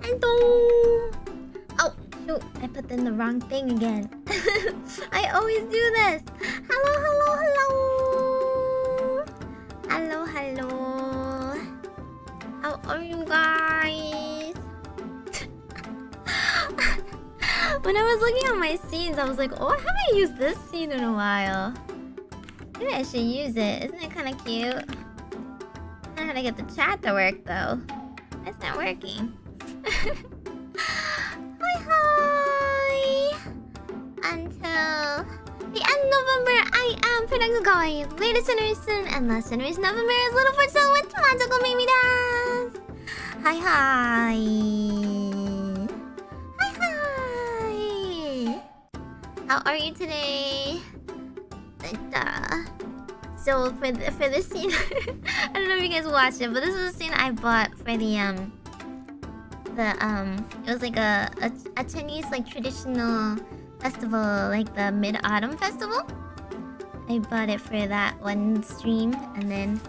Hello. Oh, shoot. I put in the wrong thing again. I always do this. Hello, hello, hello. Hello, hello. How are you guys? When I was looking at my scenes, I was like, oh, I haven't used this scene in a while. Maybe I should use it. Isn't it kind of cute? I don't know how to get the chat to work, though. It's not working. Hi, hi! Until the end of November, I am producing kawaii latest generation, and last generation November is Little Fortune with Majokko Meimi desu. Hi, hi! Hi, hi! How are you today? So for this scene, I don't know if you guys watched it, but this was a scene I bought for the it was like a Chinese like traditional festival, like the Mid-Autumn Festival. I bought it for that one stream, and then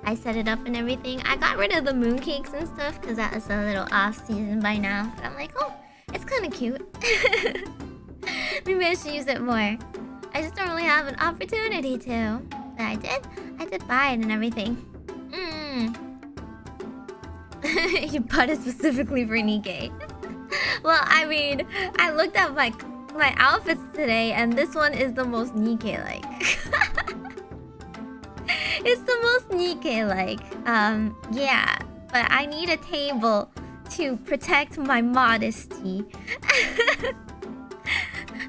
I set it up and everything. I got rid of the mooncakes and stuff because that was a little off season by now. But I'm like, oh, it's kind of cute. Maybe I should use it more. I just don't really have an opportunity to. But I did buy it and everything. You bought it specifically for Nikke. Well, I mean, I looked at my outfits today, and this one is the most Nikke-like. It's the most Nikke-like. Yeah. But I need a table to protect my modesty.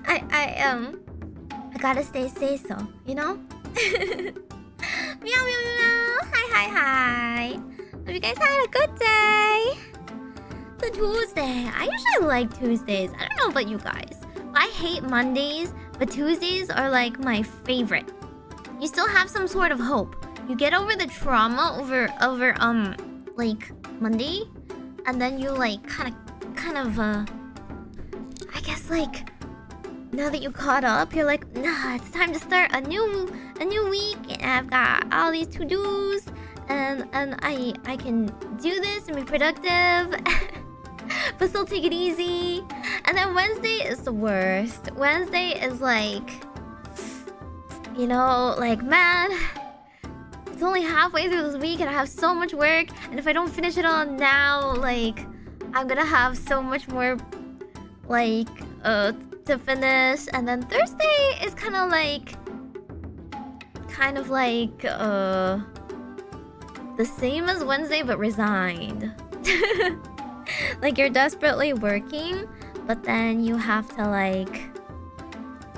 I gotta stay say-so, you know? Meow, meow, meow. Hi, hi, hi. Hope you guys had a good day. It's a Tuesday. I usually like Tuesdays. I don't know about you guys. I hate Mondays, but Tuesdays are like my favorite. You still have some sort of hope. you get over the trauma over like Monday, and then you like kind of I guess like now that you caught up, you're like, nah, it's time to start a new week, and I've got all these to-dos, and I can do this and be productive, but still take it easy. And then Wednesday is the worst. Wednesday is like, you know, like, man, it's only halfway through this week and I have so much work, and if I don't finish it all now, like, I'm gonna have so much more, like, to finish. And then Thursday is kind of like the same as Wednesday but resigned. Like, you're desperately working, but then you have to like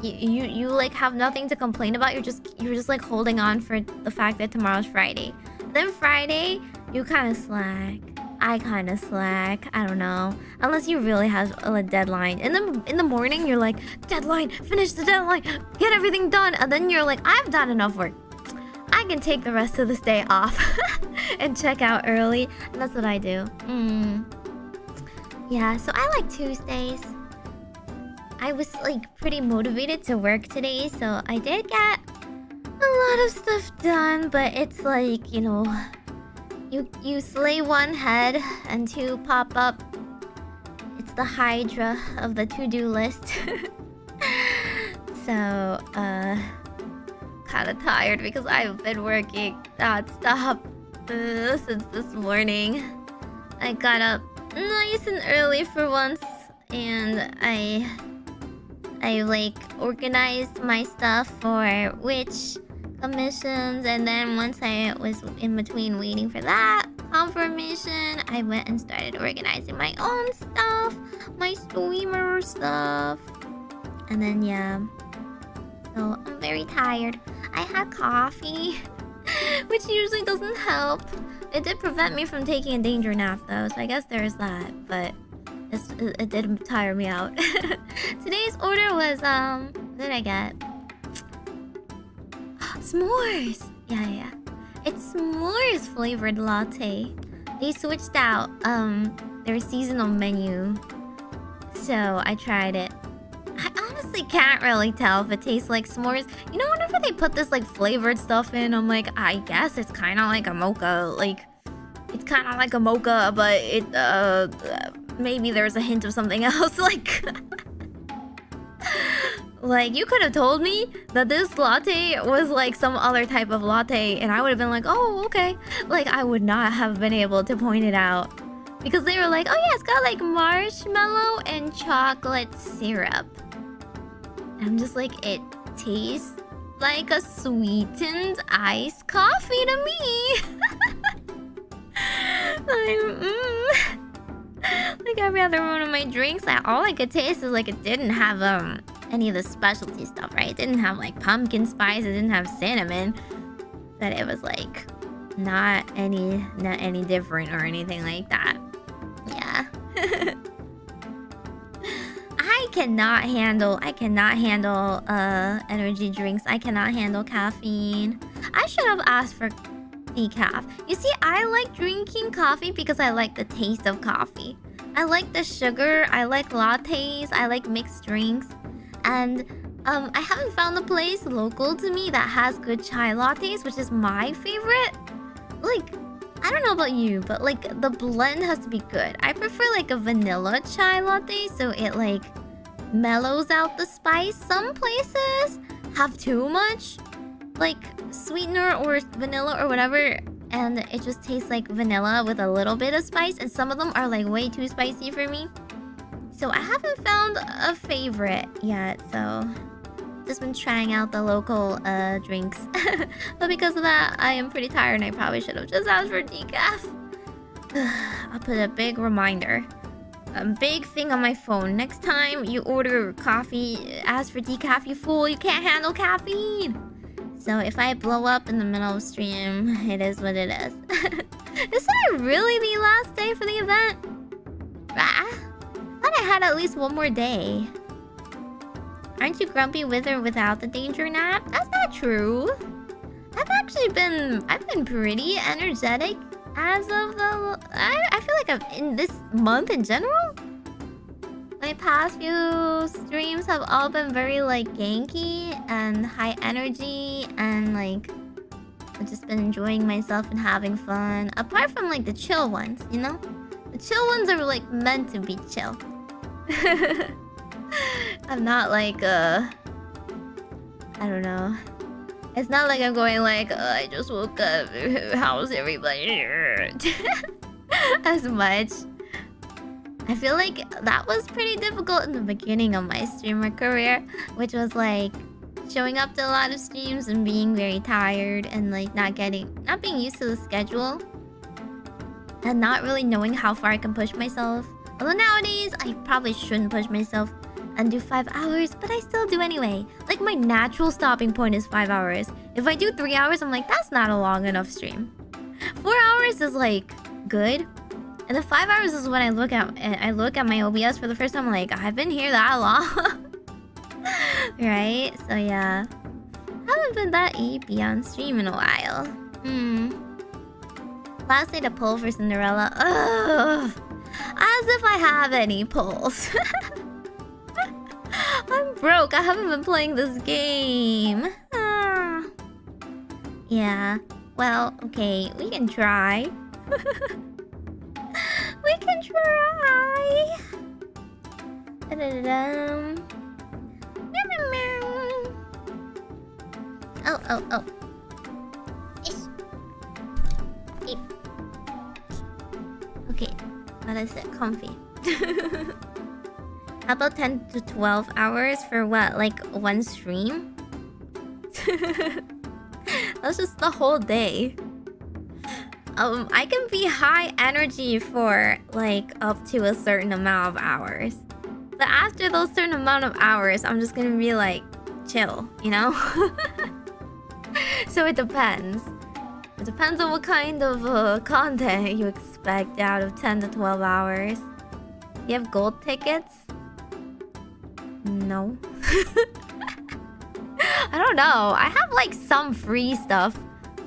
you like have nothing to complain about. You're just like holding on for the fact that tomorrow's Friday. Then Friday you kind of slack. I kind of slack. I don't know. Unless you really have a deadline. In the morning, you're like, deadline, finish the deadline, get everything done. And then you're like, I've done enough work. I can take the rest of this day off and check out early. And that's what I do. Yeah, so I like Tuesdays. I was like pretty motivated to work today, so I did get a lot of stuff done. But it's like, you know, you slay one head and two pop up. It's the Hydra of the to-do list. So, kind of tired because I've been working non-stop since this morning. I got up nice and early for once, and I like organized my stuff for which commissions, and then once I was in between waiting for that confirmation, I went and started organizing my own stuff, my streamer stuff. And then yeah, so I'm very tired. I had coffee, which usually doesn't help. It did prevent me from taking a danger nap though, so I guess there's that, but it did tire me out. Today's order was what did I get? S'mores! Yeah. It's s'mores flavored latte. They switched out their seasonal menu, so I tried it. I honestly can't really tell if it tastes like s'mores. You know, whenever they put this like flavored stuff in, I'm like, I guess it's kind of like a mocha. Like, it's kind of like a mocha, but it maybe there's a hint of something else. Like, you could have told me that this latte was like some other type of latte, and I would have been like, oh, okay. Like, I would not have been able to point it out, because they were like, oh yeah, it's got like marshmallow and chocolate syrup. And I'm just like, it tastes like a sweetened iced coffee to me. Like every other one of my drinks, all I could taste is like it didn't have any of the specialty stuff, right? It didn't have like pumpkin spice, it didn't have cinnamon. But it was like not any different or anything like that. Yeah. I cannot handle energy drinks. I cannot handle caffeine. I should have asked for decaf. You see, I like drinking coffee because I like the taste of coffee. I like the sugar, I like lattes, I like mixed drinks. And I haven't found a place local to me that has good chai lattes, which is my favorite. Like, I don't know about you, but like the blend has to be good. I prefer like a vanilla chai latte, so it like mellows out the spice. Some places have too much like sweetener or vanilla or whatever, and it just tastes like vanilla with a little bit of spice, and some of them are like way too spicy for me. So I haven't found a favorite yet, so just been trying out the local drinks. But because of that, I am pretty tired and I probably should have just asked for decaf. I'll put a big reminder, a big thing on my phone. Next time you order coffee, ask for decaf, you fool. You can't handle caffeine. So if I blow up in the middle of stream, it is what it is. Is it really the last day for the event? I thought I had at least one more day. Aren't you grumpy with or without the danger nap? That's not true. I've been pretty energetic as of the... I feel like I'm in this month in general. My past few streams have all been very like ganky and high energy, and like I've just been enjoying myself and having fun. Apart from like the chill ones, you know? The chill ones are like meant to be chill. I'm not like I don't know. It's not like I'm going like, I just woke up, how's everybody? As much. I feel like that was pretty difficult in the beginning of my streamer career, which was like showing up to a lot of streams and being very tired and like not being used to the schedule and not really knowing how far I can push myself. Although nowadays I probably shouldn't push myself and do 5 hours, but I still do anyway. Like my natural stopping point is 5 hours. If I do 3 hours, I'm like, that's not a long enough stream. 4 hours is like good. And the 5 hours is when I look at my OBS for the first time. I'm like, I've been here that long. Right? So yeah. Haven't been that EP on stream in a while. Last day to pull for Cinderella. Ugh. As if I have any pulls. I'm broke. I haven't been playing this game. Yeah. Well, okay. We can try. We can try. Da-da-da-dum. Oh. Ish. Okay. Gotta sit comfy. How about 10 to 12 hours for what? Like one stream? That's just the whole day. I can be high energy for like up to a certain amount of hours. But after those certain amount of hours, I'm just gonna be like chill, you know? So it depends. It depends on what kind of content you expect out of 10 to 12 hours. You have gold tickets? No. I don't know. I have like some free stuff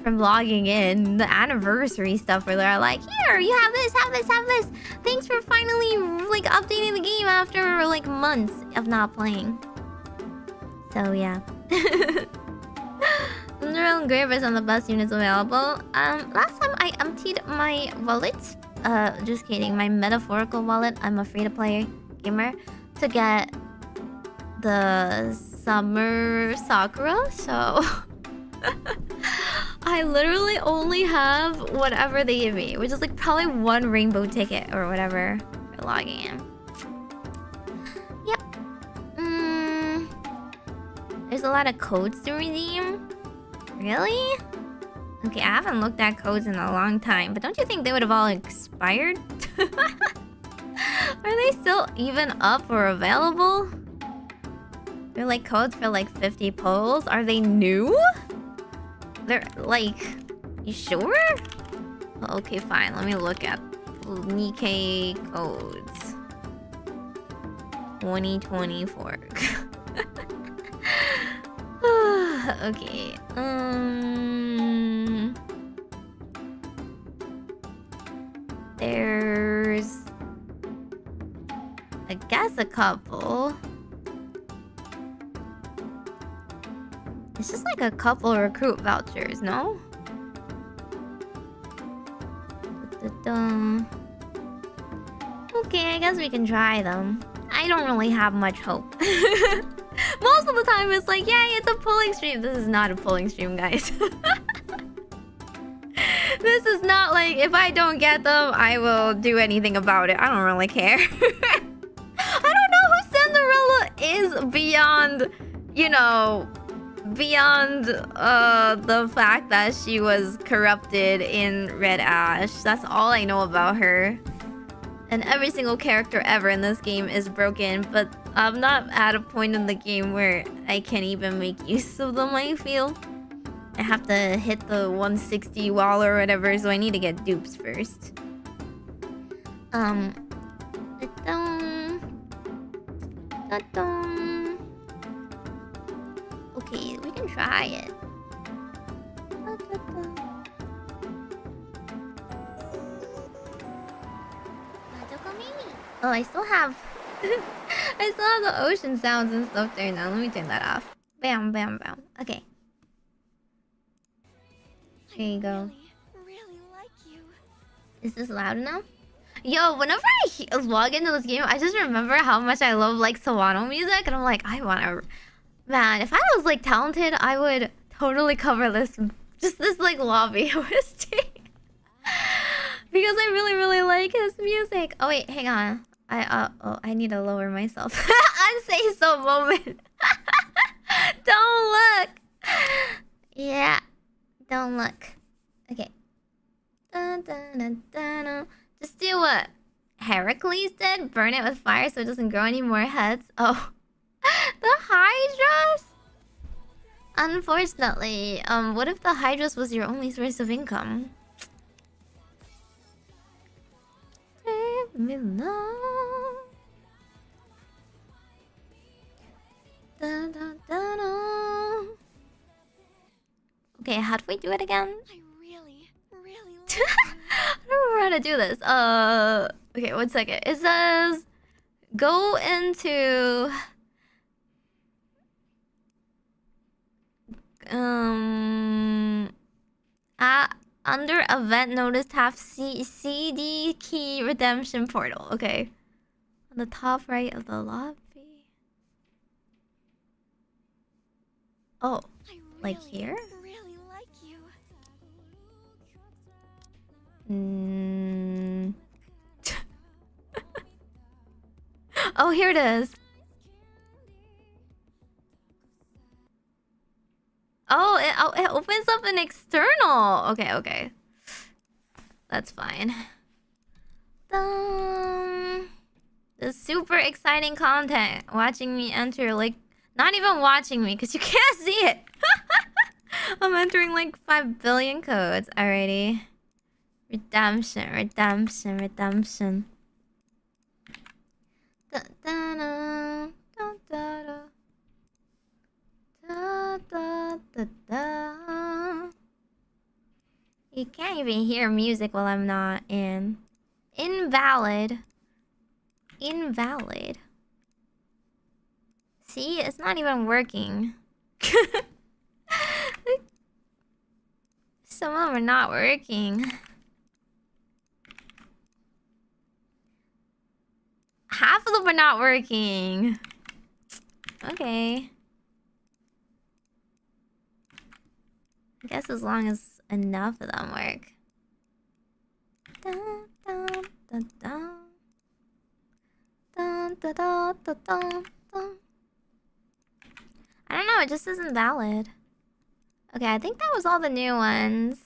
from logging in. The anniversary stuff where they're like, here, you have this, have this, have this. Thanks for finally like updating the game after like months of not playing. So yeah. Cinderella Engraver is on the best units available. Last time I emptied my wallet. Just kidding. My metaphorical wallet. I'm a free-to-play gamer. To get the Summer Sakura. So... I literally only have whatever they give me. Which is like probably one rainbow ticket or whatever for logging in. Yep. There's a lot of codes to redeem. Really? Okay, I haven't looked at codes in a long time, but don't you think they would have all expired? Are they still even up or available? They're like codes for like 50 polls. Are they new? They're like... You sure? Okay, fine. Let me look at Nikke codes. 2024. Okay. There's... I guess a couple. It's just like a couple recruit vouchers, no? Okay, I guess we can try them. I don't really have much hope. Most of the time it's like, yay, it's a pulling stream. This is not a pulling stream, guys. This is not like, if I don't get them, I will do anything about it. I don't really care. I don't know who Cinderella is beyond, you know, beyond the fact that she was corrupted in Red Ash. That's all I know about her. And every single character ever in this game is broken, but I'm not at a point in the game where I can even make use of them, I feel. I have to hit the 160 wall or whatever, so I need to get dupes first. Okay, we can try it. Majokko Meimi. Oh, I still have I still have the ocean sounds and stuff turned on. Let me turn that off. Bam, bam, bam. Okay. Here you go. Really like you. Is this loud enough? Yo, whenever I log into this game, I just remember how much I love like Sawano music, and I'm like, I wanna, man. If I was like talented, I would totally cover this, just this like lobby OST, because I really, really like his music. Oh wait, hang on. I need to lower myself. Unsay so moment. Don't look. Yeah, don't look. Okay. Dun, dun, dun, dun, dun. Just do what Heracles did. Burn it with fire so it doesn't grow any more heads. Oh, the Hydras. Unfortunately, what if the Hydras was your only source of income? Leave me alone. Dun, dun, dun, dun. Okay, how do we do it again? I really I don't remember how to do this. Okay, 1 second. It says go into under event notice tab CD key redemption portal. Okay, on the top right of the lobby. Oh, like here? really like you. Oh, here it is. Oh, it opens up an external. Okay. That's fine. This super exciting content. Watching me enter, like, not even watching me, because you can't see it. I'm entering like 5 billion codes. Alrighty. Redemption. Da, da, da, da, da, da. Da, da, da, da. You can't even hear music while I'm not in. Invalid. See, it's not even working. Some of them are not working. Half of them are not working. Okay. I guess as long as enough of them work. Dun, dun, dun, dun. Dun, dun, dun, dun, dun, dun. I don't know, it just isn't valid. Okay, I think that was all the new ones.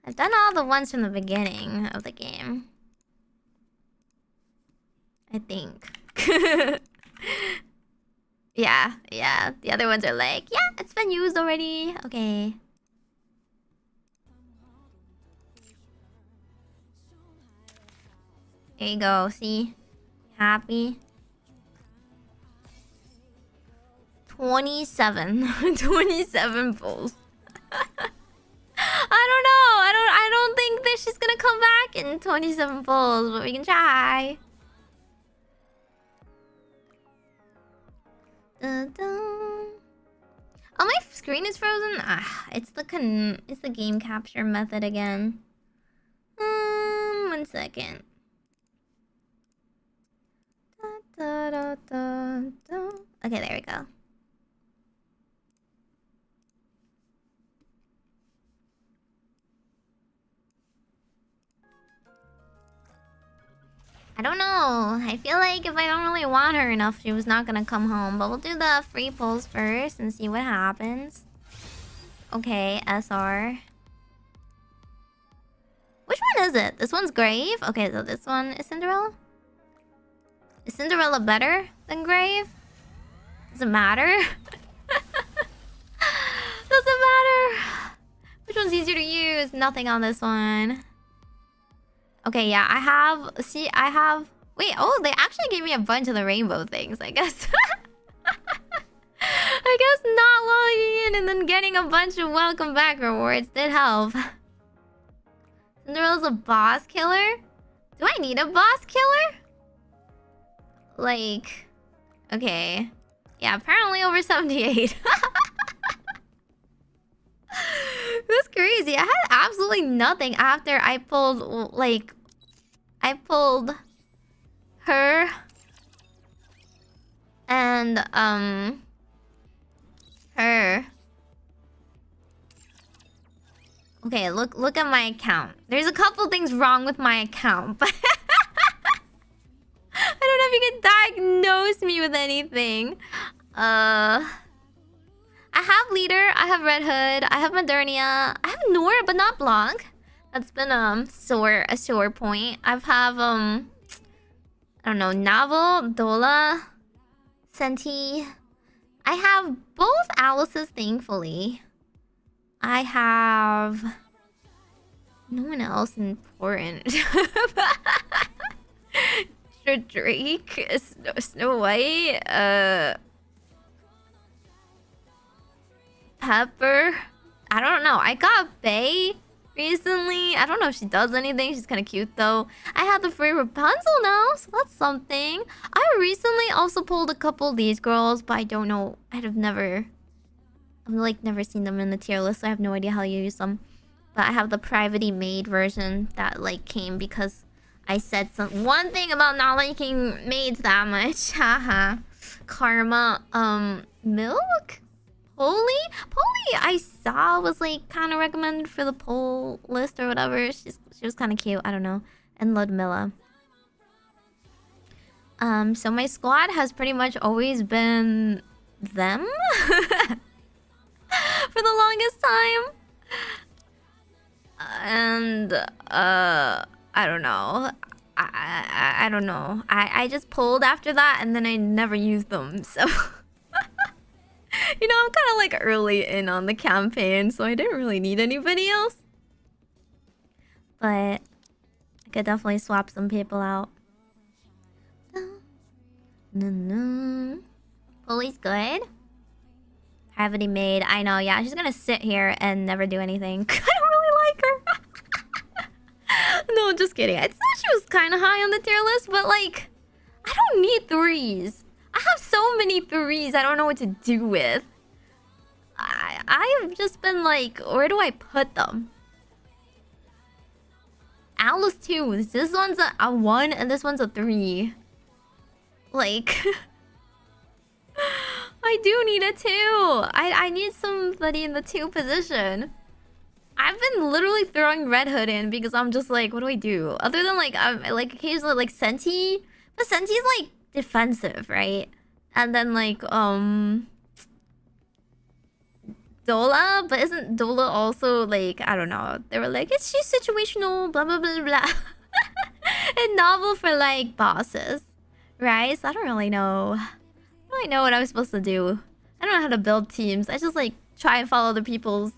I've done all the ones from the beginning of the game. I think. Yeah. The other ones are like, yeah, it's been used already. Okay. There you go, see? Happy? 27. 27 pulls. I don't think that she's gonna come back in 27 pulls, but we can try. Dun, dun. Oh, my screen is frozen. It's the game capture method again. 1 second. Da, da, da, da. Okay, there we go. I don't know. I feel like if I don't really want her enough, she was not gonna come home. But we'll do the free pulls first and see what happens. Okay, SR. Which one is it? This one's Grave? Okay, so this one is Cinderella? Is Cinderella better than Grave? Does it matter? Doesn't matter. Which one's easier to use? Nothing on this one. Okay, yeah, I have... Wait, oh, they actually gave me a bunch of the rainbow things, I guess. I guess not logging in and then getting a bunch of welcome back rewards did help. Cinderella's a boss killer? Do I need a boss killer? Like... Okay. Yeah, apparently over 78. That's crazy. I had absolutely nothing after I pulled, like... I pulled... her... and, her... Okay, look at my account. There's a couple things wrong with my account, but... I don't know if you can diagnose me with anything. I have Leader, I have Red Hood, I have Modernia, I have Nora but not Blanc. That's been a sore point. I have I don't know, Navel, Dola, Senti. I have both Alice's, thankfully. I have no one else important. Sure, Drake, Snow White, Pepper. I don't know. I got Bae recently. I don't know if she does anything. She's kind of cute though. I have the free Rapunzel now, so that's something. I recently also pulled a couple of these girls, but I don't know. I've like never seen them in the tier list, so I have no idea how you use them. But I have the privately made version that like came because I said one thing about not liking maids that much. Haha. Karma. Milk? Polly, I saw was like kind of recommended for the poll list or whatever. She was kind of cute. I don't know. And Ludmilla. So my squad has pretty much always been them for the longest time. And I don't know. I don't know. I just pulled after that and then I never used them. So you know, I'm kind of like early in on the campaign, so I didn't really need anybody else. But I could definitely swap some people out. Polly's good. Privately made. I know, yeah. She's gonna sit here and never do anything. I don't really like her. No, just kidding. I thought she was kind of high on the tier list, but like, I don't need threes. I have so many threes I don't know what to do with. I've just been like, where do I put them? Alice 2. This one's a 1 and this one's a 3. Like... I do need a 2. I need somebody in the 2 position. I've been literally throwing Red Hood in because I'm just like, what do I do? Other than like, like occasionally like Senti. But Senti's like defensive, right? And then like Dola, but isn't Dola also like, I don't know, they were like, it's just situational, blah blah blah blah. And novel for like bosses, right? So I don't really know what I was supposed to do. I don't know how to build teams. I just like try and follow the people's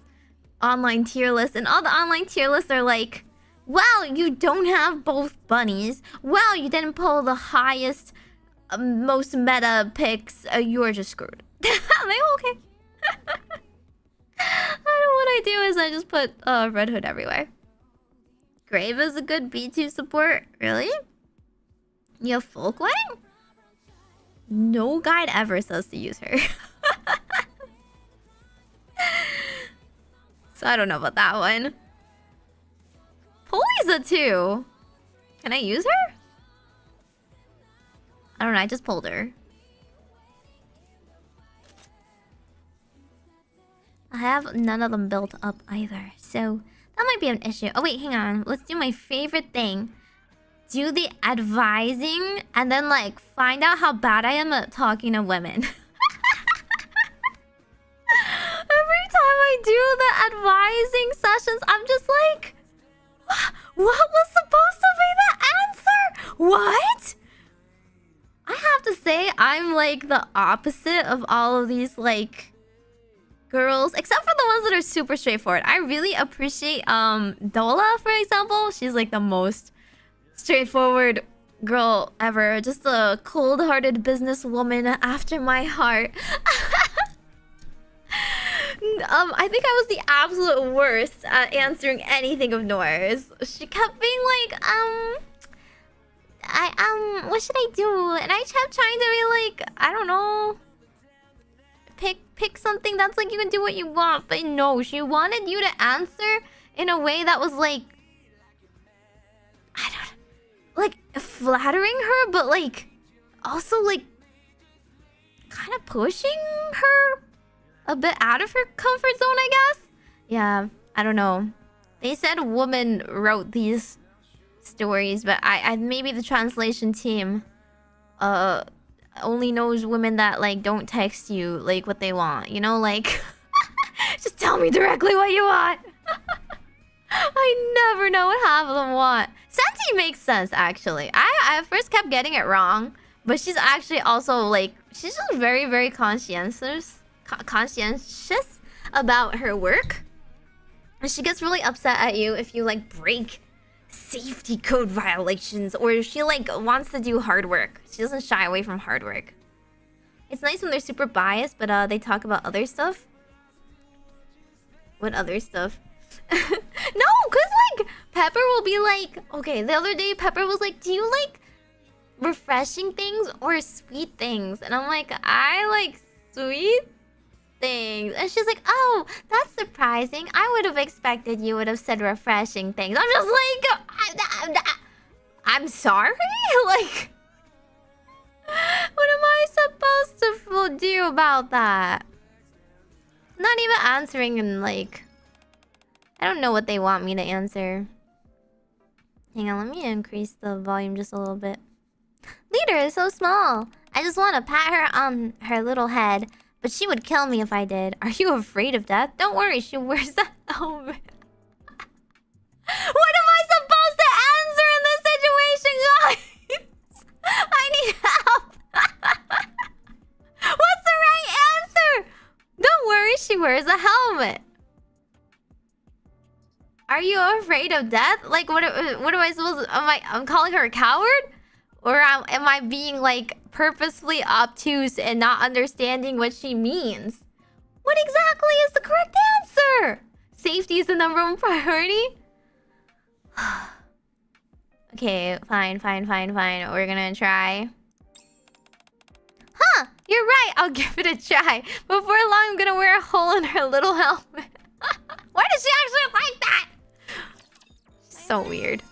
online tier list, and all the online tier lists are like, well, you don't have both bunnies, well, you didn't pull the highest most meta picks, you're just screwed. I'm like, okay. What I do is I just put Red Hood everywhere. Grave is a good B2 support. Really? You have Folk Wedding? No guide ever says to use her. So I don't know about that one. Polly's a 2. Can I use her? I don't know, I just pulled her. I have none of them built up either, so that might be an issue. Oh wait, hang on. Let's do my favorite thing. Do the advising and then like find out how bad I am at talking to women. Every time I do the advising sessions, I'm just like, what was supposed to be the answer? What? I have to say, I'm like the opposite of all of these like girls, except for the ones that are super straightforward. I really appreciate Dola, for example. She's like the most straightforward girl ever. Just a cold-hearted businesswoman after my heart. I think I was the absolute worst at answering anything of Nora's. She kept being like, what should I do? And I kept trying to be like, I don't know. Pick something that's like you can do what you want. But no, she wanted you to answer in a way that was like, I don't know, like flattering her, but like also like kind of pushing her a bit out of her comfort zone, I guess. Yeah, I don't know. They said woman wrote these stories, but I maybe the translation team only knows women that like don't text you like what they want, you know, like just tell me directly what you want. I never know what half of them want. Senti makes sense actually. I at first kept getting it wrong, but she's actually also like she's just very, very conscientious about her work. And she gets really upset at you if you like break safety code violations, or she like wants to do hard work. She doesn't shy away from hard work. It's nice when they're super biased, but they talk about other stuff. What other stuff? No, cause like Pepper will be like, okay, the other day Pepper was like, do you like refreshing things or sweet things? And I'm like, I like sweet things. And she's like, oh, that's surprising. I would have expected you would have said refreshing things. I'm just like, I'm sorry? Like, what am I supposed to do about that? Not even answering and like, I don't know what they want me to answer. Hang on, let me increase the volume just a little bit. Leader is so small. I just want to pat her on her little head, but she would kill me if I did. Are you afraid of death? Don't worry, she wears a helmet. What am I supposed to answer in this situation, guys? I need help. What's the right answer? Don't worry, she wears a helmet. Are you afraid of death? Like, what am I supposed to... I'm calling her a coward? Or am I being, like, purposefully obtuse and not understanding what she means? What exactly is the correct answer? Safety is the #1 priority? Okay, fine. We're gonna try. Huh, you're right. I'll give it a try. Before long, I'm gonna wear a hole in her little helmet. Why does she actually like that? So weird.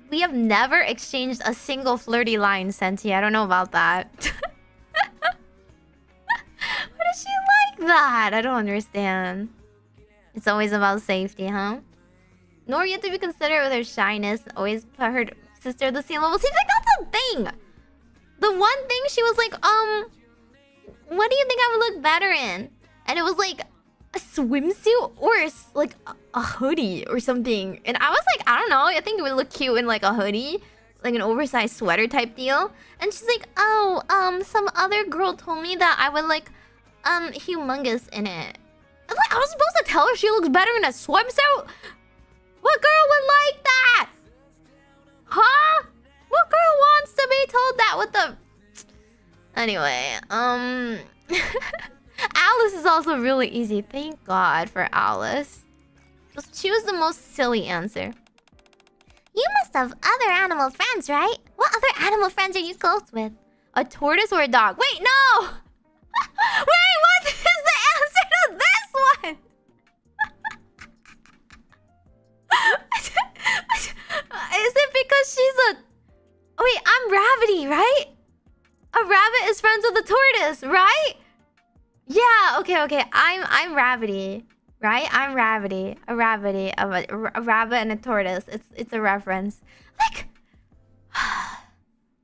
We have never exchanged a single flirty line, Senti. I don't know about that. Why does she like that? I don't understand. It's always about safety, huh? Nor yet to be considerate with her shyness. Always put her sister at the same level. Seems like that's a thing. The one thing she was like, what do you think I would look better in? And it was like a swimsuit or like a hoodie or something. And I was like, I don't know. I think it would look cute in like a hoodie, like an oversized sweater type deal. And she's like, oh, some other girl told me that I would like, humongous in it. And like, I was supposed to tell her she looks better in a swimsuit? What girl would like that? Huh? What girl wants to be told that with the... Anyway, Alice is also really easy. Thank God for Alice. Just choose the most silly answer. You must have other animal friends, right? What other animal friends are you close with? A tortoise or a dog? Wait, no! Wait, what is the answer to this one? Is it because she's a... Wait, I'm Rabbity, right? A rabbit is friends with a tortoise, right? Yeah, okay. I'm Rabbity, right? I'm Rabbity. A rabbit and a tortoise. It's a reference. Like,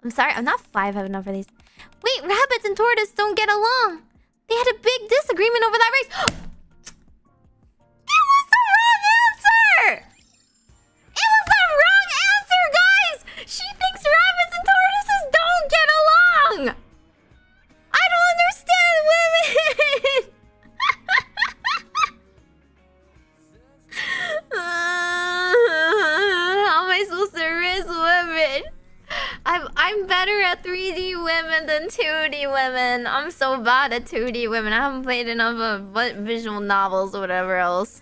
I'm sorry, I'm not 5 have enough for these. Wait, rabbits and tortoise don't get along. They had a big disagreement over that race. It was the wrong answer! It was the wrong answer, guys! She thinks rabbits and tortoises don't get along! I don't understand women! How am I supposed to risk women? I'm better at 3D women than in 2D women. I'm so bad at 2D women. I haven't played enough of visual novels or whatever else.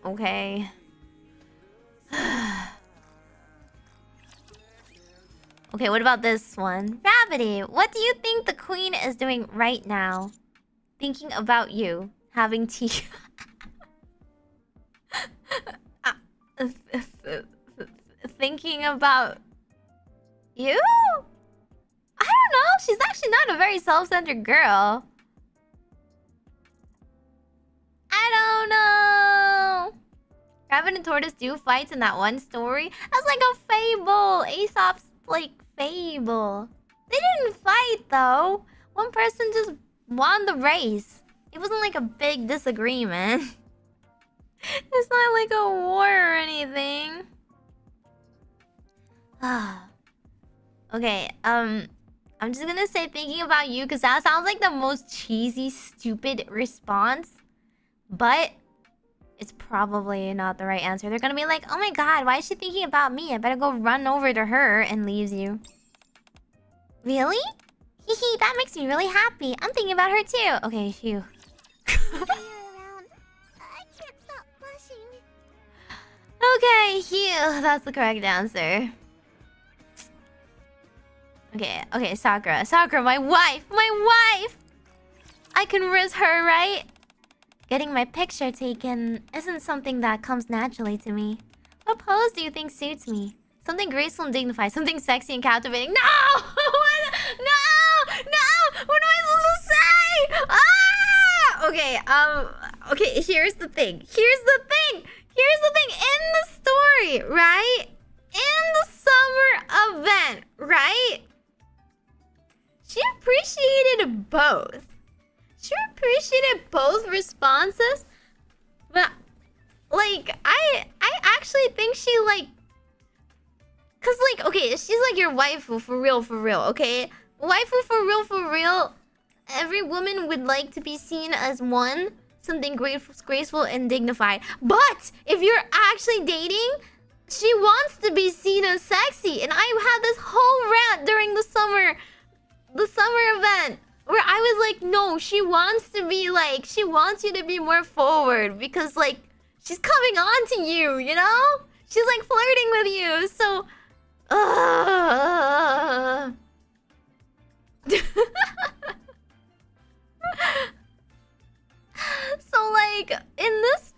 Okay. Okay, what about this one? Gravity, what do you think the queen is doing right now? Thinking about you. Having tea. Thinking about you? I don't know. She's actually not a very self-centered girl. I don't know. Rabbit and Tortoise do fights in that one story. That's like a fable. Aesop's like fable. They didn't fight though. One person just won the race. It wasn't like a big disagreement. It's not like a war or anything. Okay, I'm just gonna say thinking about you because that sounds like the most cheesy, stupid response. But it's probably not the right answer. They're gonna be like, oh my god, why is she thinking about me? I better go run over to her, and leaves you. Really? Hehe, that makes me really happy. I'm thinking about her too. Okay, phew. Okay, phew. That's the correct answer. Okay, Sakura. Sakura, my wife! My wife! I can risk her, right? Getting my picture taken isn't something that comes naturally to me. What pose do you think suits me? Something graceful and dignified, something sexy and captivating. No! No! No! What am I supposed to say? Ah! Okay, here's the thing. In the story, right? In the summer event, right? She appreciated both. She appreciated both responses, but like I actually think she like, cause like okay, she's like your waifu for real, okay? Waifu for real. Every woman would like to be seen as one, something graceful and dignified. But if you're actually dating, she wants to be seen as sexy, and I had this whole rant during the summer event. Where I was like, no, she wants to be like, she wants you to be more forward because like, she's coming on to you, you know? She's like flirting with you, so... So like, in this...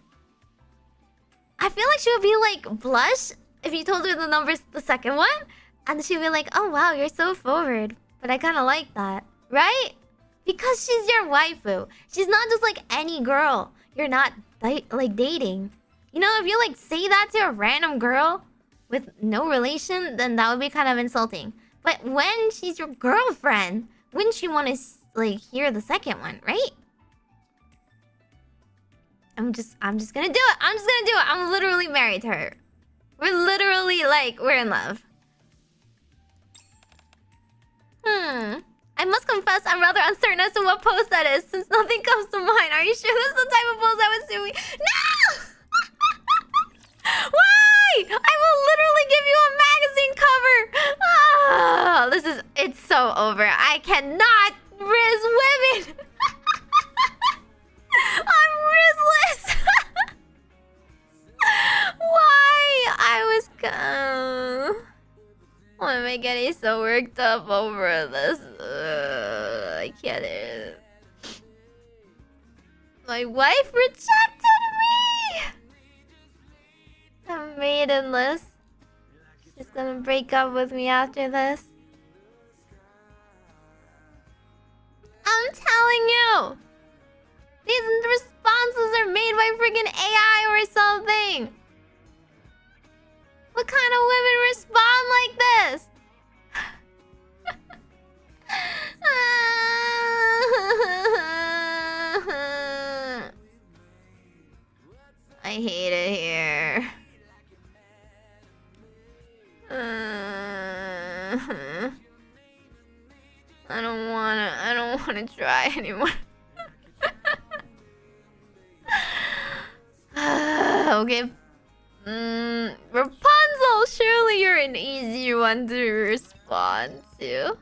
I feel like she would be like, blush if you told her the numbers, the second one. And she'd be like, oh wow, you're so forward. But I kind of like that, right? Because she's your waifu. She's not just like any girl you're not like dating. You know, if you like say that to a random girl with no relation, then that would be kind of insulting. But when she's your girlfriend, wouldn't you want to like hear the second one, right? I'm just gonna do it. I'm literally married to her. We're literally like, we're in love. I must confess, I'm rather uncertain as to what pose that is, since nothing comes to mind. Are you sure this is the type of pose that would suit me? No! Why? I will literally give you a magazine cover. Oh, it's so over. I cannot riz women. I'm rizless. Why? Why am I getting so worked up over this? I can't. My wife rejected me! I'm maidenless. She's gonna break up with me after this. I'm telling you! These responses are made by freaking AI or something! What kind of women respond like this? I hate it here. I don't wanna try anymore. Okay. Rapunzel! No, surely you're an easy one to respond to.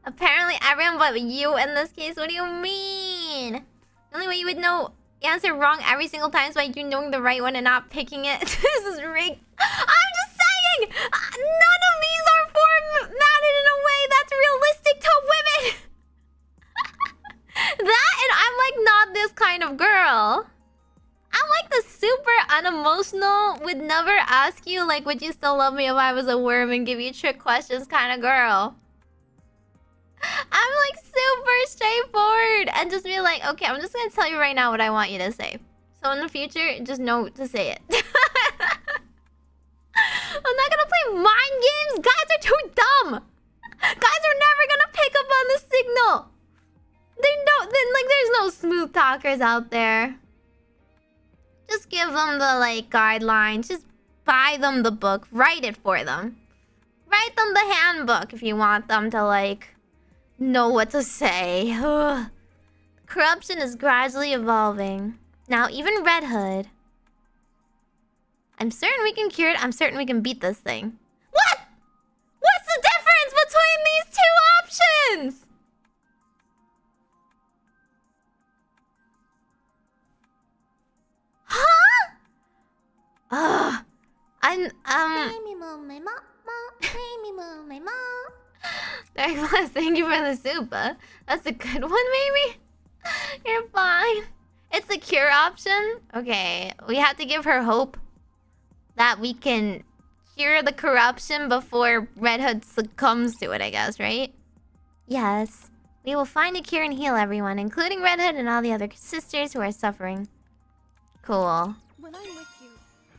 Apparently everyone but you in this case. What do you mean? The only way you would know answer wrong every single time is by you knowing the right one and not picking it. This is rigged. I'm just saying! None of these are formatted in a way that's realistic to women! That and I'm like not this kind of girl. I'm like the super unemotional, would never ask you like would you still love me if I was a worm and give you trick questions kind of girl. I'm like super straightforward and just be like, okay, I'm just gonna tell you right now what I want you to say. So in the future, just know to say it. I'm not gonna play mind games. Guys are too dumb. Guys are never gonna pick up on the signal. There's no smooth talkers out there. Just give them the like guidelines. Just buy them the book. Write it for them. Write them the handbook if you want them to like know what to say. Ugh. Corruption is gradually evolving. Now even Red Hood. I'm certain we can cure it. I'm certain we can beat this thing. What? What's the difference between these two options? Huh? Thank you for the soup. That's a good one, maybe? You're fine. It's the cure option? Okay, we have to give her hope that we can cure the corruption before Red Hood succumbs to it, I guess, right? Yes. We will find a cure and heal everyone, including Red Hood and all the other sisters who are suffering. Cool. When I'm with you,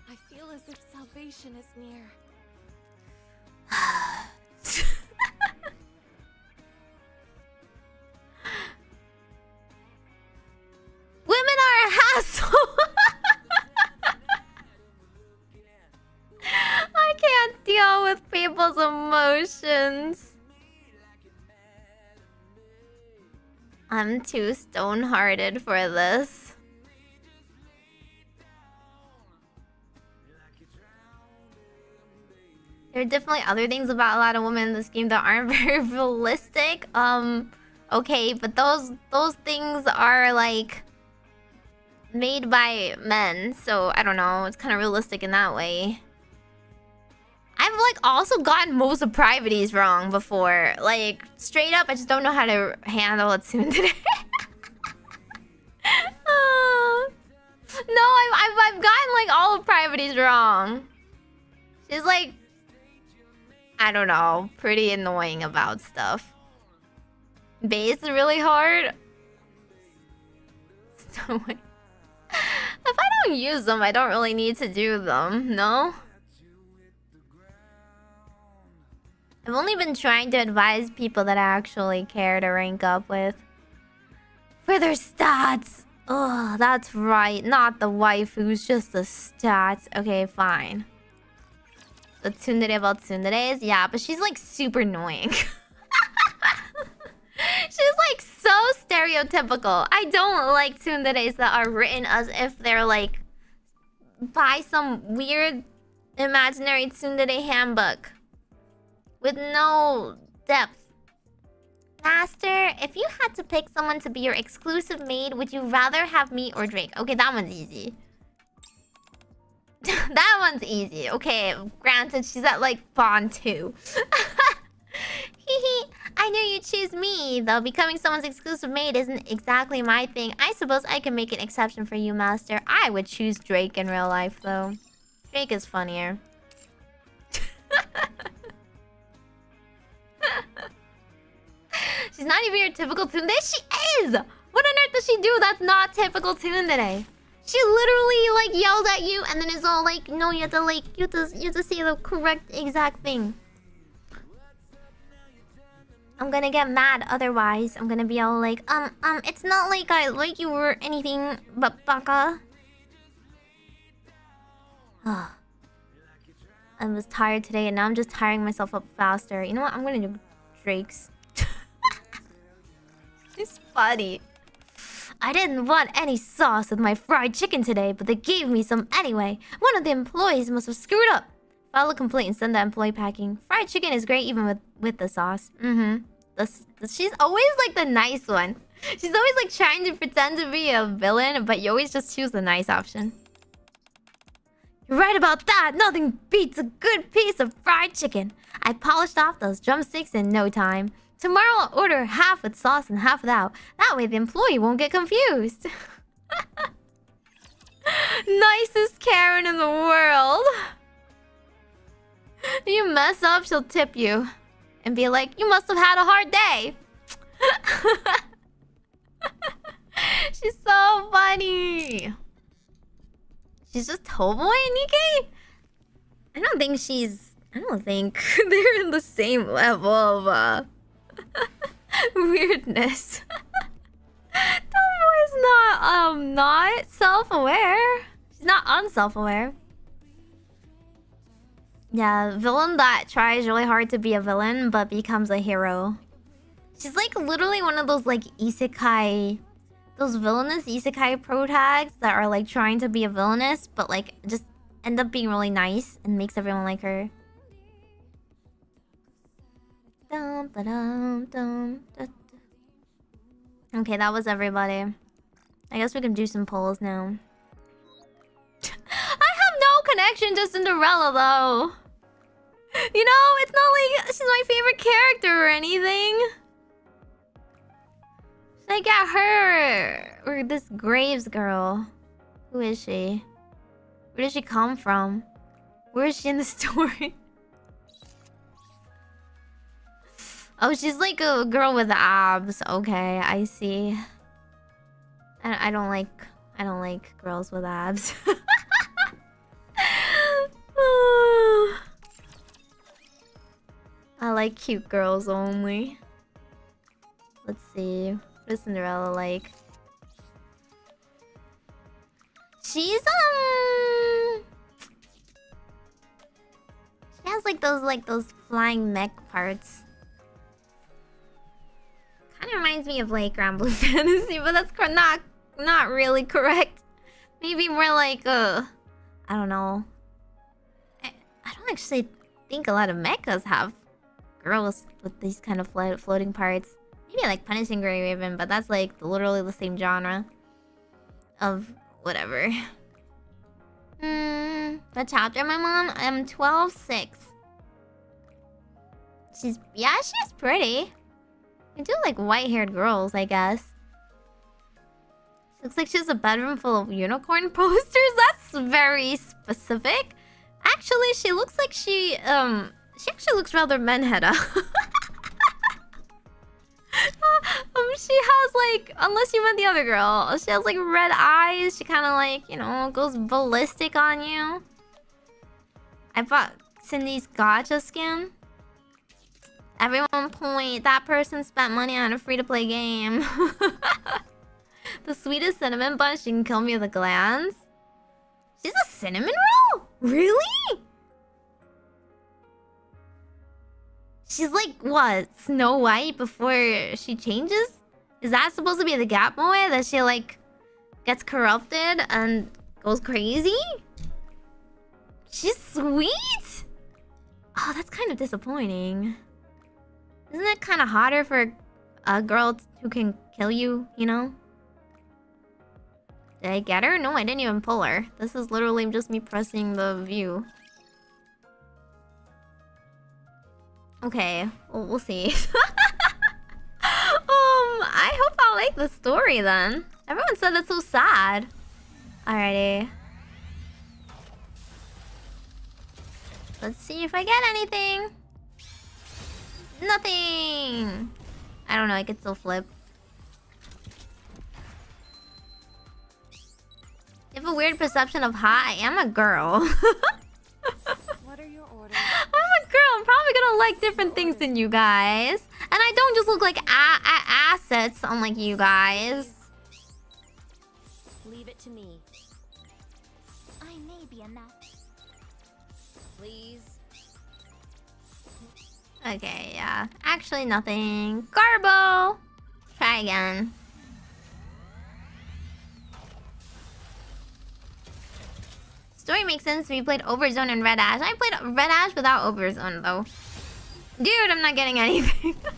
I feel as if salvation is near. Women are a hassle. I can't deal with people's emotions. I'm too stone-hearted for this. There are definitely other things about a lot of women in this game that aren't very realistic. Okay, but those things are like made by men, so I don't know. It's kind of realistic in that way. I've like also gotten most of Privities wrong before. Like straight up, I just don't know how to handle it soon today. No, I've gotten like all of Privities wrong. She's like, I don't know, pretty annoying about stuff. Base is really hard. So if I don't use them, I don't really need to do them, no? I've only been trying to advise people that I actually care to rank up with. For their stats! Oh, that's right. Not the waifus, just the stats. Okay, fine. The tsundere about tsunderes? Yeah, but she's like super annoying. She's like so stereotypical. I don't like tsunderes that are written as if they're like by some weird imaginary tsundere handbook with no depth. Master, if you had to pick someone to be your exclusive maid, would you rather have me or Drake? Okay, that one's easy. That one's easy. Okay, granted, she's at like Bond 2. Hehe, I knew you'd choose me, though becoming someone's exclusive maid isn't exactly my thing. I suppose I can make an exception for you, Master. I would choose Drake in real life, though. Drake is funnier. She's not even your typical tsundere. She is! What on earth does she do that's not typical tsundere? She literally like yells at you and then is all like, no, you have to like, you have to say the correct exact thing. I'm gonna get mad otherwise. I'm gonna be all like, it's not like I like you or anything, but baka. I was tired today and now I'm just tiring myself up faster. You know what? I'm gonna do Drake's. It's funny. I didn't want any sauce with my fried chicken today, but they gave me some anyway. One of the employees must have screwed up. File a complaint and send the employee packing. Fried chicken is great even with the sauce. She's always like the nice one. She's always like trying to pretend to be a villain, but you always just choose the nice option. You're right about that. Nothing beats a good piece of fried chicken. I polished off those drumsticks in no time. Tomorrow I'll order half with sauce and half without. That way the employee won't get confused. Nicest Karen in the world. If you mess up, she'll tip you. And be like, you must have had a hard day. She's so funny. She's just tomboy, Nikke? I don't think they're in the same level of weirdness. Tomboy is not self-aware. She's not unself-aware. Yeah, villain that tries really hard to be a villain but becomes a hero. She's like literally one of those like isekai, those villainous isekai protags that are like trying to be a villainess but like just end up being really nice and makes everyone like her. Okay, that was everybody. I guess we can do some polls now. I have no connection to Cinderella though. You know, it's not like she's my favorite character or anything. Should I get her? Or this Graves girl? Who is she? Where did she come from? Where is she in the story? Oh, she's like a girl with abs. Okay, I see. I don't like girls with abs. I like cute girls only. Let's see. What is Cinderella like? She's she has like those flying mech parts. Kind of reminds me of like Grand Blue Fantasy, but that's not really correct. Maybe more like I don't know. I don't actually think a lot of mechas have girls with these kind of floating parts. Maybe like Punishing Grey Raven, but that's like literally the same genre of whatever. What chapter, my mom? I'm 12-6. She's pretty. I do like white-haired girls, I guess. Looks like she has a bedroom full of unicorn posters. That's very specific. Actually, she looks like she actually looks rather menheta. She has like, unless you met the other girl, she has like red eyes. She kind of like, you know, goes ballistic on you. I bought Cindy's gacha skin. Everyone point, that person spent money on a free-to-play game. The sweetest cinnamon bun, she can kill me with a glance. She's a cinnamon roll? Really? She's like, what, Snow White before she changes? Is that supposed to be the Gap Moe? That she like gets corrupted and goes crazy? She's sweet? Oh, that's kind of disappointing. Isn't it kind of hotter for a girl who can kill you, you know? Did I get her? No, I didn't even pull her. This is literally just me pressing the view. Okay, we'll see. I hope I like the story then. Everyone said it's so sad. Alrighty. Let's see if I get anything. Nothing. I don't know, I could still flip. You have a weird perception of hot. I am a girl. What are your orders? I'm a girl. I'm probably gonna like different things than you guys. And I don't just look like assets unlike you guys. Leave it to me. I may be enough. Please. Okay, yeah. Actually, nothing. Garbo! Try again. story makes sense if you played Overzone and Red Ash. I played Red Ash without Overzone though. Dude, I'm not getting anything. This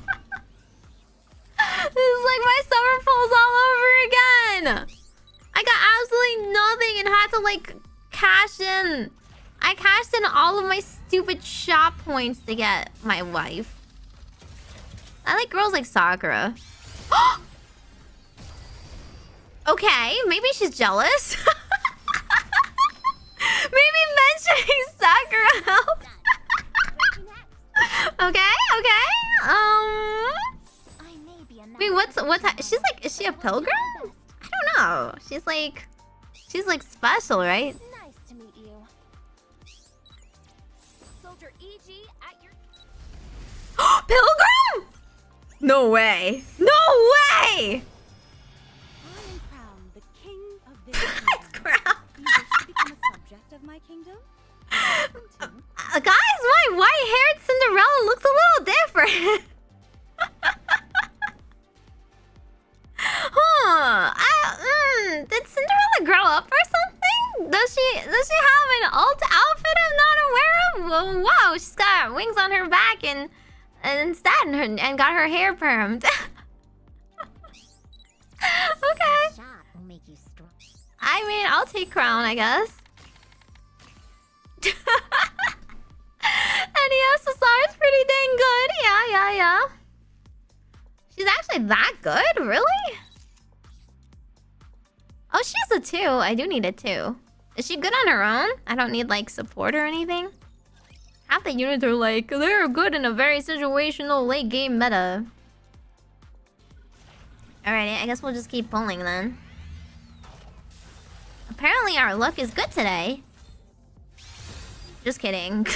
is like my summer pulls all over again. I got absolutely nothing and had to like cash in. I cashed in all of my stupid shop points to get my wife. I like girls like Sakura. Okay, maybe she's jealous. Maybe mentioning Sakura helps. Okay. Wait, what's she's like, is she a pilgrim? I don't know. She's like special, right? Nice to meet you. Soldier EG at your Pilgrim? No way. No way. I am crowned the king of this It's crowned. You wish to become a subject of my kingdom? Guys, my white-haired Cinderella looks a little different. Did Cinderella grow up or something? Does she have an alt outfit I'm not aware of? Well, wow, she's got wings on her back and got her hair permed. Okay. I mean, I'll take crown, I guess. NES is pretty dang good. Yeah. She's actually that good? Really? Oh, she has a 2. I do need a 2. Is she good on her own? I don't need, like, support or anything? Half the units are like, they're good in a very situational late game meta. Alrighty, I guess we'll just keep pulling then. Apparently our luck is good today. Just kidding.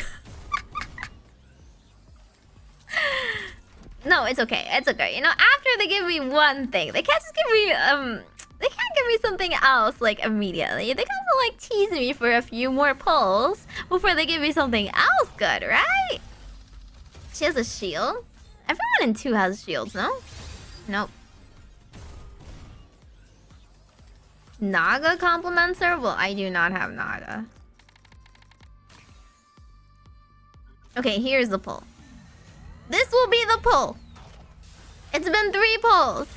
No, it's okay. It's okay. You know, after they give me one thing, they can't just give me they can't give me something else like immediately. They gotta like tease me for a few more pulls before they give me something else good, right? She has a shield. Everyone in 2 has shields, no? Nope. Naga compliments her? Well, I do not have Naga. Okay, here's the pull. This will be the pull. It's been 3 pulls.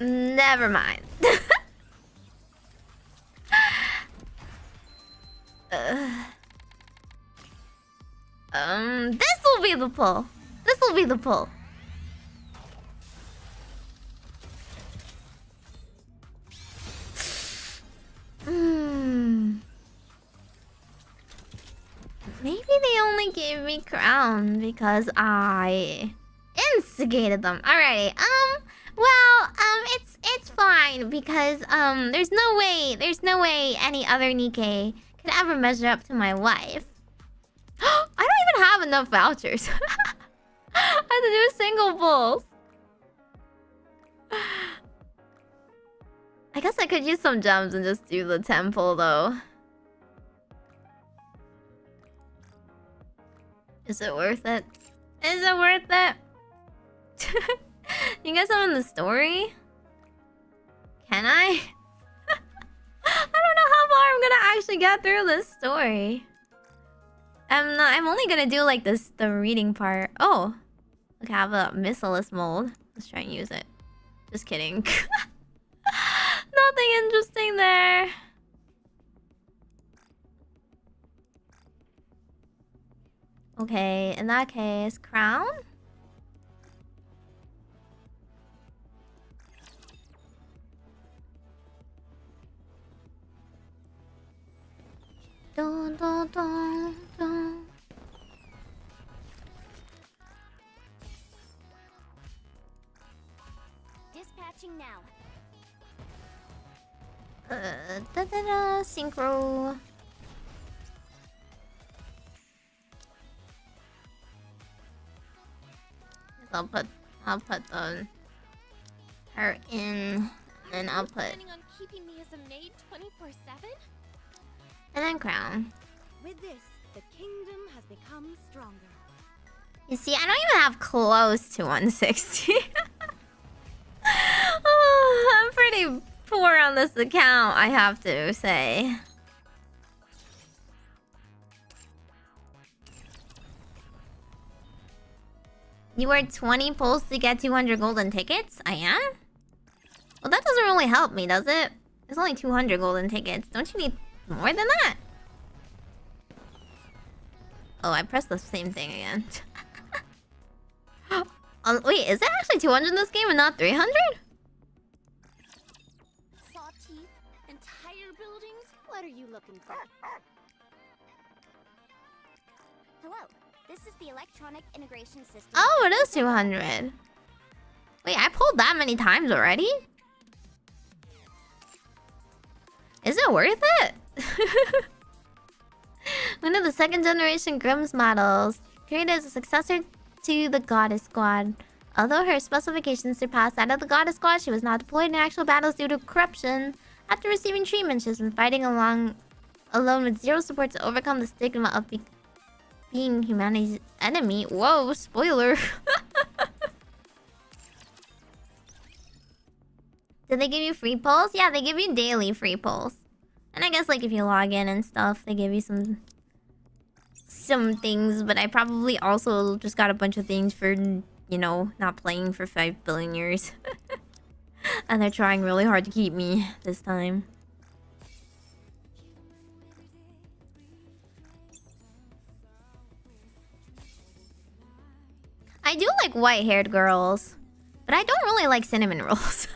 Never mind. This will be the pull. This will be the pull. Maybe they only gave me crown because I instigated them. Alrighty. It's fine because there's no way any other Nikke could ever measure up to my wife. I don't even have enough vouchers. I have to do single pulls. I guess I could use some gems and just do the 10 pull though. Is it worth it? Is it worth it? You guys know in the story? Can I? I don't know how far I'm gonna actually get through this story. I'm only gonna do like the reading part. Oh, look, I have a missileless mold. Let's try and use it. Just kidding. Nothing interesting there. Okay, in that case, crown? Dun, dun, dun, dun. Dispatching now. Synchro. I'll put her in, and then I'll put Planning on keeping me as a maid 24/7? and then crown. With this, the kingdom has become stronger. You see, I don't even have close to 160. Oh, I'm poor on this account, I have to say. You were 20 pulls to get 200 golden tickets? I am? Well, that doesn't really help me, does it? It's only 200 golden tickets. Don't you need more than that? Oh, I pressed the same thing again. Wait, is it actually 200 in this game and not 300? Saw teeth, entire buildings? What are you looking for? Hello, this is the electronic integration system. Oh, it is 200. Wait, I pulled that many times already? Is it worth it? One of the second generation Grimm's models, created as a successor to the Goddess Squad. Although her specifications surpassed that of the Goddess Squad, she was not deployed in actual battles due to corruption. After receiving treatment, she has been fighting alone with zero support to overcome the stigma of being humanity's enemy. Whoa, spoiler. Did they give you free pulls? Yeah, they give you daily free pulls. And I guess like if you log in and stuff, they give you some things, but I probably also just got a bunch of things for, you know, not playing for 5 billion years. And they're trying really hard to keep me this time. I do like white-haired girls, but I don't really like cinnamon rolls.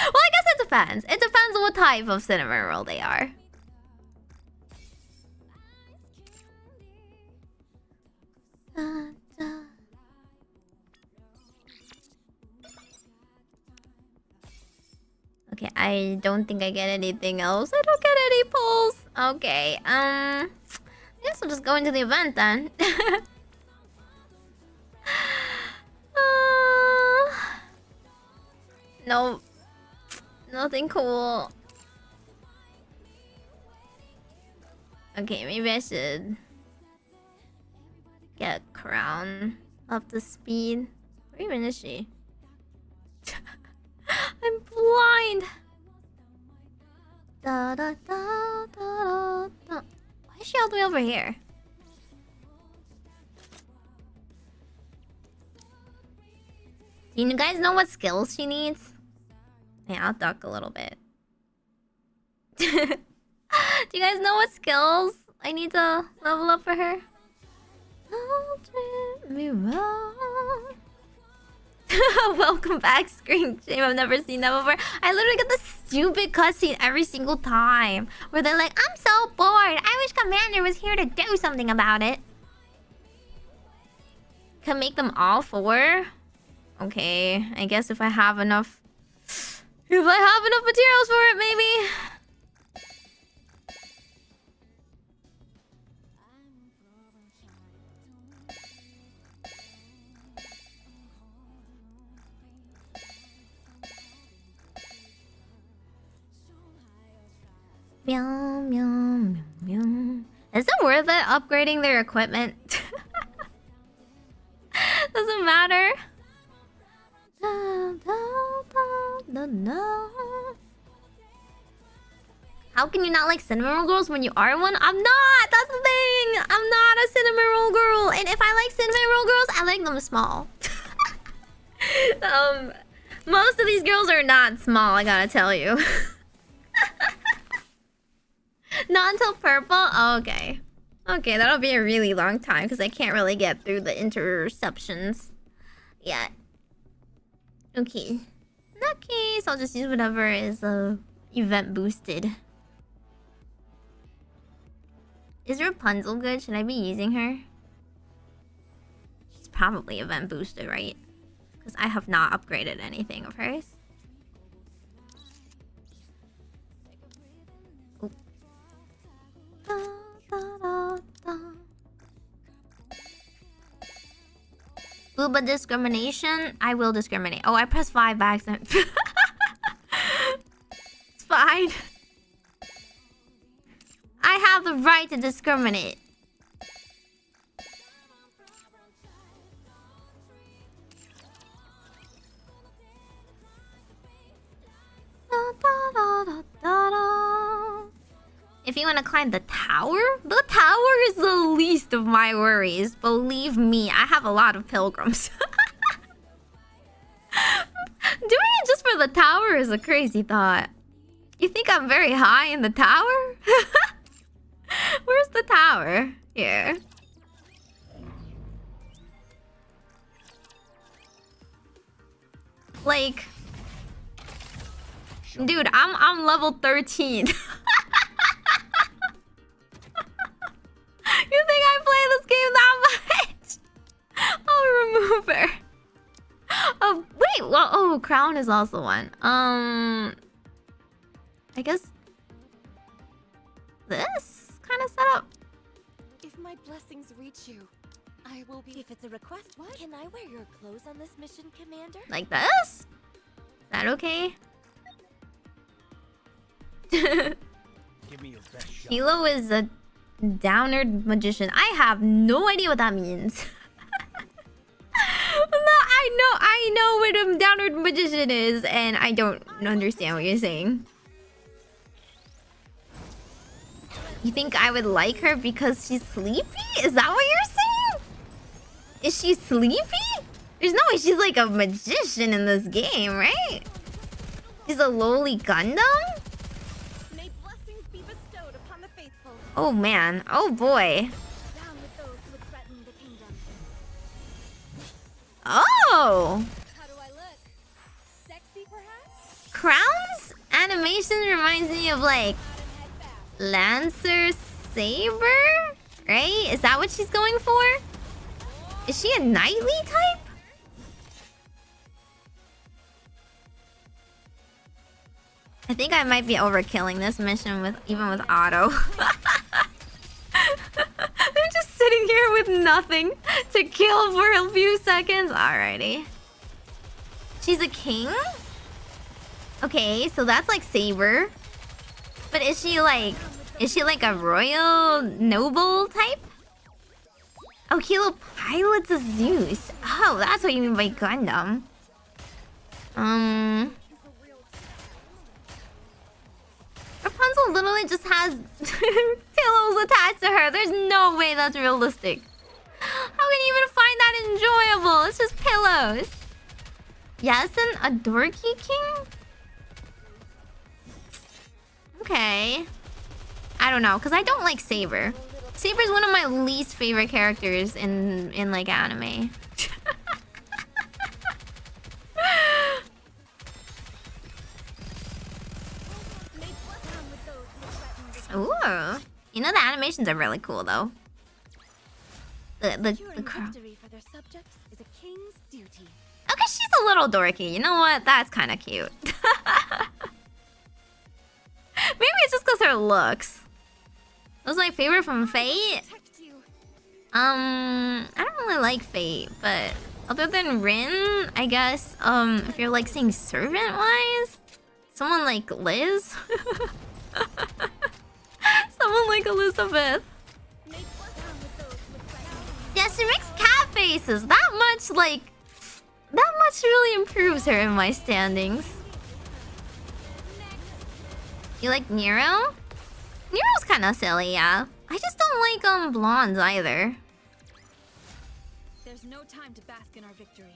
Well, I guess it depends. It depends on what type of cinnamon roll they are. Okay, I don't think I get anything else. I don't get any pulls. Okay, I guess we'll just go into the event then. No. Nothing cool. Okay, maybe I should get a crown up to speed. Where even is she? I'm blind. Da da da da da. Why is she all the way over here? Do you guys know what skills she needs? Yeah, I'll duck a little bit. Do you guys know what skills I need to level up for her? Welcome back, Scream. Shame I've never seen that before. I literally get the stupid cutscene every single time where they're like, I'm so bored. I wish Commander was here to do something about it. Can make them all 4? Okay, I guess if I have enough... If I have enough materials for it, maybe. Meow, meow, meow, meow. Is it worth it upgrading their equipment? Doesn't matter. How can you not like cinnamon roll girls when you are one? I'm not! That's the thing! I'm not a cinnamon roll girl! And if I like cinnamon roll girls, I like them small. Most of these girls are not small, I gotta tell you. Not until purple? Oh, okay. Okay, that'll be a really long time because I can't really get through the interceptions yet. Okay. In that case, I'll just use whatever is event boosted. Is Rapunzel good? Should I be using her? She's probably event boosted, right? Because I have not upgraded anything of hers. Oh. Da, da, da, da. Booba discrimination? I will discriminate. Oh, I pressed 5 by accident. It's fine. I have the right to discriminate. If you want to climb the tower is the least of my worries. Believe me, I have a lot of pilgrims. Doing it just for the tower is a crazy thought. You think I'm very high in the tower? Where's the tower? Here. Like, dude, I'm level 13. You think I play this game that much? I'll remove her. Oh wait, well, oh, crown is also one. I guess this kind of setup. If my blessings reach you, I will be. If it's a request, what? Can I wear your clothes on this mission, Commander? Like this? Is that okay? Give me your best shot. Hilo is a downward magician. I have no idea what that means. No, I know what a downward magician is, and I don't understand what you're saying. You think I would like her because she's sleepy? Is that what you're saying? Is she sleepy? There's no way she's like a magician in this game, right? She's a lowly Gundam? May blessings be bestowed upon the faithful. Oh man, oh boy. Down with those who would threaten the kingdom. Oh! How do I look? Sexy, perhaps? Crown's animation reminds me of like Lancer Saber? Right? Is that what she's going for? Is she a knightly type? I think I might be overkilling this mission with even with auto. I'm just sitting here with nothing to kill for a few seconds. Alrighty. She's a king? Okay, so that's like Saber. But is she like a royal noble type? Oh, Kilo pilots a Zeus. Oh, that's what you mean by Gundam. Rapunzel literally just has pillows attached to her. There's no way that's realistic. How can you even find that enjoyable? It's just pillows. Yasen, a dorky king? Okay. I don't know, because I don't like Saber. Saber's one of my least favorite characters in like anime. Ooh. You know, the animations are really cool though. The Victory for their subjects is a king's duty. Okay, she's a little dorky. You know what? That's kind of cute. Maybe it's just because her looks. That was my favorite from Fate. I don't really like Fate, but other than Rin, I guess, if you're like saying servant-wise, someone like Liz. Someone like Elizabeth. Yeah, she makes cat faces. That much really improves her in my standings. You like Nero? Nero's kind of silly, yeah. I just don't like blondes either. There's no time to bask in our victory.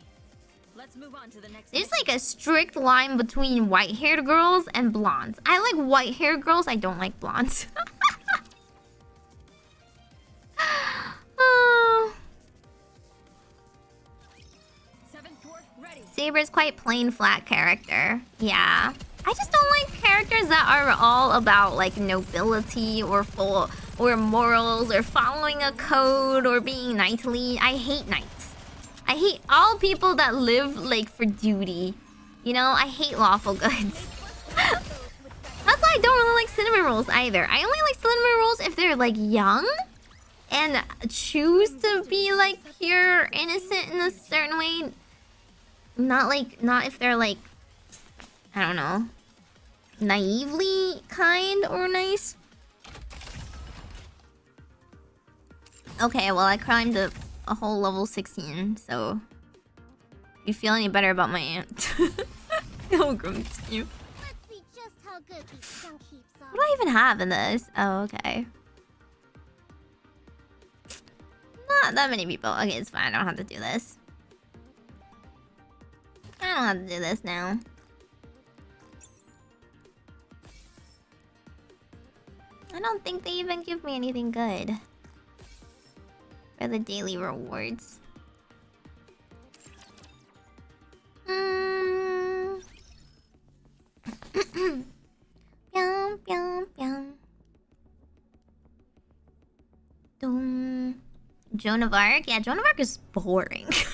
Let's move on to the next. There's like a strict line between white-haired girls and blondes. I like white-haired girls. I don't like blondes. Saber's quite plain flat character. Yeah. I just don't like characters that are all about like nobility or morals or following a code or being knightly. I hate knights. I hate all people that live like for duty. You know, I hate lawful goods. That's why I don't really like cinnamon rolls either. I only like cinnamon rolls if they're like young and choose to be like pure innocent in a certain way. Not if they're like, I don't know, naively kind or nice. Okay, well I climbed a whole level 16, so if you feel any better about my aunt. Pilgrim team. Let's see What do I even have in this? Oh, okay. Not that many people. Okay, it's fine. I don't have to do this. I don't have to do this now. I don't think they even give me anything good for the daily rewards. Pyong, pyong, pyong. Doom. Joan of Arc? Yeah, Joan of Arc is boring. She's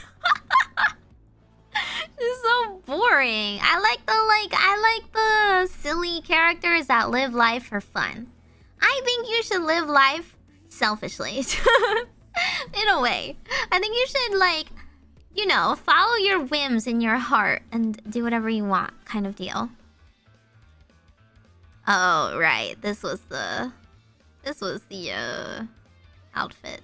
so boring. I like the silly characters that live life for fun. I think you should live life selfishly. In a way. I think you should, like, you know, follow your whims in your heart and do whatever you want, kind of deal. Oh, right. This was the outfit.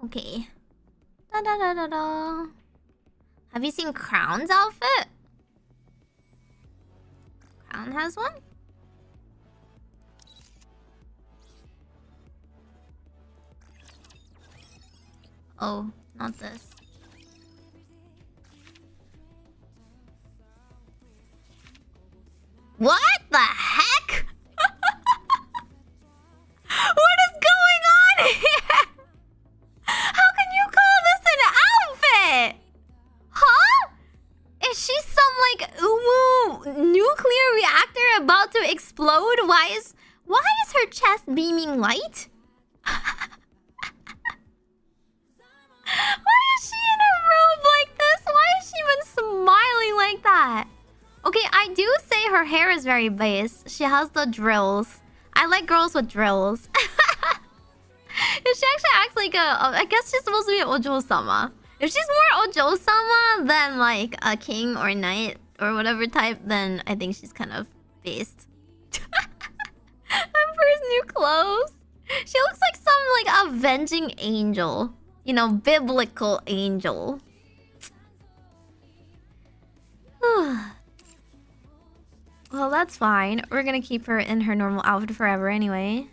Okay. Da da da da da. Have you seen Crown's outfit? Crown has one? Oh, not this. What the heck? What is going on here? How can you call this an outfit? Huh? Is she some like uwu nuclear reactor about to explode? Why is her chest beaming light? Why is she in a robe like this? Why is she even smiling like that? Okay, I do say her hair is very base. She has the drills. I like girls with drills. If she actually acts like I guess she's supposed to be an Ojo-sama. If she's more Ojo-sama than like a king or knight or whatever type, then I think she's kind of based. Emperor's new clothes. She looks like some like avenging angel. You know, biblical angel. Well, that's fine. We're gonna keep her in her normal outfit forever anyway.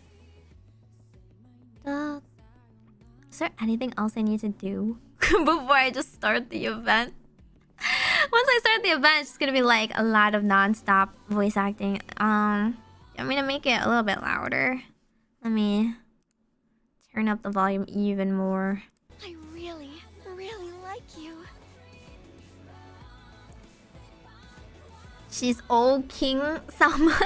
Is there anything else I need to do before I just start the event? Once I start the event, it's just gonna be like a lot of non-stop voice acting. I'm gonna make it a little bit louder. Let me turn up the volume even more. I really, really like you. She's old King Sama.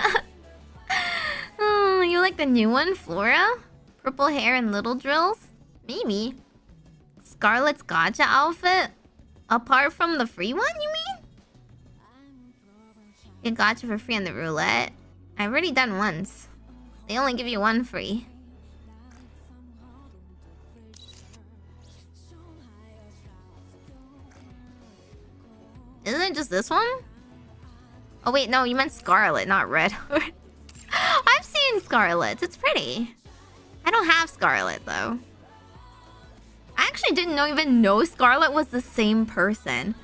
Oh, you like the new one, Flora? Purple hair and little drills? Maybe. Scarlet's gacha outfit? Apart from the free one, you mean? Get gacha for free on the roulette. I've already done once. They only give you one free. Isn't it just this one? Oh wait, no, you meant Scarlet, not Red. I've seen Scarlet. It's pretty. I don't have Scarlet though. I actually didn't even know Scarlet was the same person.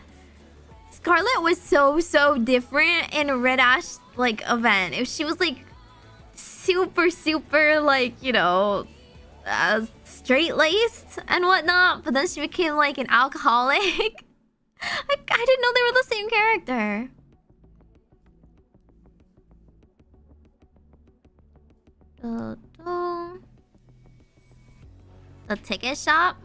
Scarlet was so different in a Red Ash like event. If she was like super like, you know, straight-laced and whatnot, but then she became like an alcoholic. I didn't know they were the same character. The ticket shop?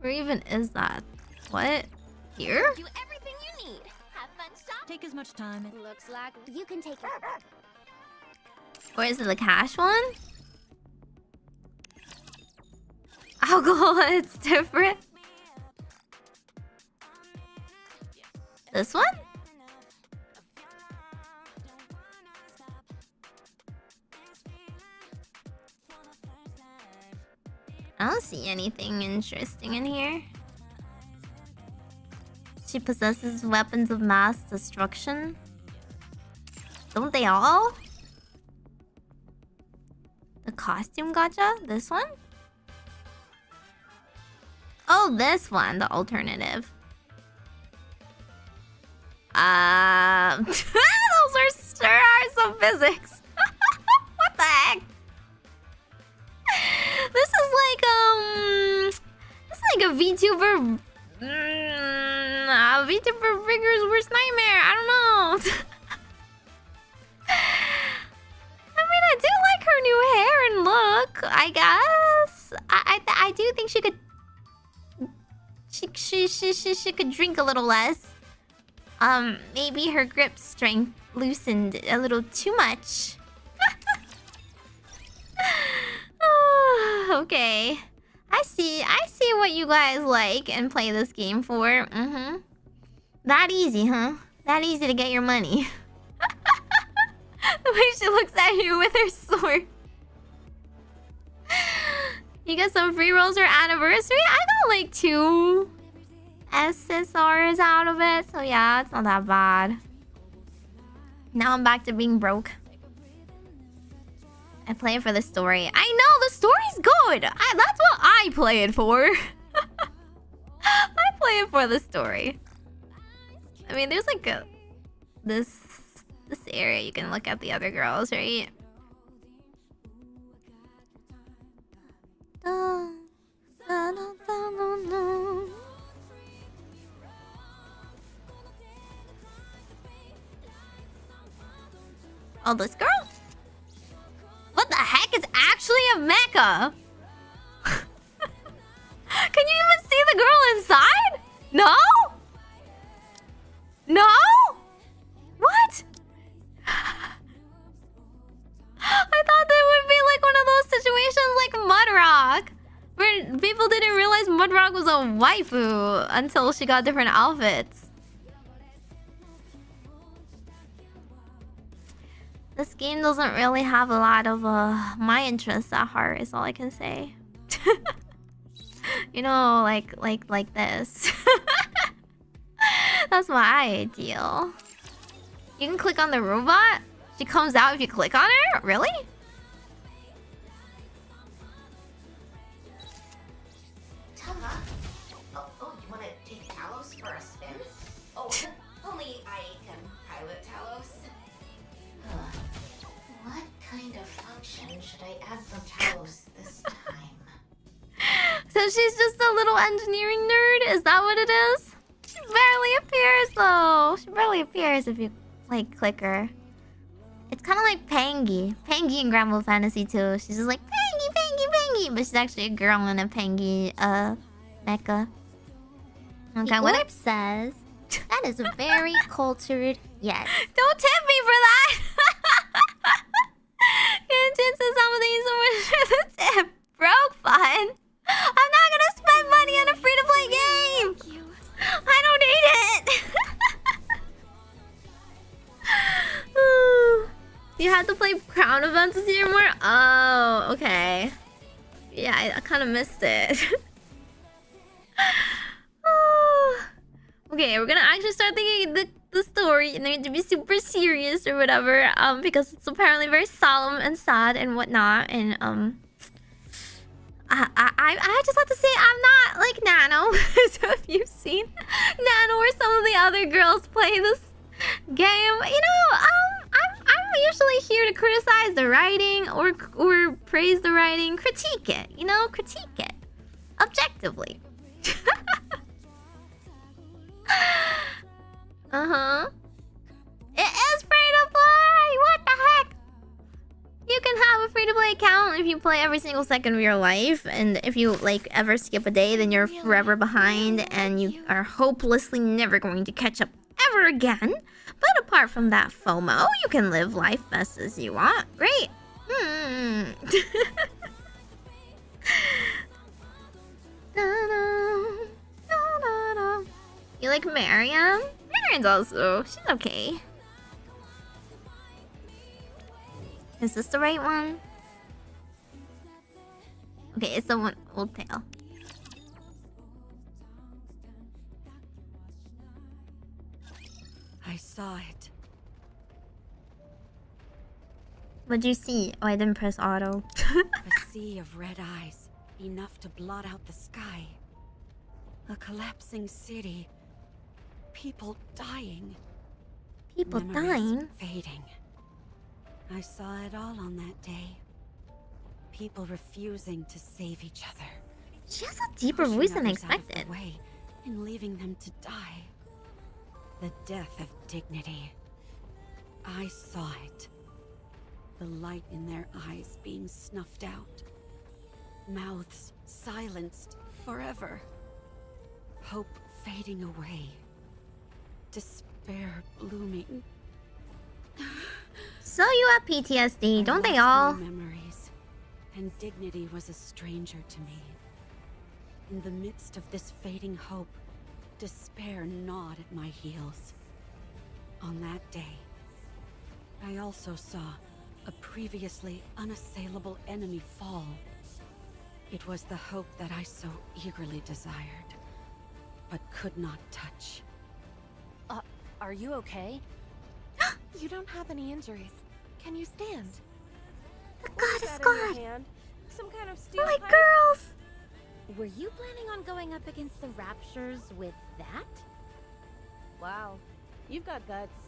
Where even is that? What? Here? Do everything you need. Have fun shop. Take as much time. Looks like you can take it. Or is it the cash one? Alcohol, it's different. This one? I don't see anything interesting in here. She possesses weapons of mass destruction. Don't they all? The costume gacha? This one? Oh, this one, the alternative. Those sure are some physics. What the heck? This is like a VTuber. A VTuber figure's worst nightmare. I don't know. I mean, I do like her new hair and look. I guess I do think she could. She could drink a little less. Maybe her grip strength loosened a little too much. Okay. I see what you guys like and play this game for. Mm-hmm. That easy, huh? That easy to get your money. The way she looks at you with her sword. You get some free rolls for Annivesary? I got like 2 SSRs out of it. So yeah, it's not that bad. Now I'm back to being broke. I play it for the story. I know, the story's good. That's what I play it for. I play it for the story. I mean, there's like this area you can look at the other girls, right? Oh, this girl? What the heck is actually a mecha? Can you even see the girl inside? No? No? What? I thought that would be like one of those situations like Mudrock, where people didn't realize Mudrock was a waifu until she got different outfits. This game doesn't really have a lot of my interests at heart, is all I can say. You know, like this. That's my ideal. You can click on the robot? She comes out if you click on her? Really? Tama? Oh, you want to take Talos for a spin? Oh, only I can pilot Talos. What kind of function should I add for Talos this time? So she's just a little engineering nerd? Is that what it is? She barely appears though. She barely appears if you like click her. It's kind of like Pangy. Pangy in Granblue Fantasy 2. She's just like Pangy, Pangy, Pangy, but she's actually a girl in a Pangy mecha. Okay, what it says? That is very cultured. Yes. Don't tip me for that. Genshin says something so much for the tip. Broke fun. I'm not gonna spend money on a free-to-play game. Thank you. I don't need it. You had to play crown events this year more? Oh, okay. Yeah, I kind of missed it. Okay, we're gonna actually start thinking the story, and they need to be super serious or whatever, because it's apparently very solemn and sad and whatnot, and I just have to say I'm not like Nano. So if you've seen Nano or some of the other girls play this game, you know, I'm usually here to criticize the writing or praise the writing, critique it, you know, critique it objectively. It is free to play. What the heck? You can have a free-to-play account if you play every single second of your life, and if you like ever skip a day, then you're forever behind and you are hopelessly never going to catch up ever again. But apart from that FOMO, you can live life best as you want, right? You like Mariam? Mariam's also, she's okay. Is this the right one? Okay, it's the one old tail. I saw it. What'd you see? Oh, I didn't press auto. A sea of red eyes, enough to blot out the sky. A collapsing city. People dying. People Memories dying. fading. I saw it all on that day. People refusing to save each other. She has a deeper Pushing voice than I others out of expected. the way and leaving them to die. The death of dignity. I saw it. The light in their eyes being snuffed out. Mouths silenced forever. Hope fading away. Despair blooming. So you have PTSD, don't they I all? lost my memories, and dignity was a stranger to me. In the midst of this fading hope, despair gnawed at my heels. On that day, I also saw a previously unassailable enemy fall. It was the hope that I so eagerly desired, but could not touch. Are you okay? You don't have any injuries. Can you stand? The goddess What's that in god. your hand? Some kind of steel Oh my pipe? girls. Were you planning on going up against the Raptures with that? Wow, you've got guts.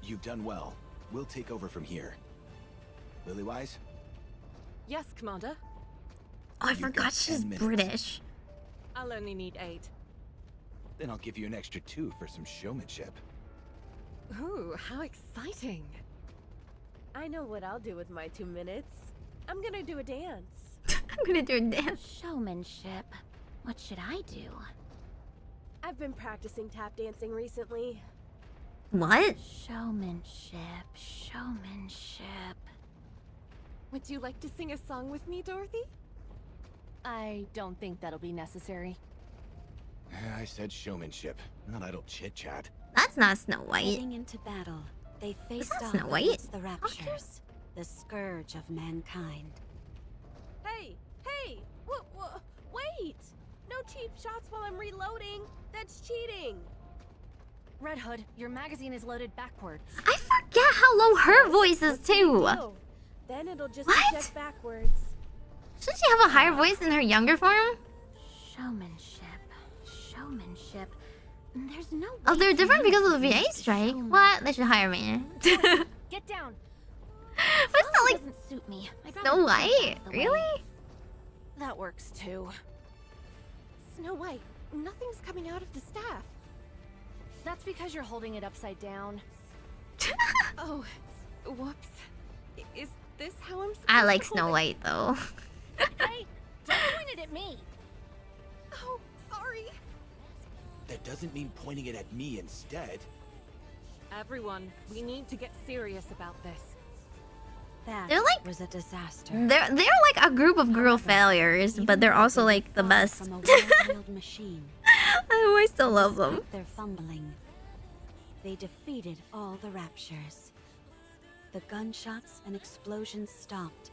You've done well. We'll take over from here. Lilywise? Yes, Commander. Oh, I You've forgot got she's 10 minutes. British. I'll only need 8. Then I'll give you an extra 2 for some showmanship. Ooh, how exciting. I know what I'll do with my 2 minutes. I'm gonna do a dance. I'm gonna do a dance. Showmanship. What should I do? I've been practicing tap dancing recently. What? Showmanship. Showmanship. Would you like to sing a song with me, Dorothy? I don't think that'll be necessary. I said showmanship, not idle chit-chat. That's not Snow White. Heading into battle, they faced that off Snow White? against the Raptures, the scourge of mankind. Hey, hey, wait! No cheap shots while I'm reloading. That's cheating. Red Hood, your magazine is loaded backwards. I forget how low her voice is What's the big too. deal? Then it'll just What? eject backwards. Shouldn't she have a higher voice in her younger form? Showmanship. Showmanship. There's no Oh, way they're for different you because of to the VA be strike. showman. What? They should hire me. But Get down! it's not like doesn't suit me. I'd rather Snow jump White. out of the way. Really? That works too. Snow White, nothing's coming out of the staff. That's because you're holding it upside down. Oh, whoops. Is this how I'm supposed I like to Snow hold it? White though. Hey, don't point it at me! Oh, sorry. That doesn't mean pointing it at me instead. Everyone, we need to get serious about this. That They're like- was a disaster. They're like a group of girl failures, Even but they're though also they like the fought best. From a well-oiled machine. I still love them. Despite their fumbling, they defeated all the Raptures. The gunshots and explosions stopped,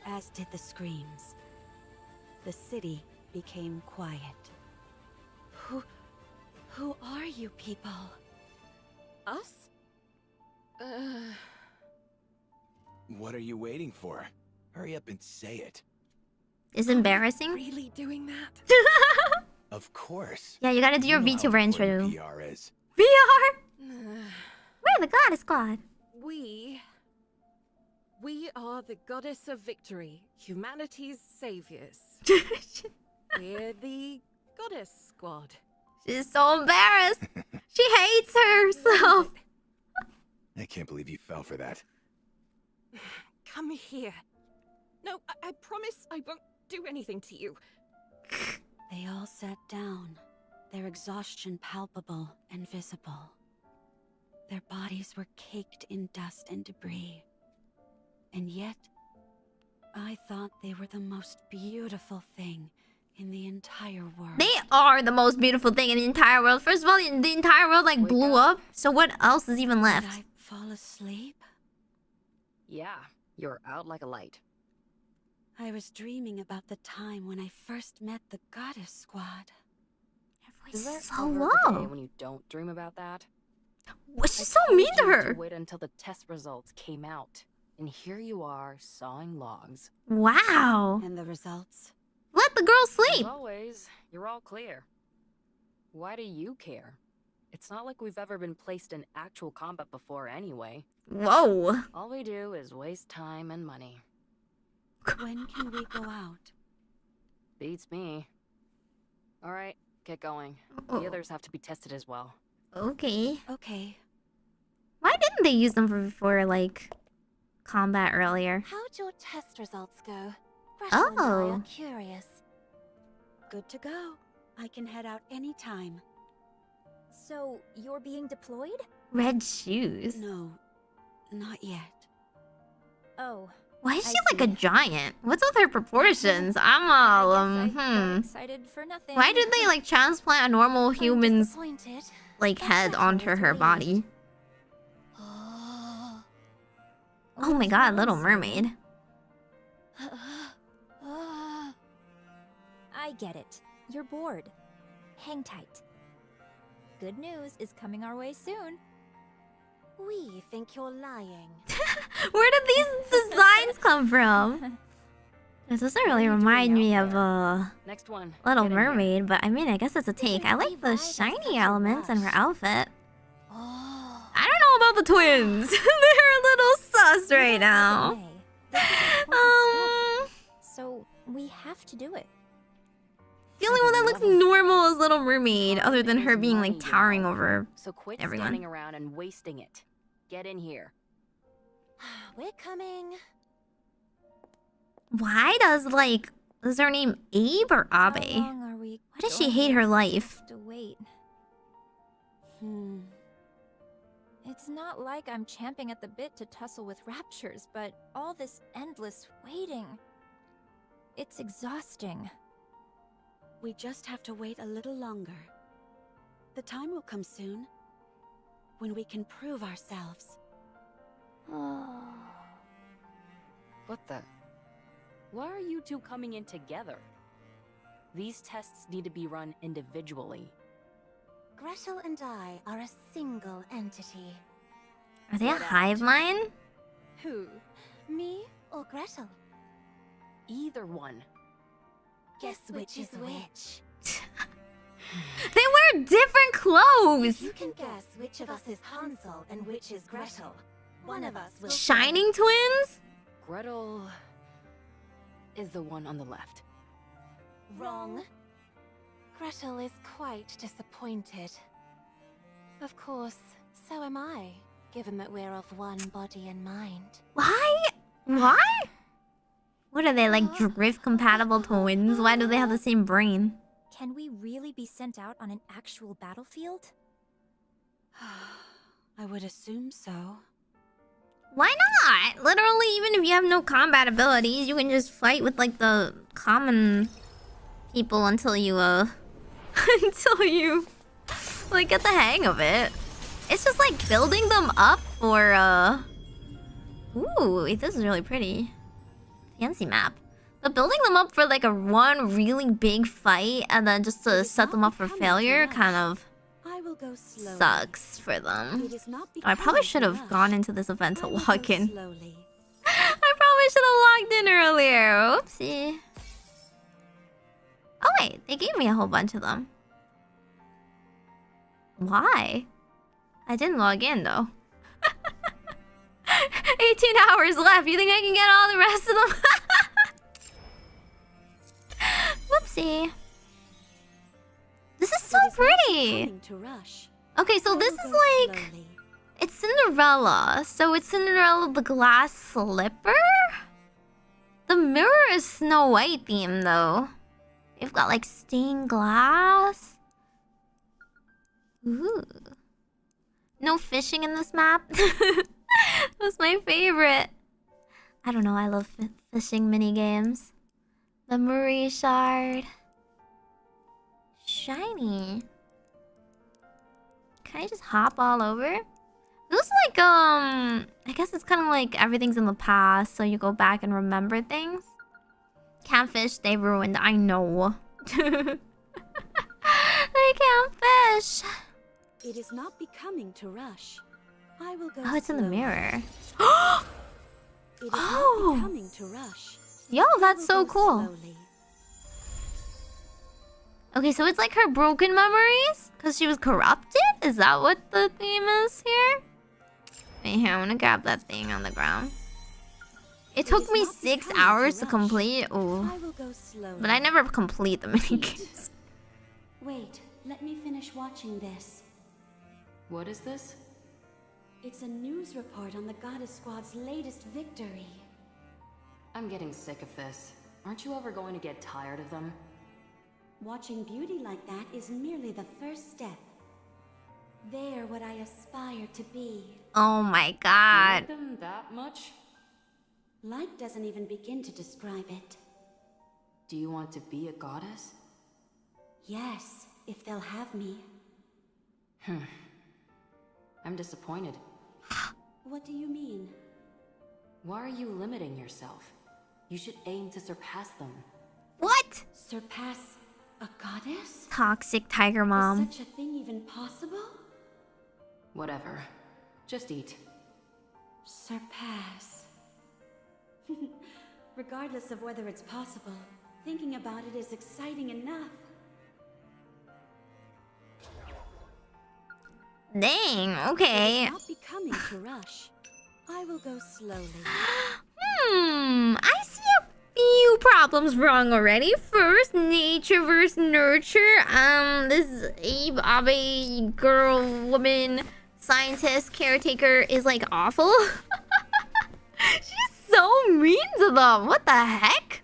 as did the screams. The city became quiet. Who are you people? Us? What are you waiting for? Hurry up and say it. It's embarrassing. Really doing that? Of course. Yeah, you gotta do your You know how VTuber intro. important PR is. VR. We're the goddess squad. We are the goddess of victory, humanity's saviors. We're the goddess squad. She's so embarrassed. She hates herself. I can't believe you fell for that. Come here. No, I promise I won't do anything to you. They all sat down, their exhaustion palpable and visible. Their bodies were caked in dust and debris. And yet, I thought they were the most beautiful thing in the entire world. They are the most beautiful thing in the entire world. First of all, the entire world like blew up. So what else is even Did left? I fall asleep? Yeah, you're out like a light. I was dreaming about the time when I first met the Goddess Squad. Her Is voice there is so ever a day low. when you don't dream about that? What? She's I so mean told to you her. wait until the test results came out, and here you are sawing logs. Wow. And the results? Let the girl As sleep. always, you're all clear. Why do you care? It's not like we've ever been placed in actual combat before anyway. Whoa. All we do is waste time and money. When can we go out? Beats me. Alright, get going. Oh. The others have to be tested as well. Okay. Okay. Why didn't they use them for like combat earlier? How'd your test results go? Gretel and I Oh. are curious. Good to go. I can head out anytime. So, you're being deployed? Red shoes. No, not yet. Oh. Why is I she like a see. giant? What's with her proportions? I'm all I guess I got excited for nothing. Why did they like transplant a normal I'm human's disappointed. like head Gretel onto is her relieved. body? Oh my god, Little Mermaid. I get it. You're bored. Hang tight. Good news is coming our way soon. We think you're lying. Where did these designs come from? This doesn't really remind me of Next one. Little Get in here. Mermaid, but I mean, I guess it's a take. I like the shiny elements in her outfit. Oh. I don't know about the twins. They're a little sus right now. This is important stuff, The so we have to do it. only one that looks normal is Little Mermaid, other than her being like towering over. So quit everyone. standing around and wasting it. Get in here. We're coming. Why does like, is her name Abe or How Abe? long are we Why does she going hate to her life? have to wait? Hmm. It's not like I'm champing at the bit to tussle with raptures, but all this endless waiting. It's exhausting. We just have to wait a little longer. The time will come soon. When we can prove ourselves. What the? Why are you two coming in together? These tests need to be run individually. Gretel and I are a single entity. Are they a hive mind? Who? Me or Gretel? Either one. Guess which is which. They wear different clothes. You can guess which of us is Hansel and which is Gretel. One of us will. Shining twins? Gretel is the one on the left. Wrong. Gretel is quite disappointed. Of course, so am I, given that we're of one body and mind. Why? Why? What are they, like drift compatible twins? Why do they have the same brain? Can we really be sent out on an actual battlefield? I would assume so. Why not? Literally, even if you have no combat abilities, you can just fight with like the common people until you until you like get the hang of it. It's just like building them up for ooh, this is really pretty. Fancy map. But building them up for like a one really big fight and then just to set them up for failure kind of I will go slowly. sucks for them. It is not I probably becoming should to have rush. gone into this event to I will log go in. slowly. I probably should have logged in earlier. Oopsie. Oh wait, they gave me a whole bunch of them. Why? I didn't log in though. 18 hours left. You think I can get all the rest of them? Whoopsie. This is so It is not pretty. becoming to rush. Okay, so I this will is go like... slowly. It's Cinderella. So it's Cinderella the glass slipper? The mirror is Snow White theme though. You've got like stained glass. Ooh. No fishing in this map. That's my favorite. I don't know, I love fishing mini games. The Marie Shard. Shiny. Can I just hop all over? Looks like, I guess it's kind of like everything's in the past, so you go back and remember things. Can't fish, they ruined, I know. They can't fish. It is not becoming to rush. I will go Oh, it's in the slowly. mirror. It is Oh! not becoming to rush. Yo, that's I so will go cool. slowly. Okay, so it's like her broken memories? Because she was corrupted? Is that what the theme is here? Wait, here, I'm gonna grab that thing on the ground. It took me 6 hours to complete. Ooh. But I never complete the minigames. Wait, let me finish watching this. What is this? It's a news report on the Goddess Squad's latest victory. I'm getting sick of this. Aren't you ever going to get tired of them? Watching beauty like that is merely the first step. They're what I aspire to be. Oh my You god. like them that much? Light doesn't even begin to describe it. Do you want to be a goddess? Yes, if they'll have me. I'm disappointed. What do you mean? Why are you limiting yourself? You should aim to surpass them. What? Surpass a goddess? Toxic tiger mom. Is such a thing even possible? Whatever. Just eat. Surpass. Regardless of whether it's possible, thinking about it is exciting enough. Dang, okay. Not becoming to rush. I will go slowly. I see a few problems wrong already. First, nature versus nurture. This Abe Abe girl, woman, scientist, caretaker is like awful. She's so mean to them. What the heck?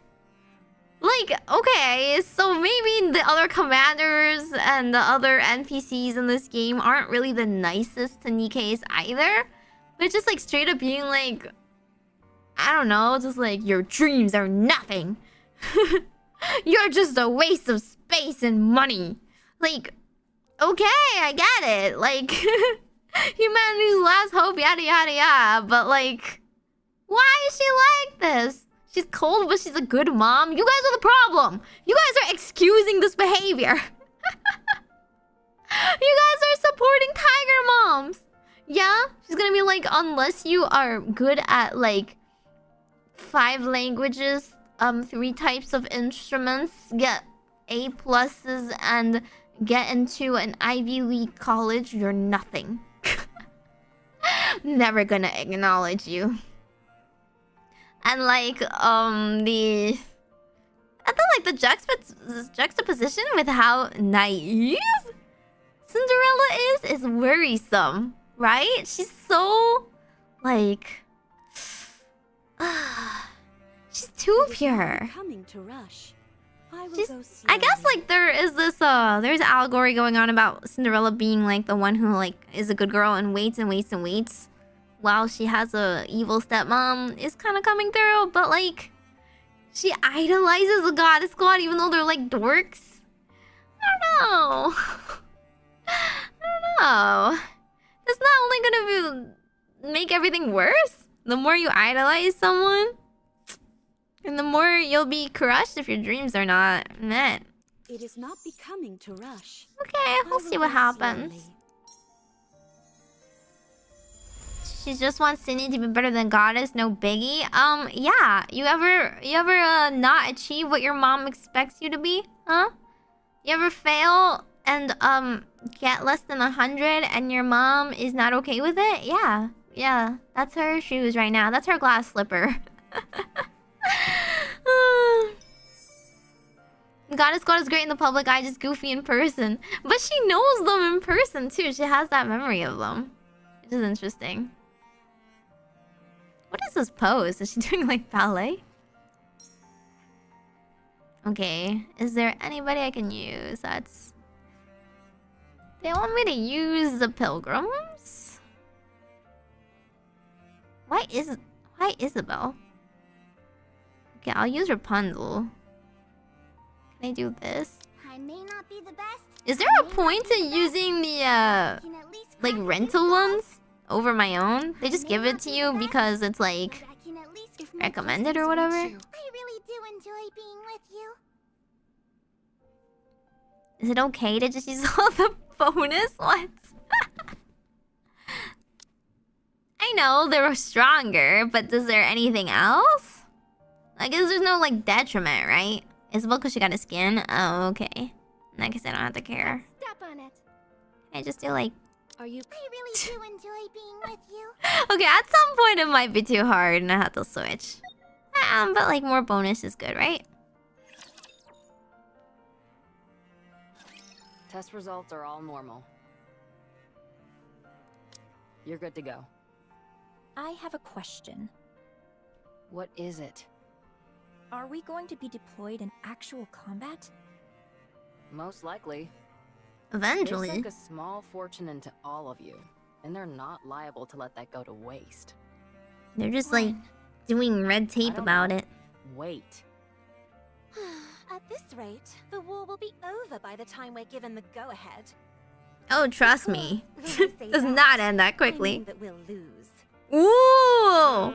Like, okay, so maybe the other commanders and the other NPCs in this game aren't really the nicest to Nikke's either. But just like straight up being like, I don't know, just like, your dreams are nothing. You're just a waste of space and money. Like, okay, I get it. Like, humanity's last hope, yada yada yada. But like, why is she like this? She's cold, but she's a good mom. You guys are the problem. You guys are excusing this behavior. You guys are supporting tiger moms. Yeah? She's gonna be like, unless you are good at like 5 languages, 3 types of instruments, get A+, and get into an Ivy League college, you're nothing. Never gonna acknowledge you. And like, I feel like the juxtaposition with how naive Cinderella is worrisome, right? She's so, like, she's too pure. I guess like there is this there's allegory going on about Cinderella being like the one who like is a good girl and waits and waits and waits while she has a evil stepmom is kind of coming through, but like she idolizes the Goddess Squad even though they're like dorks. I don't know. I don't know. It's not only gonna make everything worse. The more you idolize someone, and the more you'll be crushed if your dreams are not met. It is not becoming to rush. Okay, we'll see what happens. She just wants Cindy to be better than Goddess, no biggie. Yeah. You ever not achieve what your mom expects you to be? Huh? You ever fail and get less than 100 and your mom is not okay with it? Yeah. Yeah. That's her shoes right now. That's her glass slipper. Goddess Squad is great in the public eye, just goofy in person. But she knows them in person too. She has that memory of them. Which is interesting. What is this pose? Is she doing like ballet? Okay. Is there anybody I can use? That's... They want me to use the pilgrims? Why Isabel? Okay, I'll use Rapunzel. Can I do this? I may not be the best. Is there a point to using the like rental ones over my own? They just give it to you because it's like recommended or whatever? I really do enjoy being with you. Is it okay to just use all the bonus ones? I know they're stronger, but is there anything else? I guess there's no like detriment, right? Isabel because she got a skin? Oh, okay. I guess I don't have to care. Step on it. Can I just do like Are you... I really do enjoy being with you. Okay, at some point it might be too hard and I have to switch. But like more bonus is good, right? Test results are all normal. You're good to go. I have a question. What is it? Are we going to be deployed in actual combat? Most likely. Eventually. They sunk a small fortune into all of you, and they're not liable to let that go to waste. They're just like doing red tape about it. Wait. At this rate, the war will be over by the time we're given the go-ahead. Oh, trust me. Does not end that quickly. I mean that we'll lose. Ooh!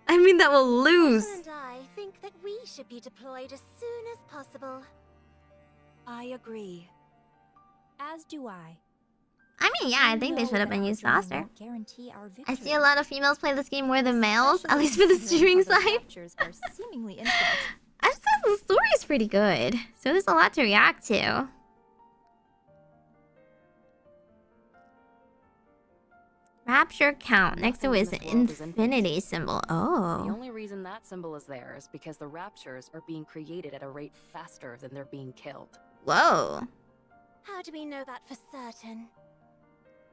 I mean that we'll lose. And I think that we should be deployed as soon as possible. I agree. As do I. I mean, yeah, I think they should have been used faster. Guarantee our I see a lot of females play this game more than males, at least for the streaming side. Are seemingly infinite. I just thought the story is pretty good, so there's a lot to react to. Rapture count next to his infinity symbol. The Oh. only reason that symbol is there is because the raptures are being created at a rate faster than they're being killed. Whoa. How do we know that for certain?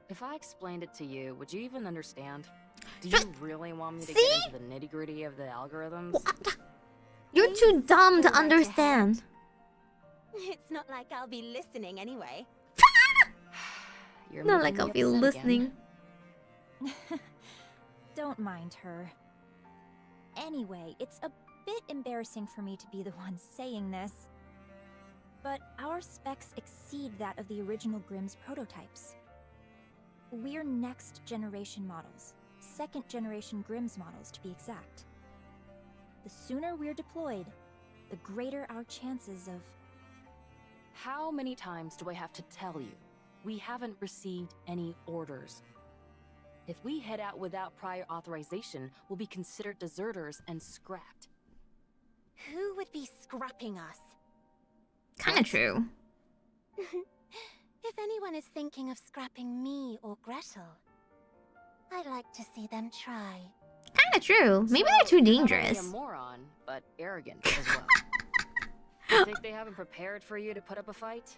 If I explained it to you, would you even understand? Do you really want me to See? get into the nitty-gritty of the algorithms? You're too dumb to understand. It's not like I'll be listening anyway. You're Not making like I'll me be upset listening. again. Don't mind her. Anyway, it's a bit embarrassing for me to be the one saying this. But our specs exceed that of the original Grimm's prototypes. We're next generation models. Second generation Grimm's models, to be exact. The sooner we're deployed, the greater our chances of... How many times do I have to tell you? We haven't received any orders. If we head out without prior authorization, we'll be considered deserters and scrapped. Who would be scrapping us? Kinda true. If anyone is thinking of scrapping me or Gretel, I'd like to see them try. Kinda true. Maybe they're too dangerous. Not only a moron, but arrogant as well. You think they haven't prepared for you to put up a fight?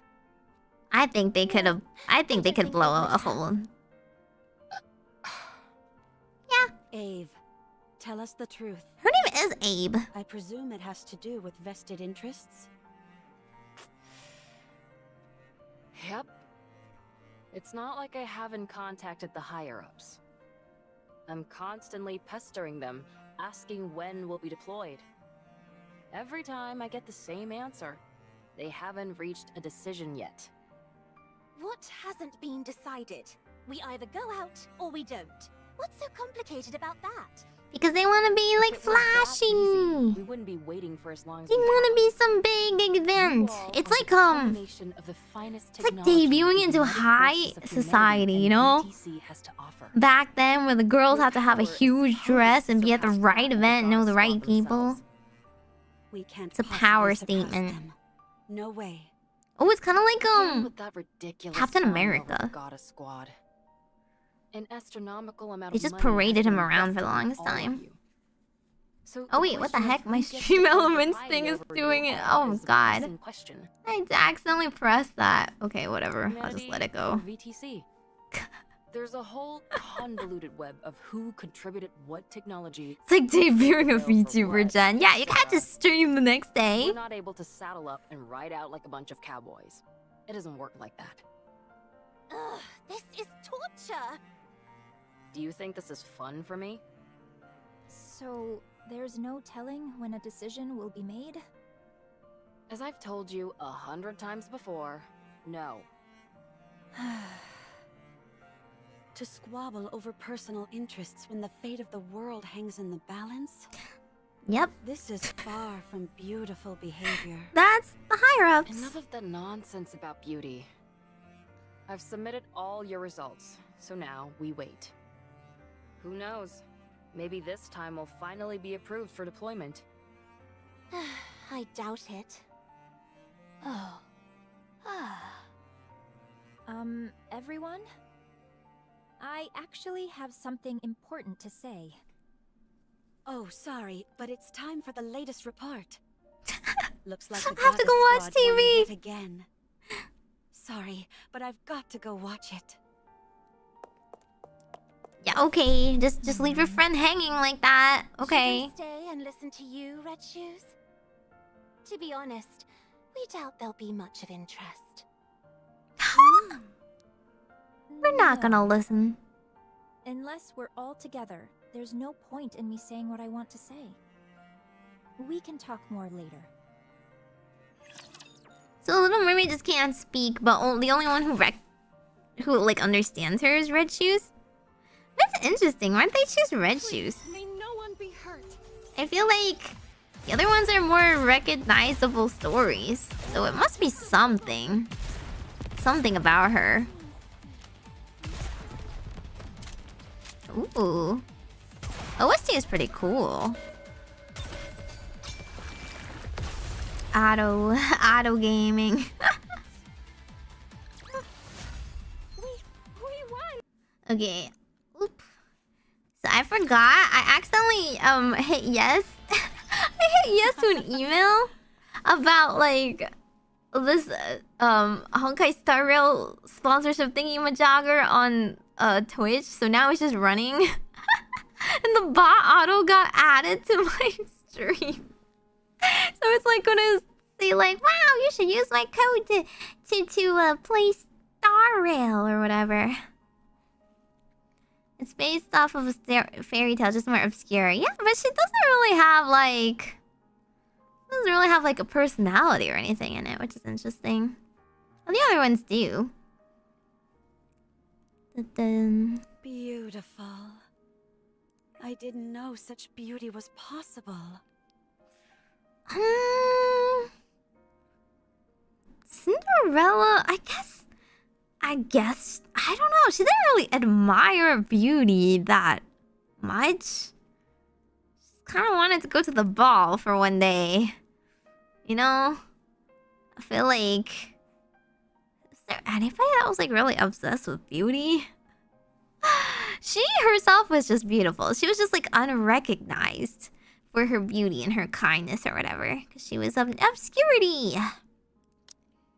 I think they could have. I think they could blow a hole. Ave, tell us the truth. Her name is Abe. I presume it has to do with vested interests? Yep. It's not like I haven't contacted the higher-ups. I'm constantly pestering them, asking when we'll be deployed. Every time I get the same answer. They haven't reached a decision yet. What hasn't been decided? We either go out or we don't. What's so complicated about that? Because they want to be like If it were that flashy. easy, we wouldn't be waiting for as long as They we want to have. be some big event. You all It's are like the combination of the finest it's like technology debuting the into United high Forces of society, Humanity you know? and VTC has to offer. Back then, where the girls Your have to have a power is huge so dress and be at the surpassed right that event, they know the gotta right swap people. themselves. We can't It's a possibly power surpass statement. them. No way. Oh, it's kind of like Again with that ridiculous Captain song over America. Goddess Squad. An astronomical amount They of just money has paraded him been around for the invested in longest all of time. you. So Oh the wait, what the question of heck? who My gets to stream hold the elements pie thing is over doing you it. all Oh is the god. pressing question. I accidentally pressed that. Okay, whatever. I'll just Humanity let it or go. VTC. There's a whole convoluted web of who contributed what technology. It's like debuting a failed for VTuber what, gen. Yeah, you can't etc. just stream the next day. We're not able to saddle up and ride out like a bunch of cowboys. It doesn't work like that. Ugh, this is torture! Do you think this is fun for me? So, there's no telling when a decision will be made? As I've told you 100 times before, no. To squabble over personal interests when the fate of the world hangs in the balance? Yep, This is far from beautiful behavior. that's the higher ups. Enough of the nonsense about beauty. I've submitted all your results, so now we wait. Who knows? Maybe this time we'll finally be approved for deployment. I doubt it. Oh. Everyone? I actually have something important to say. Oh, sorry, but it's time for the latest report. Looks like I the have to go Goddess watch Squad won TV. yet again. Sorry, but I've got to go watch it. Yeah, okay. Just leave your friend hanging like that. Okay. Should I stay and listen to you, Red Shoes? To be honest, we doubt there'll be much of interest. We're not gonna listen. Unless we're all together, there's no point in me saying what I want to say. We can talk more later. So the Little Mermaid just can't speak, but the only one who like understands her is Red Shoes. That's interesting. Why'd they choose Red Shoes? May no one be hurt. I feel like the other ones are more recognizable stories, so it must be something about her. Ooh, OST is pretty cool. Auto gaming. We won. Okay. Oop. So I forgot. I accidentally hit yes. I hit yes to an email about like this Honkai Star Rail sponsorship thingy majogger on Twitch. So now it's just running. And the bot auto got added to my stream. So it's like gonna say like, wow, you should use my code to play Star Rail or whatever. It's based off of a fairy tale, just more obscure. Yeah, but she doesn't really have like a personality or anything in it, which is interesting. Well, the other ones do. Dun-dun. Beautiful. I didn't know such beauty was possible. Cinderella, I guess, I don't know. She didn't really admire beauty that much. She kind of wanted to go to the ball for one day. You know? I feel like... Is there anybody that was like really obsessed with beauty? She herself was just beautiful. She was just like unrecognized for her beauty and her kindness or whatever. Because she was of obscurity.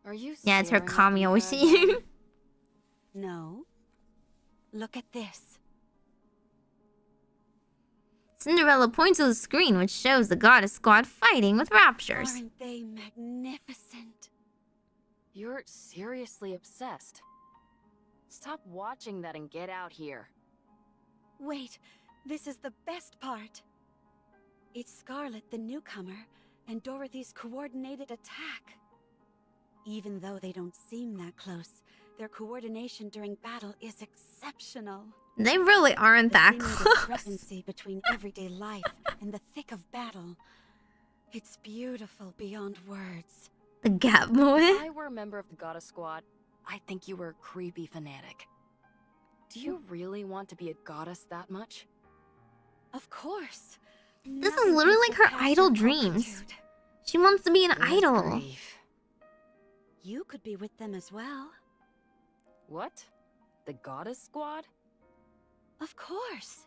Are you Yeah, it's her staring at me Kamiyoshi. No. Look at this. Cinderella points to the screen, which shows the Goddess Squad fighting with raptures. Aren't they magnificent? You're seriously obsessed. Stop watching that and get out here. Wait, this is the best part. It's Scarlet, the newcomer, and Dorothy's coordinated attack. Even though they don't seem that close, their coordination during battle is exceptional. They really aren't that The close. discrepancy between everyday life and the thick of battle. It's beautiful beyond words. The gap If moment. I were a member of the Goddess Squad, I'd think you were a creepy fanatic. Do you really want to be a goddess that much? Of course. This is Nothing literally can like her surpass idol your dreams. promptitude. She wants to be an Good idol. grief. You could be with them as well. What? The Goddess Squad? Of course.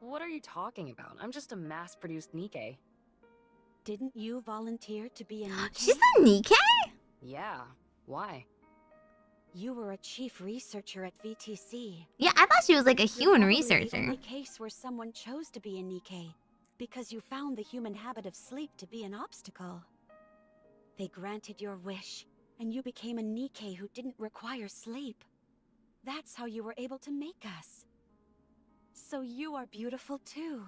What are you talking about? I'm just a mass-produced Nikke. Didn't you volunteer to be a Nikke? She's a Nikke? Yeah. Why? You were a chief researcher at VTC. Yeah, I thought she was like a You're human probably researcher. the only case where someone chose to be a Nikke, because you found the human habit of sleep to be an obstacle. They granted your wish, and you became a Nikke who didn't require sleep. That's how you were able to make us. So you are beautiful too.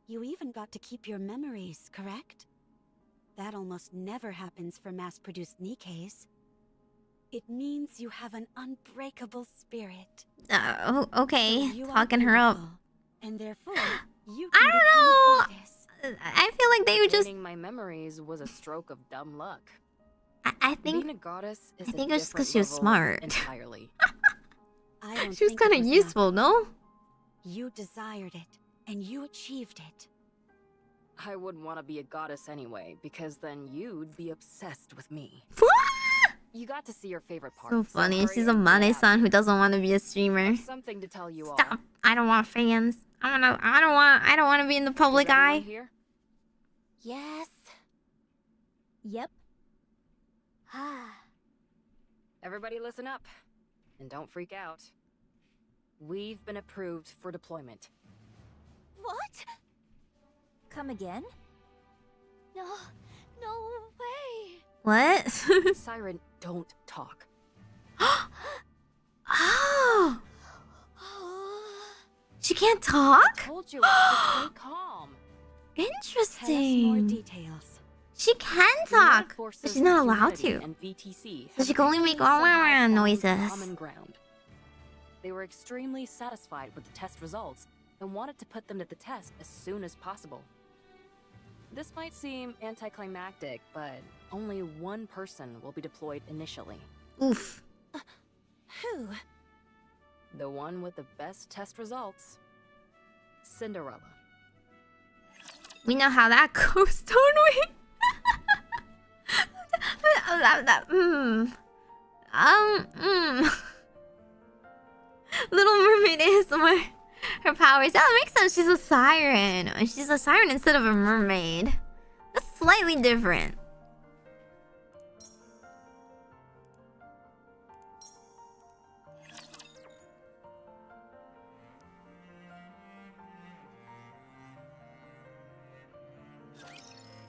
You even got to keep your memories, correct? That almost never happens for mass-produced Nikkes. It means you have an unbreakable spirit. Okay. So you are Talking her up. beautiful, and therefore, you I can become a don't goddess. I feel like they would just... Gaining my memories was a stroke of dumb luck. I think... Being a goddess is I think a it was just 'cause different she was level smart. entirely. I don't She was think kind it of was useful, luck. no? You desired it, and you achieved it. I wouldn't want to be a goddess anyway, because then you'd be obsessed with me. You got to see your favorite part. So funny. hurry She's a and get Mane-san out. who doesn't want to be a I streamer. have something to tell you Stop. all. I don't want fans. I don't want to be in the public Is everyone eye. here? Yes. Yep. Ah. Everybody listen up. And don't freak out. We've been approved for deployment. What? Come again? No. No way. What? Siren, don't talk. Oh. Oh. She can't talk? I told you to stay calm. Tell us more Interesting. details. She can United talk, Forces but she's not for allowed Humanity to. And VTC So she have can only make somehow found noises. common ground. They were extremely satisfied with the test results and wanted to put them to the test as soon as possible. This might seem anticlimactic, but only one person will be deployed initially. Oof. Who? The one with the best test results. Cinderella. We know how that goes, don't we? Little Mermaid ASMR. Her powers. Yeah, that makes sense. She's a siren. She's a siren instead of a mermaid. That's slightly different.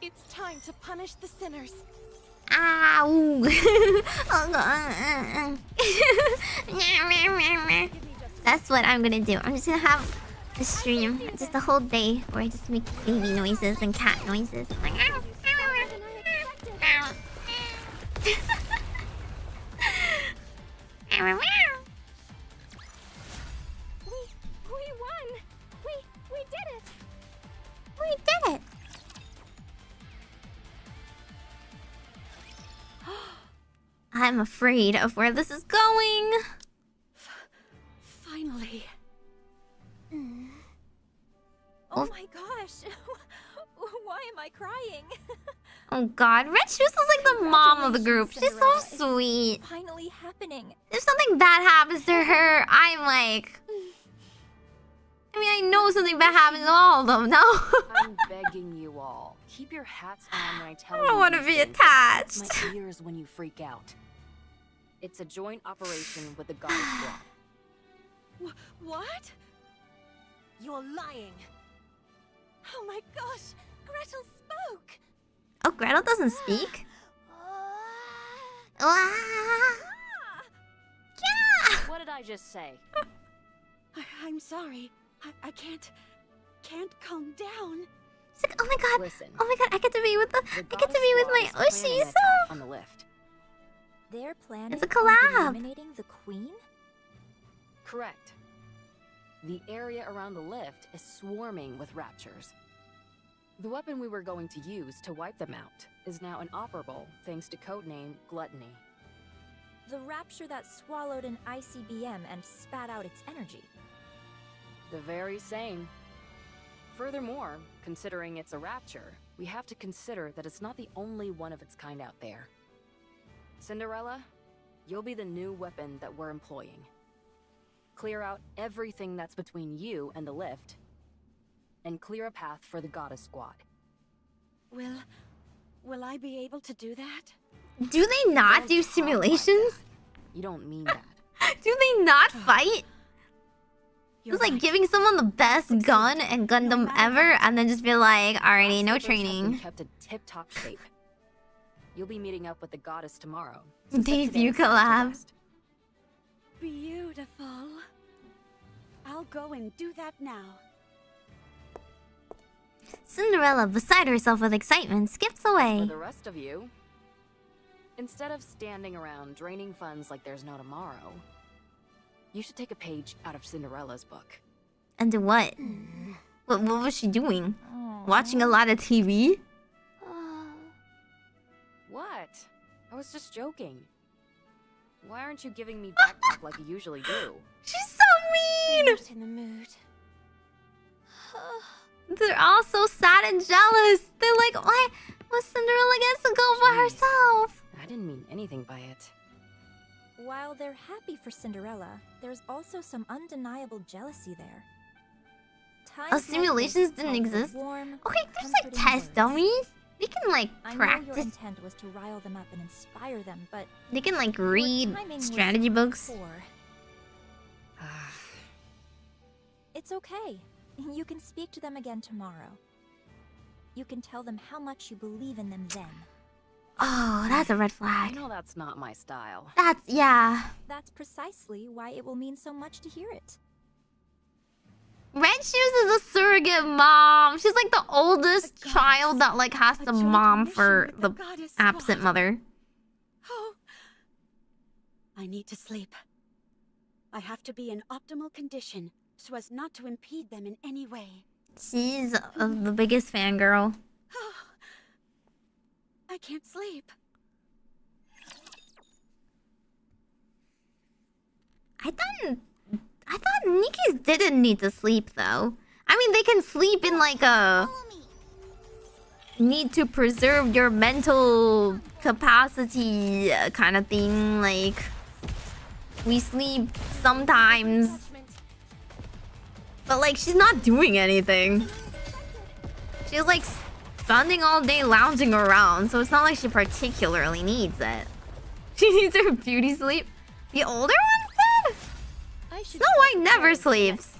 It's time to punish the sinners. Ow! That's what I'm gonna do. I'm just gonna have a stream, just a whole day, where I just make baby noises and cat noises. Like, ow, ow, ow, ow. We won! We did it! We did it! I'm afraid of where this is going. Finally. Oh my gosh. Why am I crying? Oh god, Red Shoes is like the mom of the group. She's so Cinderella. It's sweet. finally happening. If something bad happens to her, I'm like... I mean, I know something bad happens to all of them, no? I'm begging you all. Keep your hats on when I tell you. I don't want to these be things. attached. My ears when you freak out. It's a joint operation with the Goddess Squad. What? You're lying. Oh my gosh! Gretel spoke! Oh, Gretel doesn't speak? Ah. Yeah. What did I just say? I'm sorry. I can't calm down. She's like, oh my god. Listen. Oh my god, I get to be with The I get to Goddess be with Squad my is planning an Oshi, attack so... on the lift. They're planning It's a on collab. eliminating the queen? Correct. The area around the lift is swarming with raptures. The weapon we were going to use to wipe them out is now inoperable thanks to codename Gluttony. The rapture that swallowed an ICBM and spat out its energy. The very same. Furthermore, considering it's a rapture, we have to consider that it's not the only one of its kind out there. Cinderella, you'll be the new weapon that we're employing. Clear out everything that's between you and the lift, and clear a path for the Goddess Squad. Will I be able to do that? Do they not Don't do talk like simulations? that. You don't mean that. Do they not fight? You're It's like right. giving someone the best gun and Gundam ever, and then just be like, alrighty, no Last Overzone has been training. kept in tip-top shape. You'll be meeting up with the Goddess tomorrow. Debut today is time to collab. rest. Beautiful. I'll go and do that now. Cinderella, beside herself with excitement, skips For away. the rest of you, instead of standing around draining funds like there's no tomorrow, you should take a page out of Cinderella's book. And do what? What was she doing? Watching a lot of TV? What? I was just joking. Why aren't you giving me backpack like you usually do? She's so I'm mean! not in the mood. They're all so sad and jealous. They're like, why was Cinderella gets to go by herself? I didn't mean anything by it. While they're happy for Cinderella, there's also some undeniable jealousy there. Times like simulations this didn't call for exist? warm, Okay, there's like comforting test words. dummies. They can like I know your practice. intent was to rile them up and inspire them, but They can like your read timing was strategy books. poor. It's okay. You can speak to them again tomorrow. You can tell them how much you believe in them then. Oh, that's a red I flag. know that's not my style. Yeah. That's precisely why it will mean so much to hear it. Red Shoes is a surrogate mom. She's like the oldest child that like has to mom for the absent mother. Oh. I need to sleep. I have to be in optimal condition so as not to impede them in any way. She's the biggest fangirl. I can't sleep. I thought Nikki's didn't need to sleep though. I mean, they can sleep in like a need to preserve your mental capacity kind of thing. Like we sleep sometimes, but like she's not doing anything. She's like spending all day lounging around, so it's not like she particularly needs it. She needs her beauty sleep. The older ones did? Snow White never sleeps.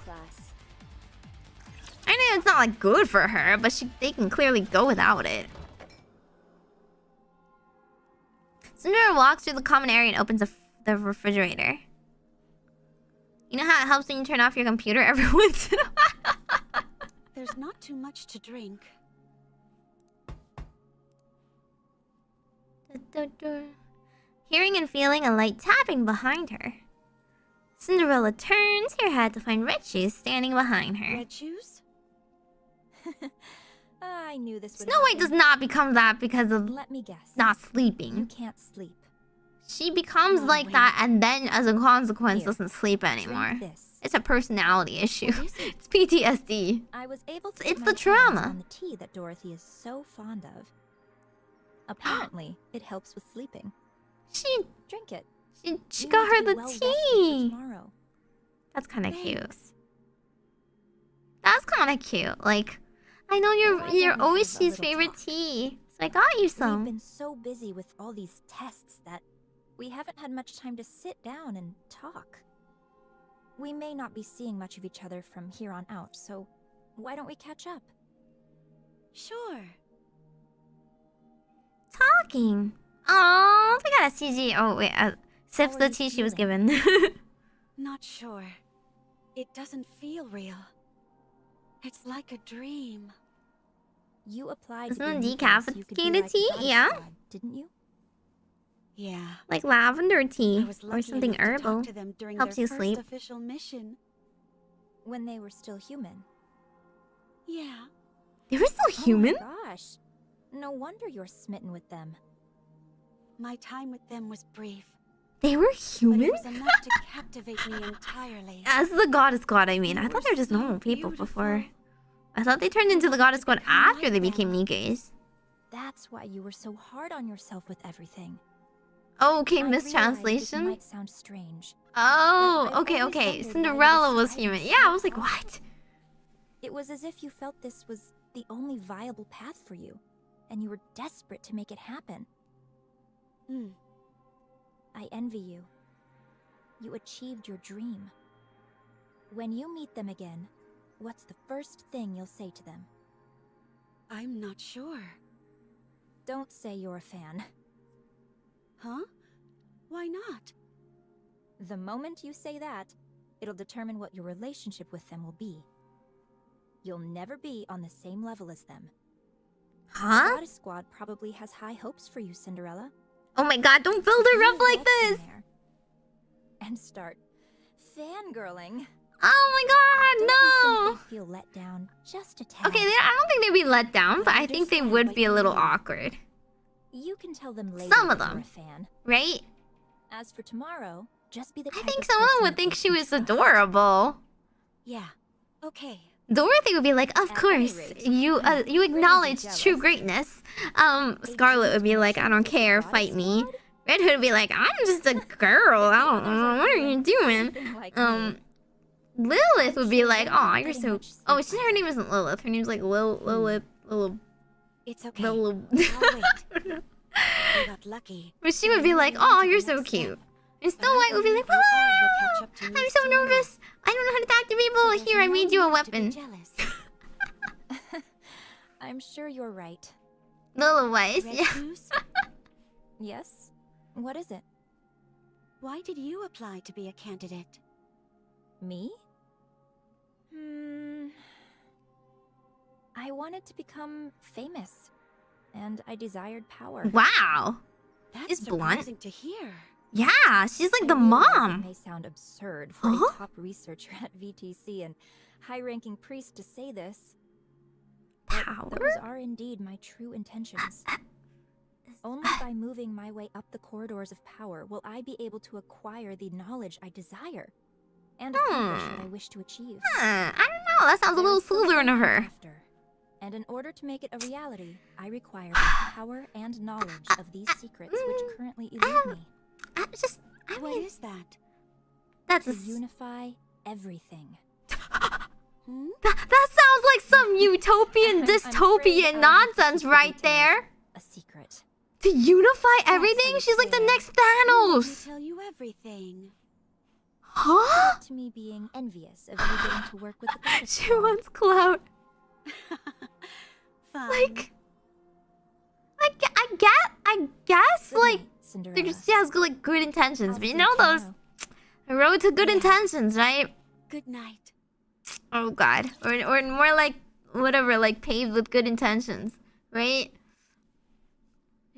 I know it's not like good for her, but they can clearly go without it. Cinderella walks through the common area and opens the refrigerator. You know how it helps when you turn off your computer every once in a while? There's not too much to drink. Hearing and feeling a light tapping behind her. Cinderella turns her head to find Red Shoes standing behind her. Red Shoes? I knew this would Snow White does not become that because of Let me guess. not You sleeping. can't sleep. She becomes Oh, like wait. that and then as a consequence Here, doesn't sleep anymore. Drink this. It's a personality issue. What is it? It's PTSD. I was able to It's get the my hands trauma. on the tea that Dorothy is so fond of. Apparently, it helps with sleeping. She Drink it. she You got need her to be the well rested for tea. tomorrow. That's kind of cute. Thanks. That's kind of cute. Like, I know Why you're don't we always have a she's little favorite talk? tea, so I got you We've some. been so busy with all these tests that we haven't had much time to sit down and talk. We may not be seeing much of each other from here on out, so why don't we catch up? Sure. Talking. Oh, they got a CG. Oh wait, sips How the are you tea she was feeling? given. Not sure. It doesn't feel real. It's like a dream. You applied Isn't to it be Nikke so you could be decapitated like tea? Goddess Yeah. Squad, didn't you? Yeah. Like lavender I tea was or lucky something enough to herbal. talk to them during Helps their you first sleep. official mission. When they were still human. Yeah. They were still human? Oh my gosh. No wonder you're smitten with them. My time with them was brief, They were but human? it was enough to captivate me entirely. As the Goddess Squad, I mean. They I thought were they were just so normal people beautiful. before. I thought they turned into the Goddess Squad Kinda after like they them. became Nikkes. That's why you were so hard on yourself with everything. Oh, okay, I realize this mistranslation. might sound strange. Oh, but I've okay, always okay. wondered why you Cinderella was decided human. so Yeah, I was like, hard. what? It was as if you felt this was the only viable path for you, and you were desperate to make it happen. Mm. I envy you. You achieved your dream. When you meet them again, what's the first thing you'll say to them? I'm not sure. Don't say you're a fan. Huh? Why not? The moment you say that, it'll determine what your relationship with them will be. You'll never be on the same level as them. The Huh? Goddess Squad probably has high hopes for you, Cinderella. Oh my god, don't build her You up like walk in this! there and start fangirling. Oh my god, Don't no! you think they'd feel let down just a tad? Okay, I don't think they'd be let down, but I think they Understand would what be a you little mean. awkward. You can tell them later Some of that you're them. a fan. Right? As for tomorrow, just be the I type think of some of them person would that think they she can was trust. adorable. Yeah. Okay. Dorothy would be like, of At any course, rate, you crazy acknowledge true jealous. greatness. Scarlet would be like, I don't care, fight me. Red Hood would be like, I'm just a girl. I don't know. What are you doing? Lilith would be like, oh, you're so... Oh, her name isn't Lilith. Her name's like Lilith. It's okay. Lilith. I'll wait. I got lucky. But she would be like, oh, you're so cute. And Snow White would be like, ah, I'm so nervous. I don't know how to talk to people. Here, I made you a weapon. I'm sure you're right. Little Weiss, Red yeah. shoes? Yes? What is it? Why did you apply to be a candidate? Me? I wanted to become famous, and I desired power. Wow. That's She's blunt. surprising to hear. Yeah, she's like the I realize mom. It may sound absurd for a top researcher at VTC and high-ranking priest to say this. Power? Those are indeed my true intentions. Only by moving my way up the corridors of power will I be able to acquire the knowledge I desire and accomplish what I wish to achieve. I don't know. That sounds a little Slytherin of her. And in order to make it a reality, I require the power and knowledge of these secrets which currently elude me. What is that? That's to unify everything. That sounds like some utopian, dystopian nonsense right there. A secret. To unify everything? She's like the next Thanos. Tell you everything. Huh? To me being envious of you getting to work with the goddess. She wants clout. Fine. Like, I guess, like, she has like good intentions, but you know those the road to good intentions, right? Good night. Oh God, or more like whatever, like paved with good intentions, right?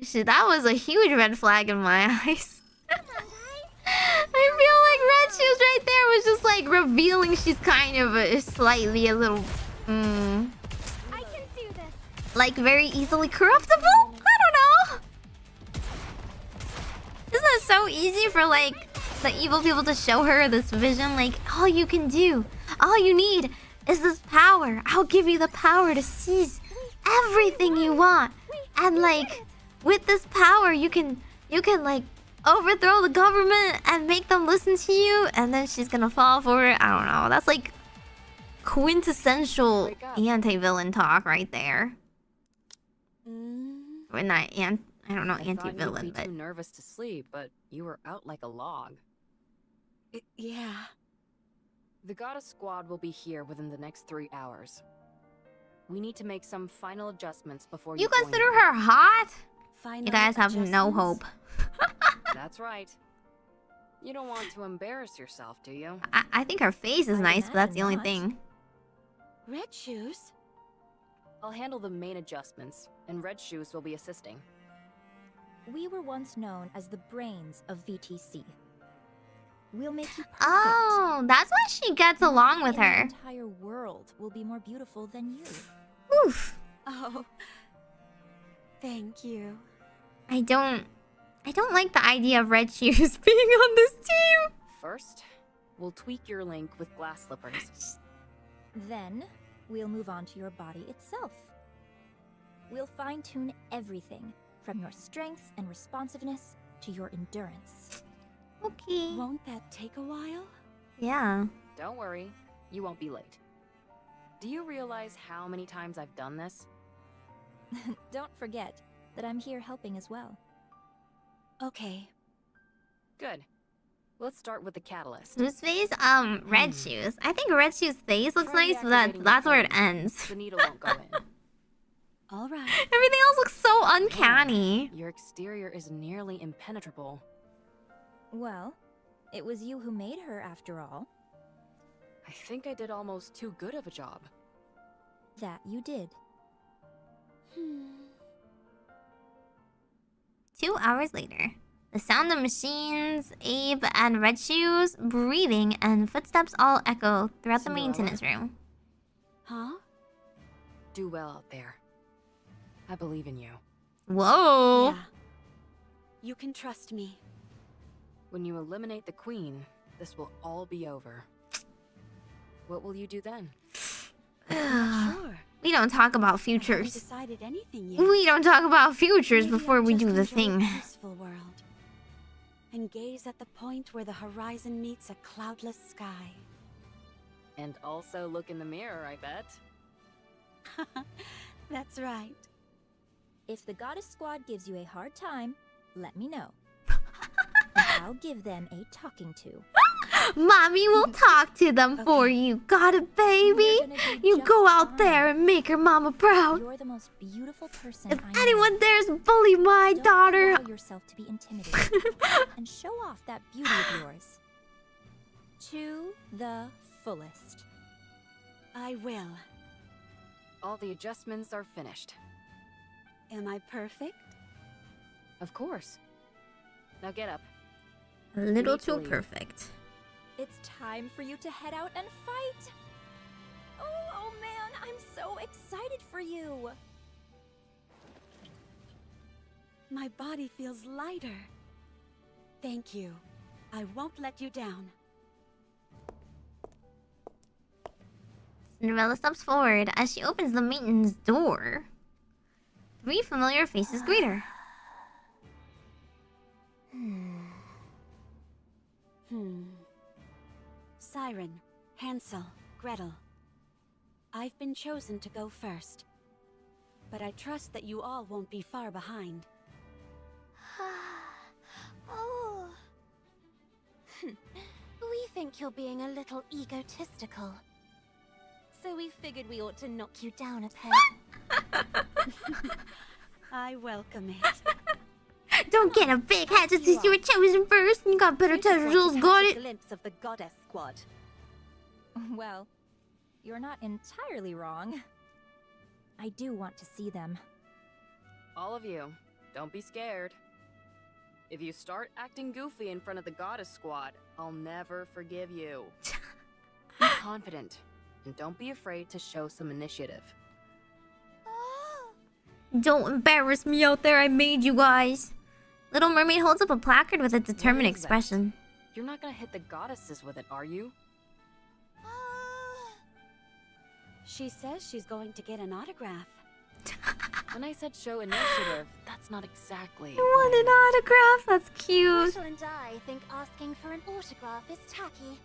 Shit, that was a huge red flag in my eyes. I feel like Red Shoes right there was just like revealing she's kind of slightly a little, I can do this. like very easily corruptible. I don't know. Isn't it so easy for like the evil people to show her this vision? Like, all you can do, all you need is this power. I'll give you the power to seize everything you want, and like with this power, you can like overthrow the government and make them listen to you, and then she's gonna fall for it. I don't know. That's like quintessential anti-villain talk right there. Or not I don't know, anti-villain, You'd be but too nervous to sleep, but you were out like a log. Yeah. The goddess squad will be here within the next 3 hours. We need to make some final adjustments before you join consider them. her hot? Final You guys have no adjustments? hope. That's right. You don't want to embarrass yourself, do you? I think her face is nice, but that's the only imagine thing. Red Shoes? I'll handle the main adjustments, and Red Shoes will be assisting. We were once known as the brains of VTC. We'll make you perfect. Oh, that's why she gets along with And her. The entire world will be more beautiful than you. Oof. Oh. Thank you. I don't like the idea of Red Shoes being on this team. First, we'll tweak your link with glass slippers. Then, we'll move on to your body itself. We'll fine-tune everything, from your strength and responsiveness to your endurance. Okay. Won't that take a while? Yeah. Don't worry, you won't be late. Do you realize how many times I've done this? Don't forget that I'm here helping as well. Okay. Good. Let's start with the catalyst. Whose face? Red Shoes. I think Red Shoes' face looks nice, but that's where it ends. The needle won't go in. All right. Everything else looks so uncanny. Your exterior is nearly impenetrable. Well, it was you who made her after all. I think I did almost too good of a job. That you did. 2 hours later. The sound of machines, Abe, and Red Shoes, breathing, and footsteps all echo throughout the Cinderella? maintenance room. Huh? Do well out there. I believe in you. Whoa! Yeah. You can trust me. When you eliminate the queen, this will all be over. What will you do then? Sure. We don't talk about I haven't futures. decided anything yet. We don't talk about futures Maybe before I'll we just do the enjoy thing. a peaceful world. and gaze at the point where the horizon meets a cloudless sky. And also look in the mirror, I bet. That's right. If the Goddess Squad gives you a hard time, let me know. And I'll give them a talking to. Mommy will talk to them for you. Got it, baby? You go out there and make your mama proud. You're the most beautiful person If I know. anyone dares bully my Don't daughter... allow yourself to be intimidated. And show off that beauty of yours. To the fullest. I will. All the adjustments are finished. Am I perfect? Of course. Now get up. A little Need to too leave. perfect. It's time for you to head out and fight. Oh man, I'm so excited for you. My body feels lighter. Thank you. I won't let you down. Cinderella steps forward as she opens the maintenance door. 3 familiar faces greet her. Siren, Hansel, Gretel. I've been chosen to go first. But I trust that you all won't be far behind. Oh. We think you're being a little egotistical. So we figured we ought to knock you down a peg. I welcome it. Don't get a big head just because you were chosen first and you got better titles, got A it? glimpse of the Goddess Squad. Well, you're not entirely wrong. I do want to see them. All of you, don't be scared. If you start acting goofy in front of the Goddess Squad, I'll never forgive you. Be confident, and don't be afraid to show some initiative. Don't embarrass me out there, I made you guys. Little Mermaid holds up a placard with a determined What is that? expression. You're not gonna hit the goddesses with it, are you? She says she's going to get an autograph. When I said show initiative, that's not exactly. I want an autograph, that's cute. Gretel and I think asking for an autograph is tacky.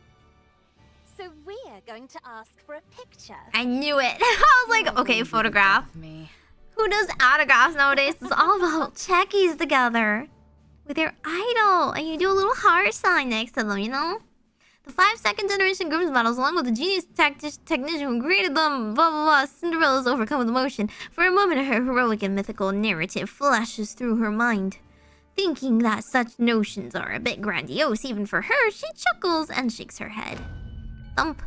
So we're going to ask for a picture. I knew it. I was like, okay, photograph. Me. Who does autographs nowadays? It's all about checkies together with your idol, and you do a little heart sign next to them, you know? The 5 second generation Grimm's battles, along with the genius technician who created them, blah blah blah. Cinderella's overcome with emotion. For a moment, her heroic and mythical narrative flashes through her mind. Thinking that such notions are a bit grandiose even for her, she chuckles and shakes her head. Thump.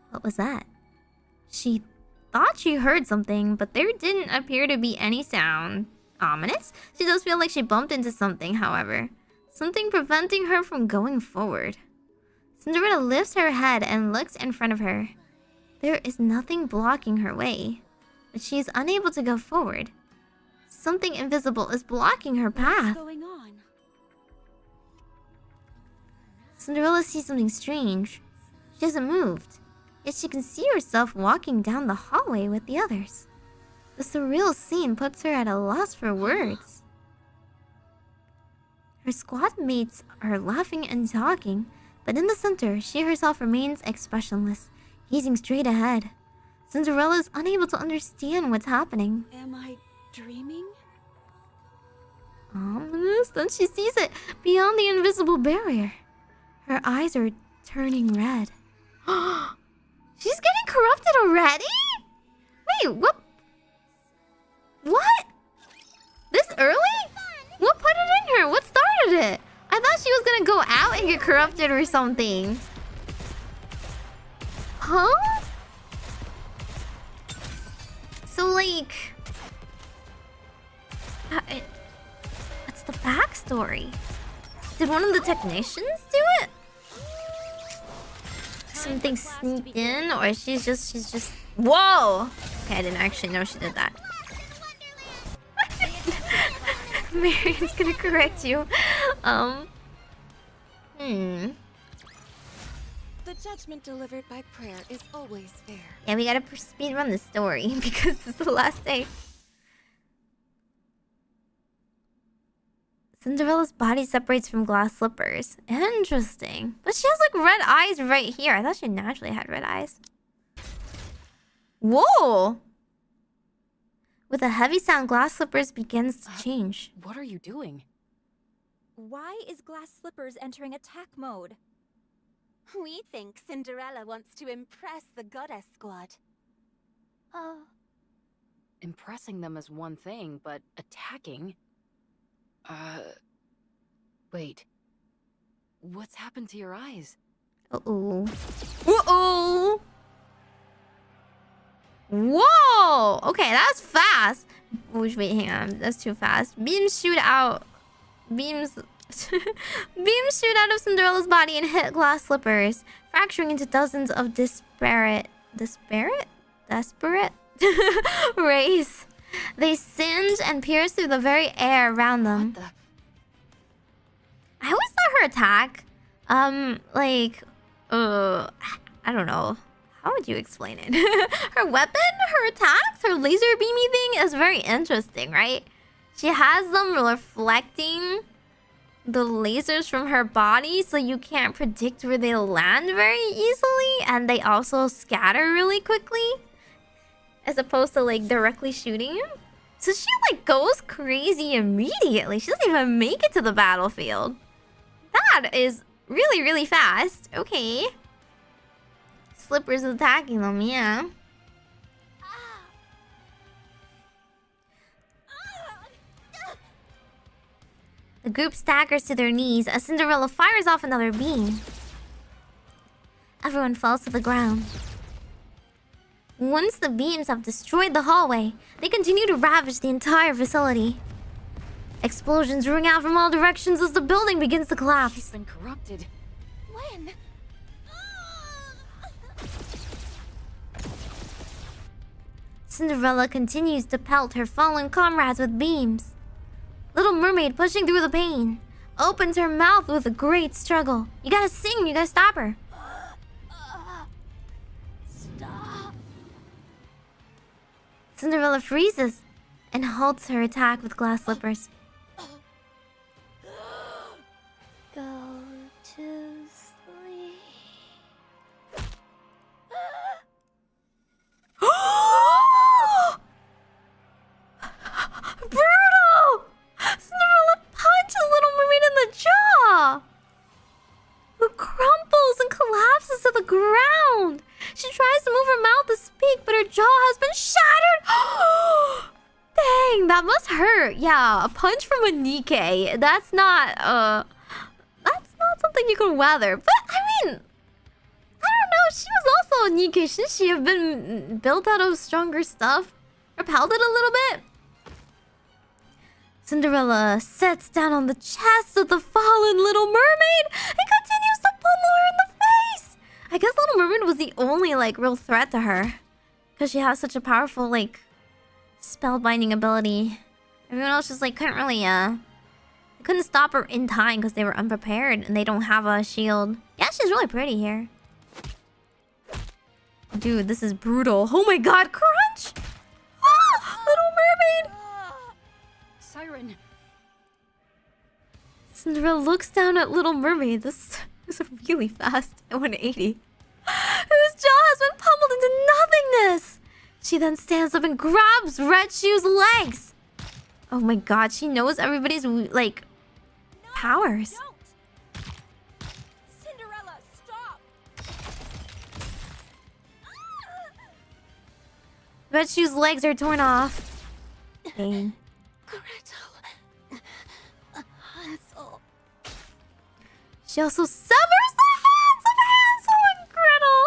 What was that? She thought she heard something, but there didn't appear to be any sound. Ominous? She does feel like she bumped into something, however. Something preventing her from going forward. Cinderella lifts her head and looks in front of her. There is nothing blocking her way, but she is unable to go forward. Something invisible is blocking her path. What's going on? Cinderella sees something strange. She hasn't moved, yet she can see herself walking down the hallway with the others. The surreal scene puts her at a loss for words. Her squad mates are laughing and talking, but in the center, she herself remains expressionless, gazing straight ahead. Cinderella is unable to understand what's happening. Am I dreaming? Ominous. Then she sees it beyond the invisible barrier. Her eyes are turning red. She's getting corrupted already? Wait, what? What? This early? What put it in her? What started it? I thought she was gonna go out and get corrupted or something. Huh? So like... what's the backstory? Did one of the technicians do it? Something sneaked in, or she's just... Whoa! Okay, I didn't actually know she did that. Marion's gonna correct you. The judgment delivered by prayer is always fair. Yeah, we gotta speedrun the story because it's the last day. Cinderella's body separates from glass slippers. Interesting. But she has like red eyes right here. I thought she naturally had red eyes. Whoa! With a heavy sound, glass slippers begins to change. What are you doing? Why is glass slippers entering attack mode? We think Cinderella wants to impress the goddess squad. Impressing them is one thing, but attacking? Wait. What's happened to your eyes? Uh-oh. Uh-oh! Whoa! Okay, that's fast. Wait, hang on. That's too fast. Beams shoot out. Beams shoot out of Cinderella's body and hit glass slippers, fracturing into dozens of desperate rays. They singe and pierce through the very air around them. What the? I always thought her attack, I don't know. How would you explain it? Her weapon, her attacks, her laser beamy thing is very interesting, right? She has them reflecting the lasers from her body, so you can't predict where they land very easily, and they also scatter really quickly, as opposed to like directly shooting you. So she like goes crazy immediately. She doesn't even make it to the battlefield. That is really, really fast. Okay. Slippers attacking them, yeah. The group staggers to their knees as Cinderella fires off another beam. Everyone falls to the ground. Once the beams have destroyed the hallway, they continue to ravage the entire facility. Explosions ring out from all directions as the building begins to collapse. She's been corrupted. When? Cinderella continues to pelt her fallen comrades with beams. Little Mermaid, pushing through the pain, opens her mouth with a great struggle. You gotta sing, you gotta stop her. Stop. Cinderella freezes and halts her attack with glass slippers. Go to sleep. Brutal! Cinderella punches Little Mermaid in the jaw, who crumples and collapses to the ground. She tries to move her mouth to speak, but her jaw has been shattered. Dang, that must hurt. Yeah, a punch from a Nikke. That's not something you can weather. But I mean, I don't know. She was also a Nikke. Shouldn't she have been built out of stronger stuff? Repelled it a little bit? Cinderella sits down on the chest of the fallen Little Mermaid and continues to pummel her in the face. I guess Little Mermaid was the only like real threat to her, because she has such a powerful like spellbinding ability. Everyone else just like couldn't really couldn't stop her in time because they were unprepared and they don't have a shield. Yeah, she's really pretty here. Dude, this is brutal. Oh my god, crunch! Ah, Little Mermaid! Siren. Cinderella looks down at Little Mermaid. This is really fast at 180. Whose jaw has been pummeled into nothingness. She then stands up and grabs Red Shoe's legs. Oh my god, she knows everybody's like powers. Don't! Cinderella, stop! Red Shoe's legs are torn off. Dang. Gretel. Hansel. She also severs the hands of Hansel and Gretel,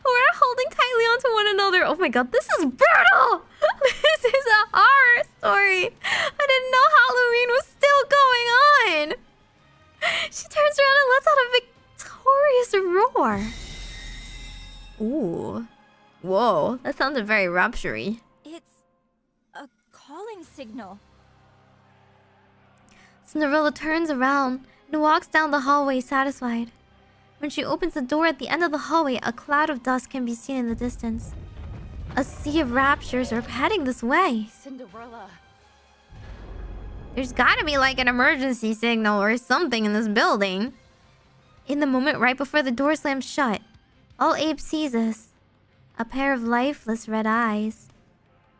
who are holding tightly onto one another. Oh my god, this is brutal! This is a horror story. I didn't know Halloween was still going on. She turns around and lets out a victorious roar. Ooh. Whoa, that sounded very rapture-y. It's a calling signal. Cinderella turns around and walks down the hallway satisfied. When she opens the door at the end of the hallway, a cloud of dust can be seen in the distance. A sea of raptures are heading this way. Cinderella. There's gotta be like an emergency signal or something in this building. In the moment right before the door slams shut, all Abe sees is a pair of lifeless red eyes.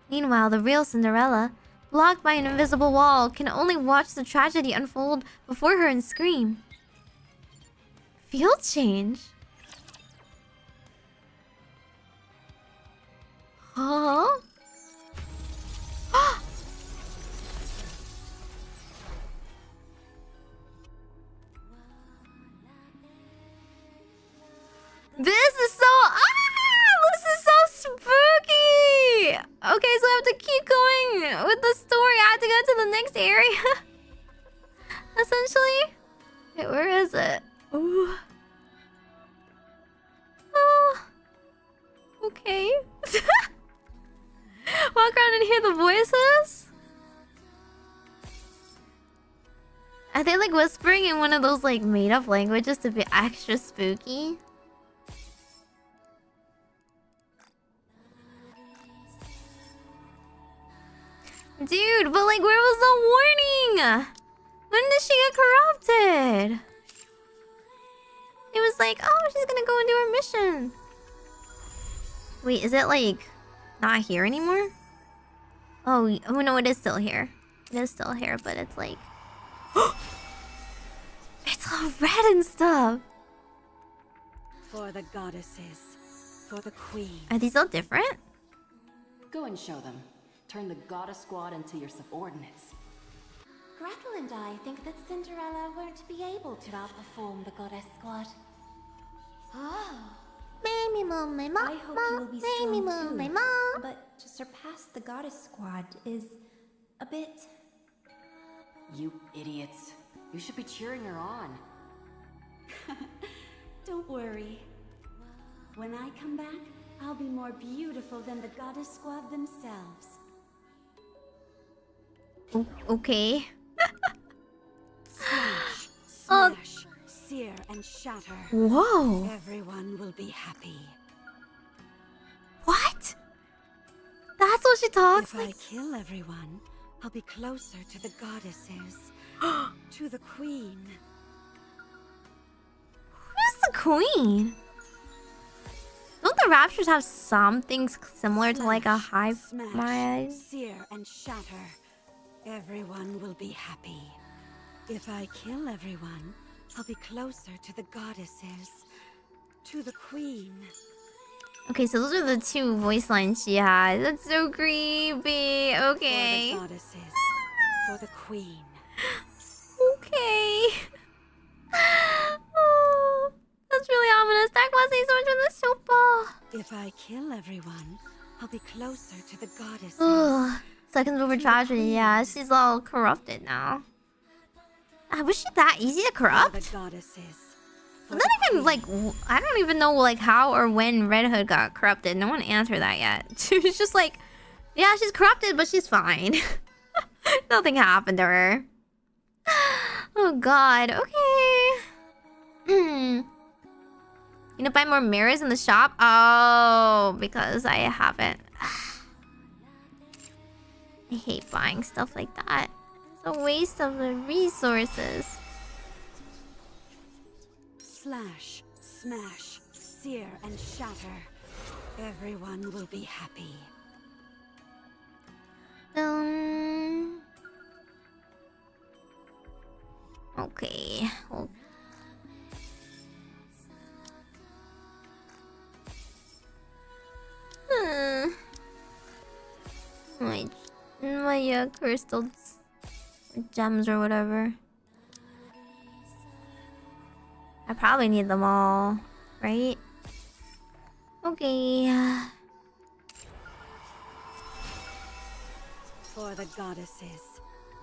Meanwhile, the real Cinderella, blocked by an invisible wall, can only watch the tragedy unfold before her and scream. Field change? Huh? This is so spooky! Okay, so I have to keep going with the story. I have to go to the next area. Essentially. Wait, where is it? Ooh. Oh. Okay. Walk around and hear the voices? Are they like whispering in one of those like made up languages to be extra spooky? Dude, but like where was the warning? When did she get corrupted? It was like, oh, she's gonna go and do her mission. Wait, is it like not here anymore? Oh no, it is still here. It is still here, but it's like it's all red and stuff. For the goddesses, for the queen. Are these all different? Go and show them. Turn the goddess squad into your subordinates. Gretel and I think that Cinderella won't be able to outperform the goddess squad. Oh. Meimi mo, my mom. I hope you will be Meimi mo, strong my too. mom. But to surpass the goddess squad is a bit... You idiots. You should be cheering her on. Don't worry. When I come back, I'll be more beautiful than the goddess squad themselves. Okay. Smash, smash, sear and shatter. Whoa. Everyone will be happy. What? That's what she talks If like. I kill everyone, I'll be closer to the goddesses. To the queen. Who's the queen? Don't the Raptures have some things similar to like a hive Smash, mind? sear and shatter. Everyone will be happy. If I kill everyone, I'll be closer to the goddesses. To the queen. Okay, so those are the two voice lines she has. That's so creepy. For Okay. the goddesses. For the queen. Okay. Oh, that's really ominous. That was so much for the soap ball. If I kill everyone, I'll be closer to the goddesses. Ugh. Seconds over tragedy. Yeah, she's all corrupted now. Was she that easy to For corrupt? the goddesses. But then again, like, I don't even know like how or when Red Hood got corrupted. No one answered that yet. She was just like, yeah, she's corrupted, but she's fine. Nothing happened to her. Oh god, okay. You know, buy more mirrors in the shop? Oh, because I haven't. I hate buying stuff like that. It's a waste of the resources. Slash, smash, sear and shatter. Everyone will be happy. Okay. Well, my crystals, or gems or whatever. I probably need them all, right? Okay. For the goddesses.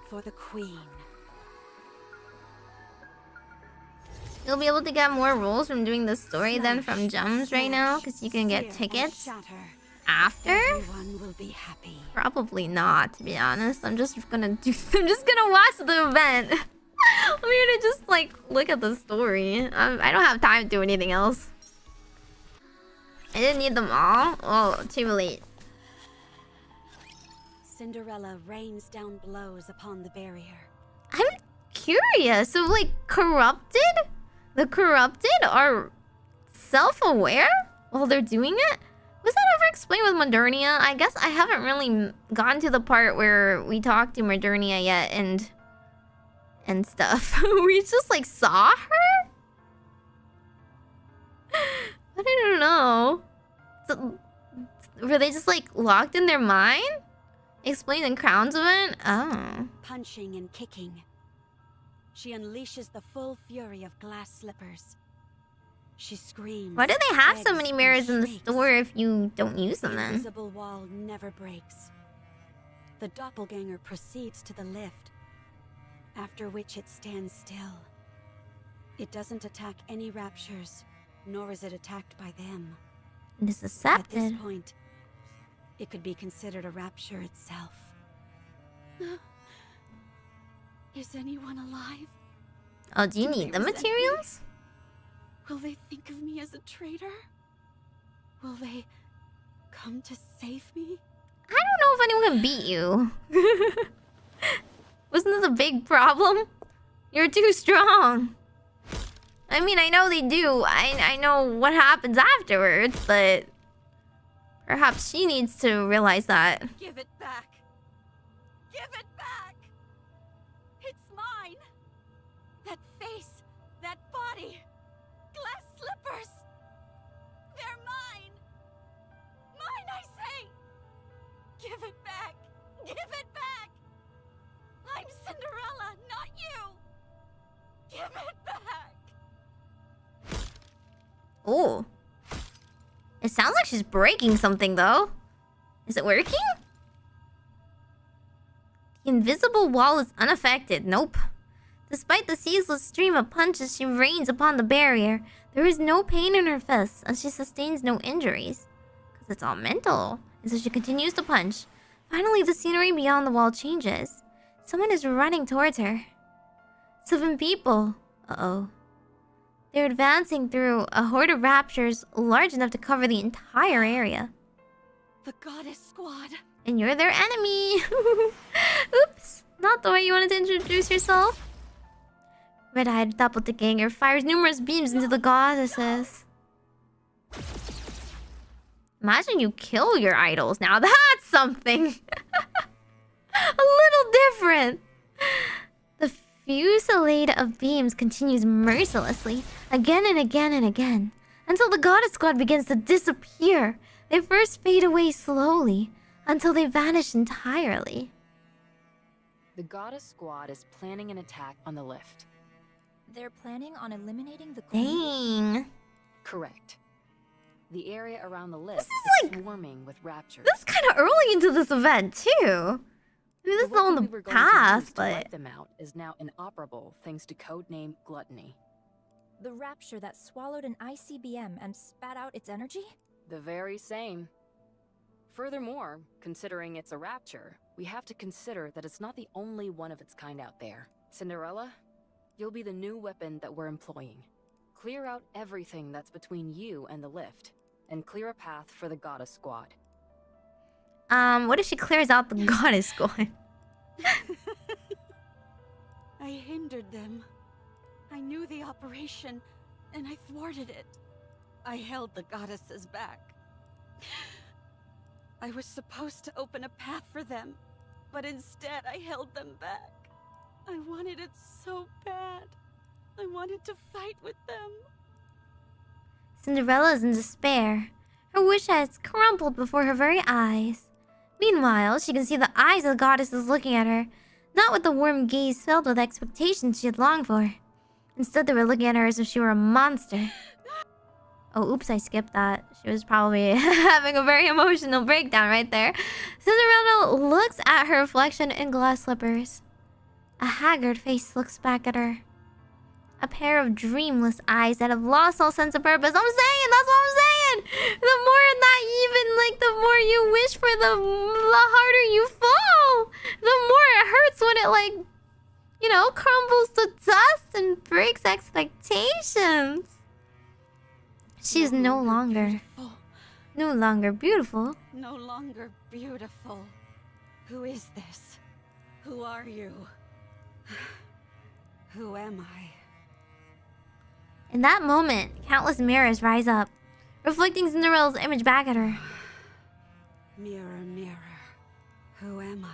For the queen. You'll be able to get more rolls from doing the story than from gems right now, because you can get tickets after. Everyone will be happy. Probably not, to be honest. I'm just gonna watch the event. I'm here to just like look at the story. I don't have time to do anything else. I didn't need them all. Oh, too late. Cinderella rains down blows upon the barrier. I'm curious. So, like, corrupted? The corrupted are self-aware while they're doing it? Was that ever explained with Modernia? I guess I haven't really gotten to the part where we talked to Modernia yet and stuff. We just, like, saw her? I don't know. So, were they just, like, locked in their mind? Explained in Crown's event? Oh. Punching and kicking. She unleashes the full fury of glass slippers. She screams. Why do they have so begs, many and mirrors in the shrieks. store if you don't use them The then? invisible wall never breaks. The doppelganger proceeds to the lift, after which it stands still. It doesn't attack any raptures, nor is it attacked by them. It is At this accepted. point, it could be considered a rapture itself. Is anyone alive? Oh, do you Do need they the resent me? materials? Will they think of me as a traitor? Will they come to save me? I don't know if anyone can beat you. Wasn't this a big problem? You're too strong. I mean, I know they do. I know what happens afterwards, but perhaps she needs to realize that. Give it back! Give it back! It's mine! That face, that body, glass slippers! They're mine! Mine, I say! Give it back! Give it back! I'm Cinderella, not you! Give it back! Ooh. It sounds like she's breaking something, though. Is it working? The invisible wall is unaffected. Nope. Despite the ceaseless stream of punches she rains upon the barrier, there is no pain in her fists, and she sustains no injuries. Because it's all mental. And so she continues to punch. Finally, the scenery beyond the wall changes. Someone is running towards her. 7 people. Uh-oh. They're advancing through a horde of raptors large enough to cover the entire area. The goddess squad. And you're their enemy. Oops. Not the way you wanted to introduce yourself. Red-eyed doppelganger fires numerous beams into the goddesses. Imagine you kill your idols now. That's something. A little different. The fusillade of beams continues mercilessly, again and again and again, until the goddess squad begins to disappear. They first fade away slowly, until they vanish entirely. The goddess squad is planning an attack on the lift. They're planning on eliminating the queen? Dang. Correct. The area around the lift is like swarming with raptures. This is kind of early into this event, too. I mean, this is all in the past, but... wipe them out is now inoperable thanks to codename Gluttony. The rapture that swallowed an ICBM and spat out its energy? The very same. Furthermore, considering it's a rapture, we have to consider that it's not the only one of its kind out there. Cinderella, you'll be the new weapon that we're employing. Clear out everything that's between you and the lift, and clear a path for the goddess squad. What if she clears out the goddess squad? I hindered them. I knew the operation, and I thwarted it. I held the goddesses back. I was supposed to open a path for them, but instead I held them back. I wanted it so bad. I wanted to fight with them. Cinderella is in despair. Her wish has crumpled before her very eyes. Meanwhile, she can see the eyes of the goddesses looking at her, not with the warm gaze filled with expectations she had longed for. Instead, they were looking at her as if she were a monster. Oh, oops, I skipped that. She was probably having a very emotional breakdown right there. Cinderella looks at her reflection in glass slippers. A haggard face looks back at her. A pair of dreamless eyes that have lost all sense of purpose. I'm saying, that's what I'm saying! The more naive, like, the more you wish for, the harder you fall! The more it hurts when it, like, you know, crumbles to dust and breaks expectations. She's no longer beautiful. No longer beautiful. Who is this? Who are you? Who am I? In that moment, countless mirrors rise up, reflecting Cinderella's image back at her. Mirror, mirror, who am I?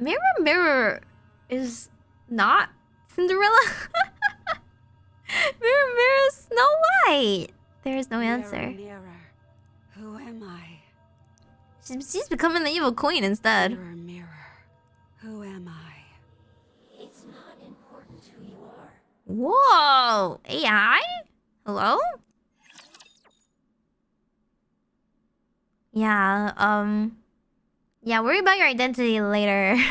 Mirror, mirror is not Cinderella. Mirror, mirror is Snow White. There is no answer. Mirror, mirror, who am I? She's becoming the evil queen instead. Mirror, mirror, who am I? It's not important who you are. Whoa! AI? Hello? Yeah, yeah, worry about your identity later. No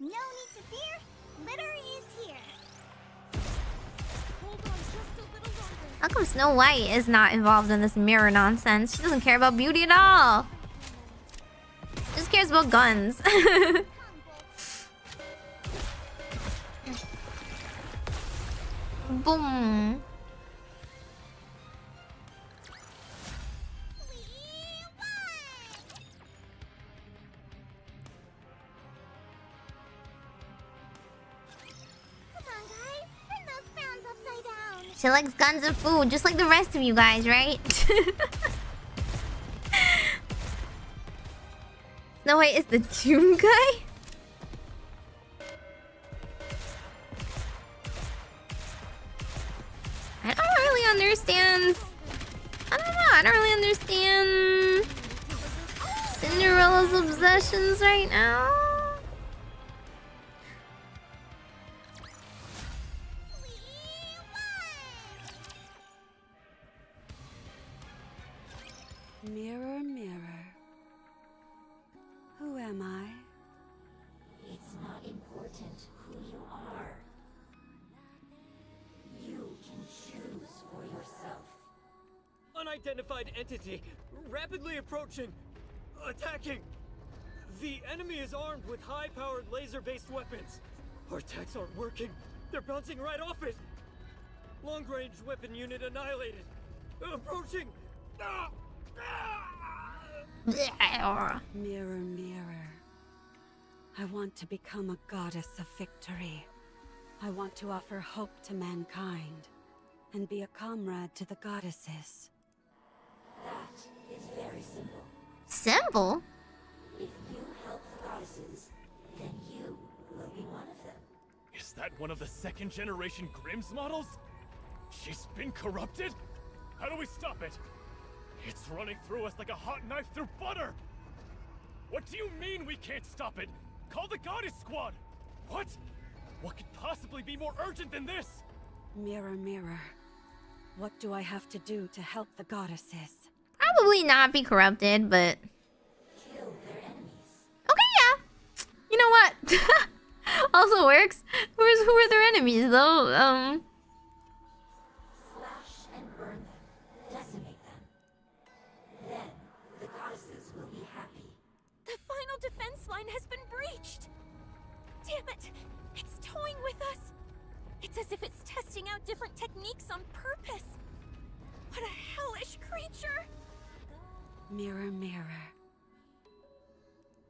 need to fear. Litter is here. Hold on just a little longer. How come Snow White is not involved in this mirror nonsense? She doesn't care about beauty at all. She just cares about guns. Boom. She likes guns and food, just like the rest of you guys, right? Snow White is the Doom guy? I don't really understand. I don't know, I don't really understand Cinderella's obsessions right now. Mirror, mirror, who am I? It's not important who you are. You can choose for yourself. Unidentified entity, rapidly approaching, attacking. The enemy is armed with high-powered laser-based weapons. Our attacks aren't working. They're bouncing right off it. Long-range weapon unit annihilated. Approaching. Ah! Mirror, mirror, I want to become a goddess of victory. I want to offer hope to mankind and be a comrade to the goddesses. That is very simple. Simple? If you help the goddesses, then you will be one of them. Is that one of the second-generation Grimm's models? She's been corrupted? How do we stop it? It's running through us like a hot knife through butter! What do you mean we can't stop it? Call the goddess squad! What? What could possibly be more urgent than this? Mirror, mirror, what do I have to do to help the goddesses? Probably not be corrupted, but... Kill their enemies. Okay, yeah. You know what? Also works. Who are their enemies, though? Slash and burn them. Decimate them. Then the goddesses will be happy. The final defense line has been breached! Damn it! It's toying with us! It's as if it's testing out different techniques on purpose! What a hellish creature! Mirror, mirror,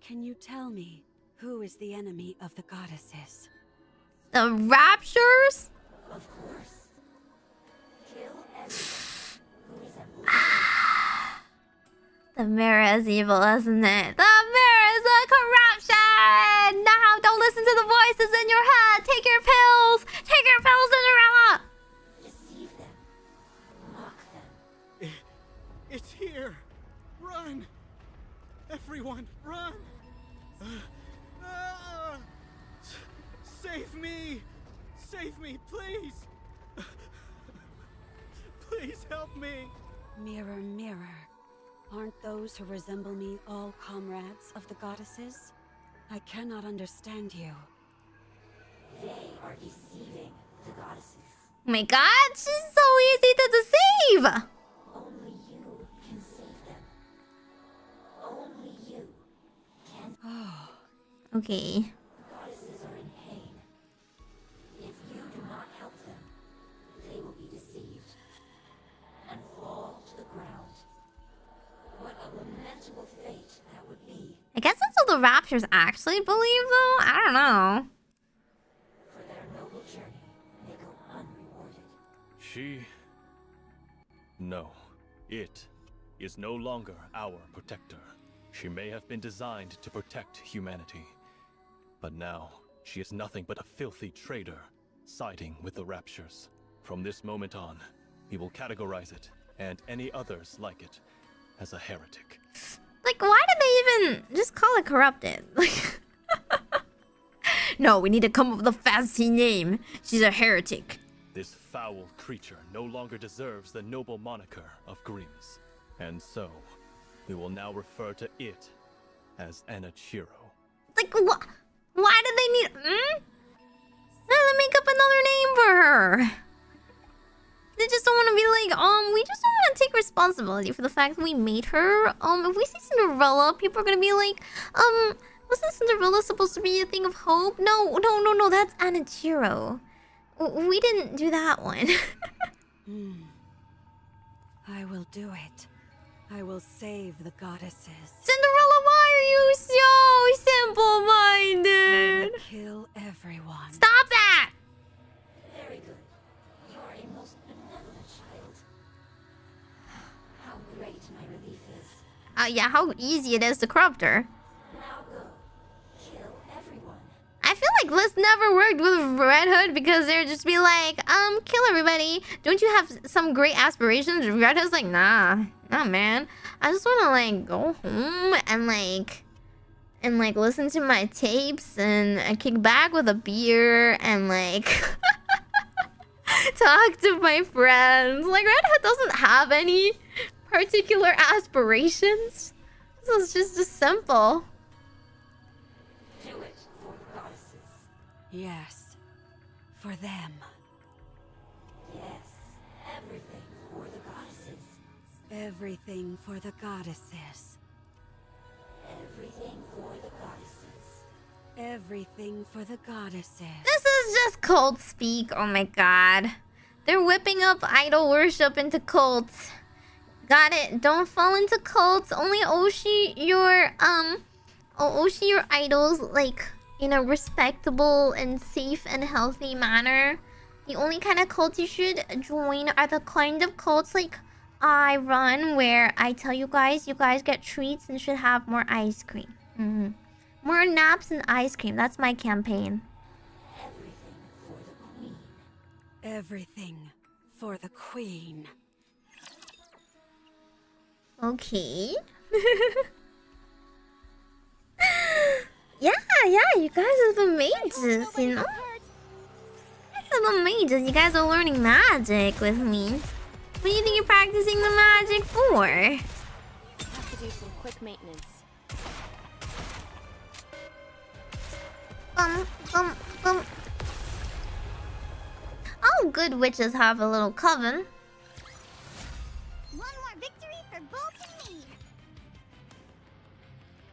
can you tell me who is the enemy of the goddesses? The Raptures? Of course. Kill everyone who resembles The mirror is evil, isn't it? The mirror is a corruption! Now, don't listen to the voices in your head! Take your pills! Take your pills, Cinderella! deceive them. Mock them. It's here. Run! Everyone, run! Save me! Save me, please! Please help me! Mirror, mirror, aren't those who resemble me all comrades of the goddesses? I cannot understand you. They are deceiving the goddesses. Oh my god, she's so easy to deceive! Only you can save them. Only you can. Oh, Okay. The goddesses are in pain. If you do not help them, they will be deceived and fall to the ground. What a lamentable I guess that's what the Raptors actually believe, though. I don't know. No. It is no longer our protector. She may have been designed to protect humanity. But now, she is nothing but a filthy traitor, siding with the Raptures. From this moment on, we will categorize it, and any others like it, as a heretic. Like, why did they even just call it corrupted? Like, no, we need to come up with a fancy name. She's a heretic. This foul creature no longer deserves the noble moniker of Grimm's. And so, we will now refer to it as Anichiro. Like, what? Why did they need... Let's make up another name for her. They just don't want to be like, we just don't want to take responsibility for the fact that we made her. If we see Cinderella, people are gonna be like, wasn't Cinderella supposed to be a thing of hope? No, that's Anichiro. We didn't do that one. I will do it. I will save the goddesses. Cinderella, why are you so simple-minded? Kill everyone. Stop that! Very good. You are a most benevolent child. How great my relief is. Yeah, how easy it is to corrupt her. Now go. Kill everyone. I feel like this never worked with Red Hood because they'd just be like, kill everybody. Don't you have some great aspirations? Red Hood's like, nah, man. I just want to like go home and like listen to my tapes and kick back with a beer and like talk to my friends. Like, Red Hood doesn't have any particular aspirations. This is just simple. Do it for the goddesses. Yes, for them. Yes, everything for the goddesses. Everything for the goddesses. Everything for the goddesses. Everything for the goddesses. This is just cult speak. Oh my god. They're whipping up idol worship into cults. Got it. Don't fall into cults. Only Oshi your idols like in a respectable and safe and healthy manner. The only kind of cults you should join are the kind of cults like I run, where I tell you guys get treats and should have more ice cream. More naps and ice cream. That's my campaign. Everything for the queen. Okay. yeah, you guys are the mages, you know? You guys are the mages. You guys are learning magic with me. What do you think you're practicing the magic for? Have to do some quick maintenance. All good witches have a little coven. One more victory for Bolt and me.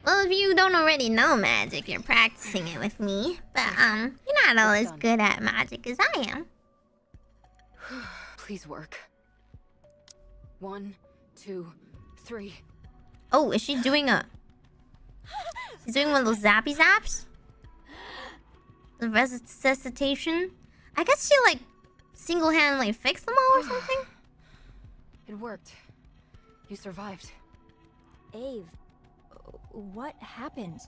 Well, if you don't already know magic, you're practicing it with me. But, you're not all as good at magic as I am. Please work. 1, 2, 3. Oh, is she doing a... She's doing one of those zappy zaps? The resuscitation? I guess she, like, single-handedly fixed them all or something? It worked. You survived. Ave, what happened?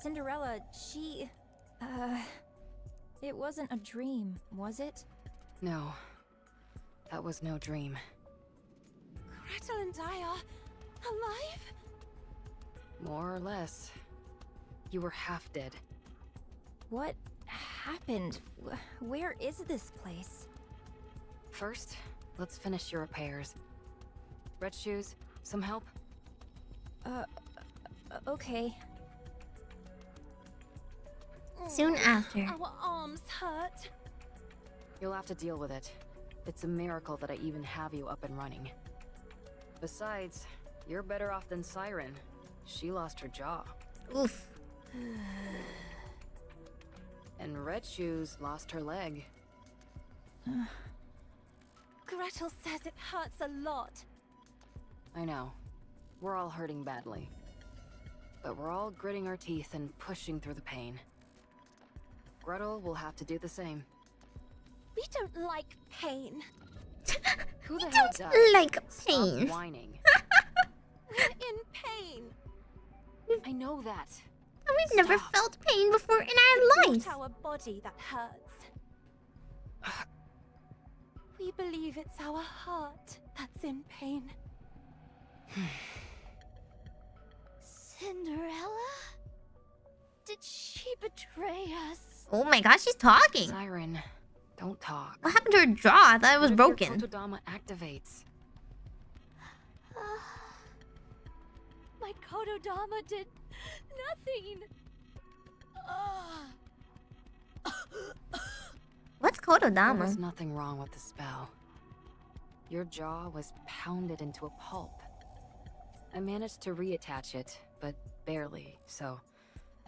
Cinderella, she... It wasn't a dream, was it? No. That was no dream. Gretel and I are alive? More or less. You were half dead. What happened? Where is this place? First, let's finish your repairs. Red shoes, some help? Okay. Soon after. Our arms hurt. You'll have to deal with it. It's a miracle that I even have you up and running. Besides, you're better off than Siren. She lost her jaw. Oof. And Red Shoes lost her leg. Gretel says it hurts a lot. I know. We're all hurting badly. But we're all gritting our teeth and pushing through the pain. Gretel will have to do the same. We don't like pain. Who the We hell don't does? like Stop pain. whining. We're in pain. I know that. We've never Stop. felt pain before in our It's lives. not our body that hurts. We believe it's our heart that's in pain. Cinderella? Did she betray us? Oh my gosh, she's talking. Siren, don't talk. What happened to her jaw? I thought it was What if broken. your Kotodama activates? My Kotodama did nothing. What's There was Kotodama? nothing wrong with the spell. Your jaw was pounded into a pulp. I managed to reattach it, but barely, so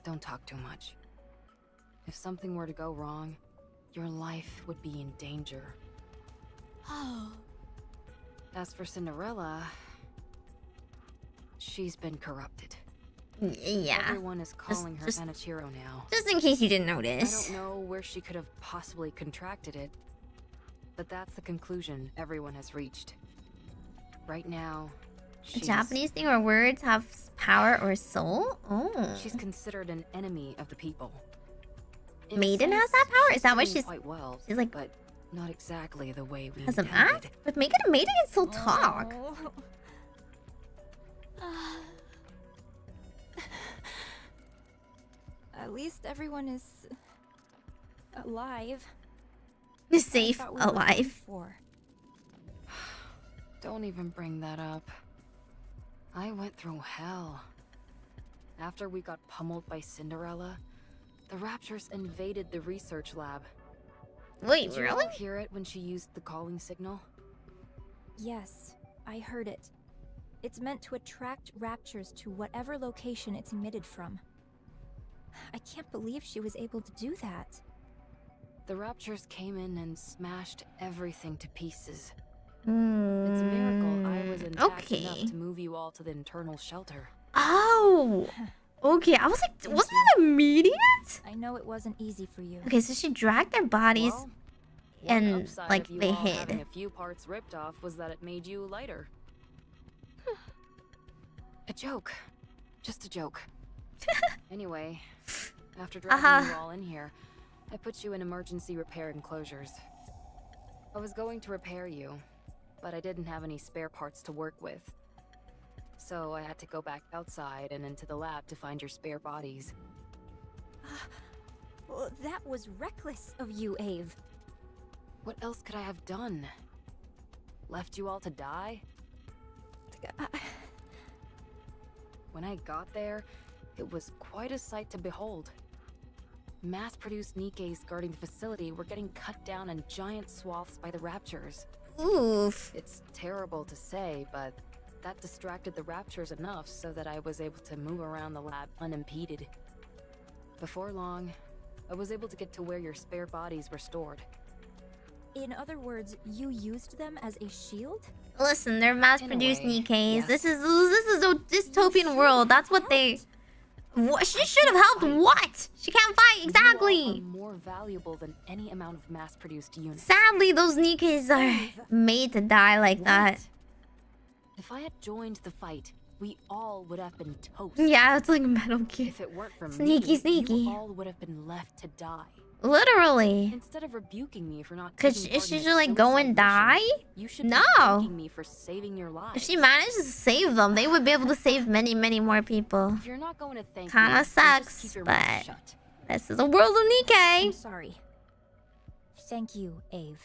don't talk too much. If something were to go wrong, your life would be in danger. Oh. As for Cinderella, she's been corrupted. Yeah. Everyone is calling her just- Anichiro now. Just in case you didn't I notice. don't know where she could have possibly contracted it, but that's the conclusion everyone has reached. Right now, A she's... Japanese thing where words have power or soul? Oh. She's considered an enemy of the people. In a Maiden has sense, that power? Is that why doing she's quite well? she's like- but not exactly the way we has a intended. mask? But Maiden can still talk. At least everyone is alive. Safe, I thought we were alive. before. Don't even bring that up. I went through hell. After we got pummeled by Cinderella, the Raptures invaded the research lab. Wait, Did you really? all hear it when she used the calling signal? Yes, I heard it. It's meant to attract raptures to whatever location it's emitted from. I can't believe she was able to do that. The Raptures came in and smashed everything to pieces. It's a miracle I was intact enough Okay. to move you all to the internal shelter. Oh. Okay, I was like, wasn't that immediate? I know it wasn't easy for you. Okay, so she dragged their bodies Well, and one upside like of you they all having hid. a few parts ripped off was that it made you lighter. A joke. Just a joke. Anyway, after dragging you all in here, I put you in emergency repair enclosures. I was going to repair you, but I didn't have any spare parts to work with. So I had to go back outside and into the lab to find your spare bodies. Well, that was reckless of you, Ave. What else could I have done? Left you all to die? When I got there, it was quite a sight to behold. Mass-produced Nikkes guarding the facility were getting cut down in giant swaths by the Raptures. Oof. It's terrible to say, but that distracted the Raptures enough so that I was able to move around the lab unimpeded. Before long, I was able to get to where your spare bodies were stored. In other words, you used them as a shield? Listen, they're mass-produced way, Nikkes. yes. This is a dystopian world. That's what they. What? She should have helped. What? She can't fight. You all Exactly. are more valuable than any amount of mass-produced units. Sadly, those Nikkes are made to die like that. What? If I had joined the fight, we all would have been toast. Yeah, it's like Metal Gear. If it weren't for Sneaky, me, sneaky. you all would have been left to die. Literally. Instead of rebuking me for not Could taking she, part in she a should like go suicide and die? mission, you should be No. thanking me for saving your lives. If she managed to save them, they would be able to save many, many more people. If you're not going to thank me, Kinda then just sucks, keep your mouth but shut. this is a world of I'm Nikke. sorry. Thank you, Ave.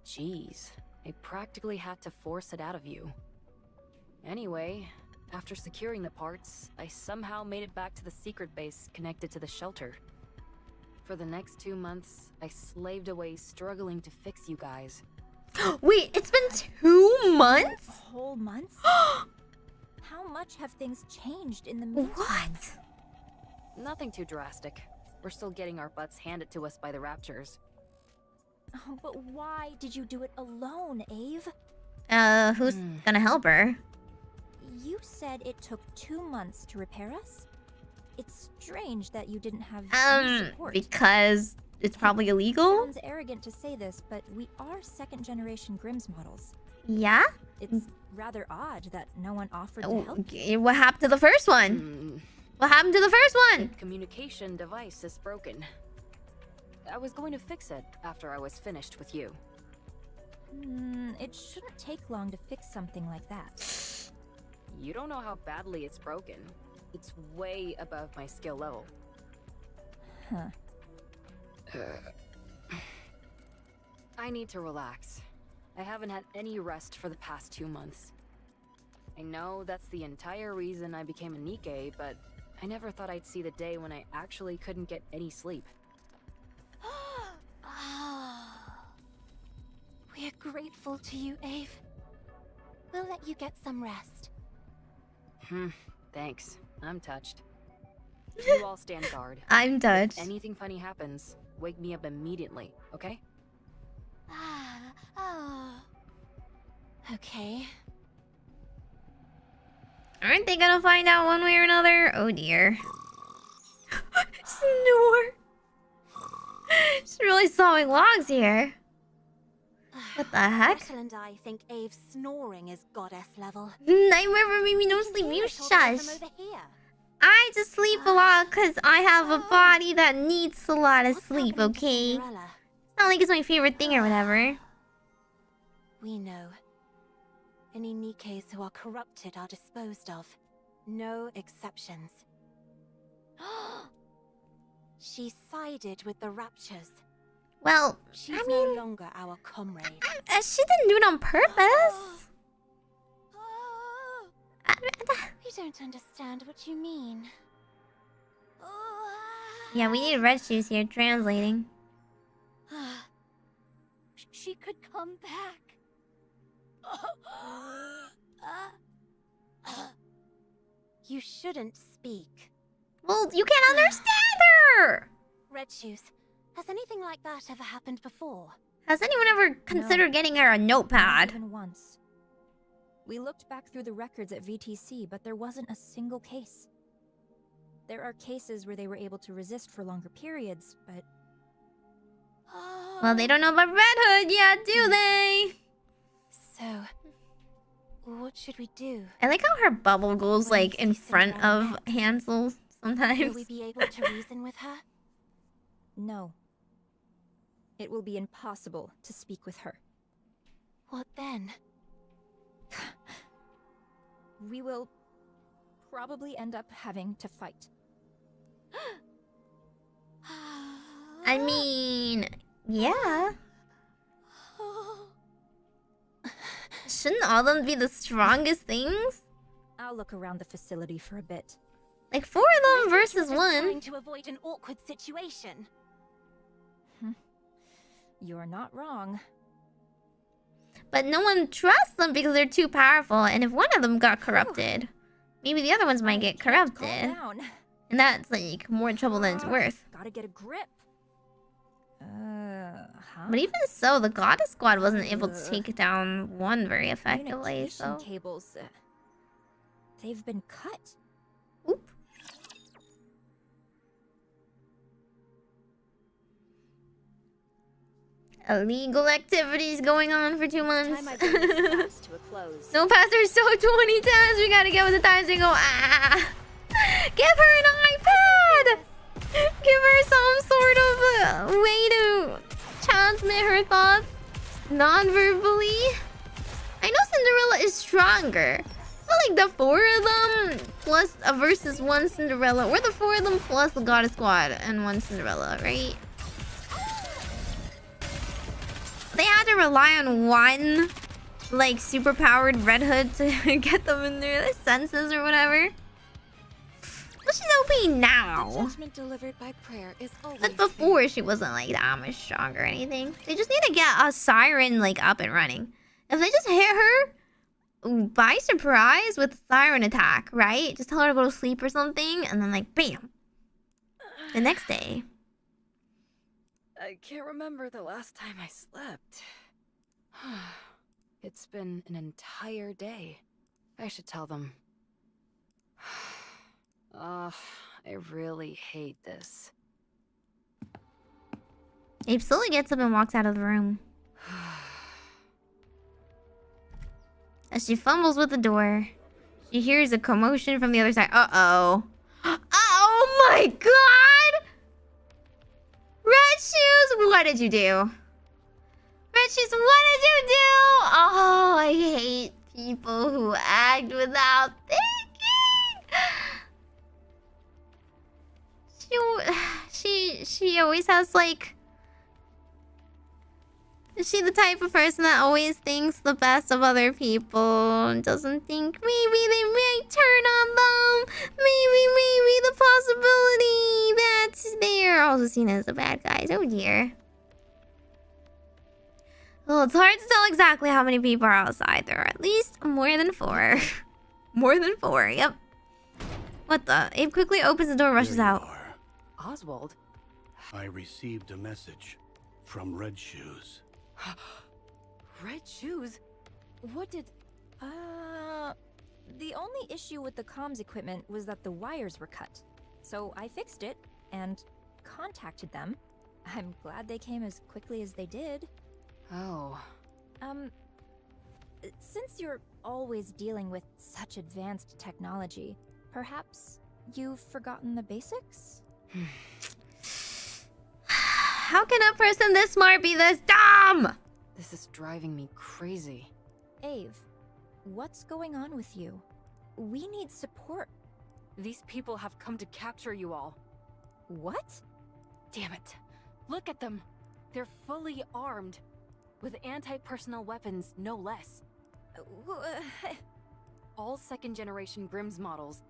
Jeez, I practically had to force it out of you. Anyway, after securing the parts, I somehow made it back to the secret base connected to the shelter. For the next 2 months, I slaved away struggling to fix you guys. Wait, it's been 2 months? Whole months? How much have things changed in the meantime? What? Nothing too drastic. We're still getting our butts handed to us by the Raptures. Oh, but why did you do it alone, Ave? Who's gonna help her? said it took 2 months to repair us? It's strange that you didn't have any support. Because it's probably illegal? Sounds arrogant to say this, but we are second-generation Grimm's models. Yeah? It's rather odd that no one offered to help. Okay, what happened to the first one? What happened to the first one? The communication device is broken. I was going to fix it after I was finished with you. It shouldn't take long to fix something like that. You don't know how badly it's broken. It's way above my skill level. Huh. I need to relax. I haven't had any rest for the past 2 months. I know that's the entire reason I became a Nikke, but I never thought I'd see the day when I actually couldn't get any sleep. We're grateful to you, Ave. We'll let you get some rest. Thanks. I'm touched. You all stand guard. I'm touched. If anything funny happens, wake me up immediately, okay? Okay. Aren't they gonna find out one way or another? Oh dear. Snore. She's really sawing logs here. What the heck? Gretel and I think Ave's snoring is goddess level. Nightmare for Meimi, no sleep. You shush. I just sleep a lot because I have a body that needs a lot of sleep, okay? It's not like it's my favorite thing or whatever. We know. Any Nikkes who are corrupted are disposed of. No exceptions. She sided with the Raptures. Well, she's no longer our comrade. She didn't do it on purpose. We don't understand what you mean. Yeah, we need red shoes here translating. She could come back. You shouldn't speak. Well, you can't understand her! Red Shoes, has anything like that ever happened before? Has anyone ever considered getting her a notepad? Not even once. We looked back through the records at VTC, but there wasn't a single case. There are cases where they were able to resist for longer periods, but... Well, they don't know about Red Hood yet, do they? So, what should we do? I like how her bubble goes, like, in front of Hansel sometimes. Will we be able to reason with her? No. It will be impossible to speak with her. What then? We will probably end up having to fight. I mean, yeah. Shouldn't all of them be the strongest things? I'll look around the facility for a bit. Like 4 of them versus 1. Trying to avoid an awkward situation. You're not wrong. But no one trusts them because they're too powerful, and if one of them got corrupted, maybe the other ones might get corrupted. And that's like more trouble than it's worth. Gotta get a grip. But even so, the Goddess Squad wasn't able to take down one very effectively, so... cables, they've been cut. Oop. Illegal activities going on for 2 months. No pastor so 20 times. We gotta get with the times and go, give her an iPad! Give her some sort of way to transmit her thoughts non-verbally. I know Cinderella is stronger. But like the 4 of them plus a versus 1 Cinderella, or the 4 of them plus the Goddess Squad and 1 Cinderella, right? They had to rely on one, like, super-powered Red Hood to get them in their senses or whatever. Well, she's OP now. Judgment delivered by prayer is always But before, she wasn't, like, that much strong or anything. They just need to get a siren, like, up and running. If they just hit her by surprise with a siren attack, right? Just tell her to go to sleep or something, and then, like, bam. The next day. I can't remember the last time I slept. It's been an entire day. I should tell them. Ugh, I really hate this. Abe slowly gets up and walks out of the room. As she fumbles with the door, she hears a commotion from the other side. Uh-oh. Oh my god! Red Shoes, what did you do? Red Shoes, what did you do? Oh, I hate people who act without thinking. She always has like... Is she the type of person that always thinks the best of other people and doesn't think maybe they might turn on them? Maybe the possibility that's there. Also seen as the bad guys. Oh dear. Well, it's hard to tell exactly how many people are outside. There are at least more than 4. More than 4, yep. What the? Abe quickly opens the door, rushes out. Oswald? I received a message from Red Shoes. Red Shoes? What did... The only issue with the comms equipment was that the wires were cut. So I fixed it and contacted them. I'm glad they came as quickly as they did. Oh. Since you're always dealing with such advanced technology, perhaps you've forgotten the basics? How can a person this smart be this dumb? This is driving me crazy. Ave, what's going on with you? We need support. These people have come to capture you all. What? Damn it. Look at them. They're fully armed. With anti-personnel weapons, no less. All second-generation Grimm's models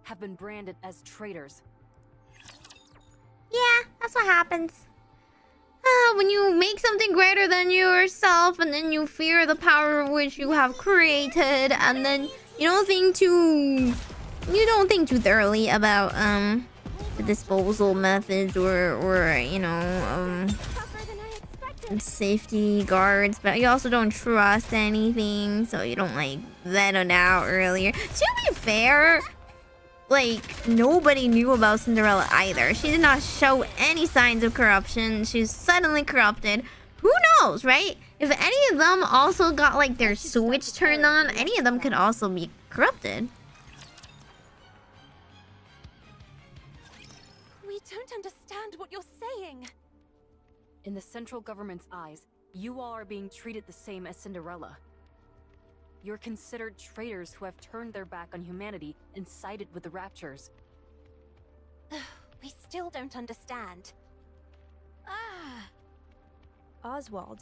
have been branded as traitors. Yeah, that's what happens. When you make something greater than yourself, and then you fear the power which you have created, and then you don't think too thoroughly about the disposal methods or you know safety guards, but you also don't trust anything, so you don't like vet it out earlier. To be fair, like, nobody knew about Cinderella either. She did not show any signs of corruption. She's suddenly corrupted. Who knows, right? If any of them also got, like, their switch turned on, any of them could also be corrupted. We don't understand what you're saying. In the central government's eyes, you all are being treated the same as Cinderella. You're considered traitors who have turned their back on humanity and sided with the Raptures. We still don't understand. Oswald,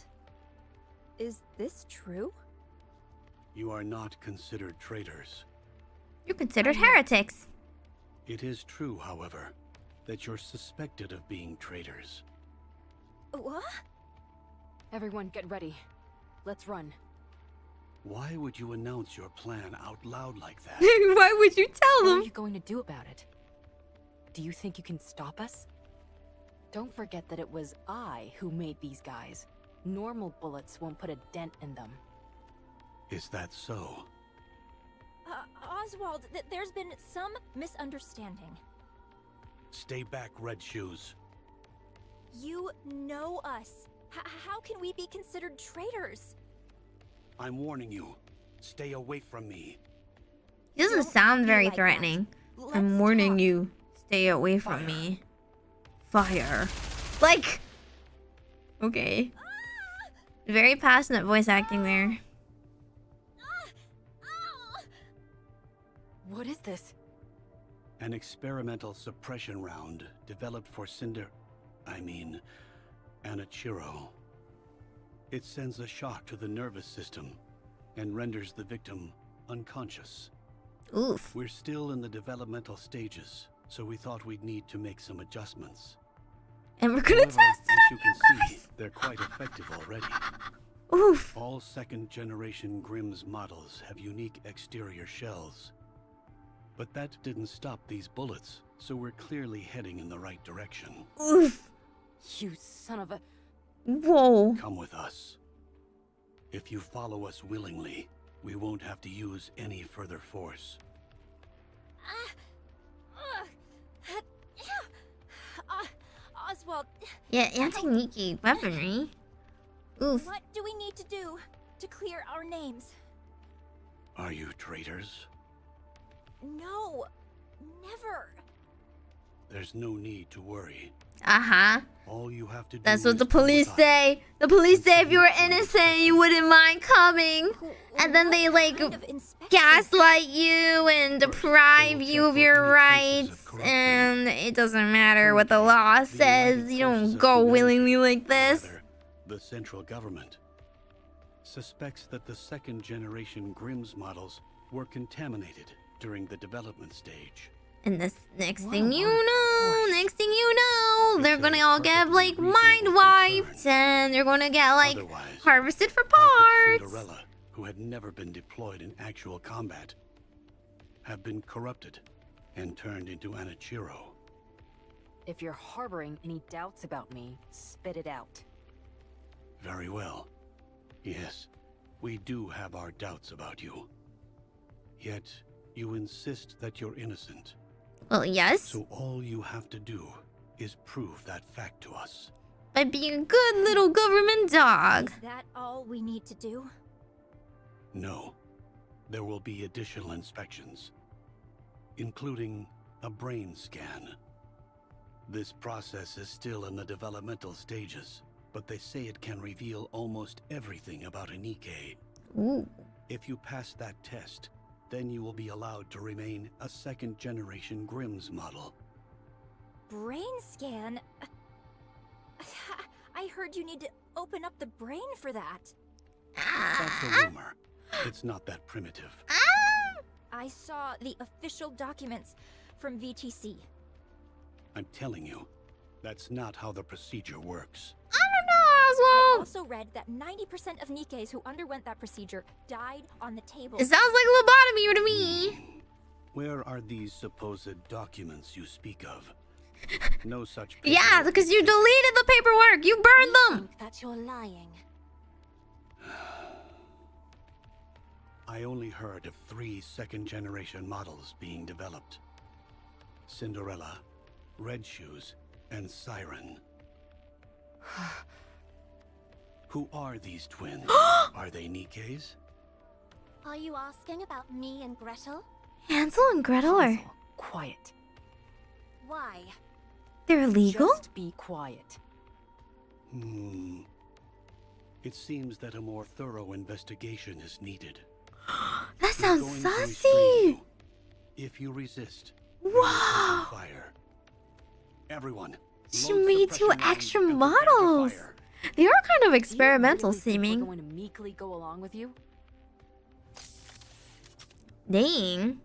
is this true? You are not considered traitors. You're considered heretics. It is true, however, that you're suspected of being traitors. What? Everyone get ready. Let's run. Why would you announce your plan out loud like that? Why would you tell them? What are you going to do about it? Do you think you can stop us? Don't forget that it was I who made these guys. Normal bullets won't put a dent in them. Is that so? Oswald, there's been some misunderstanding. Stay back, Red Shoes. You know us. How can we be considered traitors? I'm warning you. Stay away from me. He doesn't sound very threatening. I'm warning you. Stay away from me. Fire. Like... Okay. Very passionate voice acting there. What is this? An experimental suppression round developed for Anichiro. It sends a shock to the nervous system and renders the victim unconscious. Oof. We're still in the developmental stages, so we thought we'd need to make some adjustments. And we're gonna test it. As you can see, they're quite effective already. Oof. All second-generation Grimm's models have unique exterior shells. But that didn't stop these bullets, so we're clearly heading in the right direction. Oof. You son of a... Whoa. Come with us. If you follow us willingly, we won't have to use any further force. Yeah, anti-Nikke weaponry. Oof. What do we need to do to clear our names? Are you traitors? No, never. There's no need to worry. Uh-huh. All you have to do That's what is the come police with us. say. The police say if you were innocent, you wouldn't mind coming. And then they like gaslight you and deprive you of your rights. And it doesn't matter what the law says. You don't go willingly like this. Rather, the central government suspects that the second generation Grimm's models were contaminated during the development stage. And this next thing you know, they're gonna all get like mind wiped, and they're gonna get like harvested for parts. Cinderella, who had never been deployed in actual combat, have been corrupted and turned into Anichiro. If you're harboring any doubts about me, spit it out. Very well. Yes, we do have our doubts about you. Yet, you insist that you're innocent. Well, yes. So all you have to do is prove that fact to us. By being a good little government dog. Is that all we need to do? No. There will be additional inspections, including a brain scan. This process is still in the developmental stages, but they say it can reveal almost everything about a Nikke. Ooh. If you pass that test, then you will be allowed to remain a second-generation Grimm's model. Brain scan? I heard you need to open up the brain for that. That's a rumor. It's not that primitive. I saw the official documents from VTC. I'm telling you, that's not how the procedure works. I also read that 90% of Nikkes who underwent that procedure died on the table. It sounds like lobotomy to me. Where are these supposed documents you speak of? No such paperwork. Yeah, because you deleted the paperwork. You burned them. That you're lying. I only heard of 3 second-generation models being developed. Cinderella, Red Shoes, and Siren. Who are these twins? Are they Nikkes? Are you asking about me and Gretel? Hansel and Gretel are... Quiet. Why? They're illegal? Just be quiet. It seems that a more thorough investigation is needed. That sounds We're going to restrain saucy. you. If you resist, we will Whoa. open fire. Everyone, She load made 2 suppression rounds extra and prepare to models. fire. They are kind of Do you experimental really think seeming. We're going to meekly go along with you? Dang.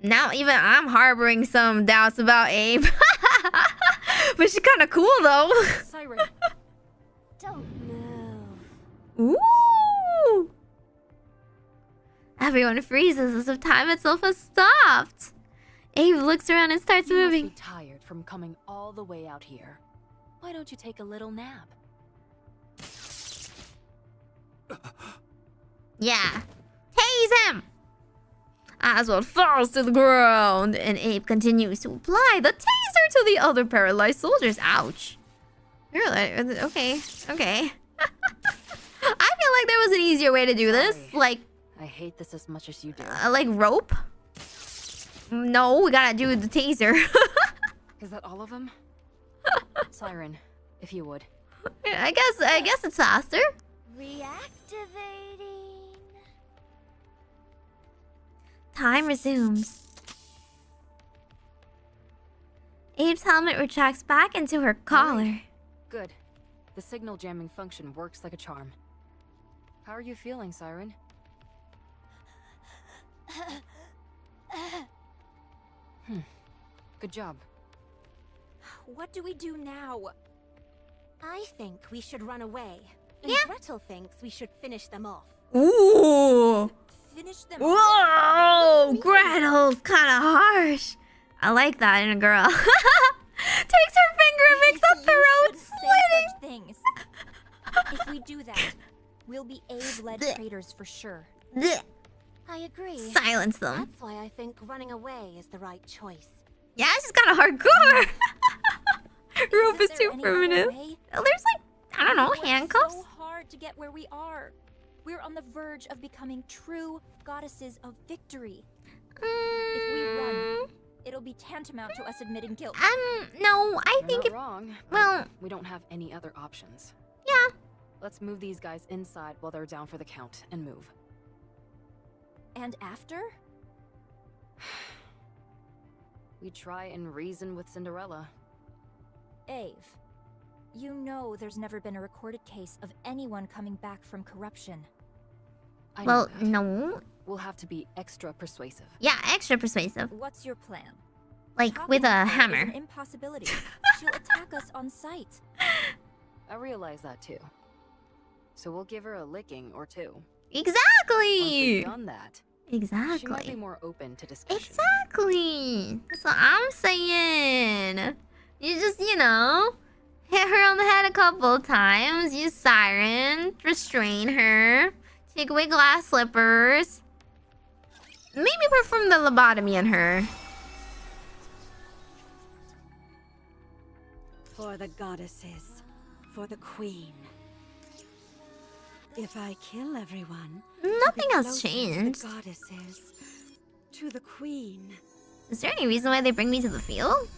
Now even I'm harboring some doubts about Abe. But she's kind of cool though. Siren. Don't move. Ooh. Everyone freezes as if time itself has stopped. Abe looks around and starts You moving. must be tired from coming all the way out here. Why don't you take a little nap? Yeah. Tase him! Oswald falls to the ground, and Abe continues to apply the taser to the other paralyzed soldiers. Ouch. Really? Okay. Okay. I feel like there was an easier way to do this. Like, I hate this as much as you do. like rope? No, we gotta do the taser. Is that all of them? Siren, if you would. I guess it's faster. Reactivating. Time resumes. Abe's helmet retracts back into her collar. Good. The signal jamming function works like a charm. How are you feeling, Siren? Good job. What do we do now? I think we should run away. And Gretel thinks we should finish them off. Ooh. Finish them Whoa, Gretel's kind of harsh. I like that in a girl. Takes her finger and makes the throat say such things. If we do that, we'll be Abe-led traitors for sure. Blech. I agree. Silence them. That's why I think running away is the right choice. Yeah, she's kind of hardcore. Rope is Isn't too there any primitive. other way? There's like, I don't know, We worked handcuffs? so hard to get where we are. We're on the verge of becoming true goddesses of victory. If we run, it'll be tantamount to us admitting guilt. No, I You're think not it... wrong. well- but we don't have any other options. Yeah. Let's move these guys inside while they're down for the count and move. And after? We try and reason with Cinderella. Ave, you know there's never been a recorded case of anyone coming back from corruption. I know Well, that. no. We'll have to be extra persuasive. Yeah, extra persuasive. What's your plan? Like, Talking with to a her is hammer. an impossibility. She'll attack us on sight. I realize that too. So we'll give her a licking or two. Once Exactly! we've done that, she might be Exactly. more open to discussion. Exactly! That's what I'm saying. You just, you know, hit her on the head a couple times, use siren, restrain her, take away glass slippers. Maybe perform the lobotomy on her. For the goddesses, for the queen. If I kill everyone, Nothing I'll be else closer changed. To the goddesses, to the queen. Is there any reason why they bring me to the field?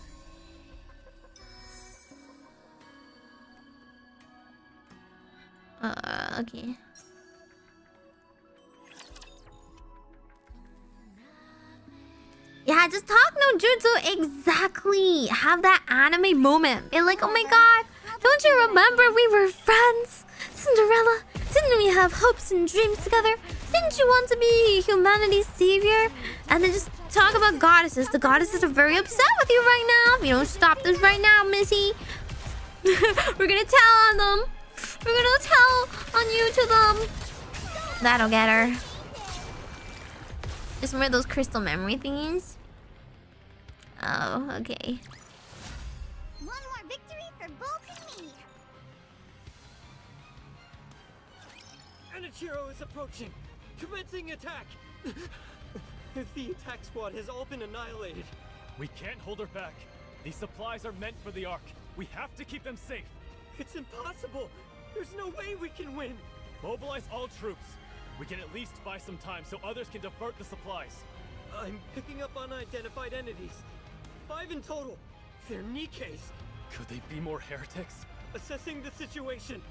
Okay. Yeah, just talk no jutsu exactly. Have that anime moment. Be like, oh my god, don't you remember we were friends? Cinderella, didn't we have hopes and dreams together? Didn't you want to be humanity's savior? And then just talk about goddesses. The goddesses are very upset with you right now. If you don't stop this right now, Missy, we're gonna tell on them. We're gonna tell on you to them. That'll get her. Just remember those crystal memory thingies? Oh, okay. One more victory for Bolt and me. Anichiro is approaching. Commencing attack. The attack squad has all been annihilated. We can't hold her back. These supplies are meant for the Ark. We have to keep them safe. It's impossible. There's no way we can win. Mobilize all troops. We can at least buy some time so others can divert the supplies. I'm picking up unidentified entities. 5 in total. They're Nikkes. Could they be more heretics? Assessing the situation.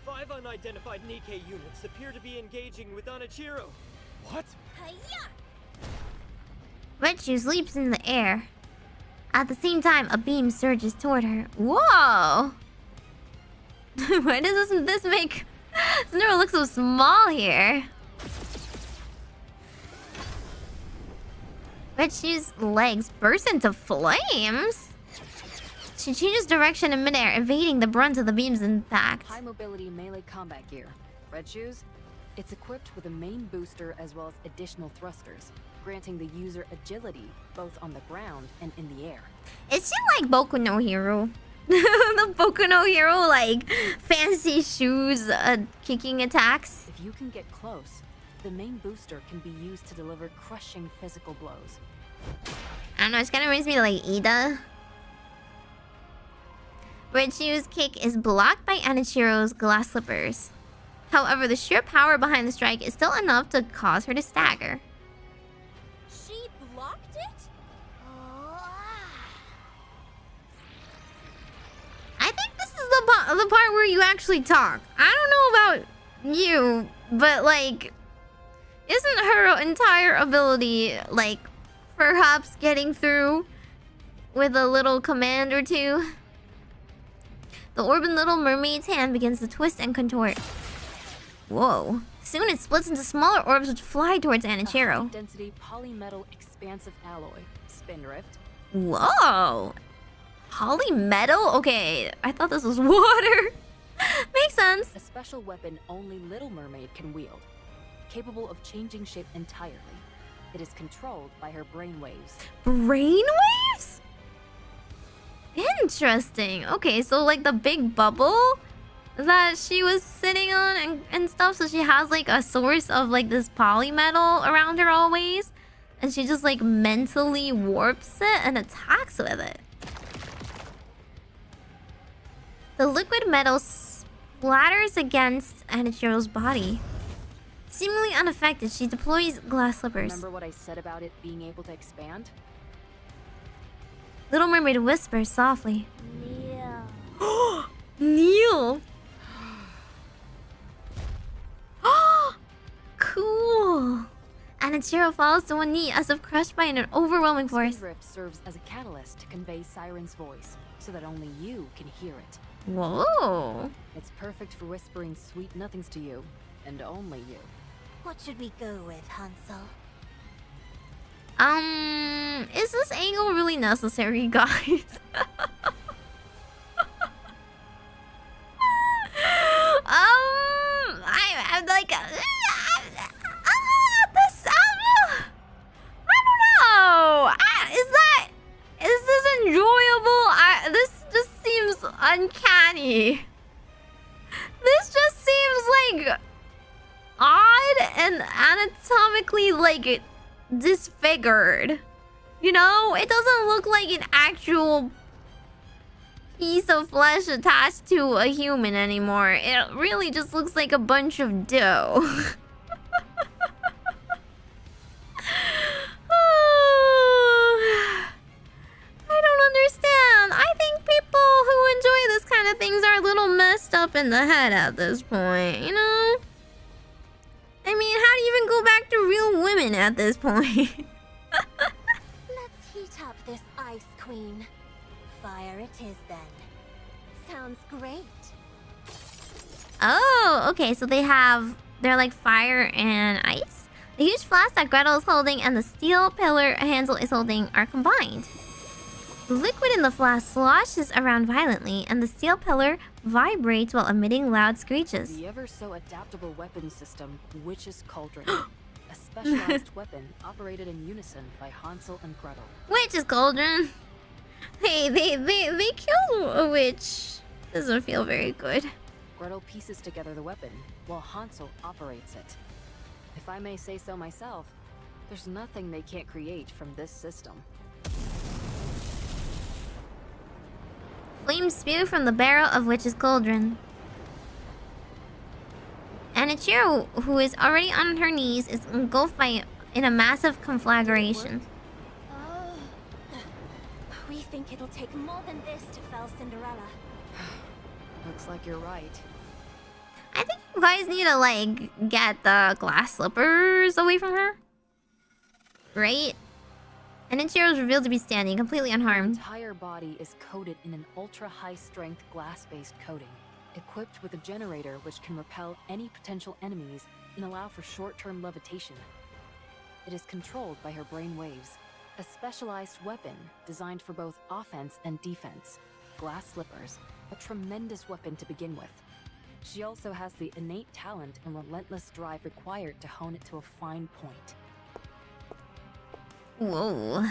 5 unidentified Nikke units appear to be engaging with Anichiro. What? Red Shoes leaps in the air. At the same time, a beam surges toward her. Whoa! Why does this make Cinderella look so small here? Red Shoes' legs burst into flames. She changes direction in midair, evading the brunt of the beam's impact. High mobility melee combat gear. Red Shoes? It's equipped with a main booster as well as additional thrusters, granting the user agility both on the ground and in the air. Is she like Boku no Hero? The Boku no Hero, like, fancy shoes, kicking attacks? If you can get close, the main booster can be used to deliver crushing physical blows. I don't know, it kind of reminds me of like Ida. Red Shoes' kick is blocked by Anichiro's glass slippers. However, the sheer power behind the strike is still enough to cause her to stagger. She blocked it? I think this is the part where you actually talk. I don't know about you, but like, isn't her entire ability like perhaps getting through with a little command or two? The orb in Little Mermaid's hand begins to twist and contort. Whoa. Soon it splits into smaller orbs which fly towards Anichiro. Density polymetal expansive alloy. Spindrift. Whoa. Polymetal? Okay, I thought this was water. Makes sense. A special weapon only Little Mermaid can wield. Capable of changing shape entirely. It is controlled by her brainwaves. Brainwaves? Interesting. Okay, so like the big bubble that she was sitting on and stuff, so she has like a source of like this polymetal around her always, and she just like mentally warps it and attacks with it. The liquid metal splatters against Anichiro's body. Seemingly unaffected, she deploys glass slippers. Remember what I said about it being able to expand? Little Mermaid whispers softly. Neil. Neil! Cool! Anichiro falls to one knee as if crushed by an overwhelming force. Spindrift serves as a catalyst to convey Siren's voice, so that only you can hear it. Whoa! It's perfect for whispering sweet nothings to you, and only you. What should we go with, Hansel? Is this angle really necessary, guys? I'm like, this, I don't know. Is this enjoyable? This just seems uncanny. This just seems like odd and anatomically like disfigured. You know, it doesn't look like an actual piece of flesh attached to a human anymore. It really just looks like a bunch of dough. I don't understand. I think people who enjoy this kind of things are a little messed up in the head at this point, you know? I mean, how do you even go back to real women at this point? Let's heat up this ice queen. Fire it is then. Sounds great. Oh, okay, so they're like fire and ice. The huge flask that Gretel is holding and the steel pillar Hansel is holding are combined. The liquid in the flask sloshes around violently, and the steel pillar vibrates while emitting loud screeches. The ever so adaptable weapon system, Witch's Cauldron. A specialized weapon operated in unison by Hansel and Gretel. Witch's Cauldron. Hey, they killed a witch. Doesn't feel very good. Gretel pieces together the weapon, while Hansel operates it. If I may say so myself, there's nothing they can't create from this system. Flames spew from the barrel of Witch's Cauldron. Anichiro, who is already on her knees, is engulfed in a massive conflagration. We think it'll take more than this to fell Cinderella. Looks like you're right. I think you guys need to, like, get the glass slippers away from her. Right? Anichiro is revealed to be standing, completely unharmed. Her entire body is coated in an ultra-high-strength glass-based coating, equipped with a generator which can repel any potential enemies and allow for short-term levitation. It is controlled by her brain waves, a specialized weapon designed for both offense and defense. Glass slippers, a tremendous weapon to begin with. She also has the innate talent and relentless drive required to hone it to a fine point. Whoa.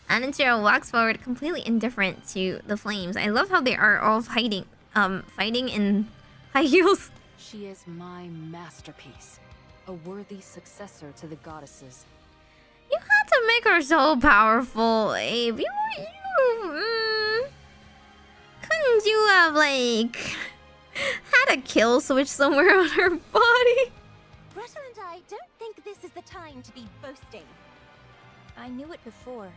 Anichiro walks forward, completely indifferent to the flames. I love how they are all fighting in high heels. She is my masterpiece, a worthy successor to the goddesses. You had to make her so powerful, Abe. Couldn't you have, like, had a kill switch somewhere on her body? Gretel and I don't think this is the time to be boasting. I knew it before,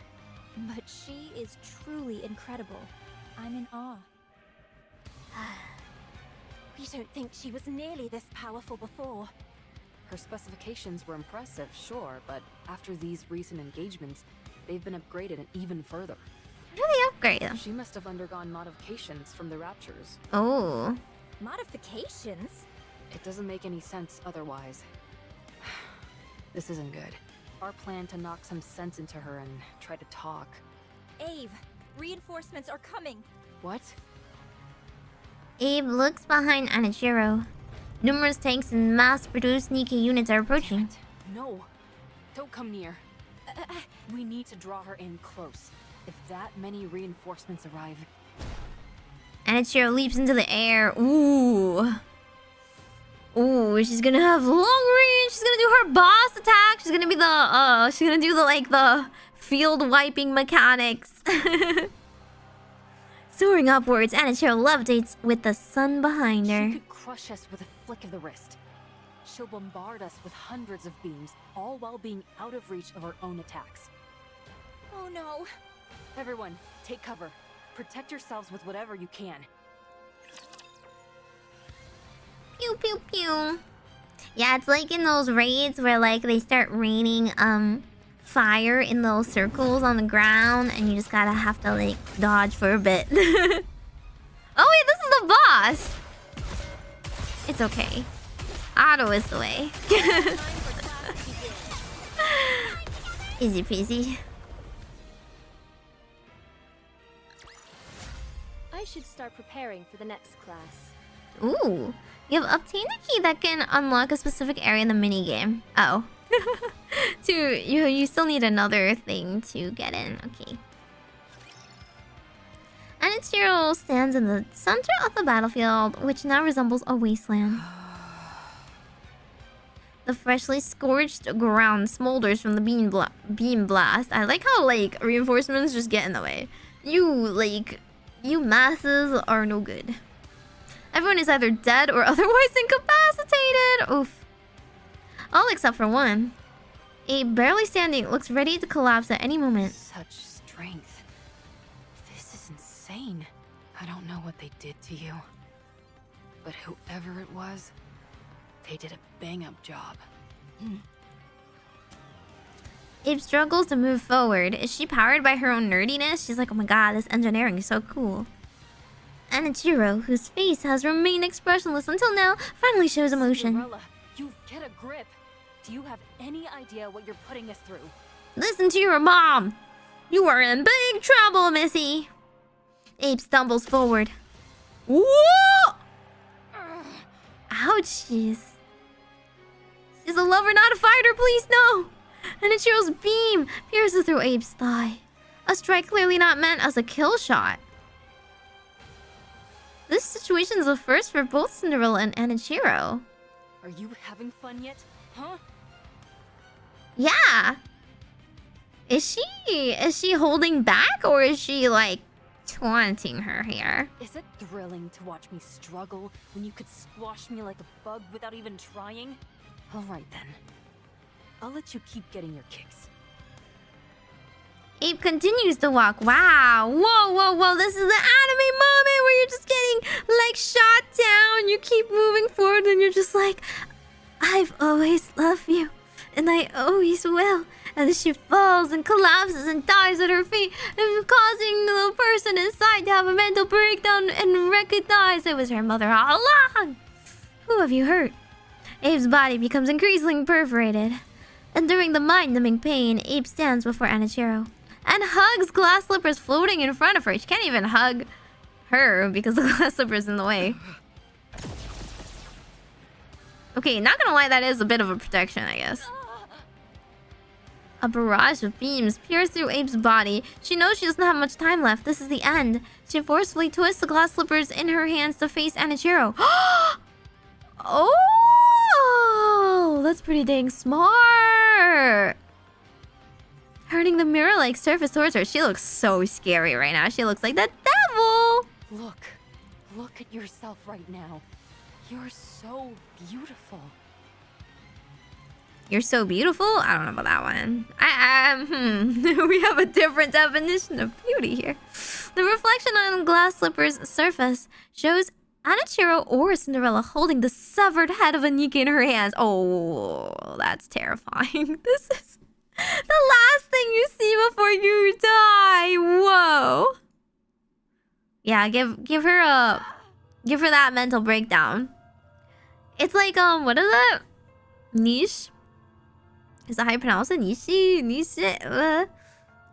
but she is truly incredible. I'm in awe. We don't think she was nearly this powerful before. Her specifications were impressive, sure, but after these recent engagements, they've been upgraded even further. How do they upgrade them? She must have undergone modifications from the Raptures. Oh. Modifications? It doesn't make any sense otherwise. This isn't good. Our plan to knock some sense into her and try to talk. Abe, reinforcements are coming. What? Abe looks behind Anichiro. Numerous tanks and mass-produced Nikke units are approaching. No, don't come near. We need to draw her in close. If that many reinforcements arrive... Anichiro leaps into the air. Ooh. Ooh, she's gonna have long range. She's gonna do her boss attack. She's gonna be the field wiping mechanics. Soaring upwards, Anichiro levitates with the sun behind her. She could crush us with a flick of the wrist. She'll bombard us with hundreds of beams, all while being out of reach of our own attacks. Oh no. Everyone, take cover. Protect yourselves with whatever you can. Pew pew pew. Yeah, it's like in those raids where like they start raining fire in those circles on the ground and you just gotta have to like dodge for a bit. Oh wait, this is the boss! It's okay. Auto is the way. Easy peasy. I should start preparing for the next class. Ooh, you have obtained a key that can unlock a specific area in the minigame. Oh. You still need another thing to get in. Okay. Anichiro stands in the center of the battlefield, which now resembles a wasteland. The freshly scorched ground smolders from the beam blast. I like how like reinforcements just get in the way. You masses are no good. Everyone is either dead or otherwise incapacitated. Oof. All except for one. Abe, barely standing, looks ready to collapse at any moment. Such strength. This is insane. I don't know what they did to you. But whoever it was, they did a bang-up job. Abe struggles to move forward. Is she powered by her own nerdiness? She's like, oh my god, this engineering is so cool. Anichiro, whose face has remained expressionless until now, finally shows emotion. Cinderella, you get a grip. Do you have any idea what you're putting us through? Listen to your mom! You are in big trouble, Missy! Abe stumbles forward. Whoa! Ouchies. She's a lover, not a fighter, please, no! Anichiro's beam pierces through Abe's thigh. A strike clearly not meant as a kill shot. This situation is a first for both Cinderella and Anichiro. Are you having fun yet? Huh? Yeah. Is she holding back or is she like taunting her here? Is it thrilling to watch me struggle when you could squash me like a bug without even trying? All right then. I'll let you keep getting your kicks. Abe continues to walk. Wow. Whoa. This is the anime moment where you're just getting like shot down. You keep moving forward and you're just like, I've always loved you. And I always will. And then she falls and collapses and dies at her feet, and causing the person inside to have a mental breakdown and recognize it was her mother all along. Who have you hurt? Abe's body becomes increasingly perforated. And during the mind-numbing pain, Abe stands before Anichiro and hugs glass slippers floating in front of her. She can't even hug her because the glass slipper's in the way. Okay, not gonna lie, that is a bit of a protection, I guess. A barrage of beams pierce through Abe's body. She knows she doesn't have much time left. This is the end. She forcefully twists the glass slippers in her hands to face Anichiro. Oh, that's pretty dang smart. Turning the mirror-like surface towards her. She looks so scary right now. She looks like the devil. Look at yourself right now. You're so beautiful. You're so beautiful? I don't know about that one. We have a different definition of beauty here. The reflection on glass slipper's surface shows Anichiro or Cinderella holding the severed head of a Nikke in her hands. Oh, that's terrifying. This is the last thing you see before you die. Whoa. Yeah, give her that mental breakdown. It's like what is it? Niche? Is that how you pronounce it? Niche?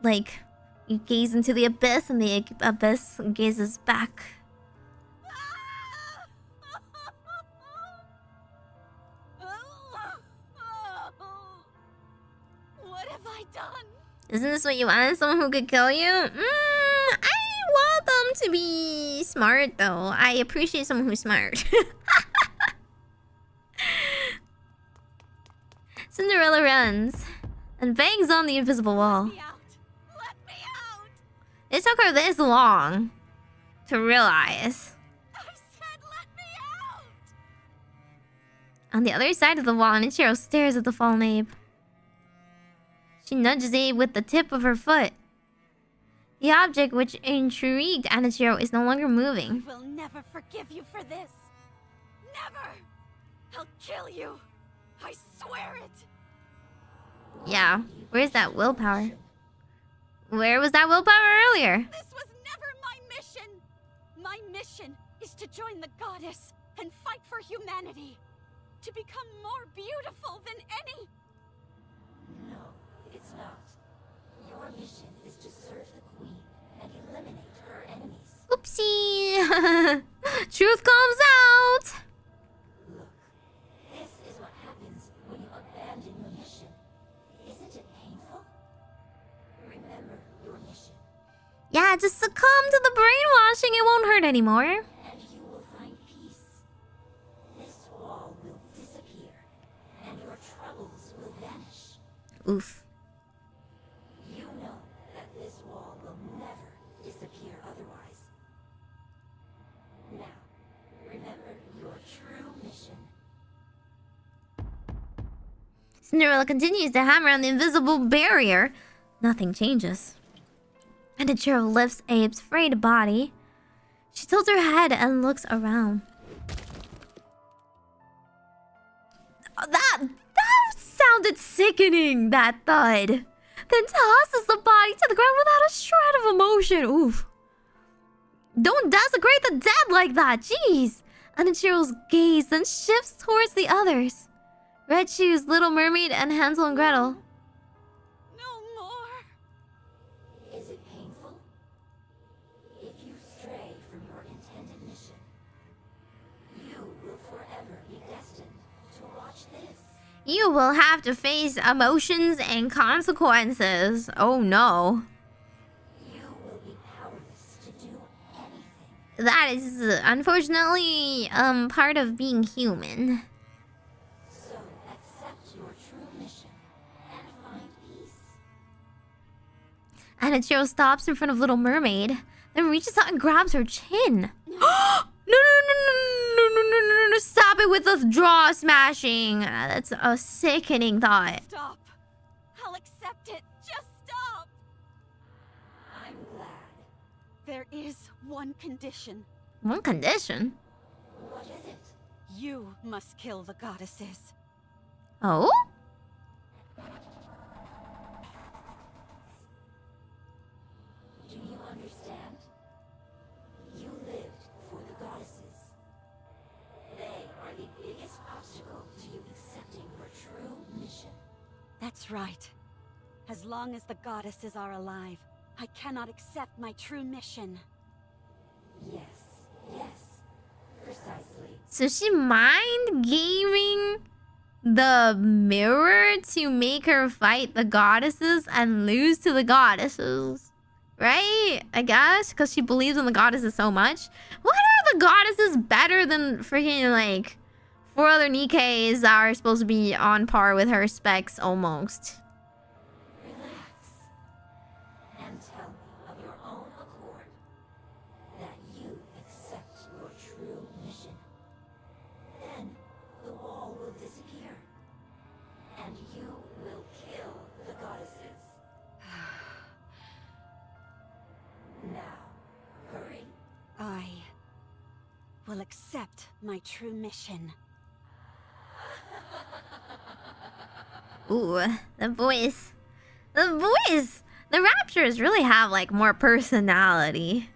Like, you gaze into the abyss and the abyss gazes back. What have I done? Isn't this what you wanted? Someone who could kill you? I want them to be smart, though. I appreciate someone who's smart. Cinderella runs and bangs on the invisible wall. Let me out! It took her this long to realize. I said let me out! On the other side of the wall, Anichiro stares at the fallen ape. She nudges Abe with the tip of her foot. The object which intrigued Anichiro is no longer moving. I will never forgive you for this. Never! I'll kill you. I swear it. Yeah, where's that willpower? Where was that willpower earlier? This was never my mission. My mission is to join the goddess and fight for humanity. To become more beautiful than any. No, it's not. Your mission is to serve the queen and eliminate her enemies. Oopsie! Truth comes out! Look, this is what happens when you abandon your mission. Isn't it painful? Remember your mission. Yeah, just succumb to the brainwashing. It won't hurt anymore. And you will find peace. This wall will disappear, and your troubles will vanish. Oof. You know that this wall will never disappear otherwise. Now, remember your true mission. Cinderella continues to hammer on the invisible barrier. Nothing changes. Anichiro lifts Abe's frayed body. She tilts her head and looks around. That sounded sickening, that thud. Then tosses the body to the ground without a shred of emotion. Oof. Don't desecrate the dead like that, jeez. Anichiro's gaze then shifts towards the others. Red Shoes, Little Mermaid, and Hansel and Gretel. No more. Is it painful? If you stray from your intended mission, you will forever be destined to watch this. You will have to face emotions and consequences. Oh no. You will be powerless to do anything. That is unfortunately part of being human. So accept your true mission and find peace. Anichiro stops in front of Little Mermaid, then reaches out and grabs her chin. No, stop it with the jaw smashing. That's a sickening thought. Stop. I'll accept it. Just stop. I'm glad. There is one condition. One condition? What is it? You must kill the goddesses. Oh? Do you understand? You lived for the goddesses. They are the biggest obstacle to you accepting your true mission. That's right. As long as the goddesses are alive, I cannot accept my true mission. Yes, precisely. So she mind gaming the mirror to make her fight the goddesses and lose to the goddesses. Right? I guess? Because she believes in the goddesses so much. What are the goddesses better than freaking like 4 other Nikkes that are supposed to be on par with her specs almost? Relax. And tell me of your own accord that you accept your true mission. Then the wall will disappear. And you will kill the goddesses. Now, hurry. I will accept my true mission. Ooh, the voice. The voice! The Raptures really have like more personality.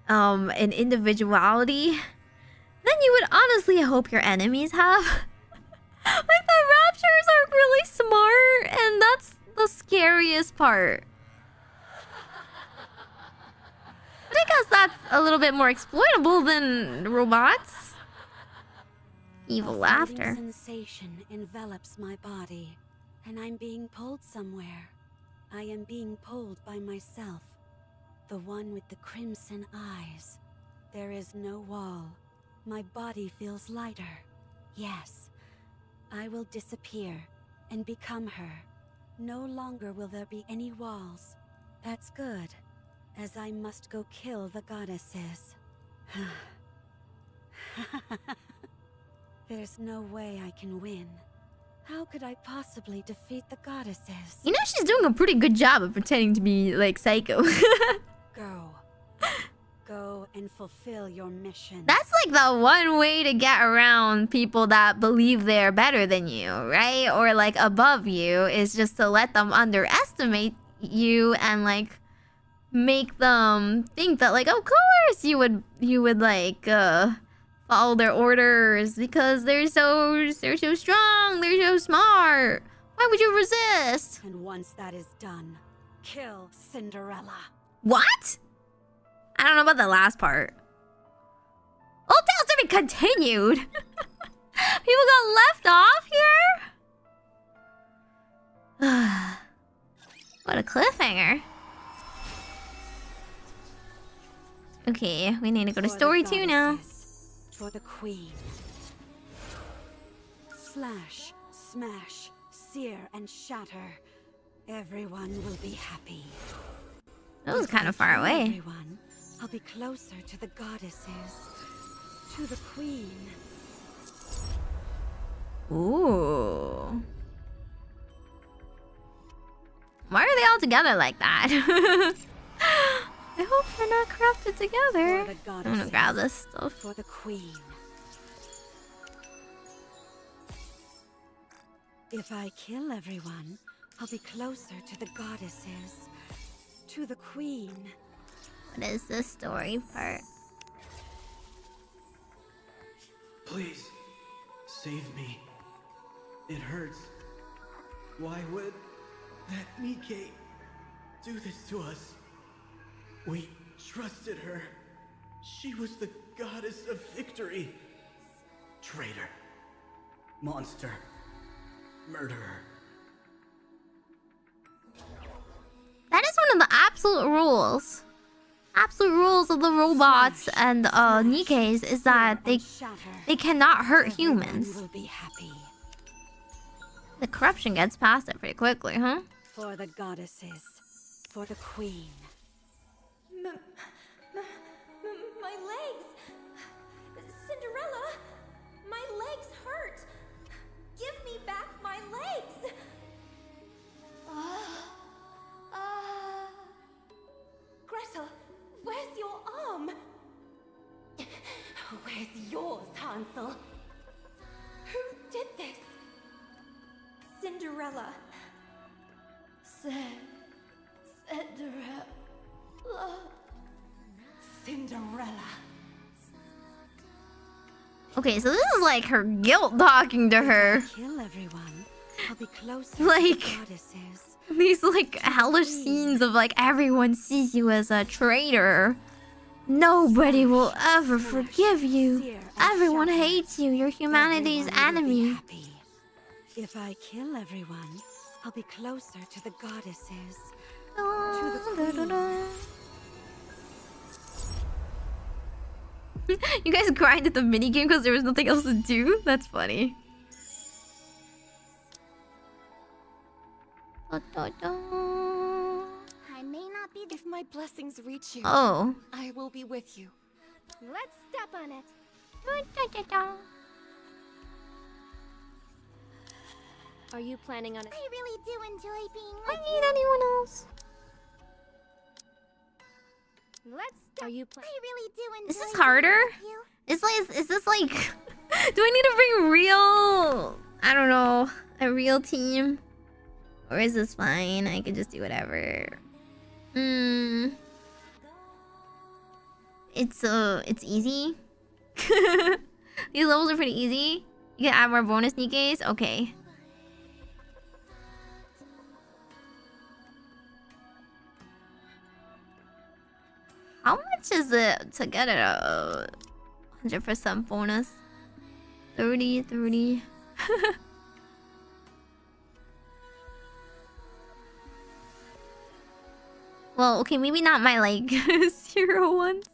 And individuality than you would honestly hope your enemies have. Like the Raptures are really smart, and that's the scariest part. But I guess that's a little bit more exploitable than robots. Evil laughter. A sensation envelops my body, and I'm being pulled somewhere. I am being pulled by myself. The one with the crimson eyes. There is no wall. My body feels lighter. Yes, I will disappear and become her. No longer will there be any walls. That's good, as I must go kill the goddesses. There's no way I can win. How could I possibly defeat the goddesses? You know, she's doing a pretty good job of pretending to be, like, psycho. Go. Go and fulfill your mission. That's like the one way to get around people that believe they're better than you, right? Or like above you, is just to let them underestimate you and like make them think that like, of course you would like follow their orders because they're so strong, they're so smart. Why would you resist? And once that is done, kill Cinderella. What? I don't know about the last part. Oh, tales to be continued. People got left off here? What a cliffhanger. Okay, we need to go to story 2 now. For the queen. Slash, smash, sear, and shatter. Everyone will be happy. That was kind of far away. Everyone, I'll be closer to the goddesses, to the queen. Ooh. Why are they all together like that? I hope they're not corrupted together. I'm gonna grab this stuff. For the queen. If I kill everyone, I'll be closer to the goddesses, to the queen. What is the story part? Please, save me. It hurts. Why would that Nikke do this to us? We trusted her. She was the goddess of victory. Traitor. Monster. Murderer. That is one of the absolute rules. Absolute rules of the robots and Nikkes is that they cannot hurt humans. The corruption gets past it pretty quickly, huh? For the goddesses, for the queen. My legs! Cinderella! My legs hurt! Give me back my legs! Gretel, where's your arm? Where's yours, Hansel? Who did this? Cinderella. Cinderella. Okay, so this is like her guilt talking to her. Kill everyone. I'll be closer Like to the goddesses. these like hellish scenes of like everyone sees you as a traitor. Nobody will ever forgive you. Everyone hates you. You're humanity's enemy. If I kill everyone, I'll be closer to the goddesses. To the queen. You guys grinded the minigame because there was nothing else to do? That's funny. I may not be if my blessings reach you. Oh. I will be with you. Let's step on it. Are you planning on it? I really do enjoy being with you. I need anyone else. Are you I really do enjoy Is this harder? Is this like do I need to bring real, I don't know, a real team? Or is this fine? I could just do whatever. It's easy. These levels are pretty easy. You can add more bonus Nikkes? Okay. How much is it to get a 100% bonus? 30. Well, okay, maybe not my like 0 ones.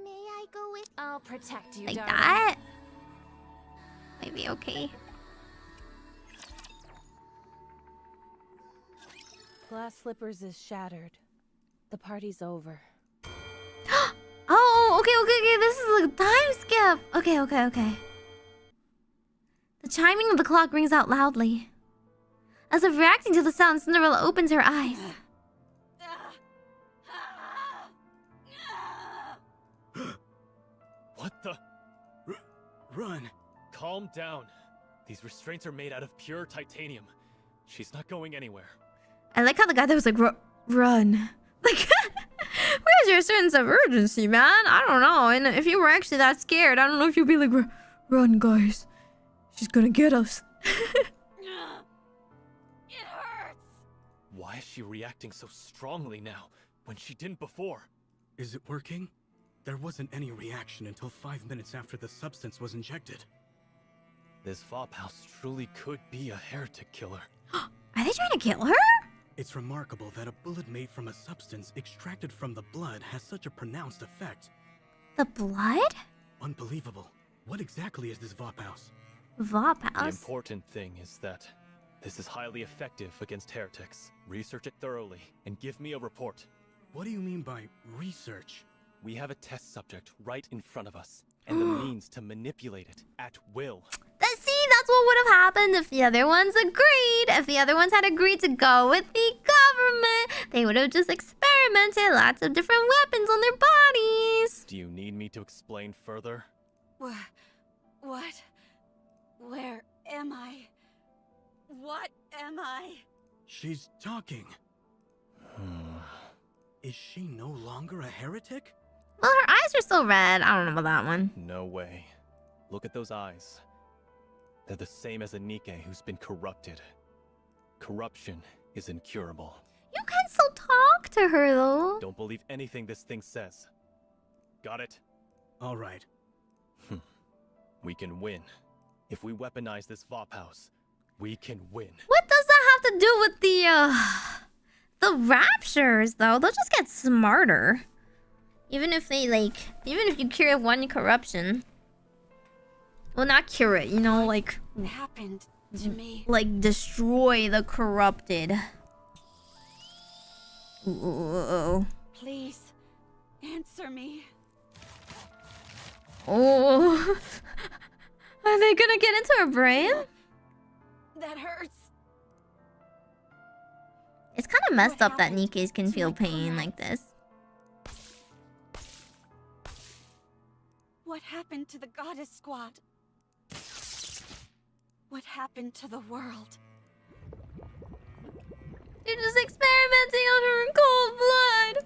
May I go with? I'll protect you, Like darling. that? Maybe okay. Glass Slippers is shattered. The party's over. Oh, okay. This is a time skip. Okay. The chiming of the clock rings out loudly. As if reacting to the sound, Cinderella opens her eyes. What the? Run. Calm down. These restraints are made out of pure titanium. She's not going anywhere. I like how the guy that was like, run. Like, where's your sense of urgency, man? I don't know. And if you were actually that scared, I don't know if you'd be like, run, guys. She's gonna get us. It hurts. Why is she reacting so strongly now, when she didn't before? Is it working? There wasn't any reaction until 5 minutes after the substance was injected. This Vophouse truly could be a heretic killer. Are they trying to kill her? It's remarkable that a bullet made from a substance extracted from the blood has such a pronounced effect. The blood? Unbelievable. What exactly is this Vophouse? The Vophouse? important thing is that this is highly effective against heretics. Research it thoroughly and give me a report. What do you mean by research? We have a test subject right in front of us, and the means to manipulate it at will. See, that's what would have happened if the other ones agreed. If the other ones had agreed to go with the government, they would have just experimented lots of different weapons on their bodies. Do you need me to explain further? What? Where am I? What am I? She's talking. Is she no longer a heretic? Well, her eyes are still red. I don't know about that one. No way. Look at those eyes. They're the same as a Nikke who's been corrupted. Corruption is incurable. You can still talk to her, though. Don't believe anything this thing says. Got it? All right. We can win. If we weaponize this Vophouse, we can win. What does that have to do with the raptures, though? They'll just get smarter. Even if they, like... Even if you cure one corruption. Well, not cure it, you know, like... What happened to me? Like, destroy the corrupted. Ooh. Please, answer me. Oh. Are they gonna get into her brain? That hurts. It's kind of messed up that Nikkes can feel pain like this. What happened to the goddess squad? What happened to the world? You're just experimenting on her in cold blood.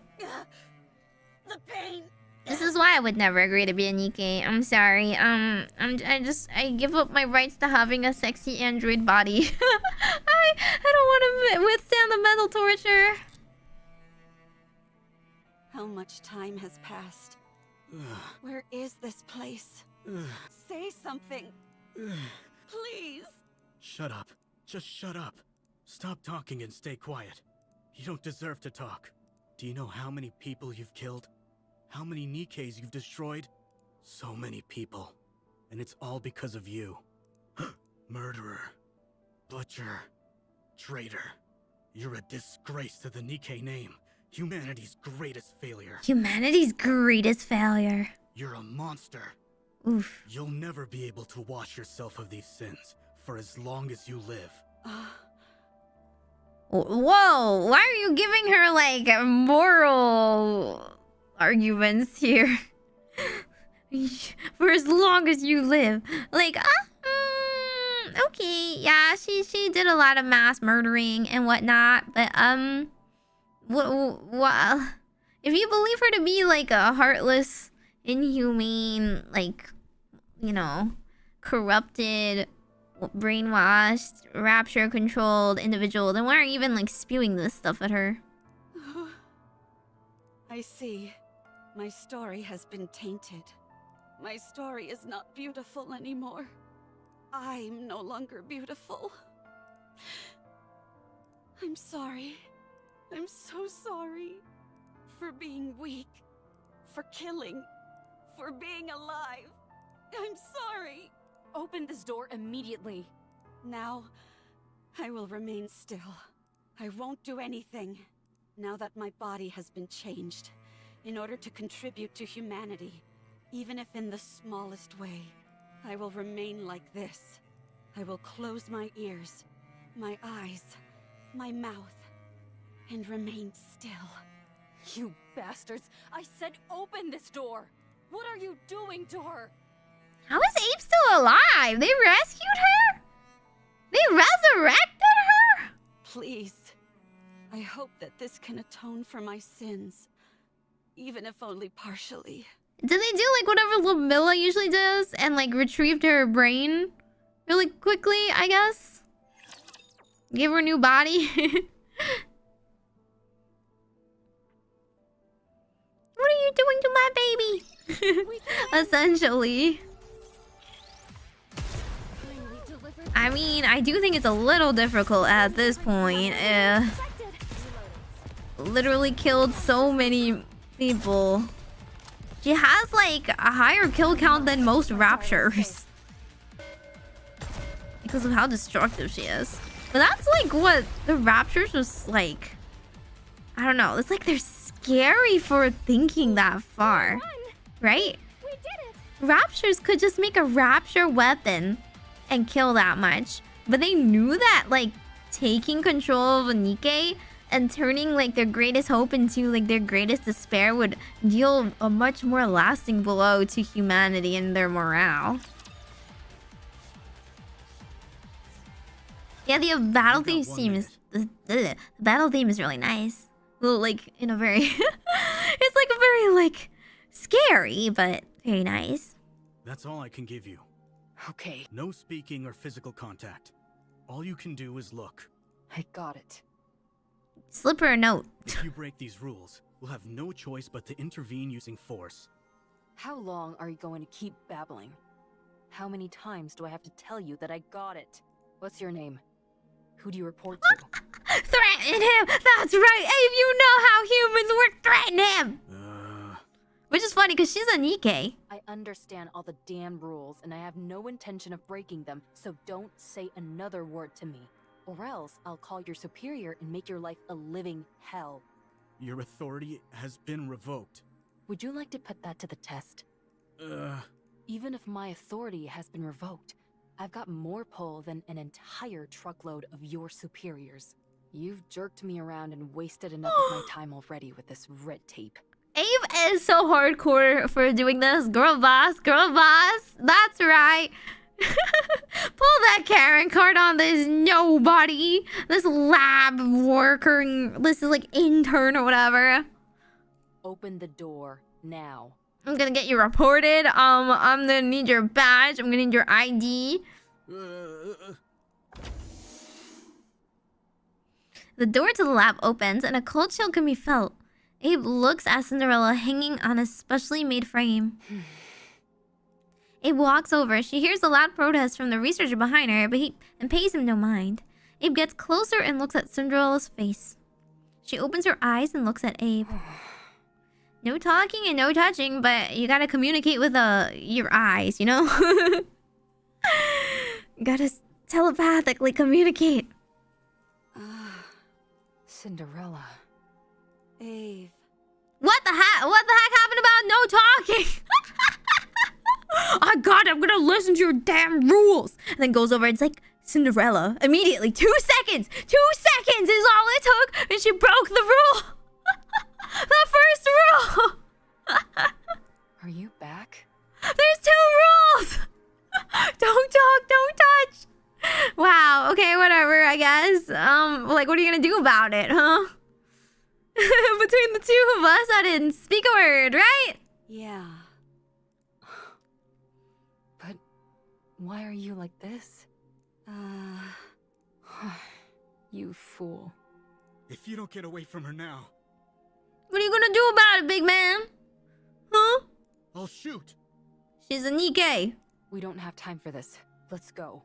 The pain. This is why I would never agree to be a Nikke. I'm sorry. I give up my rights to having a sexy android body. I don't want to withstand the mental torture. How much time has passed? Where is this place? Say something. Please. Shut up. Just shut up. Stop talking and stay quiet. You don't deserve to talk. Do you know how many people you've killed? How many Nikkes you've destroyed? So many people. And it's all because of you. Murderer. Butcher. Traitor. You're a disgrace to the Nikke name. Humanity's greatest failure. Humanity's greatest failure. You're a monster. Oof. You'll never be able to wash yourself of these sins for as long as you live. Whoa, why are you giving her, like, moral arguments here? For as long as you live. Like, okay, yeah, she did a lot of mass murdering and whatnot, but, what, if you believe her to be, like, a heartless, inhumane, like, you know, corrupted, brainwashed, rapture-controlled individual, then why are you even, like, spewing this stuff at her? I see. My story has been tainted. My story is not beautiful anymore. I'm no longer beautiful. I'm sorry. I'm so sorry. For being weak. For killing. For being alive. I'm sorry. Open this door immediately. Now, I will remain still. I won't do anything. Now that my body has been changed, in order to contribute to humanity, Even if in the smallest way, I will remain like this. I will close my ears, my eyes, my mouth, and remain still. You bastards! I said open this door! What are you doing to her? How is Abe still alive? They rescued her? They resurrected her? Please. I hope that this can atone for my sins. Even if only partially. Did they do like whatever Lumilla usually does and like retrieved her brain really quickly, I guess? Give her a new body? What are you doing to my baby? Essentially. I mean, I do think it's a little difficult at this point. Literally killed so many people. She has like a higher kill count than most Raptures. Because of how destructive she is. But that's like what the Raptures was like. I don't know. It's like they're scary for thinking that far. Right? We did it! Raptures could just make a Rapture weapon and kill that much. But they knew that like taking control of a Nikke and turning like their greatest hope into like their greatest despair would deal a much more lasting blow to humanity and their morale. Yeah, the battle theme seems the battle theme is really nice. Well, like in a very it's like a very like scary but very nice. That's all I can give you. Okay. No speaking or physical contact. All you can do is look. I got it. Slip her a note. If you break these rules, we'll have no choice but to intervene using force. How long are you going to keep babbling? How many times do I have to tell you that I got it? What's your name? Who do you report to? Threaten him! That's right! Abe, you know how humans work! Threaten him! Which is funny, because she's a Nikke. I understand all the damn rules, and I have no intention of breaking them, so don't say another word to me. Or else, I'll call your superior and make your life a living hell. Your authority has been revoked. Would you like to put that to the test? Even if my authority has been revoked, I've got more pull than an entire truckload of your superiors. You've jerked me around and wasted enough of my time already with this red tape. Abe is so hardcore for doing this. Girl boss, that's right. Pull that Karen card on this nobody. This lab worker, this is like intern or whatever. Open the door now. I'm gonna get you reported. I'm gonna need your badge. I'm gonna need your ID. The door to the lab opens and a cold chill can be felt. Abe looks at Cinderella hanging on a specially made frame. Abe walks over. She hears a loud protest from the researcher behind her, but pays him no mind. Abe gets closer and looks at Cinderella's face. She opens her eyes and looks at Abe. No talking and no touching, but you gotta communicate with your eyes, you know? You gotta telepathically communicate. Cinderella. Abe. What the heck? What the heck happened about no talking? Oh God, I'm gonna listen to your damn rules. And then goes over and it's like, Cinderella, immediately, 2 seconds! 2 seconds is all it took, and she broke the rule! The first rule! Are you back? There's 2 rules! Don't talk, don't touch! Wow, okay, whatever, I guess. Like, what are you gonna do about it, huh? Between the two of us, I didn't speak a word, right? Yeah. But why are you like this? You fool. If you don't get away from her now... What are you gonna do about it, big man? Huh? I'll shoot. She's a Nikke. We don't have time for this. Let's go.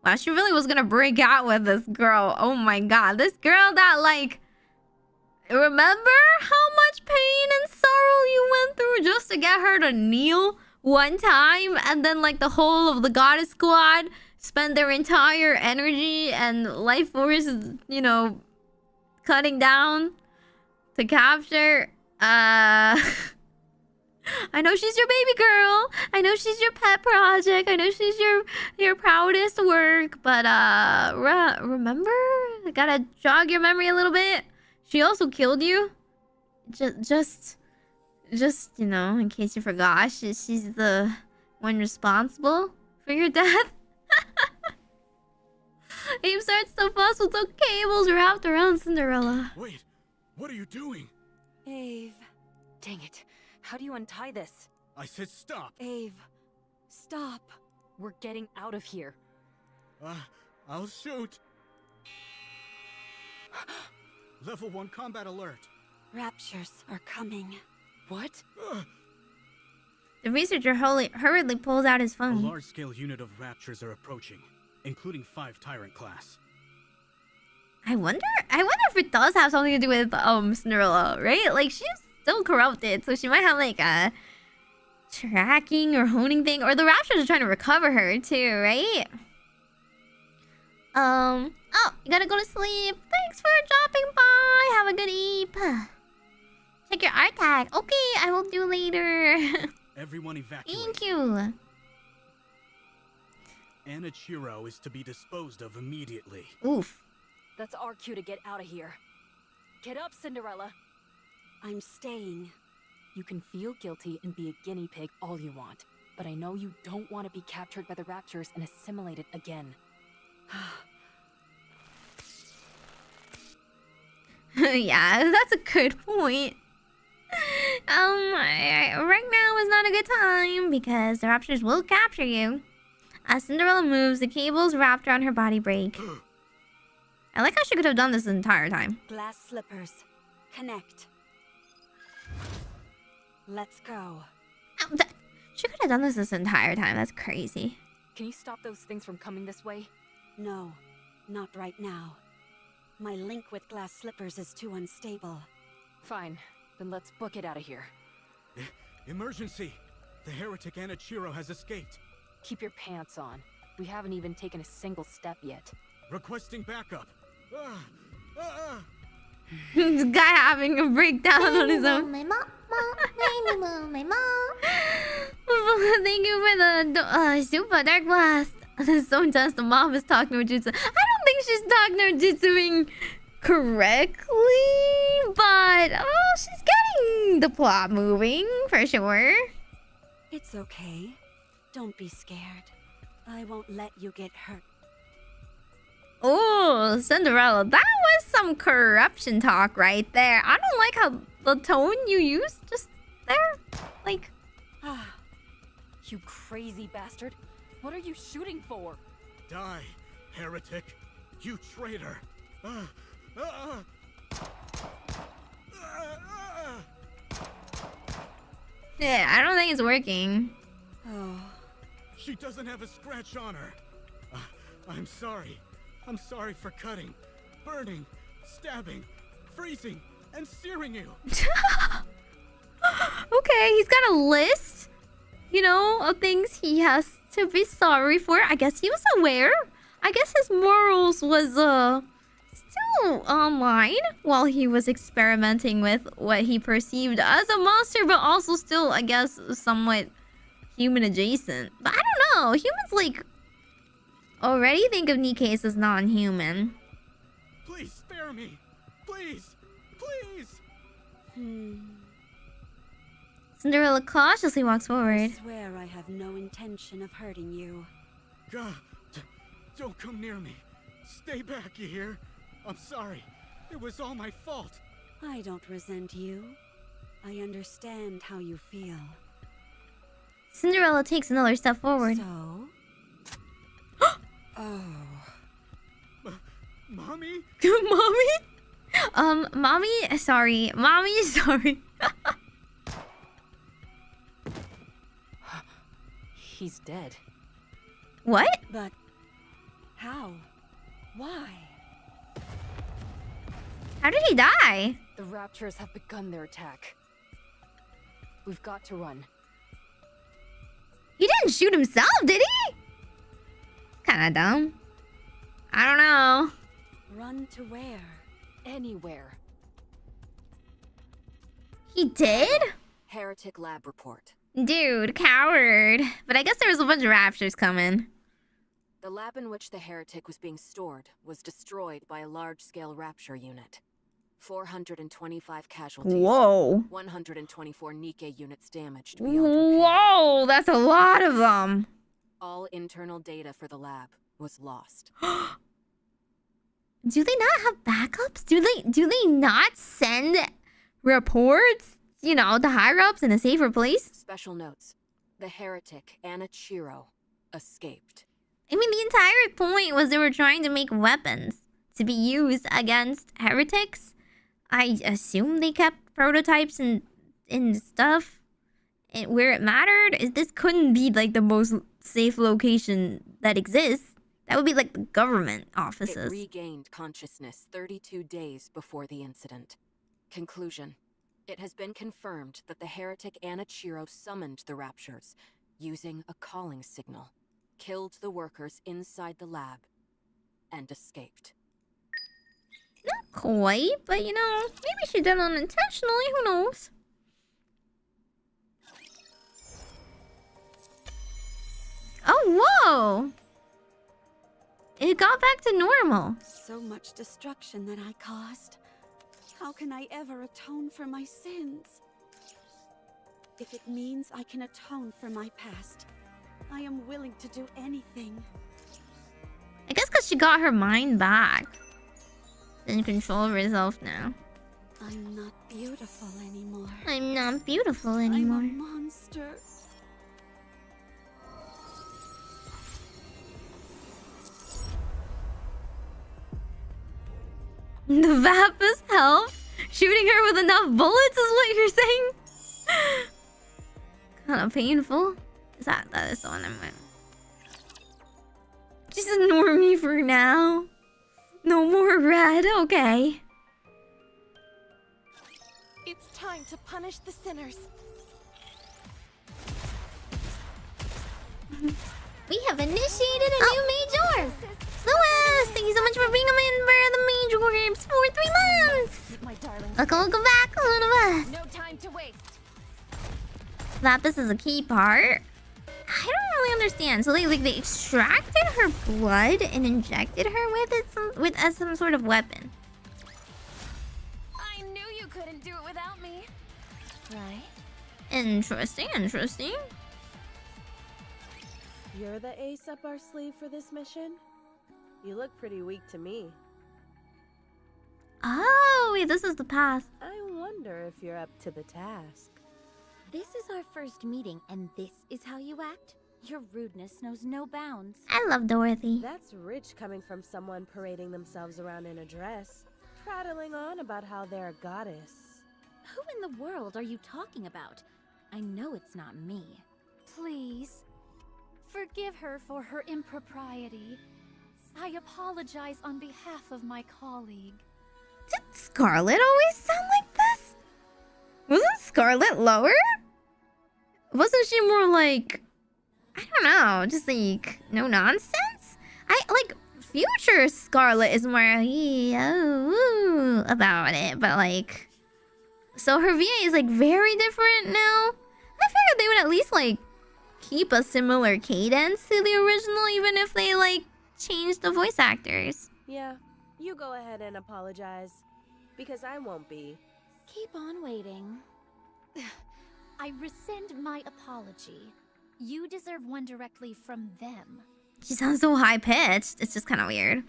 Wow, she really was gonna break out with this girl. Oh my God. This girl that, like... Remember how much pain and sorrow you went through just to get her to kneel one time? And then, like, the whole of the Goddess Squad spent their entire energy and life force, you know, cutting down to capture. I know she's your baby girl. I know she's your pet project. I know she's your proudest work. But remember? I gotta jog your memory a little bit. She also killed you. Just you know, in case you forgot, she's the one responsible for your death. Abe starts to fuss with the cables wrapped around Cinderella. Wait, what are you doing? Ave. Dang it. How do you untie this? I said stop. Ave. Stop. We're getting out of here. I'll shoot. Level 1 combat alert. Raptures are coming. What? The researcher hurriedly pulls out his A phone. large-scale unit of raptures are approaching, including 5 Tyrant class. I wonder if it does have something to do with Cinderella, right? Like, she's still corrupted, so she might have like a tracking or honing thing, or the Raptors are trying to recover her too, right? Oh, you gotta go to sleep. Thanks for dropping by. Have a good eep. Check your art tag. Okay, I will do later. Everyone evacuate. Thank you. Anichiro is to be disposed of immediately. Oof. That's our cue to get out of here. Get up, Cinderella. I'm staying. You can feel guilty and be a guinea pig all you want, but I know you don't want to be captured by the Raptors and assimilated again. Yeah, that's a good point. Right now is not a good time because the Raptors will capture you. As Cinderella moves, the cables wrapped around her body break. I like how she could have done this the entire time. Glass slippers. Connect. Let's go. She could have done this entire time. That's crazy. Can you stop those things from coming this way? No, not right now. My link with glass slippers is too unstable. Fine, then let's book it out of here. Emergency! The heretic Anichiro has escaped. Keep your pants on. We haven't even taken a single step yet. Requesting backup. This guy having a breakdown on his own. My mom, my mom. Thank you for the super dark blast. This is so intense. The mom is talking Nojutsu. I don't think she's talking Nojutsuing correctly, but she's getting the plot moving for sure. It's okay. Don't be scared. I won't let you get hurt. Oh, Cinderella, that was some corruption talk right there. I don't like how the tone you used just there. Like, you crazy bastard. What are you shooting for? Die, heretic. You traitor. yeah, I don't think it's working. Oh. She doesn't have a scratch on her. I'm sorry. I'm sorry for cutting, burning, stabbing, freezing, and searing you. Okay, he's got a list, you know, of things he has to be sorry for. I guess he was aware. I guess his morals was still online while he was experimenting with what he perceived as a monster, but also still, I guess, somewhat human adjacent. But I don't know. Humans like already think of Nikke as non-human. Please spare me. Please. Please. Cinderella cautiously walks forward. I swear I have no intention of hurting you. God, don't come near me. Stay back, you hear? I'm sorry. It was all my fault. I don't resent you. I understand how you feel. Cinderella takes another step forward. So? Oh. Mommy? Mommy? Mommy, sorry. Mommy, sorry. He's dead. What? But how? Why? How did he die? The Raptors have begun their attack. We've got to run. He didn't shoot himself, did he? Kinda dumb. I don't know. Run to where? Anywhere. He did? Heretic lab report. Dude, coward. But I guess there was a bunch of raptures coming. The lab in which the heretic was being stored was destroyed by a large-scale rapture unit. 425 casualties. Whoa. 124 Nikke units damaged. Whoa, that's a lot of them. All internal data for the lab was lost. Do they not have backups? Do they not send reports, you know, to higher-ups in a safer place? Special notes. The heretic, Annivesary, escaped. I mean, the entire point was they were trying to make weapons to be used against heretics. I assume they kept prototypes and stuff where it mattered. This couldn't be like the most safe location that exists. That would be like the government offices. It regained consciousness 32 days before the incident. Conclusion. It has been confirmed that the heretic Annivesary summoned the raptures using a calling signal, killed the workers inside the lab, and escaped. Not quite, but you know, maybe she did it unintentionally, who knows? Oh, whoa! It got back to normal. So much destruction that I caused. How can I ever atone for my sins? If it means I can atone for my past, I am willing to do anything. I guess because she got her mind back. In control of herself now. I'm not beautiful anymore. I'm not beautiful anymore. I'm a monster. The Vapus help? Shooting her with enough bullets is what you're saying? Kind of painful. That is the one I'm with. Just ignore me for now. No more red, okay. It's time to punish the sinners. We have initiated a new Meigorb! Louis, thank you so much for being a member of the Meigorb for 3 months! Welcome back, Louis. No time to waste. Lapis is a key part. I don't really understand. So they extracted her blood and injected her with it as some sort of weapon. I knew you couldn't do it without me. Right? Interesting. You're the ace up our sleeve for this mission? You look pretty weak to me. Oh, wait, this is the past. I wonder if you're up to the task. This is our first meeting, and this is how you act? Your rudeness knows no bounds. I love Dorothy. That's rich coming from someone parading themselves around in a dress, prattling on about how they're a goddess. Who in the world are you talking about? I know it's not me. Please, forgive her for her impropriety. I apologize on behalf of my colleague. Did Scarlet always sound like this? Wasn't Scarlet lower? Wasn't she more like, I don't know, just like no nonsense? I like future Scarlet is more about it, but like, so her VA is like very different now. I figured they would at least like keep a similar cadence to the original, even if they like changed the voice actors. Yeah, you go ahead and apologize, because I won't be. Keep on waiting. I rescind my apology. You deserve one directly from them. She sounds so high-pitched. It's just kind of weird.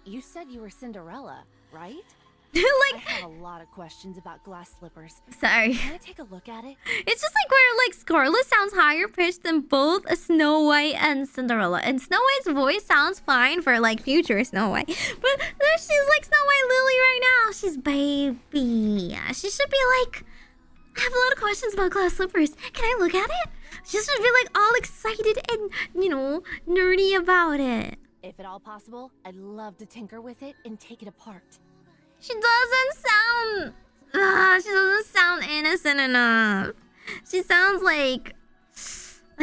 You said you were Cinderella, right? Like, I have a lot of questions about glass slippers. Sorry. Can I take a look at it? It's just like where like Scarlet sounds higher pitched than both Snow White and Cinderella. And Snow White's voice sounds fine for like future Snow White. But there she's like Snow White Lily right now. She's baby. Yeah, she should be like, I have a lot of questions about glass slippers. Can I look at it? She should be like all excited and, you know, nerdy about it. If at all possible, I'd love to tinker with it and take it apart. She doesn't sound innocent enough. She sounds like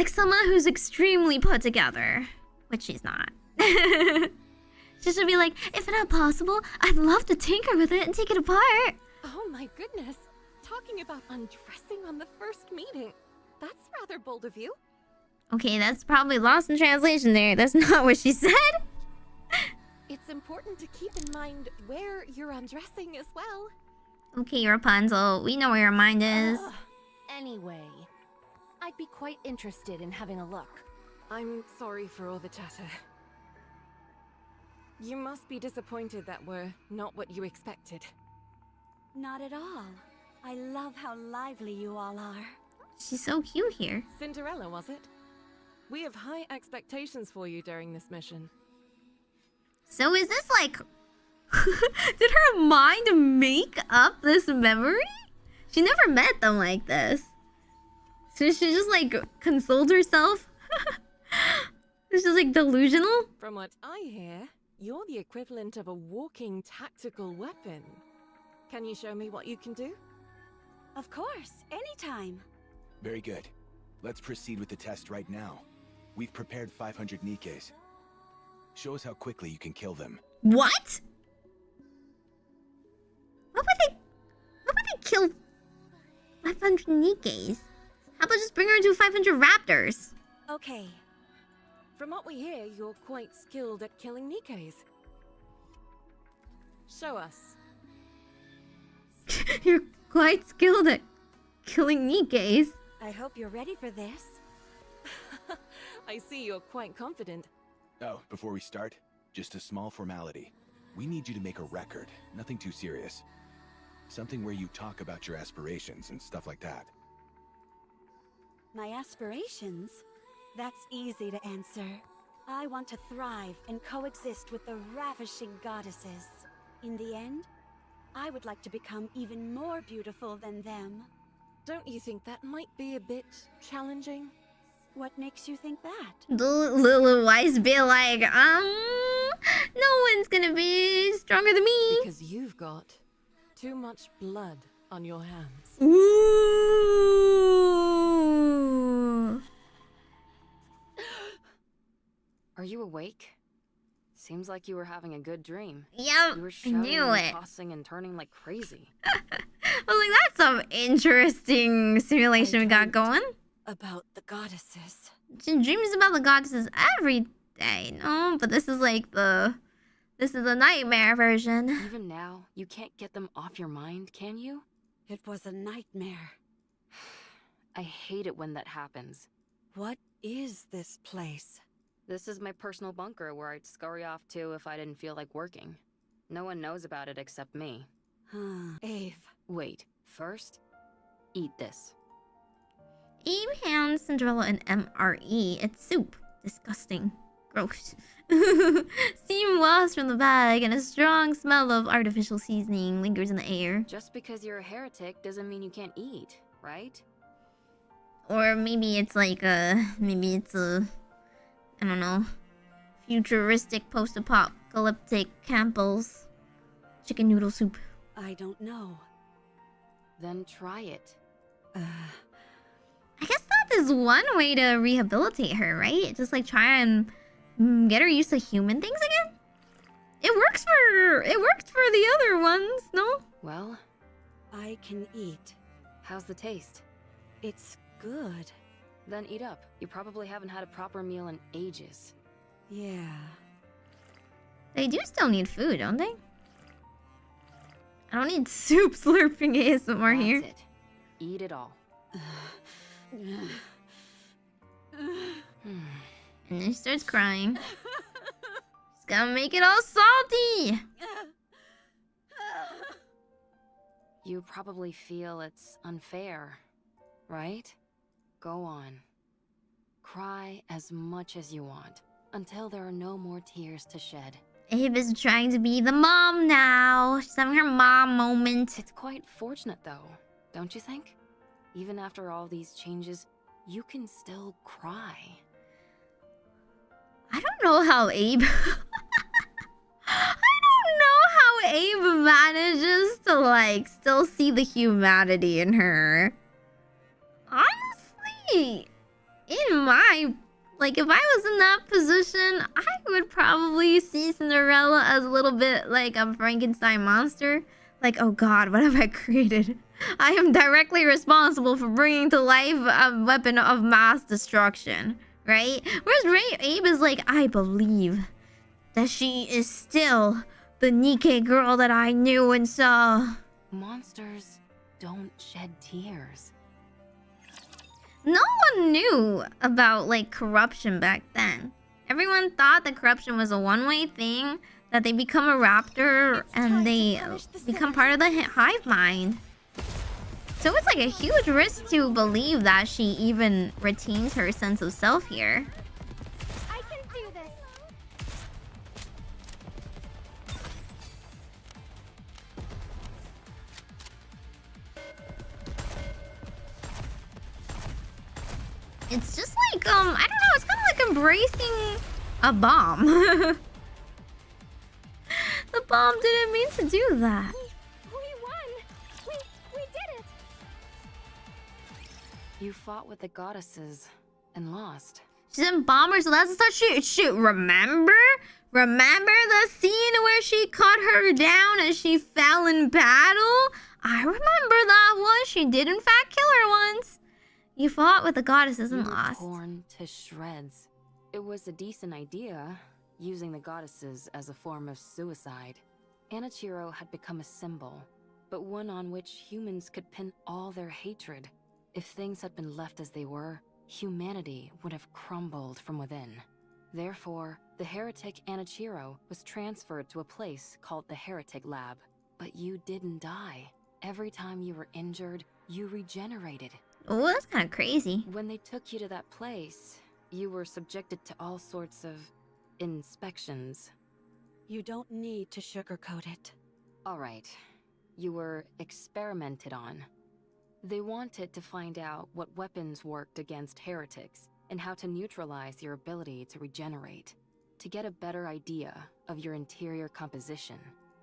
someone who's extremely put together, which she's not. She should be like, if at all possible, I'd love to tinker with it and take it apart. Oh my goodness. talking about undressing on the first meeting. That's rather bold of you. Okay, that's probably lost in translation there. That's not what she said. It's important to keep in mind where you're undressing as well. Okay, Rapunzel, we know where your mind is. Anyway, I'd be quite interested in having a look. I'm sorry for all the chatter. You must be disappointed that we're not what you expected. Not at all. I love how lively you all are. She's so cute here. Cinderella, was it? We have high expectations for you during this mission. So is this like... Did her mind make up this memory? She never met them like this. So she just like consoled herself? It's just like delusional? From what I hear, you're the equivalent of a walking tactical weapon. Can you show me what you can do? Of course, anytime. Very good. Let's proceed with the test right now. We've prepared 500 Nikkes. Show us how quickly you can kill them. What? What would they kill 500 Nikkes? How about just bring her into 500 raptors? Okay. From what we hear, you're quite skilled at killing Nikkes. Show us. You're quite skilled at killing Nikkes. I hope you're ready for this. I see you're quite confident. Oh, before we start, just a small formality. We need you to make a record, nothing too serious. Something where you talk about your aspirations and stuff like that. My aspirations? That's easy to answer. I want to thrive and coexist with the ravishing goddesses. In the end, I would like to become even more beautiful than them. Don't you think that might be a bit challenging? What makes you think that? The little wise be like, no one's gonna be stronger than me. Because you've got too much blood on your hands. Ooh. Are you awake? Seems like you were having a good dream. Yep, You were I shouting knew and it. tossing and turning like crazy. I was like, that's some interesting simulation we got going. About the goddesses. She dreams about the goddesses every day, no? But this is like this is the nightmare version. Even now, you can't get them off your mind, can you? It was a nightmare. I hate it when that happens. What is this place? This is my personal bunker where I'd scurry off to if I didn't feel like working. No one knows about it except me. Ave. Wait, first, eat this. Abe hands Cinderella an MRE. It's soup. Disgusting. Gross. Steam wafts from the bag and a strong smell of artificial seasoning lingers in the air. Just because you're a heretic doesn't mean you can't eat, right? Or maybe it's like I don't know, futuristic post-apocalyptic Campbell's chicken noodle soup. I don't know. Then try it. I guess that is one way to rehabilitate her, right? Just like try and get her used to human things again. It works for the other ones, no? Well, I can eat. How's the taste? It's good. Then eat up. You probably haven't had a proper meal in ages. Yeah. They do still need food, don't they? I don't need soup slurping ASMR here. That's it. Eat it all. And then she starts crying. She's gonna make it all salty! You probably feel it's unfair, right? Go on. Cry as much as you want, until there are no more tears to shed. Abe is trying to be the mom now. She's having her mom moment. It's quite fortunate though, don't you think? Even after all these changes, you can still cry. I don't know how Abe... I don't know how Abe manages to, like, still see the humanity in her. Honestly, in my... Like, if I was in that position, I would probably see Cinderella as a little bit like a Frankenstein monster. Like, oh god, what have I created? I am directly responsible for bringing to life a weapon of mass destruction, right? Whereas Abe is like, I believe that she is still the Nikke girl that I knew and saw. Monsters don't shed tears. No one knew about, like, corruption back then. Everyone thought that corruption was a one-way thing, that they become a raptor and they become part of the hive mind. So it's like a huge risk to believe that she even retains her sense of self here. I can do this. It's just like, I don't know, it's kind of like embracing a bomb. The bomb didn't mean to do that. We won. We did it. You fought with the goddesses and lost. She's in bomber, so that's the start. Shoot, remember? Remember the scene where she cut her down and she fell in battle? I remember that one. She did in fact kill her once. You fought with the goddesses and lost. Torn to shreds. It was a decent idea, using the goddesses as a form of suicide. Anichiro had become a symbol, but one on which humans could pin all their hatred. If things had been left as they were, humanity would have crumbled from within. Therefore, the heretic Anichiro was transferred to a place called the Heretic Lab. But you didn't die. Every time you were injured, you regenerated. Oh, that's kind of crazy. When they took you to that place, you were subjected to all sorts of inspections. You don't need to sugarcoat it. All right. You were experimented on. They wanted to find out what weapons worked against heretics and how to neutralize your ability to regenerate, to get a better idea of your interior composition.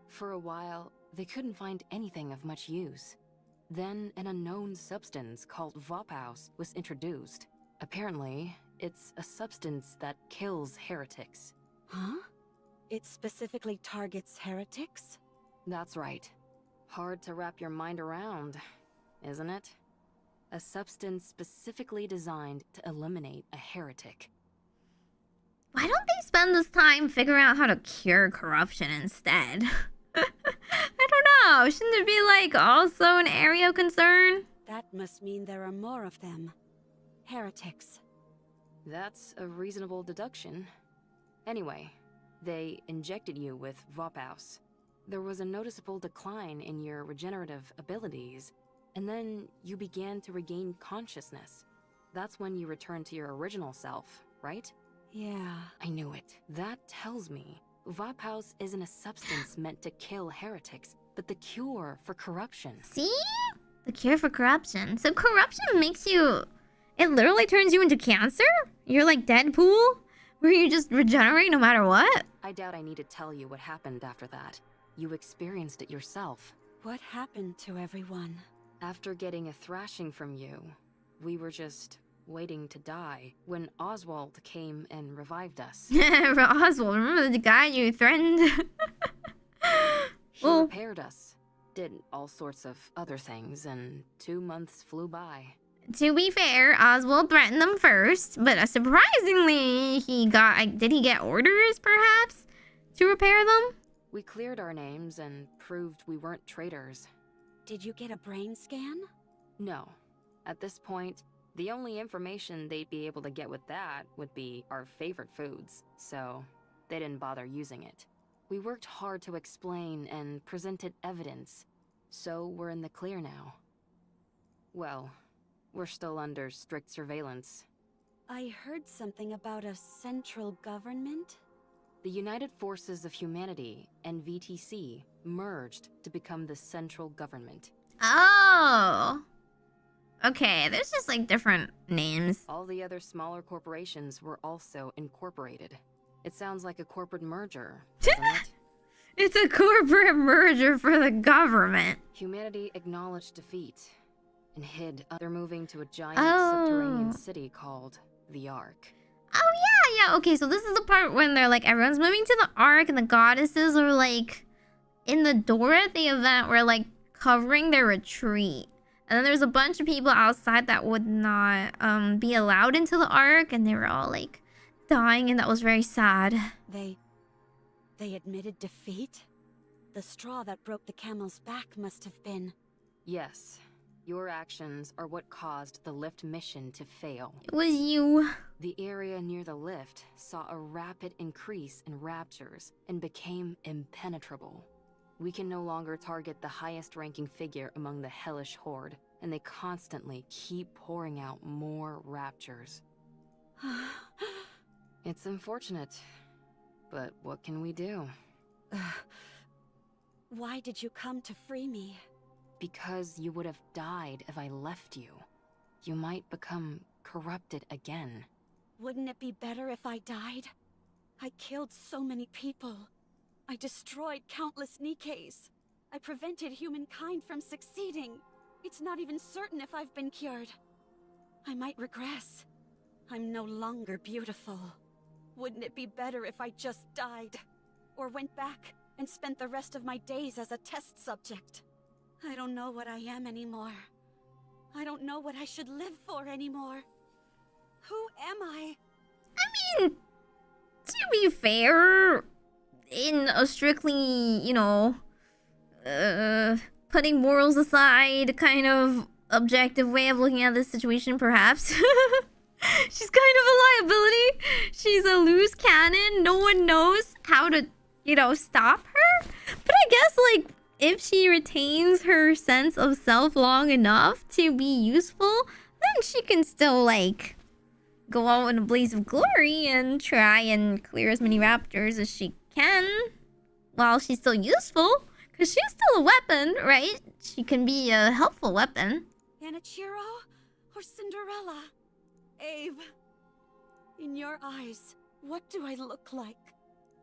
For a while, they couldn't find anything of much use. Then an unknown substance called Vophaus was introduced. Apparently, it's a substance that kills heretics. Huh? It specifically targets heretics? That's right. Hard to wrap your mind around, isn't it? A substance specifically designed to eliminate a heretic. Why don't they spend this time figuring out how to cure corruption instead? I don't know. Shouldn't it be, like, also an area of concern? That must mean there are more of them. Heretics. That's a reasonable deduction. Anyway, they injected you with Vophaus. There was a noticeable decline in your regenerative abilities, and then you began to regain consciousness. That's when you returned to your original self, right? Yeah. I knew it. That tells me Vophaus isn't a substance meant to kill heretics, but the cure for corruption. See? The cure for corruption. So corruption makes you... It literally turns you into cancer? You're like Deadpool? Where you just regenerate no matter what? I doubt I need to tell you what happened after that. You experienced it yourself. What happened to everyone? After getting a thrashing from you, we were just waiting to die when Oswald came and revived us. Oswald, remember the guy you threatened? He repaired us, did all sorts of other things, and 2 months flew by. To be fair, Oswald threatened them first, but surprisingly, did he get orders, perhaps, to repair them? We cleared our names and proved we weren't traitors. Did you get a brain scan? No. At this point, the only information they'd be able to get with that would be our favorite foods, so they didn't bother using it. We worked hard to explain and presented evidence, so we're in the clear now. Well, we're still under strict surveillance. I heard something about a central government? The United Forces of Humanity and VTC merged to become the central government. Oh. Okay, there's just like different names. All the other smaller corporations were also incorporated. It sounds like a corporate merger, doesn't it? It's a corporate merger for the government. Humanity acknowledged defeat and hid. They're moving to a giant subterranean city called the Ark. Oh, yeah. Okay, so this is the part when they're like, everyone's moving to the Ark and the goddesses are like in the door at the event were like covering their retreat. And then there's a bunch of people outside that would not be allowed into the Ark, and they were all like dying, and that was very sad. They admitted defeat? The straw that broke the camel's back must have been... Yes. Your actions are what caused the lift mission to fail. It was you. The area near the lift saw a rapid increase in raptures and became impenetrable. We can no longer target the highest ranking figure among the hellish horde, and they constantly keep pouring out more raptures. It's unfortunate, but what can we do? Why did you come to free me? Because you would have died if I left you. You might become corrupted again. Wouldn't it be better if I died? I killed so many people. I destroyed countless Nikkes. I prevented humankind from succeeding. It's not even certain if I've been cured. I might regress. I'm no longer beautiful. Wouldn't it be better if I just died? Or went back and spent the rest of my days as a test subject? I don't know what I am anymore. I don't know what I should live for anymore. Who am I? I mean, to be fair, in a strictly, you know, putting morals aside kind of objective way of looking at this situation, perhaps. She's kind of a liability. She's a loose cannon. No one knows how to, you know, stop her. But I guess, like, if she retains her sense of self long enough to be useful, then she can still, like, go out in a blaze of glory and try and clear as many raptors as she can while she's still useful. Because she's still a weapon, right? She can be a helpful weapon. Anichiro or Cinderella? Ave, in your eyes, what do I look like?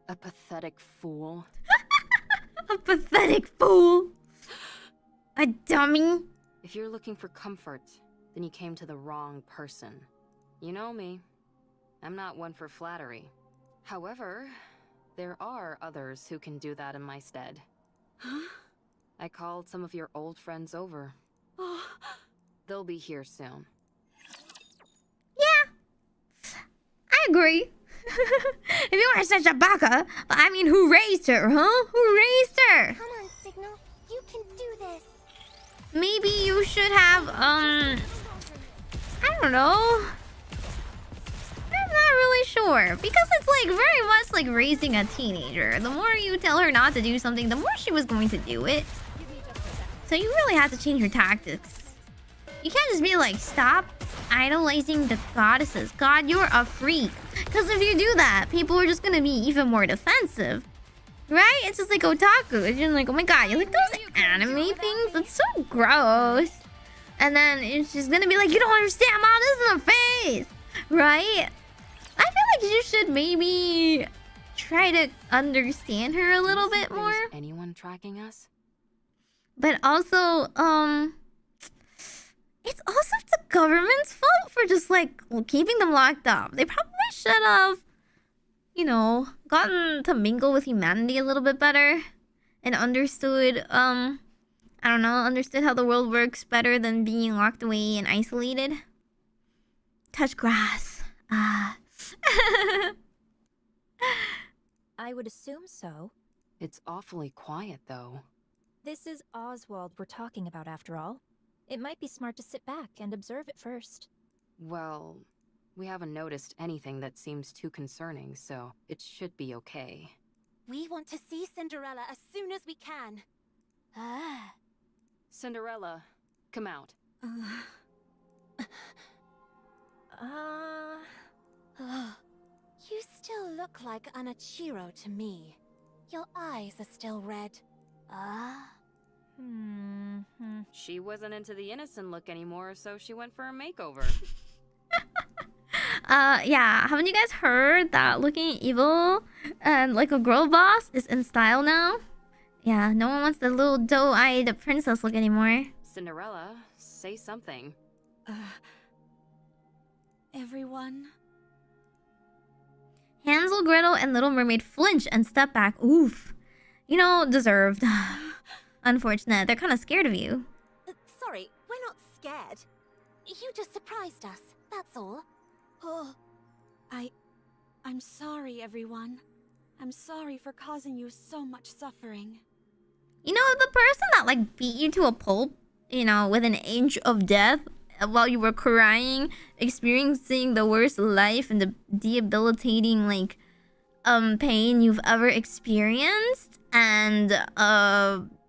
A pathetic fool. A pathetic fool. A dummy. If you're looking for comfort, then you came to the wrong person. You know me. I'm not one for flattery. However, there are others who can do that in my stead. Huh? I called some of your old friends over. Oh. They'll be here soon. Yeah. I agree. If you are such a baka, but I mean, who raised her, huh? Who raised her? Come on, Signal. You can do this. Maybe you should have, I don't know. I'm not really sure. Because it's like very much like raising a teenager. The more you tell her not to do something, the more she was going to do it. So you really have to change your tactics. You can't just be like, stop idolizing the goddesses. God, you're a freak. Because if you do that, people are just going to be even more defensive. Right? It's just like otaku. It's just like, oh my god, you like those anime things? It's so gross. And then it's just going to be like, you don't understand, Mom. This is in the face. Right? I feel like you should maybe try to understand her a little bit more. Is anyone tracking us? But also, it's also the government's fault for just, like, keeping them locked up. They probably should have, you know, gotten to mingle with humanity a little bit better. And understood, I don't know, understood how the world works better than being locked away and isolated. Touch grass. Ah. I would assume so. It's awfully quiet, though. This is Oswald we're talking about, after all. It might be smart to sit back and observe it first. Well, we haven't noticed anything that seems too concerning, so it should be okay. We want to see Cinderella as soon as we can. Ah. Cinderella, come out. You still look like Anichiro to me. Your eyes are still red. She wasn't into the innocent look anymore, so she went for a makeover. Yeah, haven't you guys heard that looking evil and like a girl boss is in style now? Yeah, no one wants the little doe-eyed princess look anymore. Cinderella, say something. Everyone? Hansel, Gretel, and Little Mermaid flinch and step back. Oof. You know, deserved. Unfortunate. They're kind of scared of you. Sorry, we're not scared. You just surprised us, that's all. Oh, I'm sorry, everyone. I'm sorry for causing you so much suffering. You know, the person that like beat you to a pulp, you know, with an inch of death while you were crying, experiencing the worst life and the debilitating like pain you've ever experienced, and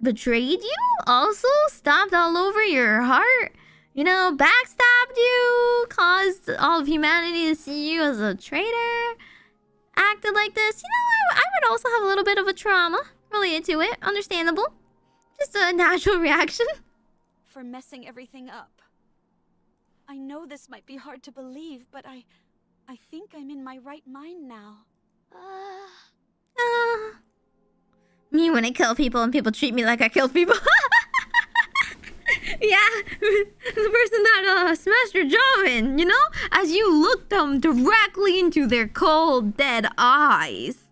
betrayed you, also stomped all over your heart, you know, backstabbed you, caused all of humanity to see you as a traitor, acted like this. You know, I would also have a little bit of a trauma related to it. Understandable. Just a natural reaction. For messing everything up. I know this might be hard to believe, but I think I'm in my right mind now. Me when I kill people and people treat me like I killed people. Yeah, the person that smashed your jaw in, you know? As you looked them directly into their cold, dead eyes.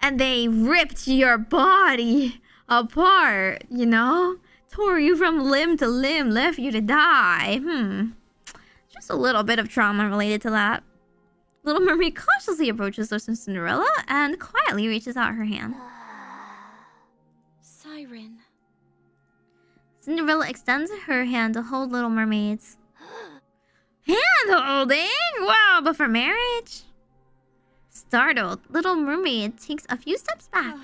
And they ripped your body apart, you know? Tore you from limb to limb, left you to die. Just a little bit of trauma related to that. Little Mermaid cautiously approaches Cinderella and quietly reaches out her hand. Siren. Cinderella extends her hand to hold Little Mermaid's. Hand holding? Wow, but for marriage? Startled, Little Mermaid takes a few steps back.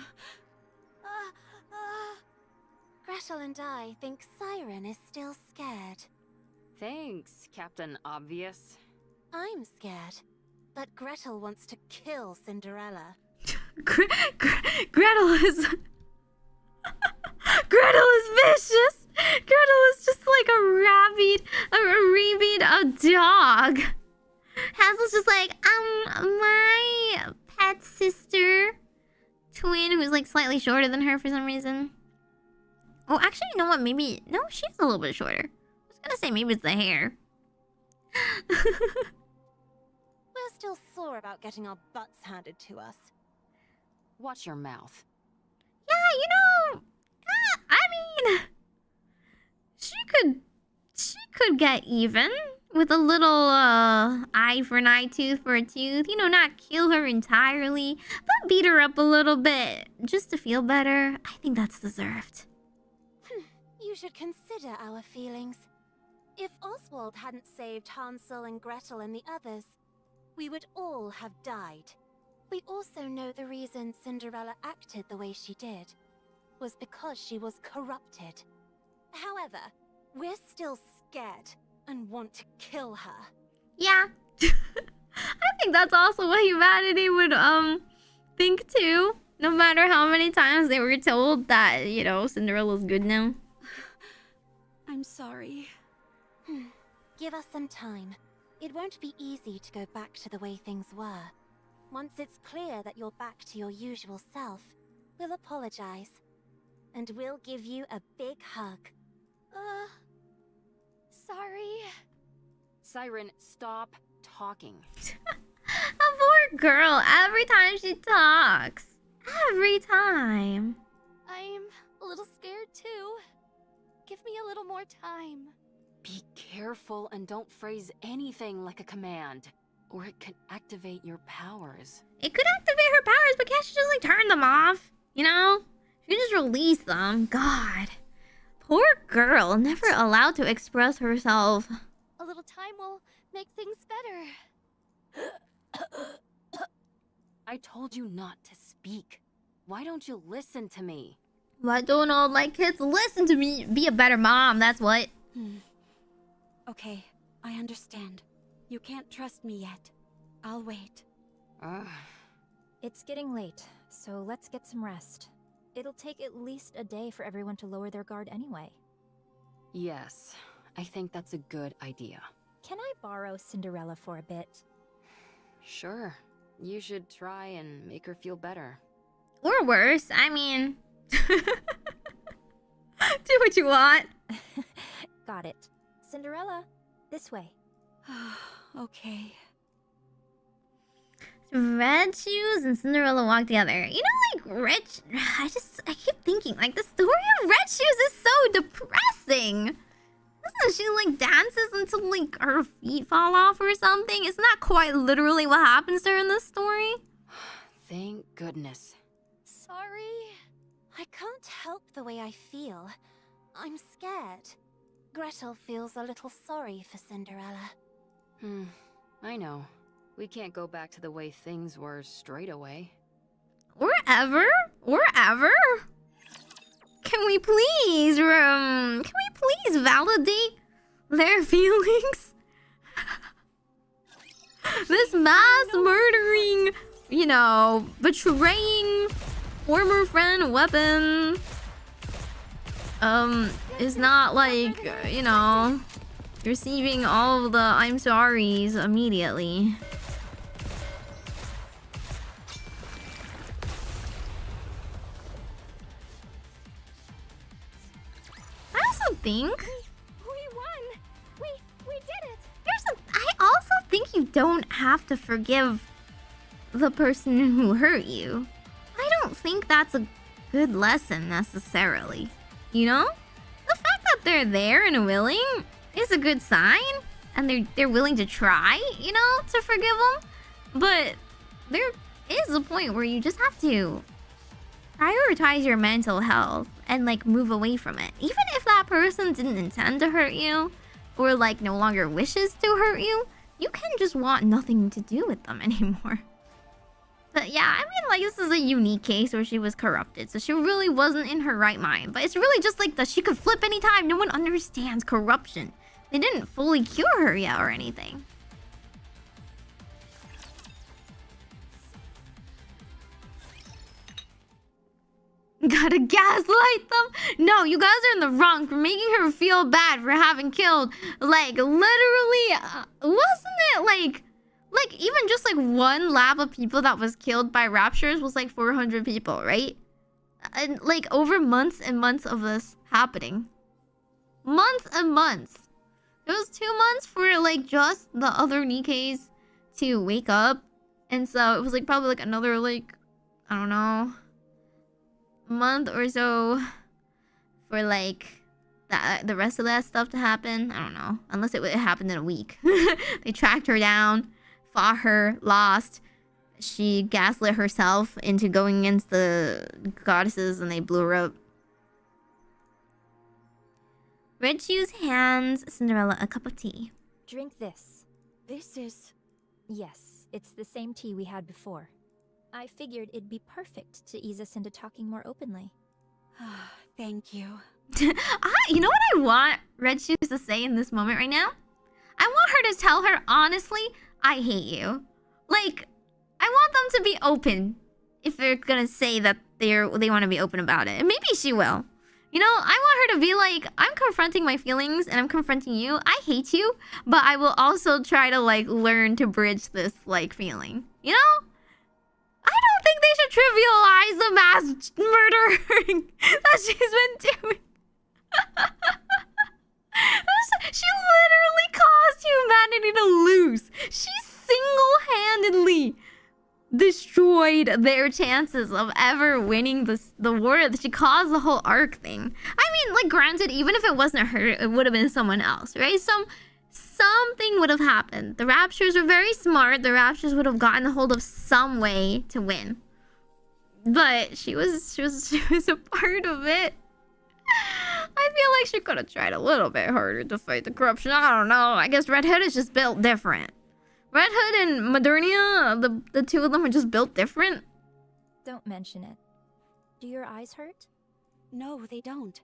Gretel and I think Siren is still scared. Thanks, Captain Obvious. I'm scared that Gretel wants to kill Cinderella. Gretel is... Gretel is vicious! Gretel is just like a rabid dog. Hansel's just like, my pet sister twin who's like slightly shorter than her for some reason. Oh, actually, you know what? Maybe... No, she's a little bit shorter. I was gonna say maybe it's the hair. We're still sore about getting our butts handed to us. Watch your mouth. Yeah, you know... I mean... She could get even with a little eye for an eye, tooth for a tooth. You know, not kill her entirely, but beat her up a little bit just to feel better. I think that's deserved. You should consider our feelings. If Oswald hadn't saved Hansel and Gretel and the others, we would all have died. We also know the reason Cinderella acted the way she did was because she was corrupted. However, we're still scared and want to kill her. Yeah. I think that's also what humanity would think too. No matter how many times they were told that, you know, Cinderella's good now. I'm sorry. Give us some time. It won't be easy to go back to the way things were. Once it's clear that you're back to your usual self, we'll apologize. And we'll give you a big hug. Sorry. Siren, stop talking. A poor girl, every time she talks. Every time. I'm a little scared too. Give me a little more time. Be careful and don't phrase anything like a command, or it could activate your powers. It could activate her powers, but can't she just like turn them off? You know? She can just release them. God. Poor girl, never allowed to express herself. A little time will make things better. I told you not to speak. Why don't you listen to me? Why don't all my kids listen to me? Be a better mom, that's what. Okay, I understand. You can't trust me yet. I'll wait. It's getting late, so let's get some rest. It'll take at least a day for everyone to lower their guard anyway. Yes, I think that's a good idea. Can I borrow Cinderella for a bit? Sure. You should try and make her feel better. Or worse, I mean... Do what you want. Got it. Cinderella, this way. Okay. Red Shoes and Cinderella walk together. You know, like I keep thinking, like, the story of Red Shoes is so depressing. Doesn't she like dances until like her feet fall off or something? Isn't that quite literally what happens to her in this story? Thank goodness. Sorry. I can't help the way I feel. I'm scared. Gretel feels a little sorry for Cinderella. I know. We can't go back to the way things were straight away. Or ever? Can we please validate their feelings? This mass murdering, you know, betraying former friend weapon is not like, you know, receiving all of the I'm sorries immediately. I also think We won! We did it! I also think you don't have to forgive the person who hurt you. I don't think that's a good lesson necessarily. You know? The fact that they're there and willing is a good sign, and they're willing to try, you know, to forgive them. But there is a point where you just have to prioritize your mental health and like move away from it. Even if that person didn't intend to hurt you or like no longer wishes to hurt you, you can just want nothing to do with them anymore. But yeah, I mean, like, this is a unique case where she was corrupted, so she really wasn't in her right mind. But it's really just like that she could flip anytime. No one understands corruption. They didn't fully cure her yet or anything. Gotta gaslight them? No, you guys are in the wrong for making her feel bad for having killed, like, literally, wasn't it like even just like one lab of people that was killed by raptures was like 400 people, right? And like over months and months of this happening. Months and months. It was 2 months for like just the other Nikkes to wake up. And so it was like probably like another like, I don't know, month or so for like the rest of that stuff to happen. I don't know. Unless it happened in a week. They tracked her down, fought her, lost. She gaslit herself into going against the goddesses and they blew her up. Red Shoes hands Cinderella a cup of tea. Drink this. This is... Yes, it's the same tea we had before. I figured it'd be perfect to ease us into talking more openly. Thank you. You know what I want Red Shoes to say in this moment right now? I want her to tell her, honestly, I hate you. Like, I want them to be open if they're gonna say that they want to be open about it. And maybe she will. You know, I want her to be like, I'm confronting my feelings and I'm confronting you. I hate you, but I will also try to like learn to bridge this like feeling. You know? I don't think they should trivialize the mass murdering that she's been doing. She literally caused humanity to lose. She single-handedly destroyed their chances of ever winning the war. She caused the whole arc thing. I mean, like, granted, even if it wasn't her, it would have been someone else, right? Something would have happened. The Raptures are very smart. The Raptures would have gotten a hold of some way to win. But she was a part of it. I feel like she could have tried a little bit harder to fight the corruption. I don't know. I guess Red Hood is just built different. Red Hood and Modernia, the two of them are just built different. Don't mention it. Do your eyes hurt? No, they don't.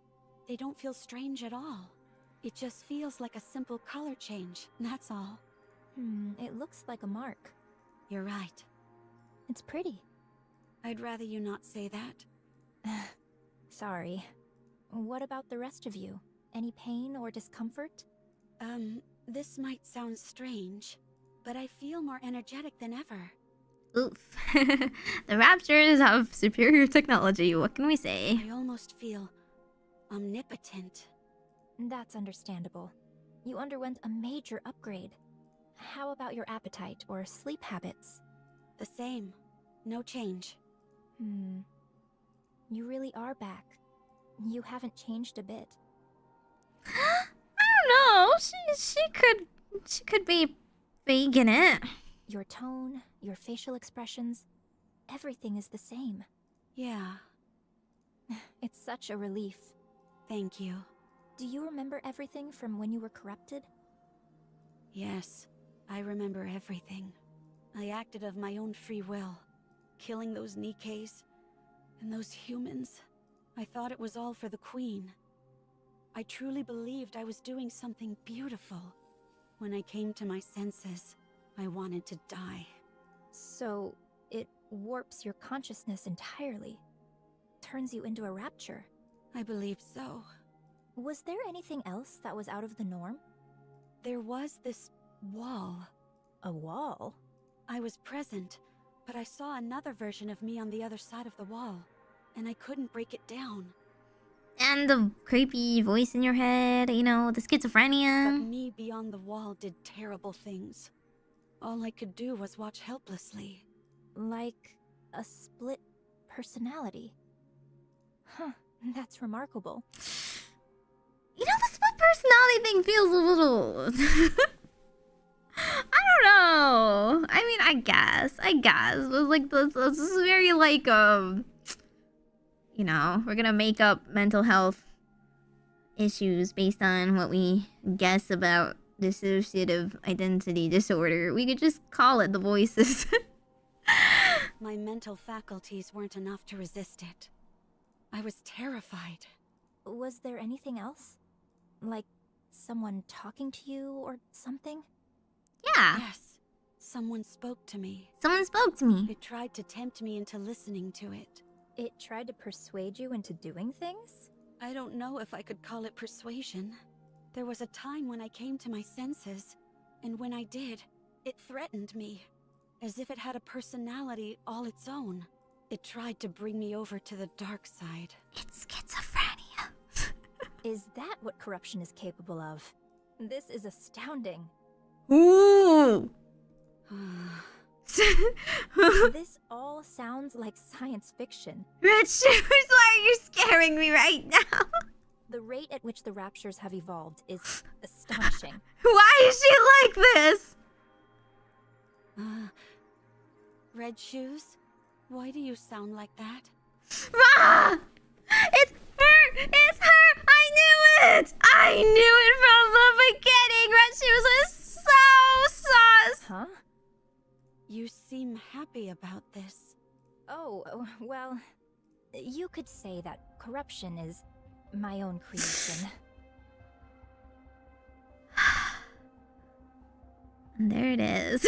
They don't feel strange at all. It just feels like a simple color change, that's all. It looks like a mark. You're right. It's pretty. I'd rather you not say that. Sorry. What about the rest of you? Any pain or discomfort? This might sound strange, but I feel more energetic than ever. Oof. The Raptors have superior technology, what can we say? I almost feel omnipotent. That's understandable. You underwent a major upgrade. How about your appetite or sleep habits? The same. No change. You really are back. You haven't changed a bit. I don't know. She could be faking it. Your tone, your facial expressions, everything is the same. Yeah. It's such a relief. Thank you. Do you remember everything from when you were corrupted? Yes, I remember everything. I acted of my own free will, killing those Nikkes and those humans. I thought it was all for the Queen. I truly believed I was doing something beautiful. When I came to my senses, I wanted to die. So, it warps your consciousness entirely. Turns you into a rapture. I believe so. Was there anything else that was out of the norm? There was this wall. A wall? I was present, but I saw another version of me on the other side of the wall, and I couldn't break it down. And the creepy voice in your head, you know, the schizophrenia. But me beyond the wall did terrible things. All I could do was watch helplessly. Like a split personality. Huh, that's remarkable. You know, the split personality thing feels a little... I don't know. I mean, I guess. It was like this is very like you know, we're gonna make up mental health issues based on what we guess about dissociative identity disorder. We could just call it the voices. My mental faculties weren't enough to resist it. I was terrified. Was there anything else? Like someone talking to you or something? Yeah. Yes. Someone spoke to me. Someone spoke to me. It tried to tempt me into listening to it. It tried to persuade you into doing things? I don't know if I could call it persuasion. There was a time when I came to my senses, and when I did, it threatened me. As if it had a personality all its own. It tried to bring me over to the dark side. It's schizophrenia. Is that what corruption is capable of? This is astounding. Ooh! This all sounds like science fiction. Red Shoes, why are you scaring me right now? The rate at which the raptures have evolved is astonishing. Why is she like this? Red Shoes? Why do you sound like that? Ah! It's her! It's her! I knew it! I knew it from the beginning! Red Shoes is so sus! Huh? You seem happy about this. Oh, well, you could say that corruption is my own creation. And there it is.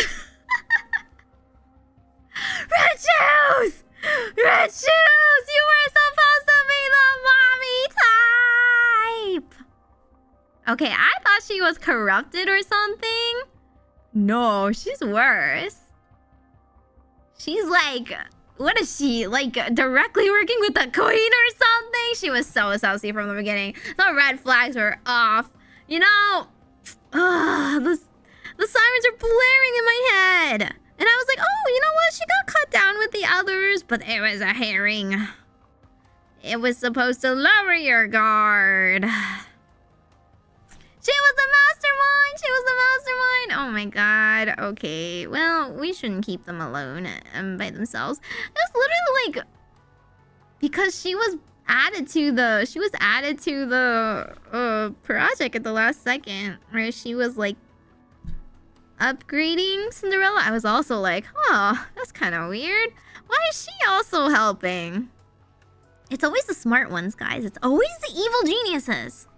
Red Shoes! Red Shoes! You were supposed to be the mommy type! Okay, I thought she was corrupted or something. No, she's worse. She's like, what is she? Like, directly working with the queen or something? She was so associated from the beginning. The red flags were off. You know, the sirens are blaring in my head. And I was like, oh, you know what? She got cut down with the others, but it was a herring. It was supposed to lower your guard. She was the mastermind! She was the mastermind! Oh my god. Okay. Well, we shouldn't keep them alone by themselves. It's literally like... Because she was added to the... She was added to the project at the last second. Where she was like... upgrading Cinderella. I was also like, oh, that's kind of weird. Why is she also helping? It's always the smart ones, guys. It's always the evil geniuses.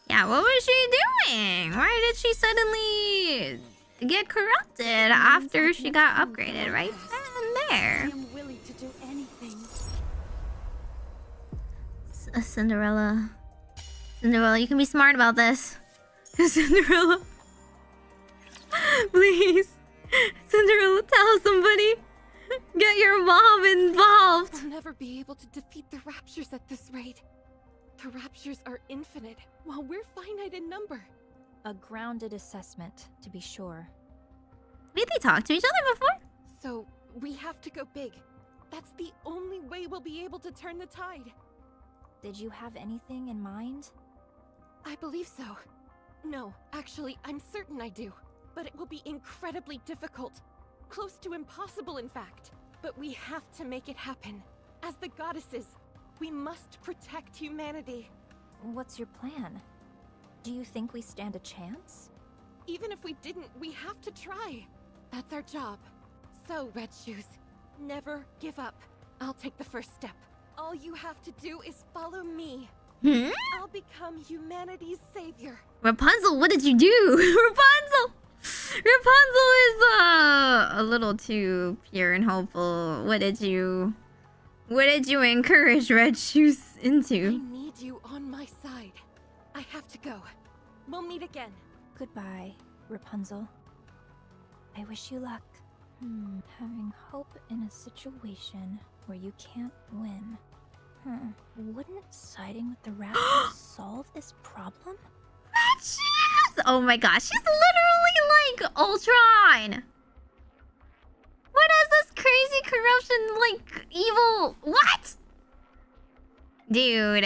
Yeah, what was she doing? Why did she suddenly get corrupted after she got upgraded right then and there? I am willing to do anything. Cinderella. Cinderella, you can be smart about this. Cinderella. Please. Cinderella, tell somebody. Get your mom involved. We'll never be able to defeat the raptures at this rate. The raptures are infinite, while we're finite in number. A grounded assessment, to be sure. Did they talk to each other before? So, we have to go big. That's the only way we'll be able to turn the tide. Did you have anything in mind? I believe so. No, actually, I'm certain I do. But it will be incredibly difficult. Close to impossible, in fact. But we have to make it happen. As the goddesses, we must protect humanity. What's your plan? Do you think we stand a chance? Even if we didn't, we have to try. That's our job. So, Red Shoes, never give up. I'll take the first step. All you have to do is follow me. I'll become humanity's savior. Rapunzel, what did you do? Rapunzel! Rapunzel is a little too pure and hopeful. What did you encourage Red Shoes into? I need you on my side. I have to go. We'll meet again. Goodbye, Rapunzel. I wish you luck. Having hope in a situation where you can't win. Wouldn't siding with the raptors solve this problem? Red Shoes! Oh my gosh, she's literally like Ultron! What is this crazy corruption, like, evil... What? Dude,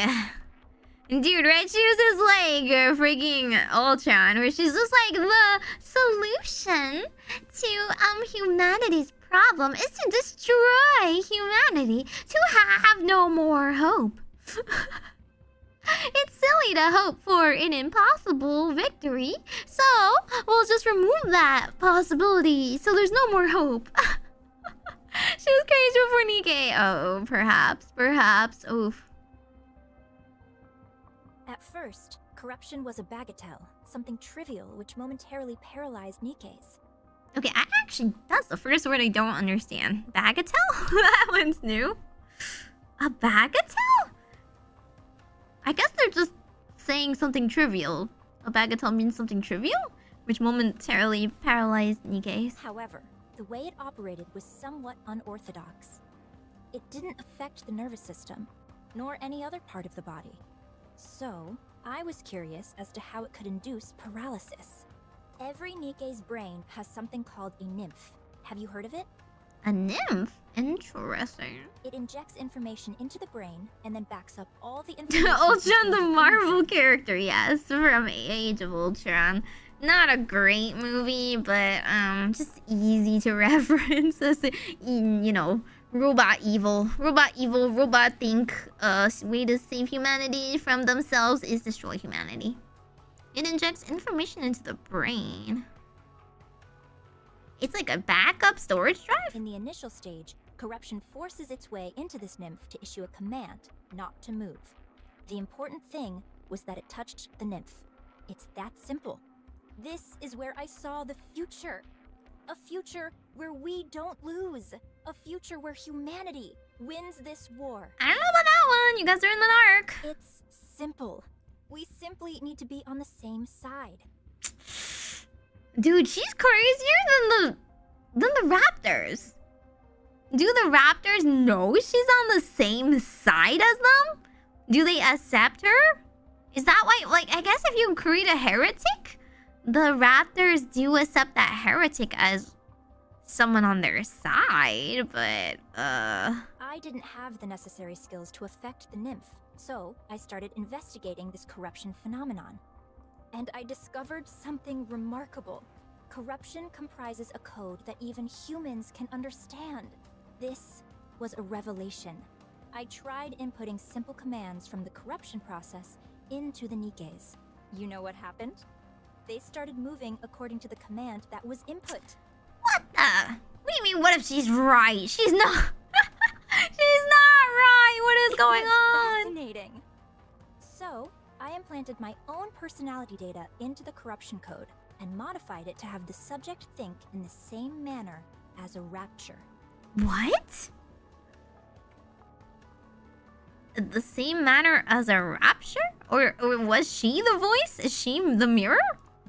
Red Shoes is like freaking Ultron, where she's just like, the solution to humanity's problem is to destroy humanity, to have no more hope. It's silly to hope for an impossible victory, so we'll just remove that possibility so there's no more hope. She was crazy before Nikke. Oh, perhaps, oof. At first, corruption was a bagatelle, something trivial which momentarily paralyzed Nikke's. Okay, that's the first word I don't understand. Bagatelle? That one's new. A bagatelle? I guess they're just saying something trivial. A bagatelle means something trivial? Which momentarily paralyzed Nikke's. However, the way it operated was somewhat unorthodox. It didn't affect the nervous system, nor any other part of the body. So, I was curious as to how it could induce paralysis. Every Nikke's brain has something called a nymph. Have you heard of it? A nymph? Interesting. It injects information into the brain and then backs up all the information. Ultron, the Marvel character, yes, from Age of Ultron. Not a great movie, but just easy to reference as a, you know, robot evil, robot think. Way to save humanity from themselves is destroy humanity. It injects information into the brain. It's like a backup storage drive? In the initial stage, corruption forces its way into this nymph to issue a command not to move. The important thing was that it touched the nymph. It's that simple. This is where I saw the future. A future where we don't lose. A future where humanity wins this war. I don't know about that one. You guys are in the dark. It's simple. We simply need to be on the same side. Dude, she's crazier than the Raptors. Do the Raptors know she's on the same side as them? Do they accept her? Is that why, like, I guess if you create a heretic, the Raptors do accept that heretic as someone on their side, but, I didn't have the necessary skills to affect the nymph, so I started investigating this corruption phenomenon. And I discovered something remarkable. Corruption comprises a code that even humans can understand. This was a revelation. I tried inputting simple commands from the corruption process into the Nikkes. You know what happened? They started moving according to the command that was input. What the? What do you mean, what if she's right? She's not... She's not right! What is going on? Fascinating. So, I implanted my own personality data into the corruption code and modified it to have the subject think in the same manner as a rapture. What? The same manner as a rapture? Or was she the voice? Is she the mirror?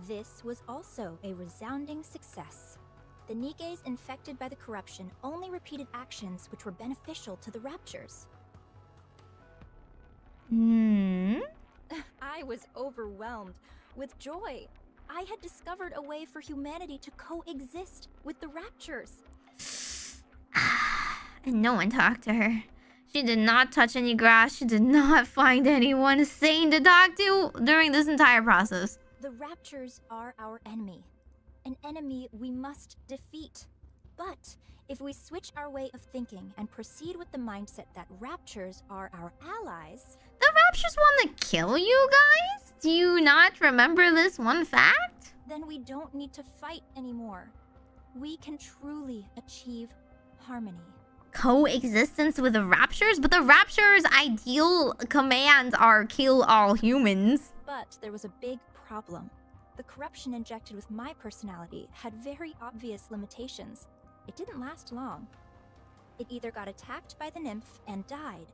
This was also a resounding success. The Nikkes infected by the corruption only repeated actions which were beneficial to the raptures. Hmm. I was overwhelmed with joy. I had discovered a way for humanity to coexist with the Raptures. And no one talked to her. She did not touch any grass. She did not find anyone sane to talk to during this entire process. The Raptures are our enemy. An enemy we must defeat. But if we switch our way of thinking and proceed with the mindset that Raptures are our allies... The Raptures want to kill you guys? Do you not remember this one fact? Then we don't need to fight anymore. We can truly achieve harmony. Coexistence with the Raptures? But the Raptures' ideal commands are kill all humans. But there was a big problem. The corruption injected with my personality had very obvious limitations. It didn't last long. It either got attacked by the nymph and died,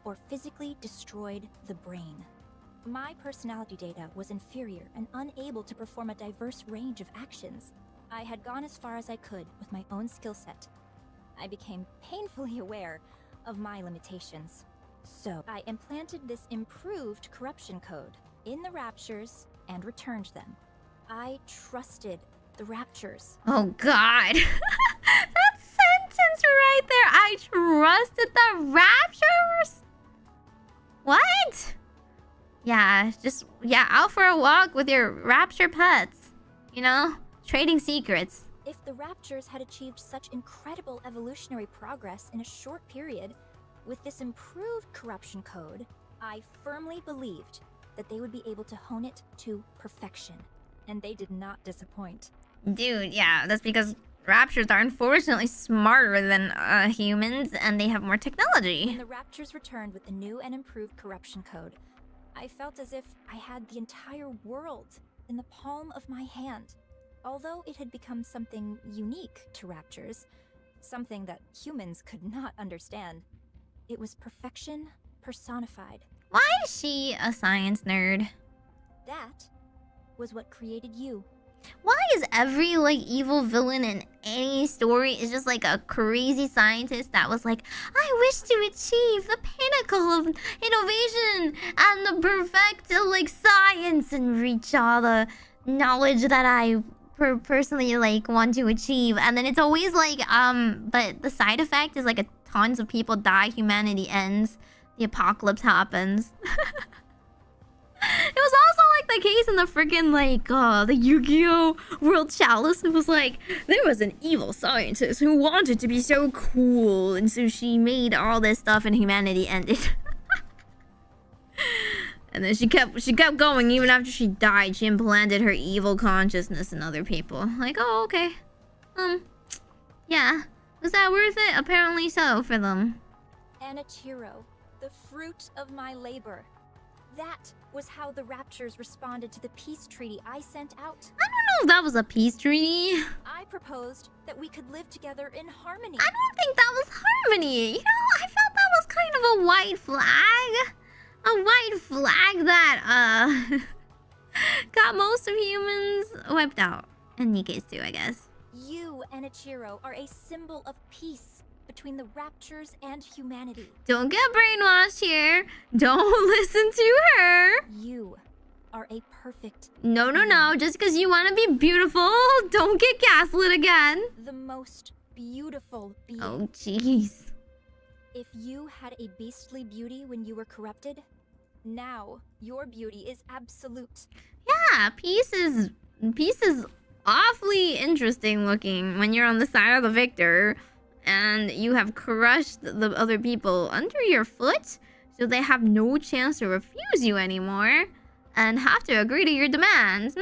or physically destroyed the brain. My personality data was inferior and unable to perform a diverse range of actions. I had gone as far as I could with my own skill set. I became painfully aware of my limitations. So I implanted this improved corruption code in the Raptures and returned them. I trusted the Raptures. Oh god. That sentence right there. I trusted the Raptures? What? Yeah, out for a walk with your Rapture pets. You know? Trading secrets. If the Raptures had achieved such incredible evolutionary progress in a short period, with this improved corruption code, I firmly believed that they would be able to hone it to perfection. And they did not disappoint. Dude, yeah, that's because Raptures are unfortunately smarter than humans, and they have more technology. When the Raptures returned with the new and improved corruption code, I felt as if I had the entire world in the palm of my hand. Although it had become something unique to Raptures, something that humans could not understand, it was perfection personified. Why is she a science nerd? That was what created you. Why is every evil villain in any story is just a crazy scientist that was like, I wish to achieve the pinnacle of innovation and the perfect science and reach all the knowledge that I personally want to achieve, and then it's always but the side effect is tons of people die, humanity ends, the apocalypse happens. It was also the case in the freaking the Yu-Gi-Oh! World Chalice. It was there was an evil scientist who wanted to be so cool, and so she made all this stuff and humanity ended. And then she kept going even after she died. She implanted her evil consciousness in other people. Oh, okay. Yeah. Was that worth it? Apparently so for them. Anichiro, the fruit of my labor. That was how the Raptures responded to the peace treaty I sent out. I don't know if that was a peace treaty. I proposed that we could live together in harmony. I don't think that was harmony. You know, I felt that was kind of a white flag. A white flag that, got most of humans wiped out. And Nikke's too, I guess. You, Anichiro, are a symbol of peace between the Raptures and humanity. Don't get brainwashed here. Don't listen to her. You are a perfect... No. Just because you want to be beautiful, don't get gaslit again. The most beautiful being. Oh, jeez. If you had a beastly beauty when you were corrupted, now your beauty is absolute. Yeah, peace is awfully interesting looking when you're on the side of the victor and you have crushed the other people under your foot, so they have no chance to refuse you anymore and have to agree to your demands.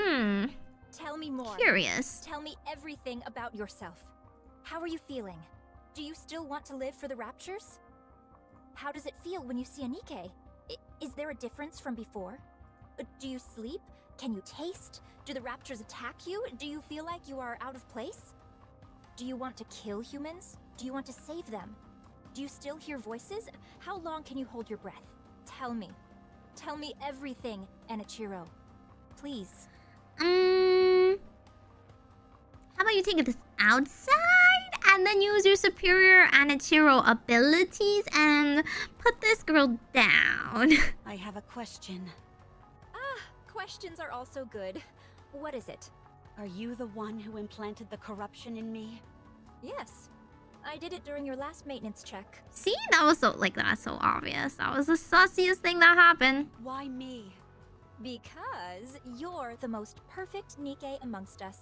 Tell me more. Curious. Tell me everything about yourself. How are you feeling? Do you still want to live for the Raptures? How does it feel when you see a Nikke? Is there a difference from before? Do you sleep? Can you taste? Do the Raptures attack you? Do you feel like you are out of place? Do you want to kill humans? Do you want to save them? Do you still hear voices? How long can you hold your breath? Tell me. Tell me everything, Anichiro. Please. How about you take this outside and then use your superior Anichiro abilities and put this girl down? I have a question. questions are also good. What is it? Are you the one who implanted the corruption in me? Yes. I did it during your last maintenance check. See, that was that's so obvious. That was the sussiest thing that happened. Why me? Because you're the most perfect Nikke amongst us.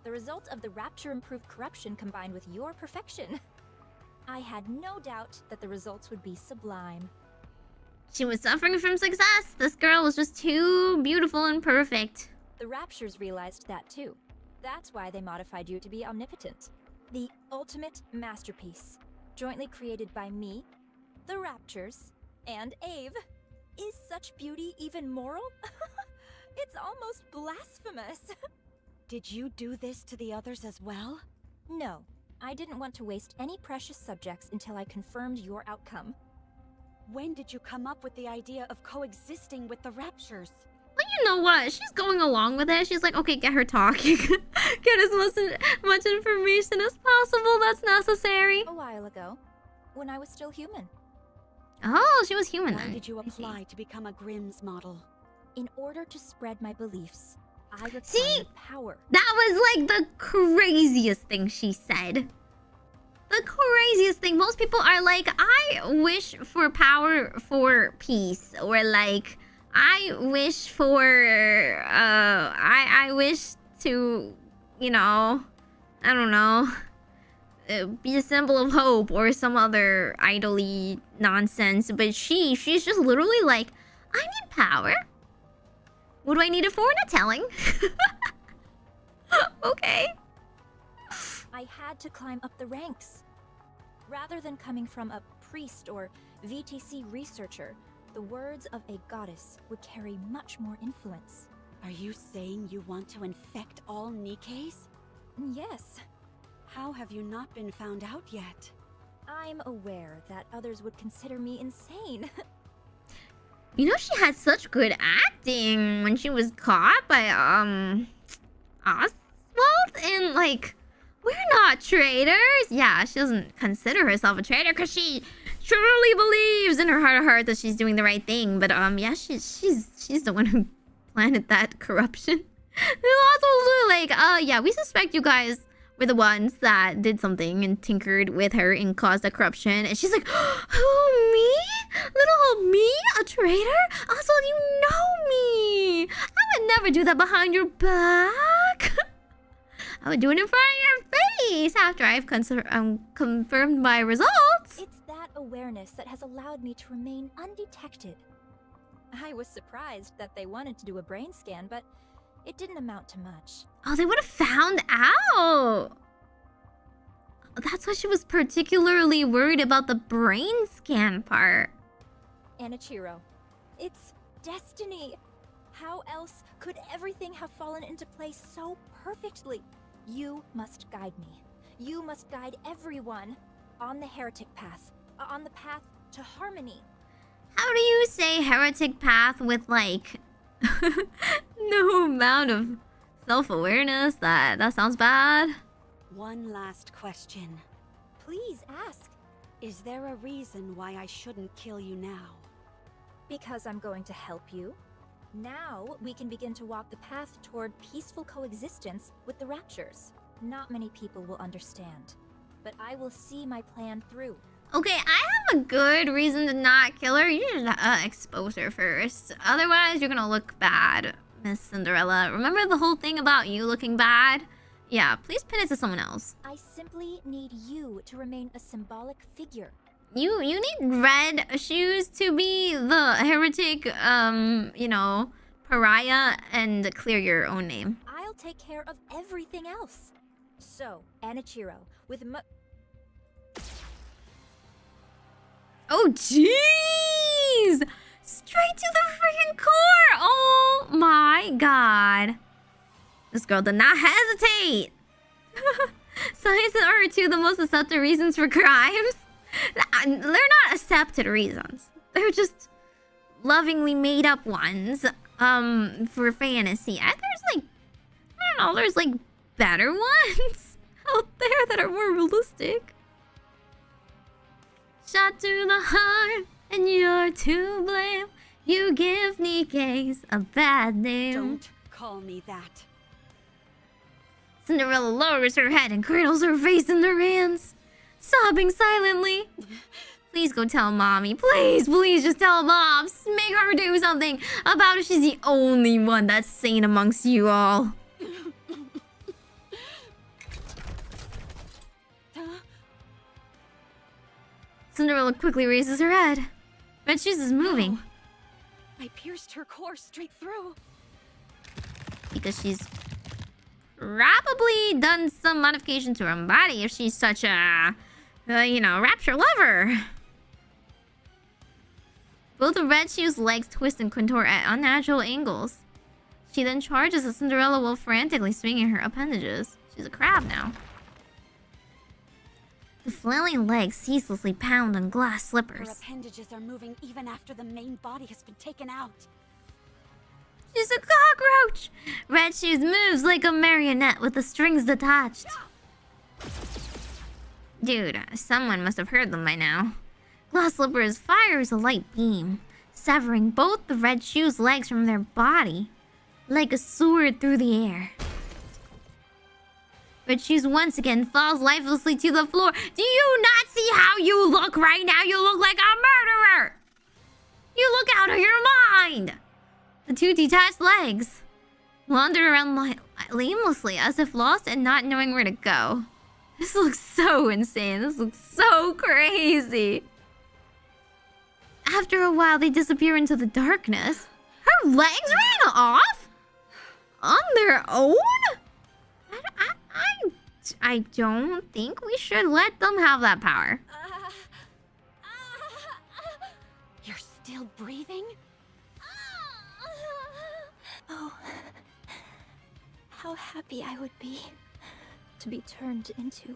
The result of the rapture-improved corruption combined with your perfection. I had no doubt that the results would be sublime. She was suffering from success. This girl was just too beautiful and perfect. The Raptures realized that too. That's why they modified you to be omnipotent. The ultimate masterpiece, jointly created by me, the Raptures, and Ave. Is such beauty even moral? It's almost blasphemous. Did you do this to the others as well? No, I didn't want to waste any precious subjects until I confirmed your outcome. When did you come up with the idea of coexisting with the Raptures? Well, you know what? She's going along with it. She's like, okay, get her talking. Get as much information as possible that's necessary. A while ago, when I was still human. Oh, she was human Why then. did you apply to become a Grimm's model? In order to spread my beliefs, I required power. That was like the craziest thing she said. The craziest thing. Most people are like, I wish for power for peace. Or like, I wish for, I wish to, you know, I don't know, be a symbol of hope or some other idly nonsense. But she's just literally like, I need power. What do I need it for? Not telling. Okay. I had to climb up the ranks. Rather than coming from a priest or VTC researcher, the words of a goddess would carry much more influence. Are you saying you want to infect all Nikkes? Yes. How have you not been found out yet? I'm aware that others would consider me insane. You know, she had such good acting when she was caught by, Oswald, and, like, we're not traitors. Yeah, she doesn't consider herself a traitor because she truly believes in her heart of hearts that she's doing the right thing. But, yeah, she's the one who planted that corruption. And also, like, yeah, we suspect you guys were the ones that did something and tinkered with her and caused the corruption. And she's like, who, me? Little old me? A traitor? Also, you know me. I would never do that behind your back. I would do it in front of your face after I've confirmed my results. It's that awareness that has allowed me to remain undetected. I was surprised that they wanted to do a brain scan, but it didn't amount to much. Oh, they would have found out. That's why she was particularly worried about the brain scan part. Anichiro, it's destiny. How else could everything have fallen into place so perfectly? You must guide me. You must guide everyone on the heretic path, on the path to harmony. How do you say heretic path with, like, no amount of self-awareness? That sounds bad. One last question. Please ask. Is there a reason why I shouldn't kill you now? Because I'm going to help you. Now we can begin to walk the path toward peaceful coexistence with the Raptures. Not many people will understand, but I will see my plan through. Okay, I have a good reason to not kill her. You should expose her first. Otherwise, you're gonna look bad, Miss Cinderella. Remember the whole thing about you looking bad? Yeah, please pin it to someone else. I simply need you to remain a symbolic figure. You need red shoes to be the heretic, you know, pariah and clear your own name. I'll take care of everything else. So, Anichiro, with Oh, jeez! Straight to the freaking core! Oh my god. This girl did not hesitate. Science and art are two of the most accepted reasons for crimes. They're not accepted reasons. They're just lovingly made up ones for fantasy. There's like, I don't know, there's like better ones out there that are more realistic. Shot to the heart and you're to blame. You give Nikke's a bad name. Don't call me that. Cinderella lowers her head and cradles her face in her hands, sobbing silently. Please go tell Mommy. Please, please just tell Mom. Make her do something about it. She's the only one that's sane amongst you all. Cinderella quickly raises her head. Red Shoes is moving. I pierced her core straight through. Because she's probably done some modification to her body if she's such a, rapture lover. Both of Red Shoes' legs twist and contort at unnatural angles. She then charges at Cinderella while frantically swinging her appendages. She's a crab now. The flailing legs ceaselessly pound on glass slippers. Her appendages are moving even after the main body has been taken out. She's a cockroach! Red Shoes moves like a marionette with the strings detached. Dude, someone must have heard them by now. Glass Slippers fires a light beam, severing both the Red Shoes' legs from their body, like a sword through the air. Red Shoes once again falls lifelessly to the floor. Do you not see how you look right now? You look like a murderer! You look out of your mind! The two detached legs wander around aimlessly as if lost and not knowing where to go. This looks so insane. This looks so crazy. After a while, they disappear into the darkness. Her legs ran off? On their own? I don't think we should let them have that power. You're still breathing? Oh, how happy I would be to be turned into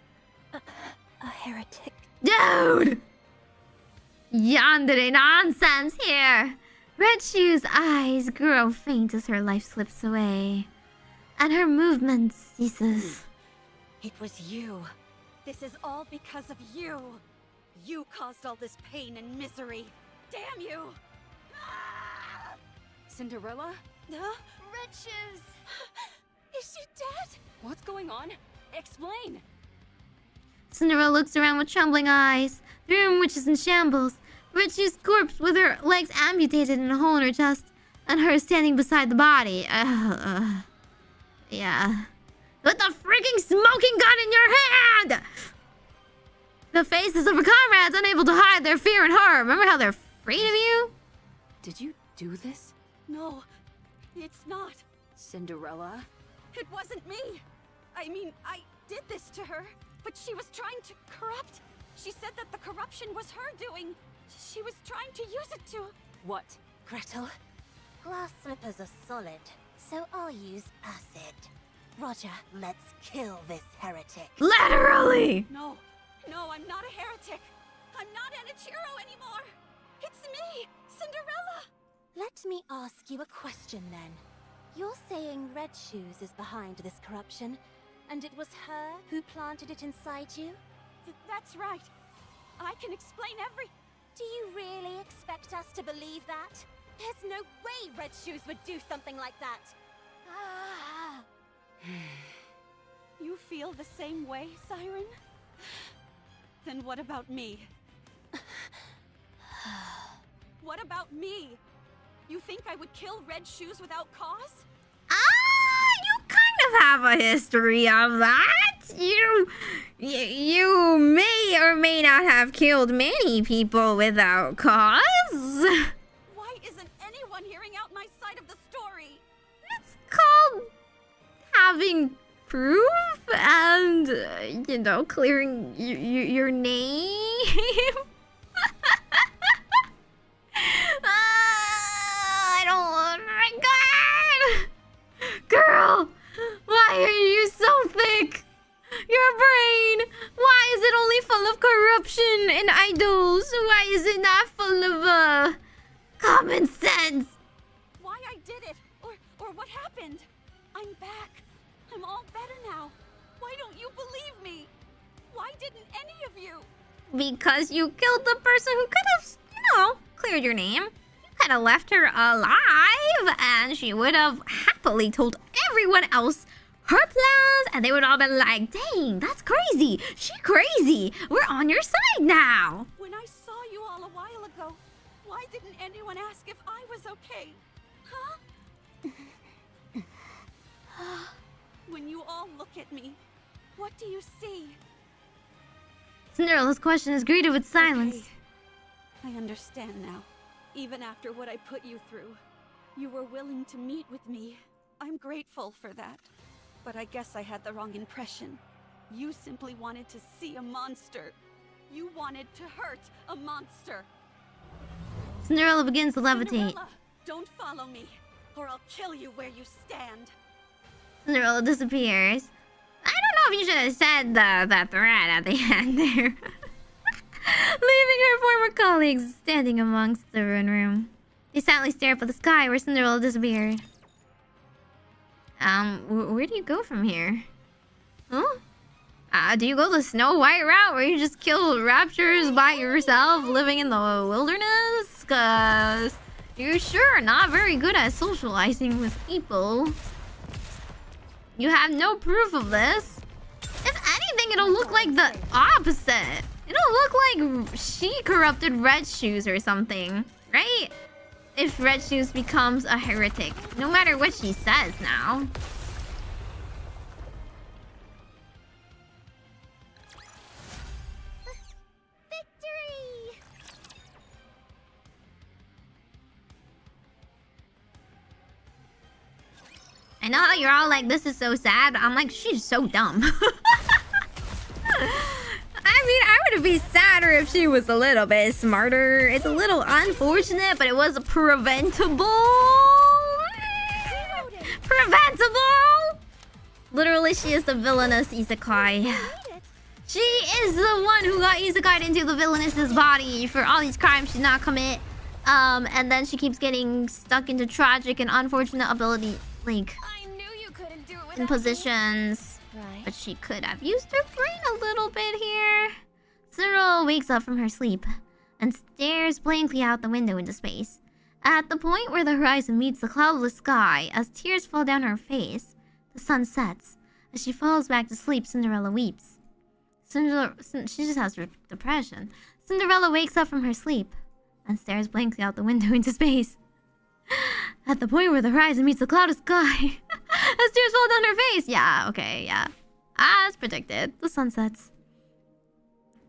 a heretic. Dude! Yandere nonsense here! Red Shoes' eyes grow faint as her life slips away, and her movement ceases. It was you. This is all because of you. You caused all this pain and misery. Damn you! Cinderella? Red Shoes! Is she dead? What's going on? Explain! Cinderella looks around with trembling eyes. The room which is in shambles. Red Shoes' corpse with her legs amputated and a hole in her chest, and her standing beside the body. Yeah. With the freaking smoking gun in your hand! The faces of her comrades unable to hide their fear and horror. Remember how they're afraid of you? Did you do this? No, it's not. Cinderella? It wasn't me. I mean, I did this to her, but she was trying to corrupt. She said that the corruption was her doing. She was trying to use it to... What? Gretel, glass slippers are solid, so I'll use acid. Roger, let's kill this heretic. Literally! No, I'm not a heretic. I'm not Enichiro anymore. It's me, Cinderella. Let me ask you a question then. You're saying Red Shoes is behind this corruption, and it was her who planted it inside you? That's right. I can explain every... Do you really expect us to believe that? There's no way Red Shoes would do something like that. You feel the same way, Siren? Then what about me? What about me? You think I would kill Red Shoes without cause? You kind of have a history of that. You may or may not have killed many people without cause. Why isn't anyone hearing out my side of the story? It's called having proof and, clearing your name. I don't want my God! Girl, why are you so thick? Your brain, why is it only full of corruption and idols? Why is it not full of, common sense? Why I did it, or what happened? I'm back. I'm all better now. Why don't you believe me? Why didn't any of you? Because you killed the person who could have, cleared your name. You had have left her alive, and she would have happily told everyone else her plans, and they would all been like, dang, that's crazy. She crazy. We're on your side now. When I saw you all a while ago, why didn't anyone ask if I was okay? Huh? When you all look at me, what do you see? Cinderella's question is greeted with silence. Okay. I understand now. Even after what I put you through, you were willing to meet with me. I'm grateful for that. But I guess I had the wrong impression. You simply wanted to see a monster. You wanted to hurt a monster. Cinderella begins to levitate. Cinderella, don't follow me, or I'll kill you where you stand. Cinderella disappears. I don't know if you should have said that threat at the end there. Leaving her former colleagues standing amongst the ruin room. They silently stare up at the sky where Cinderella disappeared. Where do you go from here? Huh? Do you go the Snow White route where you just kill raptures by yourself living in the wilderness? Cause you're sure not very good at socializing with people. You have no proof of this. If anything, it'll look like the opposite. It'll look like she corrupted Red Shoes or something, right? If Red Shoes becomes a heretic, no matter what she says now. Victory! I know how you're all like, this is so sad. I'm like, she's so dumb. I mean, I would be sadder if she was a little bit smarter. It's a little unfortunate, but it was preventable. Preventable! Literally, she is the villainous isekai. She is the one who got isekai'd into the villainous's body for all these crimes she did not commit. And then she keeps getting stuck into tragic and unfortunate ability, like, in positions. Right. But she could have used her brain a little bit here. Cinderella wakes up from her sleep and stares blankly out the window into space. At the point where the horizon meets the cloudless sky, as tears fall down her face, the sun sets. As she falls back to sleep, Cinderella weeps. She just has depression. Cinderella wakes up from her sleep and stares blankly out the window into space. At the point where the horizon meets the cloudless sky, as tears fall down her face. Yeah, okay, yeah. As predicted, the sun sets.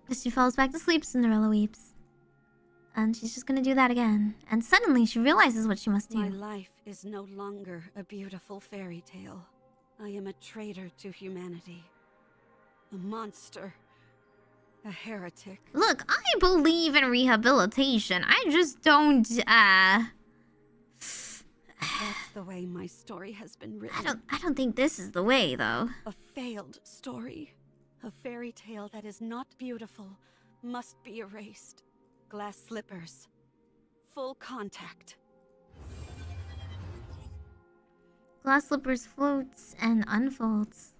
As she falls back to sleep, Cinderella weeps. And she's just gonna do that again. And suddenly she realizes what she must do. My life is no longer a beautiful fairy tale. I am a traitor to humanity. A monster. A heretic. Look, I believe in rehabilitation. I just don't, That's the way my story has been written. I don't think this is the way, though. A failed story. A fairy tale that is not beautiful must be erased. Glass slippers. Full contact. Glass slippers floats and unfolds.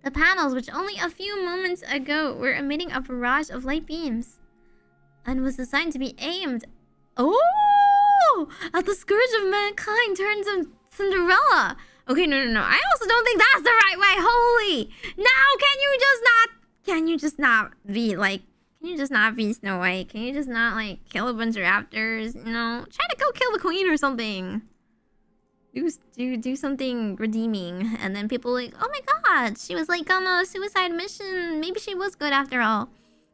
The panels, which only a few moments ago were emitting a barrage of light beams, and was designed to be aimed... Oh! At the scourge of mankind turns on Cinderella. Okay, no. I also don't think that's the right way. Holy! Now, can you just not be like... Can you just not be Snow White? Can you just not, like, kill a bunch of raptors? You know? Try to go kill the queen or something. Do something redeeming. And then people like, oh my god, she was like on a suicide mission. Maybe she was good after all.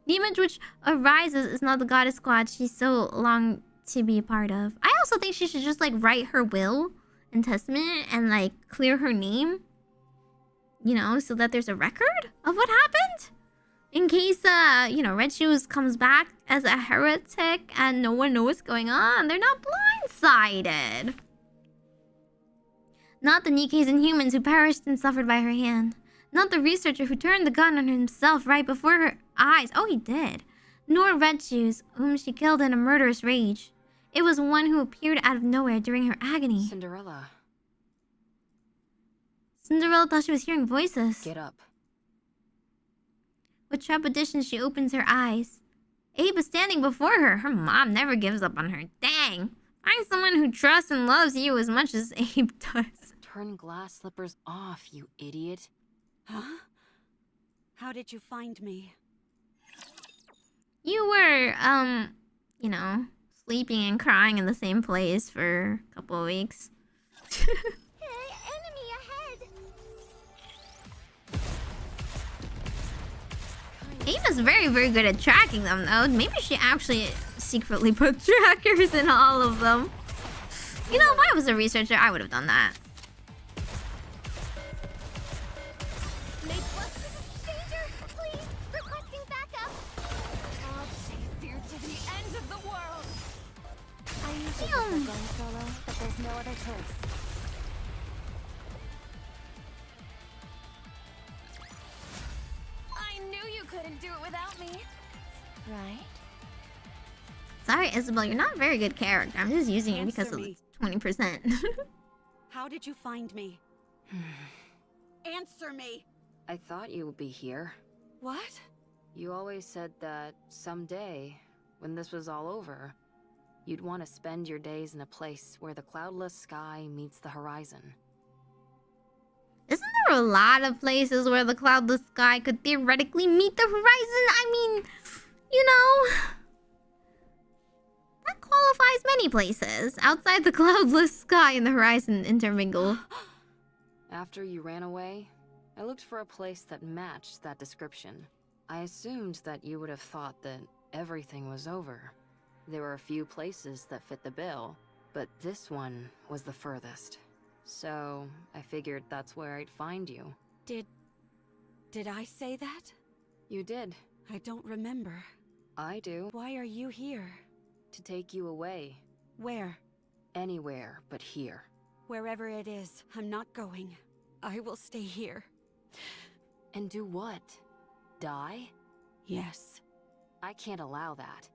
The image which arises is not the goddess squad she's so long to be a part of. I also think she should just like write her will and testament and like clear her name. You know, so that there's a record of what happened. In case, you know, Red Shoes comes back as a heretic and no one knows what's going on. They're not blindsided. Not the Nikkes and humans who perished and suffered by her hand. Not the researcher who turned the gun on himself right before her eyes. Oh, he did. Nor Red Shoes, whom she killed in a murderous rage. It was one who appeared out of nowhere during her agony. Cinderella. Cinderella thought she was hearing voices. Get up. With trepidation, she opens her eyes. Abe is standing before her. Her mom never gives up on her. Dang. Find someone who trusts and loves you as much as Abe does. Turn glass slippers off, you idiot. Huh? How did you find me? You were, you know, sleeping and crying in the same place for a couple of weeks. Enemy ahead! Abe is very, very good at tracking them, though. Maybe she actually secretly put trackers in all of them. You know, if I was a researcher, I would have done that. Danger! Please! Requesting backup! I'll chase you to the end of the world! I usually prefer going solo, but there's no other choice. I knew you couldn't do it without me! Right? Sorry, Isabel, you're not a very good character. I'm just using you because Answer of me. 20%. How did you find me? Answer me! I thought you would be here. What? You always said that someday, when this was all over, you'd want to spend your days in a place where the cloudless sky meets the horizon. Isn't there a lot of places where the cloudless sky could theoretically meet the horizon? I mean, you know, that qualifies many places. Outside the cloudless sky and the horizon intermingle. After you ran away, I looked for a place that matched that description. I assumed that you would have thought that everything was over. There were a few places that fit the bill, but this one was the furthest. So, I figured that's where I'd find you. Did I say that? You did. I don't remember. I do. Why are you here? To take you away. Where? Anywhere but here. Wherever it is, I'm not going. I will stay here. And do what? Die? Yes. I can't allow that.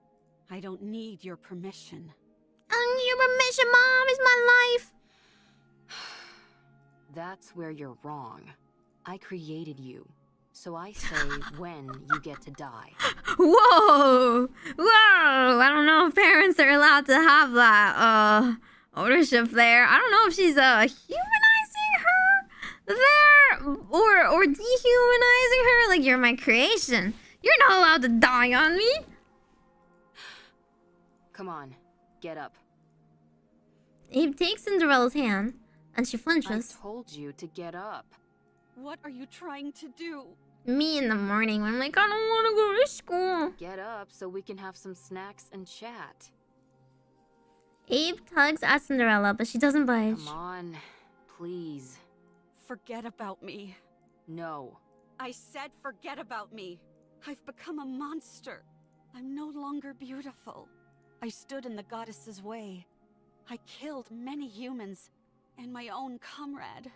I don't need your permission. Your permission, Mom, is my life. That's where you're wrong. I created you, so I say when you get to die. Whoa! Whoa! I don't know if parents are allowed to have that, ownership there. I don't know if she's, humanizing her there, or dehumanizing her. Like, you're my creation. You're not allowed to die on me. Come on, get up. Abe takes Cinderella's hand, and she flinches. I told you to get up. What are you trying to do? Me in the morning when I'm like, I don't want to go to school. Get up so we can have some snacks and chat. Abe tugs at Cinderella, but she doesn't budge. Come on, please. Forget about me. No. I said forget about me. I've become a monster. I'm no longer beautiful. I stood in the goddess's way. I killed many humans, and my own comrade.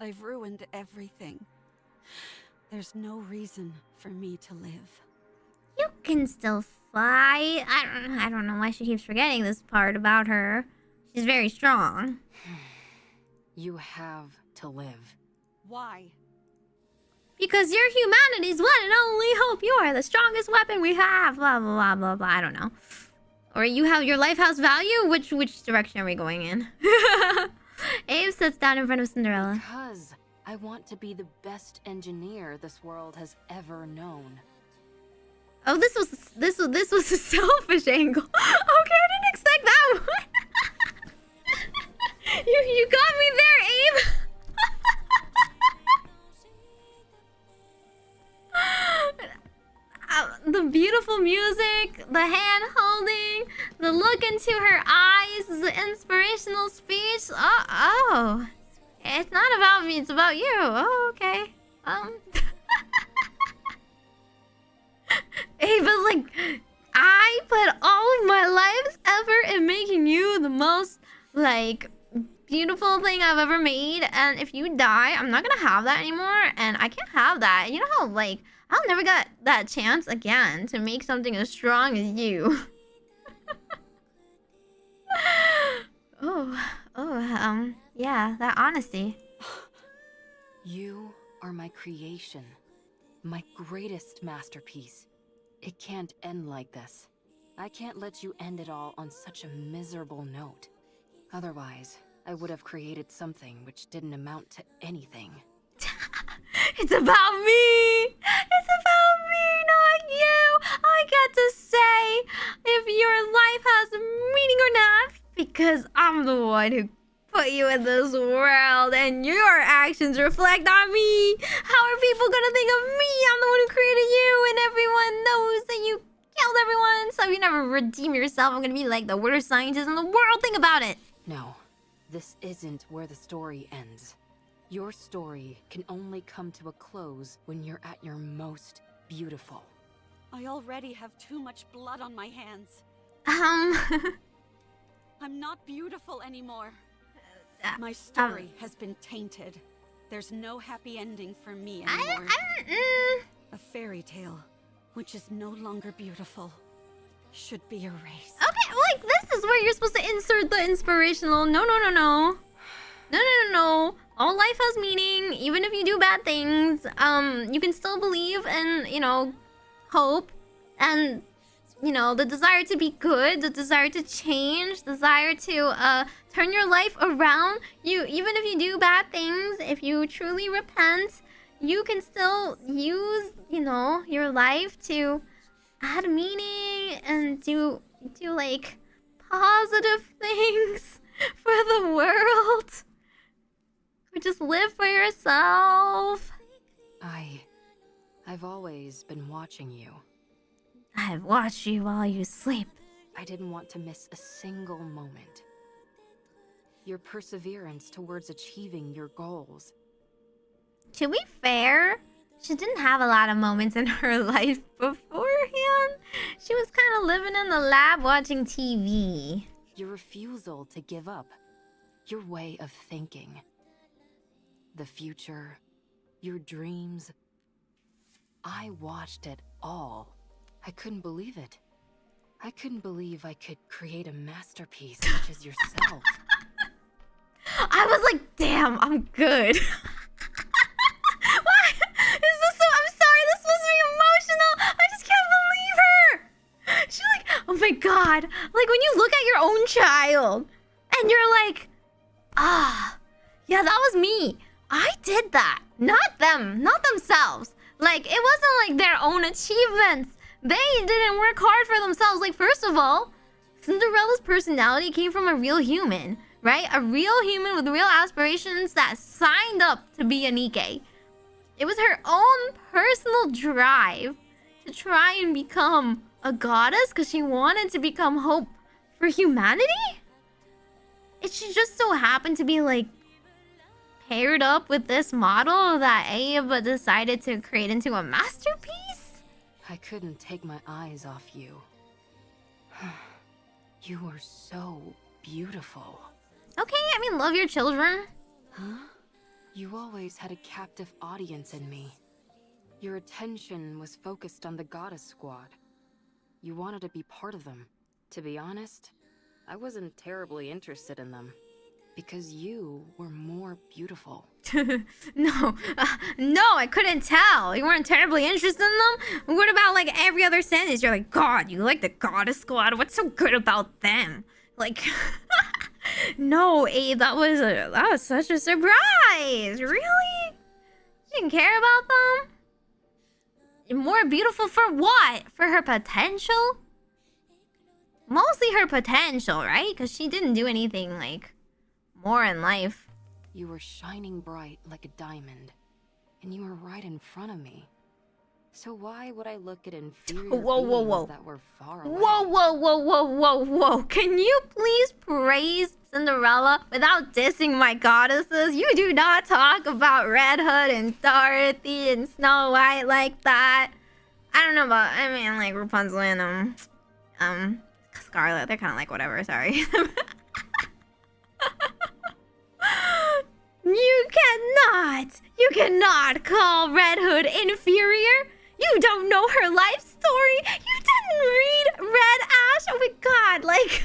I've ruined everything. There's no reason for me to live. You can still fly. I don't know why she keeps forgetting this part about her. She's very strong. You have to live. Why? Because you're humanity's one and only hope. You are the strongest weapon we have. Blah, blah, blah, blah, blah. I don't know. Or you have your life has value? Which direction are we going in? Abe sits down in front of Cinderella. Because I want to be the best engineer this world has ever known. Oh, this was a selfish angle. Okay, I didn't expect that one. you got me there, Abe. The beautiful music, the hand holding, the look into her eyes, the inspirational speech. Oh, it's not about me, it's about you. Oh, okay. Ava's like, I put all of my life's effort in making you the most, like, beautiful thing I've ever made, and if you die, I'm not gonna have that anymore, and I can't have that. You know how, like, I'll never get that chance again to make something as strong as you. Yeah, that honesty. You are my creation. My greatest masterpiece. It can't end like this. I can't let you end it all on such a miserable note. Otherwise, I would have created something which didn't amount to anything. It's about me! It's about me, not you! I get to say if your life has meaning or not, because I'm the one who put you in this world and your actions reflect on me. How are people gonna think of me? I'm the one who created you, and everyone knows that you killed everyone, so if you never redeem yourself, I'm gonna be like the worst scientist in the world. Think about it. No, this isn't where the story ends. Your story can only come to a close when you're at your most beautiful. I already have too much blood on my hands. I'm not beautiful anymore. My story has been tainted. There's no happy ending for me anymore. A fairy tale, which is no longer beautiful, should be erased. Okay, like this is where you're supposed to insert the inspirational. No. All life has meaning, even if you do bad things. You can still believe in, hope and, the desire to be good, the desire to change, desire to turn your life around. Even if you do bad things, if you truly repent, you can still use, your life to add meaning and do like positive things for the world. Or just live for yourself. I've always been watching you. I've watched you while you sleep. I didn't want to miss a single moment. Your perseverance towards achieving your goals. To be fair, she didn't have a lot of moments in her life beforehand. She was kind of living in the lab watching TV. Your refusal to give up. Your way of thinking. The future. Your dreams. I watched it all. I couldn't believe it. I couldn't believe I could create a masterpiece such as yourself. I was like, damn, I'm good. Why? Is this so? I'm sorry, this was really emotional. I just can't believe her. She's like, oh my god. Like when you look at your own child and you're like, yeah, that was me. I did that. Not them. Not themselves. Like, it wasn't like their own achievements. They didn't work hard for themselves. Like, first of all, Cinderella's personality came from a real human, right? A real human with real aspirations that signed up to be a Nikke. It was her own personal drive to try and become a goddess because she wanted to become hope for humanity? She just so happened to be, like, paired up with this model that Ava decided to create into a masterpiece? I couldn't take my eyes off you. You were so beautiful. Okay, I mean, love your children. Huh? You always had a captive audience in me. Your attention was focused on the goddess squad. You wanted to be part of them. To be honest, I wasn't terribly interested in them. Because you were more beautiful. No, I couldn't tell. You weren't terribly interested in them? What about, like, every other sentence? You're like, God, you like the goddess squad? What's so good about them? Like, no, Abe, that was such a surprise. Really? You didn't care about them? More beautiful for what? For her potential? Mostly her potential, right? Because she didn't do anything, like, more in life. You were shining bright like a diamond, and you were right in front of me. So why would I look at inferior beings that were far away? Whoa. Can you please praise Cinderella without dissing my goddesses? You do not talk about Red Hood and Dorothy and Snow White like that. I don't know about, I mean, like, Rapunzel and, Scarlet. They're kind of like, whatever, sorry. You cannot call Red Hood inferior. You don't know her life story. You didn't read Red Ash. Oh my god, like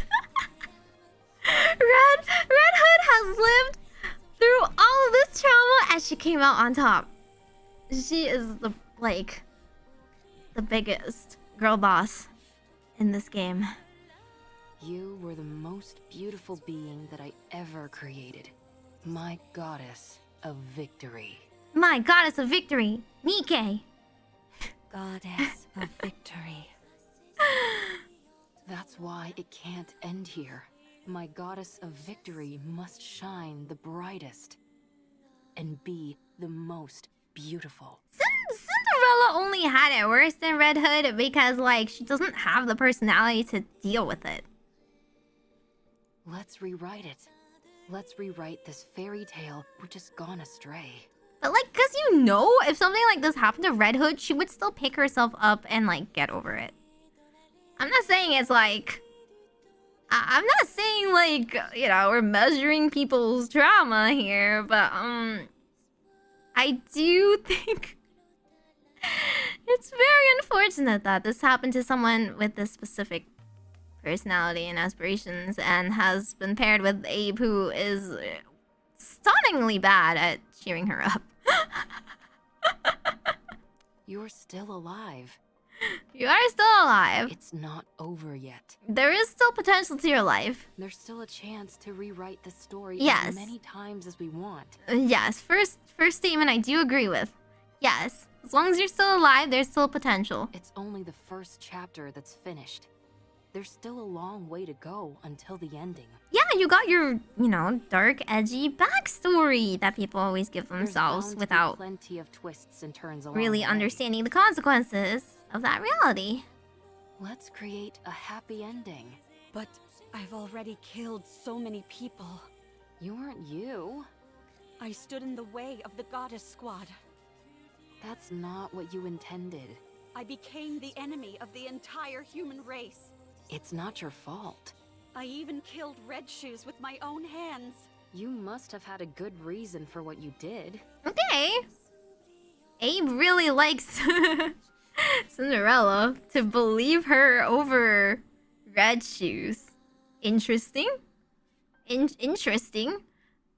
Red Hood has lived through all of this trauma and she came out on top. She is the biggest girl boss in this game. You were the most beautiful being that I ever created. My goddess of victory. My goddess of victory, Nikke. Goddess of victory. That's why it can't end here. My goddess of victory must shine the brightest and be the most beautiful. Cinderella only had it worse than Red Hood because, like, she doesn't have the personality to deal with it. Let's rewrite it. Let's rewrite this fairy tale which has gone astray. But, like, because you know, if something like this happened to Red Hood, she would still pick herself up and, like, get over it. I'm not saying it's, like... I'm not saying, like, you know, we're measuring people's trauma here, but, I do think... it's very unfortunate that this happened to someone with this specific personality and aspirations and has been paired with Abe, who is stunningly bad at cheering her up. You're still alive. You are still alive. It's not over yet. There is still potential to your life. There's still a chance to rewrite the story Yes. as many times as we want. Yes, first statement I do agree with. Yes, as long as you're still alive, there's still potential. It's only the first chapter that's finished. There's still a long way to go until the ending. Yeah, you got your, you know, dark, edgy backstory that people always give themselves There's bound to be without plenty of twists and turns along really the way. understanding the consequences of that reality. Let's create a happy ending. But I've already killed so many people. You weren't you. I stood in the way of the Goddess Squad. That's not what you intended. I became the enemy of the entire human race. It's not your fault. I even killed Red Shoes with my own hands. You must have had a good reason for what you did. Okay. Abe really likes Cinderella to believe her over Red Shoes. Interesting. Interesting.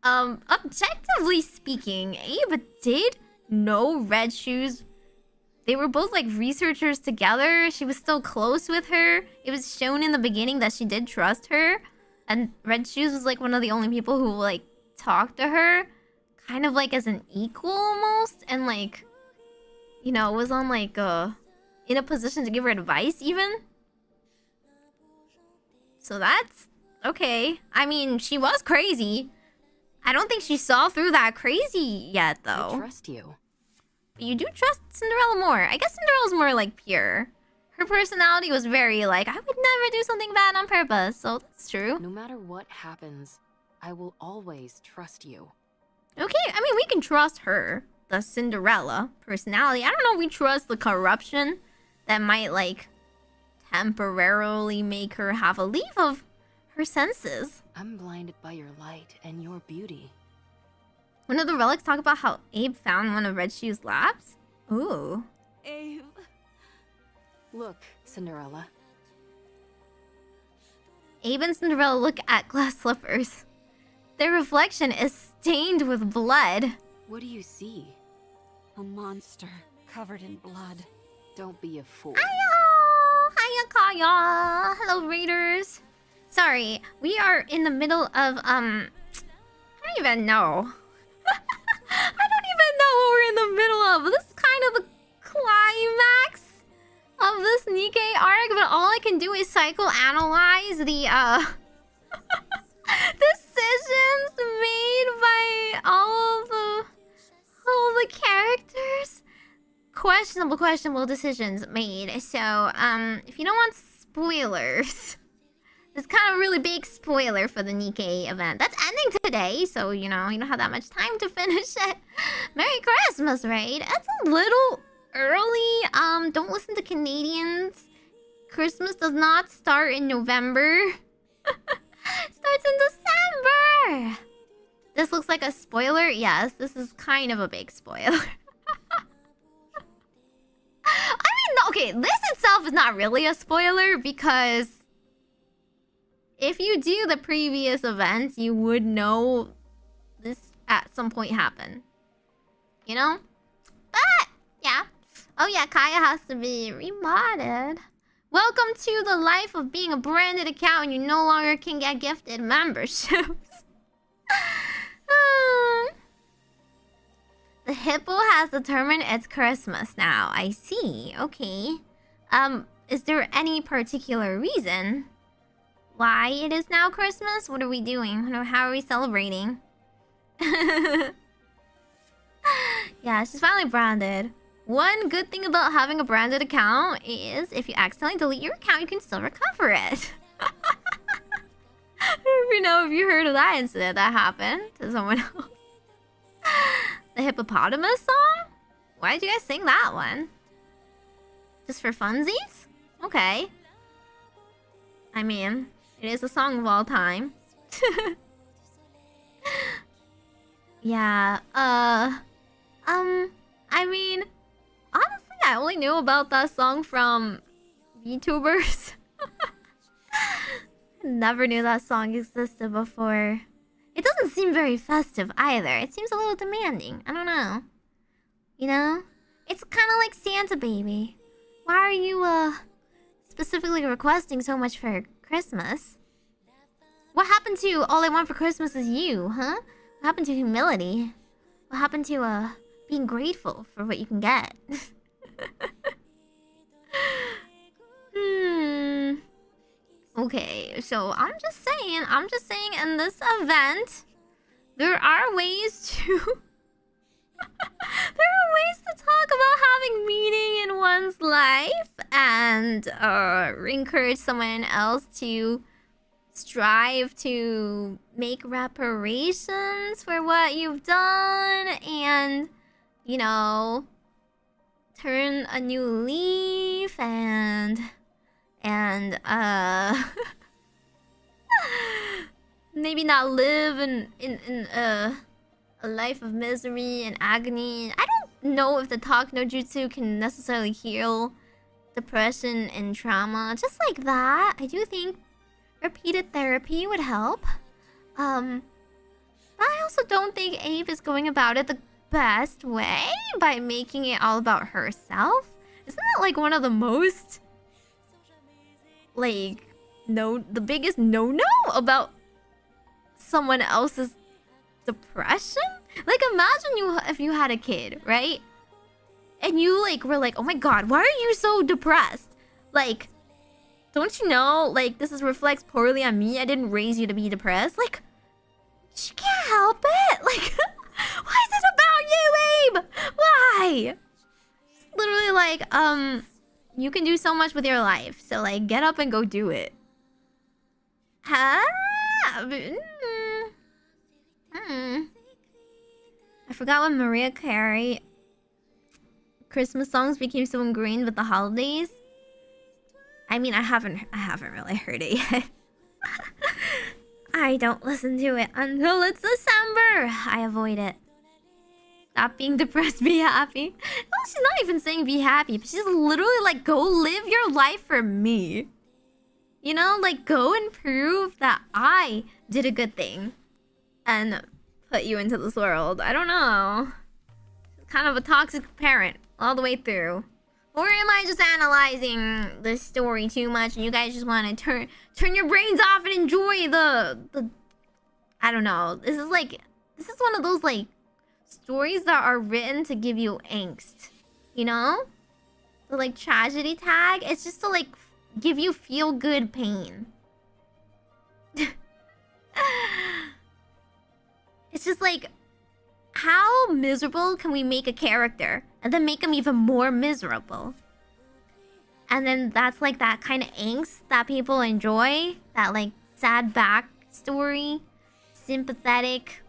Objectively speaking, Abe did know Red Shoes. They were both like researchers together. She was still close with her. It was shown in the beginning that she did trust her. And Red Shoes was like one of the only people who like talked to her. Kind of like as an equal almost. And like, you know, was on like in a position to give her advice even. So that's okay. I mean, she was crazy. I don't think she saw through that crazy yet though. I trust you. But you do trust Cinderella more. I guess Cinderella's more like pure. Her personality was very like, I would never do something bad on purpose. So that's true. No matter what happens, I will always trust you. Okay, I mean, we can trust her. The Cinderella personality. I don't know if we trust the corruption that might like temporarily make her have a leave of her senses. I'm blinded by your light and your beauty. One of the relics talk about how Abe found one of Red Shoes' labs? Ooh. Abe. Look, Cinderella. Abe and Cinderella look at glass slippers. Their reflection is stained with blood. What do you see? A monster covered in blood. Don't be a fool. Hiya! Hiya, Kaya! Hello, Raiders. Sorry, we are in the middle of, I don't even know. I don't even know what we're in the middle of. This is kind of the climax of this Nikke arc, but all I can do is psychoanalyze the, decisions made by all the characters. Questionable decisions made. So, if you don't want spoilers, it's kind of a really big spoiler for the Nikke event. That's ending today, so, you know, you don't have that much time to finish it. Merry Christmas, right? That's a little early. Don't listen to Canadians. Christmas does not start in November. Starts in December. This looks like a spoiler. Yes, this is kind of a big spoiler. I mean, okay, this itself is not really a spoiler because if you do the previous events, you would know this at some point happened. You know? But, yeah. Oh yeah, Kaya has to be remodded. Welcome to the life of being a branded account and you no longer can get gifted memberships. The hippo has determined it's Christmas now. I see. Okay. Is there any particular reason why it is now Christmas? What are we doing? How are we celebrating? Yeah, she's finally branded. One good thing about having a branded account is if you accidentally delete your account, you can still recover it. If you heard of that incident that happened to someone else. The hippopotamus song? Why did you guys sing that one? Just for funsies? Okay. I mean, it is a song of all time. Yeah, I mean, honestly, I only knew about that song from VTubers. Never knew that song existed before. It doesn't seem very festive either. It seems a little demanding. I don't know. You know? It's kind of like Santa Baby. Why are you, specifically requesting so much for Christmas? What happened to all I want for Christmas is you, huh? What happened to humility? What happened to, being grateful for what you can get? Okay, so I'm just saying in this event, there are ways to... there are ways to talk about having meaning in one's life and encourage someone else to strive to make reparations for what you've done and, you know, turn a new leaf and maybe not live in a life of misery and agony. I don't know if the talk no jutsu can necessarily heal depression and trauma just like that. I do think repeated therapy would help. I also don't think Abe is going about it the best way by making it all about herself. Isn't that like one of the most the biggest no-no about someone else's depression? Like, imagine if you had a kid, right? And you were like, oh my god, why are you so depressed? Like, don't you know, this reflects poorly on me. I didn't raise you to be depressed. Like, she can't help it. Like, why is it about you, Abe? Why? It's literally you can do so much with your life. So, get up and go do it. Huh? I forgot when Mariah Carey Christmas songs became so ingrained with the holidays. I mean, I haven't really heard it yet. I don't listen to it until it's December. I avoid it. Stop being depressed, be happy. Well, she's not even saying be happy, but she's literally go live your life for me. You know, go and prove that I did a good thing and put you into this world. I don't know. Kind of a toxic parent all the way through. Or am I just analyzing the story too much and you guys just want to turn your brains off and enjoy the I don't know. This is one of those stories that are written to give you angst. You know? The tragedy tag. It's just to give you feel good pain. It's just how miserable can we make a character and then make them even more miserable? And then that's that kind of angst that people enjoy. That sad backstory, sympathetic,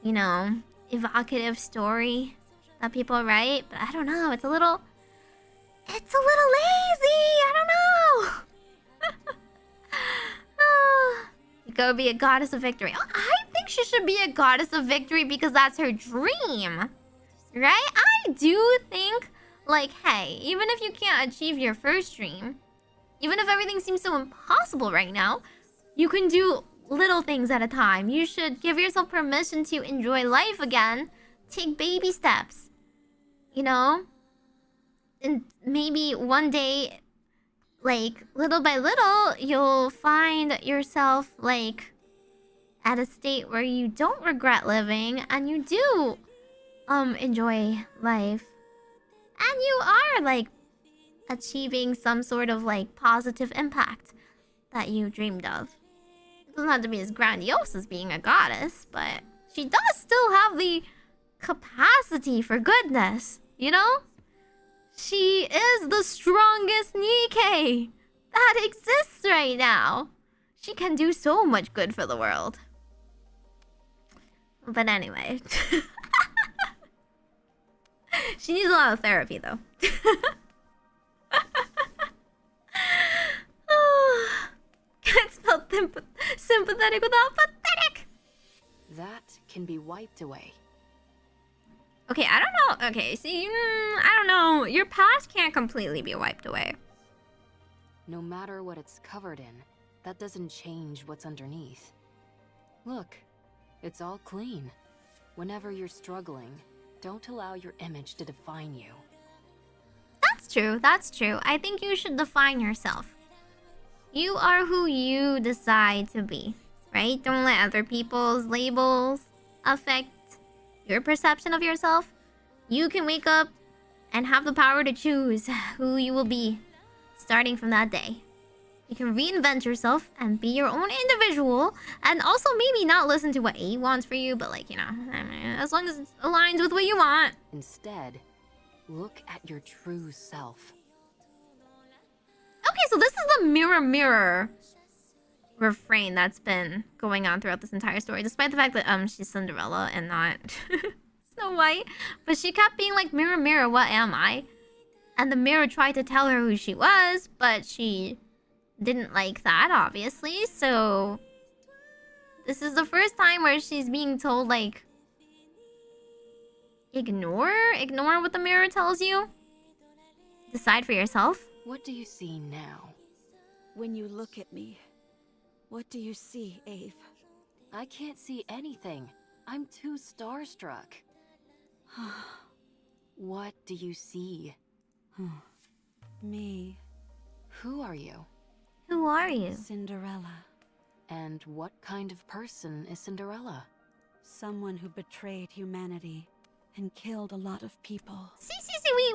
you know, evocative story that people write. But I don't know, it's a little lazy. I don't know. You gotta be a goddess of victory. I think she should be a goddess of victory because that's her dream. Right? I do think, hey, even if you can't achieve your first dream, even if everything seems so impossible right now, you can do little things at a time. You should give yourself permission to enjoy life again. Take baby steps. You know? And maybe one day, like, little by little, you'll find yourself, like, at a state where you don't regret living and you do, enjoy life. And you are, like, achieving some sort of, like, positive impact that you dreamed of. It doesn't have to be as grandiose as being a goddess, but she does still have the capacity for goodness, you know? She is the strongest Nikke that exists right now. She can do so much good for the world. But anyway. She needs a lot of therapy, though. Can't spell sympathetic without pathetic. That can be wiped away. Okay, I don't know. Okay, see, I don't know. Your past can't completely be wiped away. No matter what it's covered in, that doesn't change what's underneath. Look, it's all clean. Whenever you're struggling, don't allow your image to define you. That's true, that's true. I think you should define yourself. You are who you decide to be, right? Don't let other people's labels affect your perception of yourself. You can wake up and have the power to choose who you will be starting from that day. You can reinvent yourself and be your own individual, and also maybe not listen to what A wants for you, but like, you know, I mean, as long as it aligns with what you want. Instead, look at your true self. Okay, so this is the mirror refrain that's been going on throughout this entire story, despite the fact that she's Cinderella and not Snow White. But she kept being like, mirror, mirror, what am I? And the mirror tried to tell her who she was, but she didn't like that, obviously. So this is the first time where she's being told, like, ignore what the mirror tells you. Decide for yourself. What do you see now? When you look at me, what do you see, Ave? I can't see anything. I'm too starstruck. What do you see? Me. Who are you? Who are you? Cinderella. And what kind of person is Cinderella? Someone who betrayed humanity and killed a lot of people. See,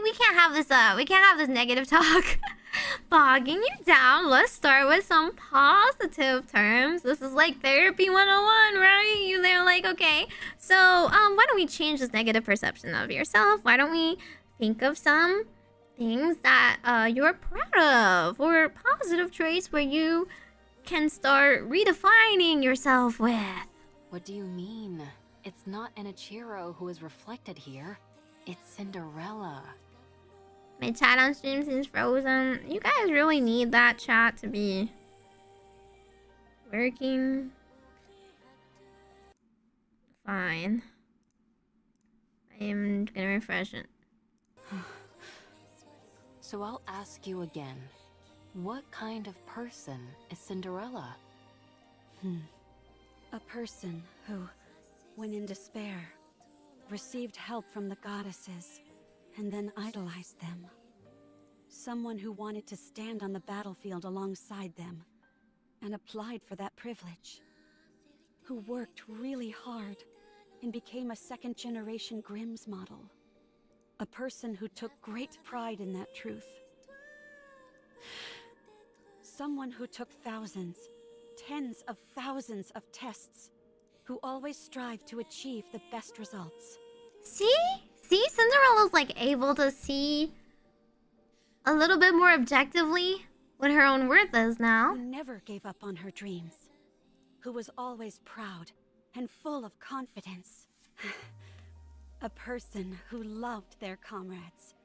we can't have this negative talk. Bogging you down. Let's start with some positive terms. This is like therapy 101, right? You there like, okay. So, why don't we change this negative perception of yourself? Why don't we think of some things that you're proud of, or positive traits where you can start redefining yourself with? What do you mean? It's not Enichiro who is reflected here. It's Cinderella. My chat on stream seems frozen. You guys really need that chat to be working. Fine. I am gonna refresh it. So I'll ask you again. What kind of person is Cinderella? A person who, when in despair, received help from the goddesses and then idolized them. Someone who wanted to stand on the battlefield alongside them and applied for that privilege. Who worked really hard and became a second-generation Grimm's model. A person who took great pride in that truth. Someone who took thousands, tens of thousands of tests, who always strive to achieve the best results. See, Cinderella's like able to see a little bit more objectively what her own worth is now. Who never gave up on her dreams. Who was always proud and full of confidence. A person who loved their comrades.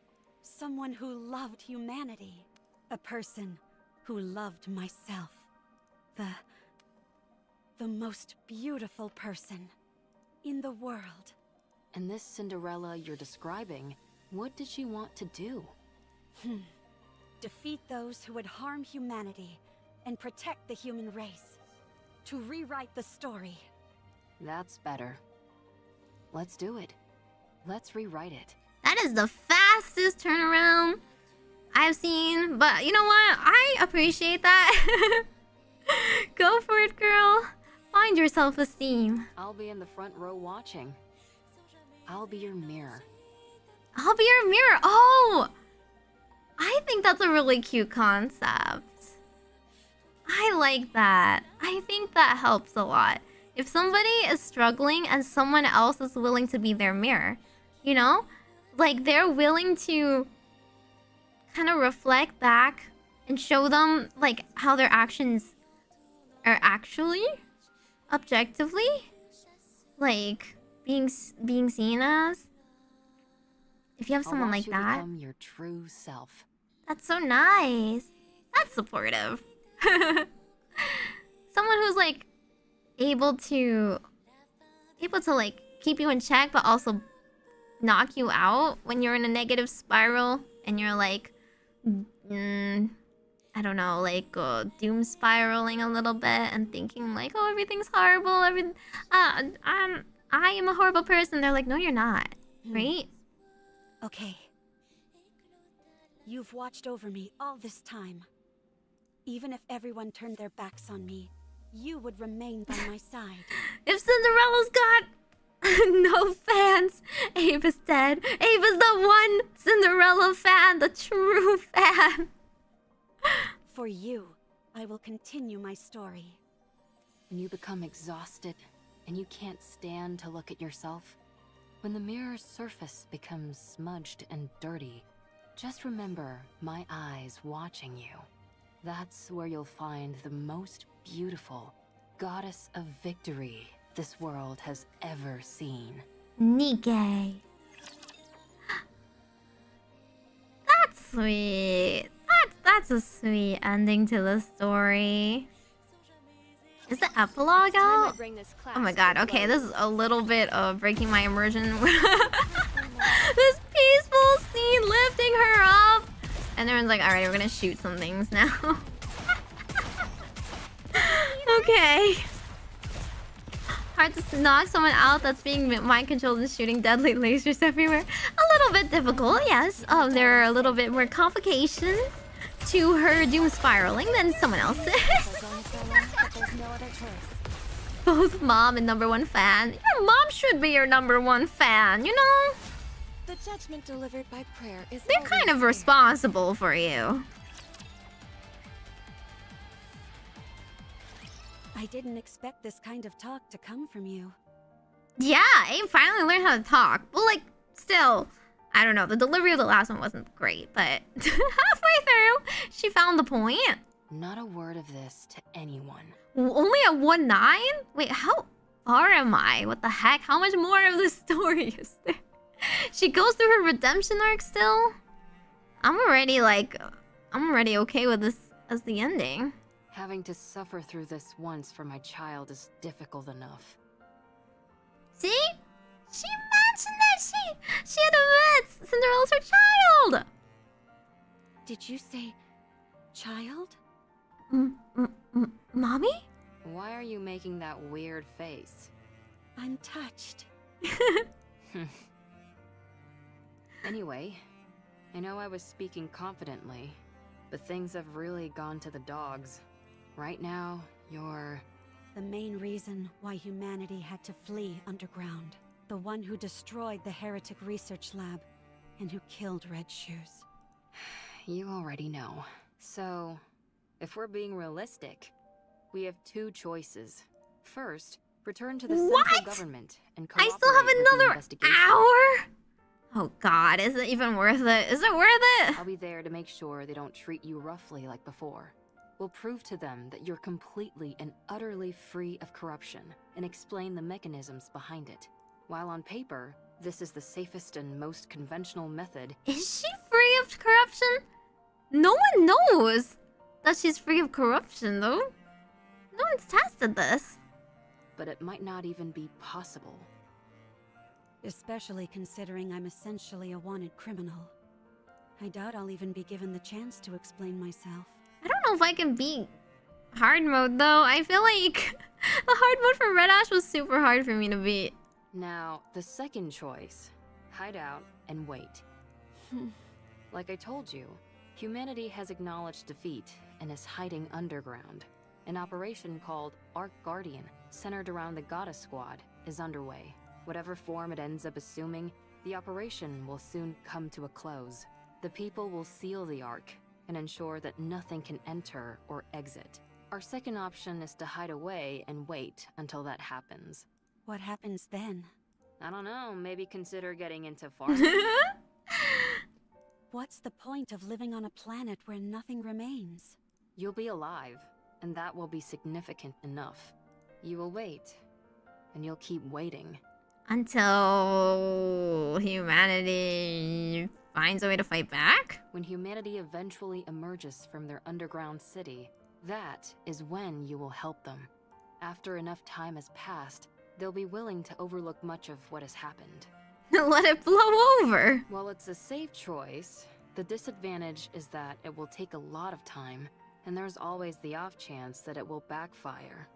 Someone who loved humanity. A person who loved myself. The most beautiful person in the world. And this Cinderella you're describing, what did she want to do? Defeat those who would harm humanity and protect the human race. To rewrite the story. That's better. Let's do it. Let's rewrite it. That is the fastest turnaround I've seen, but you know what? I appreciate that. Go for it, girl. Find your self-esteem. I'll be in the front row watching. I'll be your mirror. I'll be your mirror. Oh! I think that's a really cute concept. I like that. I think that helps a lot. If somebody is struggling and someone else is willing to be their mirror, you know? Like, they're willing to kind of reflect back and show them, like, how their actions are actually, objectively, like, being seen as. If you have someone like that, become your true self. That's so nice. That's supportive. Someone who's like able to like keep you in check, but also knock you out when you're in a negative spiral and you're like, I don't know, like doom spiraling a little bit and thinking like, oh, everything's horrible. I am a horrible person. They're like, no, you're not, right? Okay. You've watched over me all this time. Even if everyone turned their backs on me, you would remain by my side. If Cinderella's got no fans, Abe is dead. Abe is the one Cinderella fan, the true fan. For you, I will continue my story. When you become exhausted and you can't stand to look at yourself, when the mirror's surface becomes smudged and dirty, just remember my eyes watching you. That's where you'll find the most beautiful goddess of victory this world has ever seen. Nikke. That's sweet. That's a sweet ending to the story. Is the epilogue out? Oh my god, okay, this is a little bit of breaking my immersion. This peaceful scene lifting her up. And everyone's like, alright, we're gonna shoot some things now. Okay. Hard to knock someone out that's being mind controlled and shooting deadly lasers everywhere. A little bit difficult, yes. There are a little bit more complications to her doom spiraling than someone else's. Both mom and #1 fan. Your mom should be your #1 fan, you know? The judgment delivered by prayer is They're kind of responsible for you. I didn't expect this kind of talk to come from you. Yeah, Abe finally learned how to talk. But like, still, I don't know. The delivery of the last one wasn't great, but halfway through, she found the point. Not a word of this to anyone. Only at 1-9? Wait, how far am I? What the heck? How much more of this story is there? She goes through her redemption arc still? I'm already okay with this as the ending. Having to suffer through this once for my child is difficult enough. See? She mentioned that she admits Cinderella's her child! Did you say child? Mommy? Why are you making that weird face? I'm touched. Anyway, I know I was speaking confidently, but things have really gone to the dogs. Right now, you're... the main reason why humanity had to flee underground. The one who destroyed the heretic research lab and who killed Red Shoes. You already know. So, if we're being realistic, we have two choices. First, return to the central government and cooperate I still have with the another investigation. hour? Oh god, is it even worth it? Is it worth it? I'll be there to make sure they don't treat you roughly like before. We'll prove to them that you're completely and utterly free of corruption and explain the mechanisms behind it. While on paper, this is the safest and most conventional method. Is she free of corruption? No one knows that she's free of corruption, though. No one's tested this. But it might not even be possible. Especially considering I'm essentially a wanted criminal. I doubt I'll even be given the chance to explain myself. I don't know if I can beat hard mode, though. I feel like the hard mode for Red Ash was super hard for me to beat. Now, the second choice. Hide out and wait. Like I told you, Humanity has acknowledged defeat and is hiding underground. An operation called Ark Guardian, centered around the Goddess Squad, is underway. Whatever form it ends up assuming, the operation will soon come to a close. The people will seal the Ark and ensure that nothing can enter or exit. Our second option is to hide away and wait until that happens. What happens then? I don't know, maybe consider getting into farming? What's the point of living on a planet where nothing remains? You'll be alive, and that will be significant enough. You will wait, and you'll keep waiting. Until humanity finds a way to fight back? When humanity eventually emerges from their underground city, that is when you will help them. After enough time has passed, they'll be willing to overlook much of what has happened. Let it blow over. While it's a safe choice, the disadvantage is that it will take a lot of time, and there's always the off chance that it will backfire.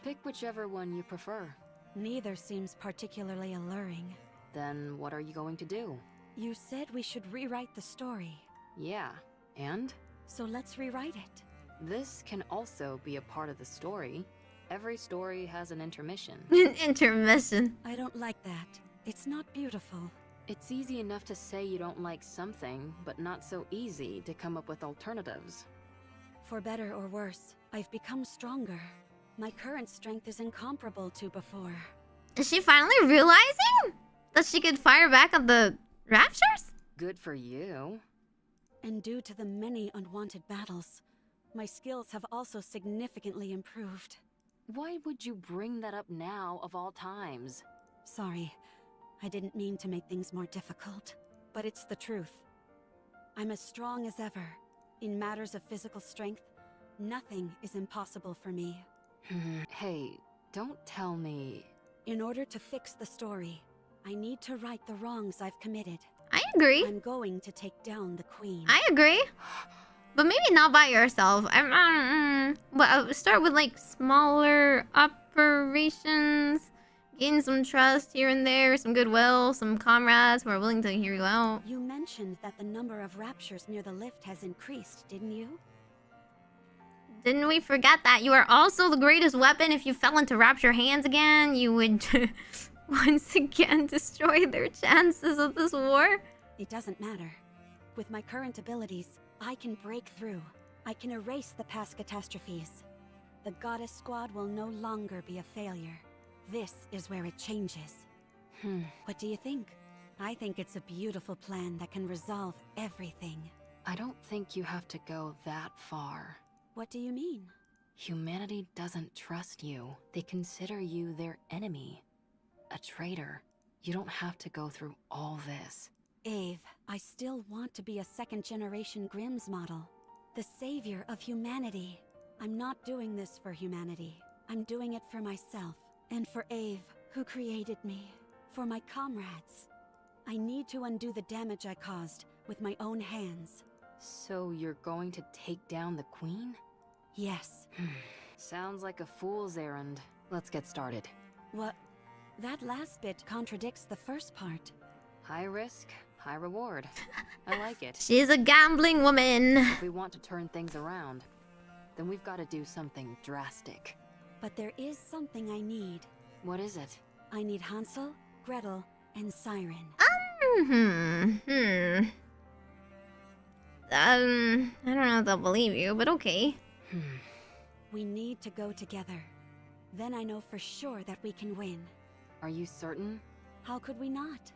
Pick whichever one you prefer. Neither seems particularly alluring. Then what are you going to do? You said we should rewrite the story. Yeah, and? So let's rewrite it. This can also be a part of the story. Every story has an intermission. Intermission. I don't like that. It's not beautiful. It's easy enough to say you don't like something, but not so easy to come up with alternatives. For better or worse, I've become stronger. My current strength is incomparable to before. Is she finally realizing that she could fire back at the raptures? Good for you. And due to the many unwanted battles, my skills have also significantly improved. Why would you bring that up now of all times? Sorry, I didn't mean to make things more difficult, but it's the truth. I'm as strong as ever. In matters of physical strength, nothing is impossible for me. Hey, don't tell me... In order to fix the story, I need to right the wrongs I've committed. I agree. I'm going to take down the Queen. I agree. But maybe not by yourself. But start with like smaller operations. Gain some trust here and there, some goodwill, some comrades who are willing to hear you out. You mentioned that the number of raptures near the lift has increased, didn't you? Didn't we forget that you are also the greatest weapon? If you fell into rapture hands again, you would once again destroy their chances of this war? It doesn't matter. With my current abilities, I can break through. I can erase the past catastrophes. The Goddess Squad will no longer be a failure. This is where it changes. What do you think? I think it's a beautiful plan that can resolve everything. I don't think you have to go that far. What do you mean? Humanity doesn't trust you. They consider you their enemy. A traitor. You don't have to go through all this. Ave, I still want to be a second-generation Grimm's model. The savior of humanity. I'm not doing this for humanity. I'm doing it for myself. And for Ave, who created me. For my comrades. I need to undo the damage I caused with my own hands. So you're going to take down the Queen? Yes. Sounds like a fool's errand. Let's get started. What? That last bit contradicts the first part. High risk, high reward. I like it. She's a gambling woman. If we want to turn things around, then we've got to do something drastic. But there is something I need. What is it? I need Hansel, Gretel, and Siren. I don't know if they'll believe you, but okay. We need to go together. Then I know for sure that we can win. Are you certain? How could we not?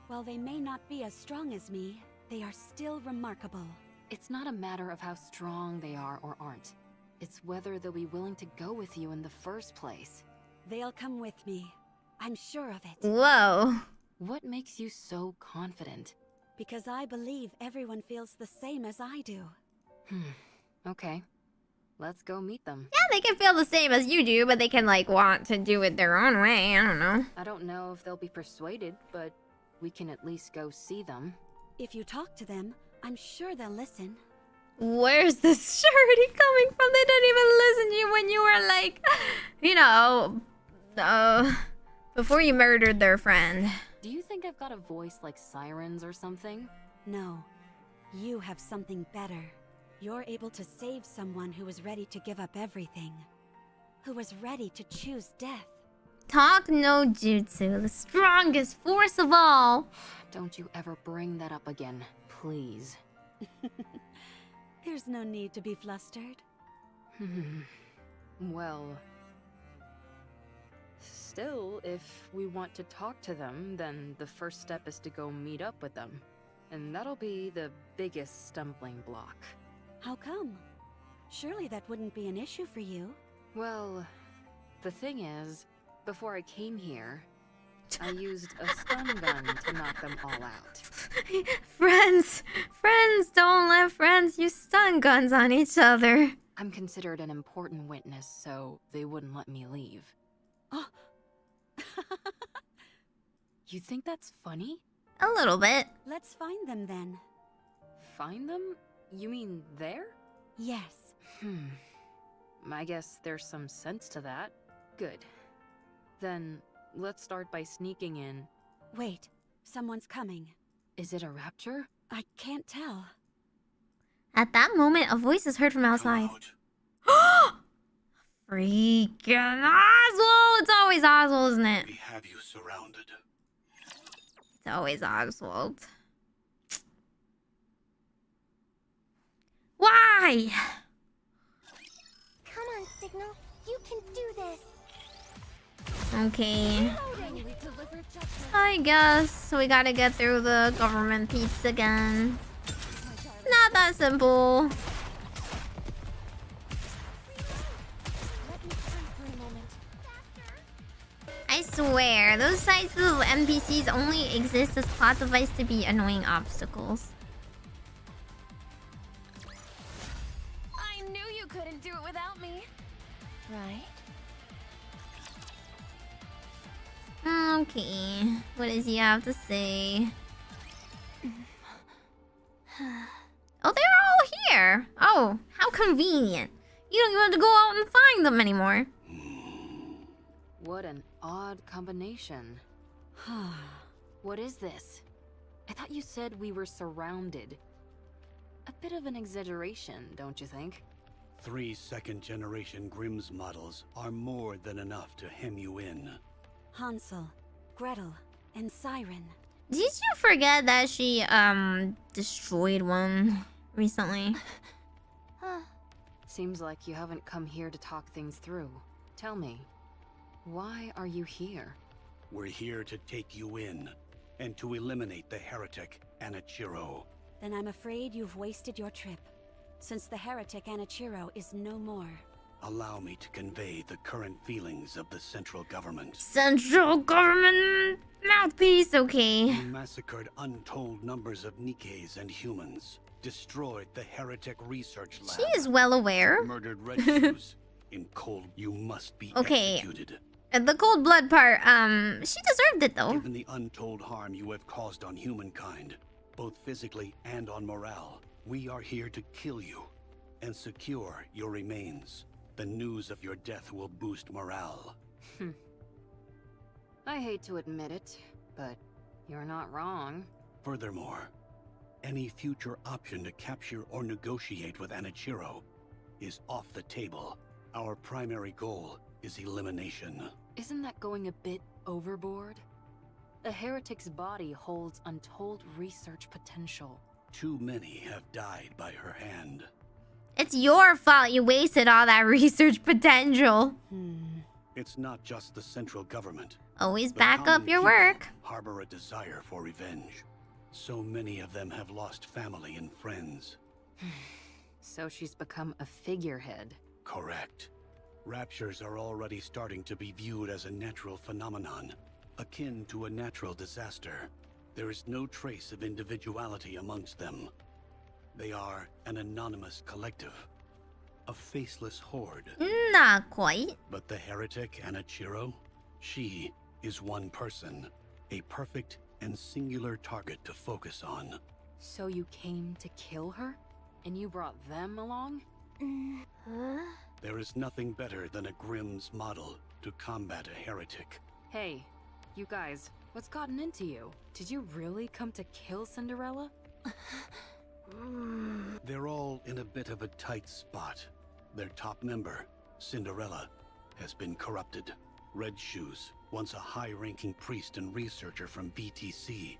While they may not be as strong as me, they are still remarkable. It's not a matter of how strong they are or aren't. It's whether they'll be willing to go with you in the first place. They'll come with me. I'm sure of it. Whoa. What makes you so confident? Because I believe everyone feels the same as I do. Okay. Let's go meet them. Yeah, they can feel the same as you do, but they can, like, want to do it their own way. I don't know. I don't know if they'll be persuaded, but we can at least go see them. If you talk to them, I'm sure they'll listen. Where's this surety coming from? They didn't even listen to you when you were, like, you know, before you murdered their friend. Do you think I've got a voice like Sirens or something? No. You have something better. You're able to save someone who was ready to give up everything. Who was ready to choose death. Talk no jutsu, the strongest force of all. Don't you ever bring that up again, please. There's no need to be flustered. Well... Still, if we want to talk to them, then the first step is to go meet up with them. And that'll be the biggest stumbling block. How come? Surely that wouldn't be an issue for you. Well, the thing is, before I came here, I used a stun gun to knock them all out. Friends don't let friends use stun guns on each other. I'm considered an important witness, so they wouldn't let me leave. Oh. You think that's funny? A little bit. Let's find them then. Find them? You mean there? Yes. I guess there's some sense to that. Good. Then, let's start by sneaking in. Wait, someone's coming. Is it a rapture? I can't tell. At that moment, a voice is heard from outside. Freaking Oswald! It's always Oswald, isn't it? We have you surrounded. It's always Oswald. Why? Come on, Signal. You can do this. Okay. I guess we gotta get through the government peeps again. It's not that simple. I swear, those types of NPCs only exist as plot device to be annoying obstacles. I knew you couldn't do it without me. Right? Okay, what does he have to say? Oh, they're all here! Oh, how convenient. You don't even have to go out and find them anymore. What an odd combination. What is this? I thought you said we were surrounded. A bit of an exaggeration, don't you think? 3 second-generation Grimm's models are more than enough to hem you in. Hansel, Gretel, and Siren. Did you forget that she, destroyed one recently? Seems like you haven't come here to talk things through. Tell me, why are you here? We're here to take you in, and to eliminate the heretic, Anichiro. Then I'm afraid you've wasted your trip, since the heretic Anichiro is no more. Allow me to convey the current feelings of the central government. Central government mouthpiece, okay. You massacred untold numbers of Nikkes and humans, destroyed the heretic research lab. She is well aware. Murdered Red Shoes. In cold, you must be executed. The cold blood part, she deserved it though. Given the untold harm you have caused on humankind, both physically and on morale, we are here to kill you and secure your remains. The news of your death will boost morale. I hate to admit it, but you're not wrong. Furthermore, any future option to capture or negotiate with Anichiro is off the table. Our primary goal is elimination. Isn't that going a bit overboard? A heretic's body holds untold research potential. Too many have died by her hand. It's your fault you wasted all that research potential. It's not just the central government. Always The back up common your people work. harbor a desire for revenge. So many of them have lost family and friends. So she's become a figurehead. Correct. Raptures are already starting to be viewed as a natural phenomenon, akin to a natural disaster. There is no trace of individuality amongst them. They are an anonymous collective, a faceless horde. Not quite. But the heretic Anichiro, she is one person, a perfect and singular target to focus on. So you came to kill her? And you brought them along? There is nothing better than a Grimm's model to combat a heretic. Hey, you guys, what's gotten into you? Did you really come to kill Cinderella? They're all in a bit of a tight spot. Their top member, Cinderella, has been corrupted. Red Shoes, once a high-ranking priest and researcher from VTC,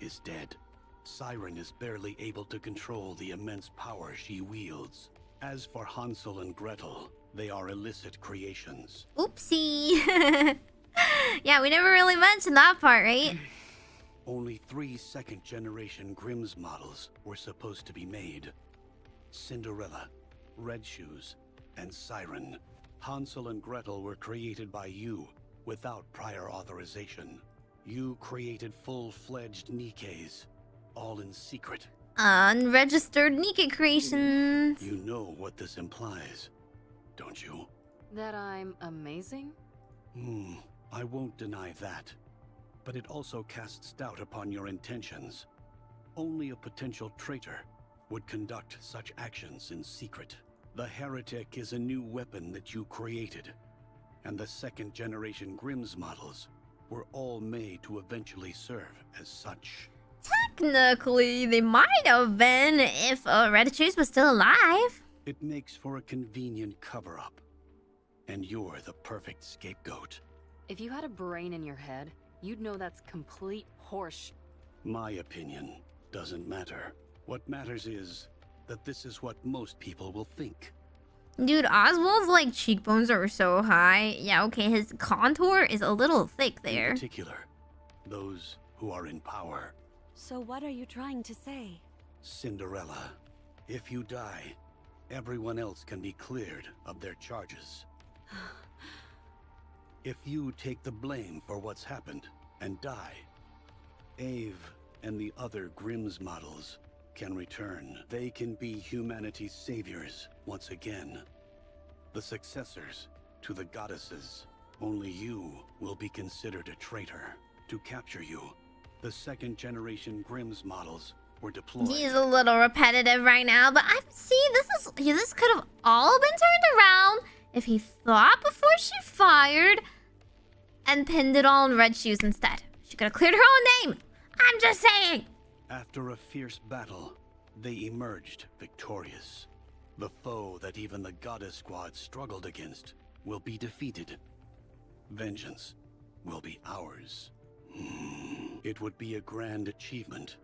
is dead. Siren is barely able to control the immense power she wields. As for Hansel and Gretel, they are illicit creations. Oopsie. Yeah, we never really mentioned that part, right? Only 3 second-generation Grimm's models were supposed to be made. Cinderella, Red Shoes, and Siren. Hansel and Gretel were created by you without prior authorization. You created full-fledged Nikkes, all in secret. Unregistered Nikke creations. You know what this implies, don't you? That I'm amazing? I won't deny that. But it also casts doubt upon your intentions. Only a potential traitor would conduct such actions in secret. The Heretic is a new weapon that you created, and the second-generation Grimm's models were all made to eventually serve as such. Technically, they might have been if Red Shoes was still alive. It makes for a convenient cover-up, and you're the perfect scapegoat. If you had a brain in your head, you'd know that's complete horse. My opinion doesn't matter. What matters is that this is what most people will think. Dude, Oswald's like cheekbones are so high. Yeah, okay, his contour is a little thick there. In particular, those who are in power. So what are you trying to say? Cinderella, if you die, everyone else can be cleared of their charges. If you take the blame for what's happened and die, Ave and the other Grimm's models can return. They can be humanity's saviors once again. The successors to the goddesses. Only you will be considered a traitor. To capture you, the second-generation Grimm's models were deployed. He's a little repetitive right now, but I see this could have all been turned around if he thought before she fired and pinned it all on Red Shoes instead. She could have cleared her own name. I'm just saying. After a fierce battle, they emerged victorious. The foe that even the Goddess Squad struggled against will be defeated. Vengeance will be ours. It would be a grand achievement,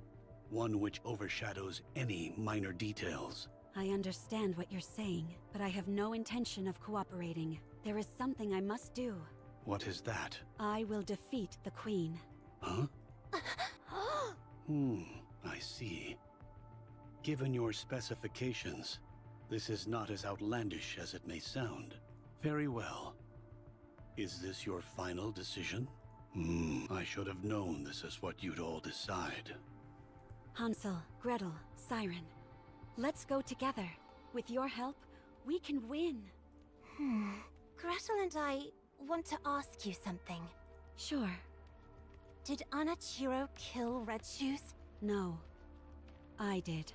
one which overshadows any minor details. I understand what you're saying, but I have no intention of cooperating. There is something I must do. What is that? I will defeat the Queen. Huh? I see. Given your specifications, this is not as outlandish as it may sound. Very well. Is this your final decision? I should have known this is what you'd all decide. Hansel, Gretel, Siren. Let's go together. With your help, we can win. Gretel and I want to ask you something. Sure. Did Anachiro kill Red Shoes? No. I did.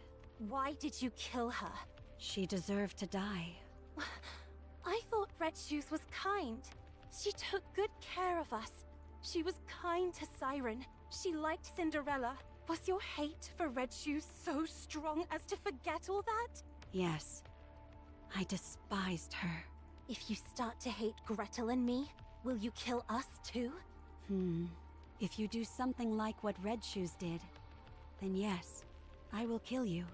Why did you kill her? She deserved to die. I thought Red Shoes was kind. She took good care of us. She was kind to Siren. She liked Cinderella. Was your hate for Red Shoes so strong as to forget all that? Yes. I despised her. If you start to hate Gretel and me, will you kill us too? If you do something like what Red Shoes did, then yes, I will kill you.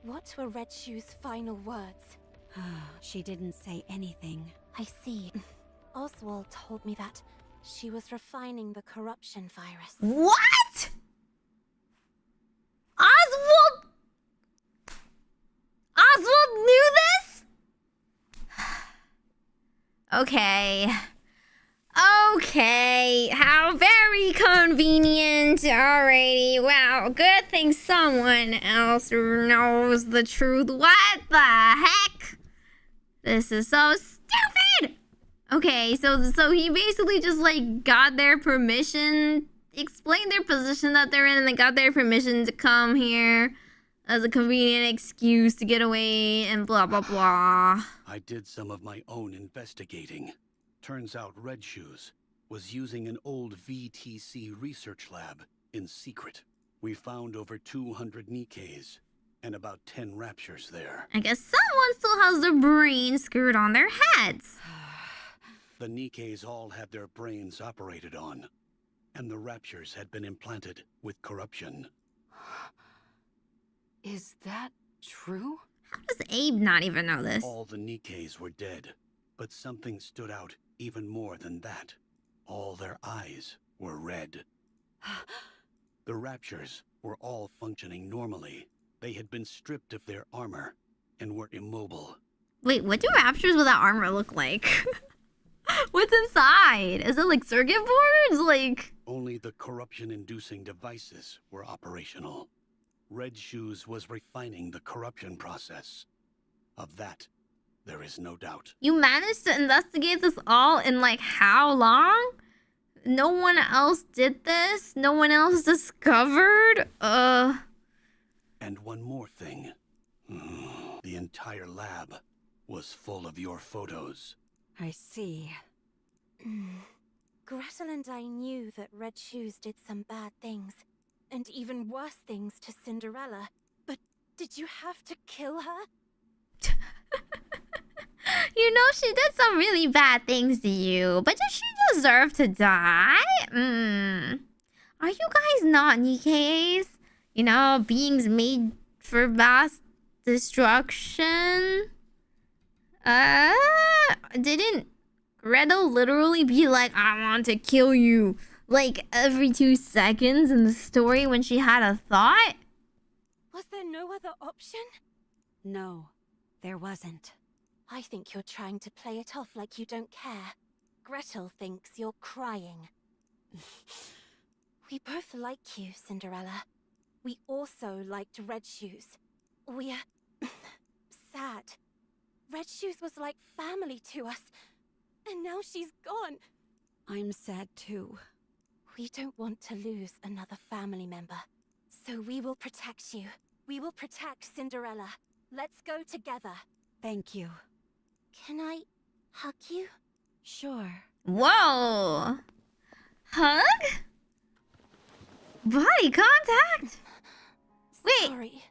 What were Red Shoes' final words? She didn't say anything. I see. Oswald told me that she was refining the corruption virus. What? Oswald knew this? Okay. Okay, how very convenient. Alrighty, wow, good thing someone else knows the truth. What the heck? This is so stupid! Okay, so he basically just like got their permission, explained their position that they're in, and they got their permission to come here as a convenient excuse to get away and blah blah blah. I did some of my own investigating. Turns out Red Shoes was using an old VTC research lab in secret. We found over 200 Nikkes and about 10 raptures there. I guess someone still has their brains screwed on their heads. The Nikkes all had their brains operated on, and the raptures had been implanted with corruption. Is that true? How does Abe not even know this? All the Nikkes were dead, but something stood out even more than that. All their eyes were red. The raptures were all functioning normally. They had been stripped of their armor and were immobile. Wait, what do raptures without armor look like? What's inside? Is it like circuit boards? Like... Only the corruption-inducing devices were operational. Red Shoes was refining the corruption process. Of that, there is no doubt. You managed to investigate this all in like how long? No one else did this? No one else discovered? And one more thing. The entire lab was full of your photos. I see. Gretel and I knew that Red Shoes did some bad things, and even worse things to Cinderella. But did you have to kill her? You know, she did some really bad things to you, but does she deserve to die? Are you guys not Nikkes? You know, beings made for mass destruction? Didn't Gretel literally be like, I want to kill you, like every 2 seconds in the story when she had a thought? Was there no other option? No, there wasn't. I think you're trying to play it off like you don't care. Gretel thinks you're crying. We both like you, Cinderella. We also liked Red Shoes. We're sad. Red Shoes was like family to us, and now she's gone. I'm sad too. We don't want to lose another family member, so we will protect you. We will protect Cinderella. Let's go together. Thank you. Can I hug you? Sure. Whoa! Hug? Body contact? Wait. Sorry.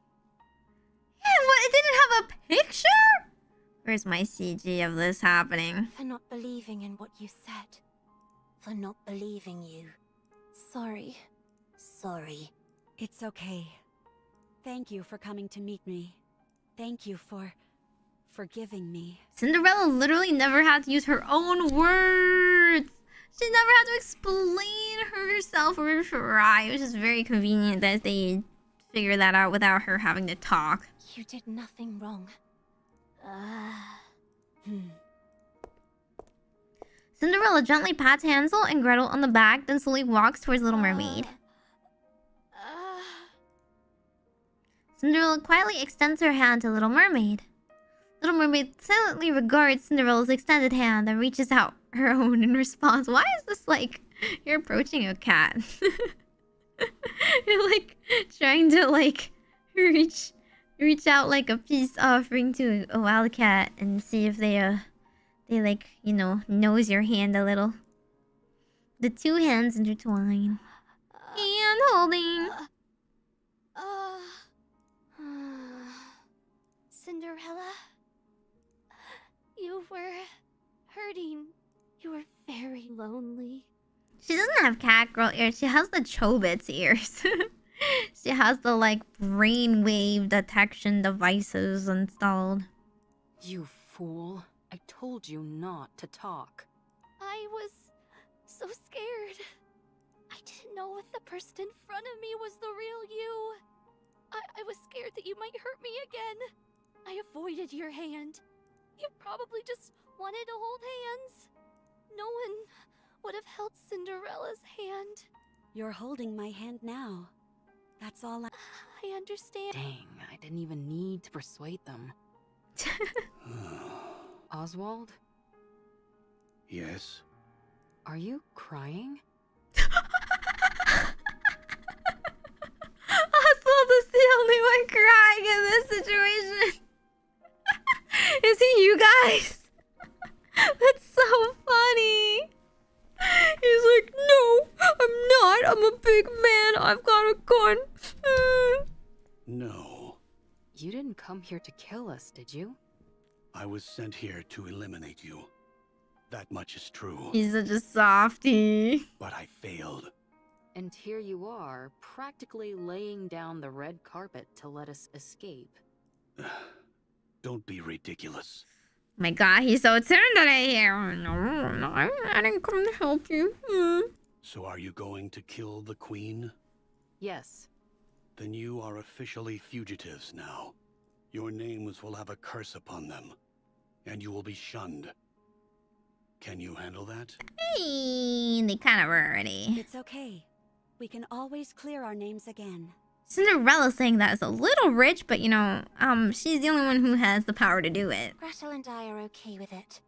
Yeah, what? It didn't have a picture? Where's my CG of this happening? For not believing in what you said. For not believing you. Sorry. Sorry. It's okay. Thank you for coming to meet me. Thank you for forgiving me. Cinderella literally never had to use her own words. She never had to explain herself or try. It was just very convenient that they figured that out without her having to talk. You did nothing wrong. Cinderella gently pats Hansel and Gretel on the back, then slowly walks towards Little Mermaid. Cinderella quietly extends her hand to Little Mermaid. Little Mermaid silently regards Cinderella's extended hand and reaches out her own in response. Why is this like you're approaching a cat? You're like trying to like reach out like a peace offering to a wild cat and see if they like, you know, nose your hand a little. The two hands intertwine. Hand holding. Cinderella, you were hurting. You were very lonely. She doesn't have cat girl ears. She has the Chobits ears. She has the like brainwave detection devices installed. You fool. I told you not to talk. I was so scared. I didn't know if the person in front of me was the real you. I was scared that you might hurt me again. I avoided your hand. You probably just wanted to hold hands. No one would have held Cinderella's hand. You're holding my hand now. That's all I understand. Dang, I didn't even need to persuade them. Oswald? Yes? Are you crying? Oswald is the only one crying in this situation. Is he you guys? That's so funny. He's like, no, I'm not. I'm a big man. I've got a gun. No. You didn't come here to kill us, did you? I was sent here to eliminate you. That much is true. He's such a softie. But I failed. And here you are, practically laying down the red carpet to let us escape. Don't be ridiculous. My God, he's so tsundere here. No, I didn't come to help you. So are you going to kill the queen? Yes. Then you are officially fugitives now. Your names will have a curse upon them, and you will be shunned. Can you handle that? Hey, they kind of were already. It's okay. We can always clear our names again. Cinderella saying that is a little rich, but you know, she's the only one who has the power to do it. Gretel and I are okay with it.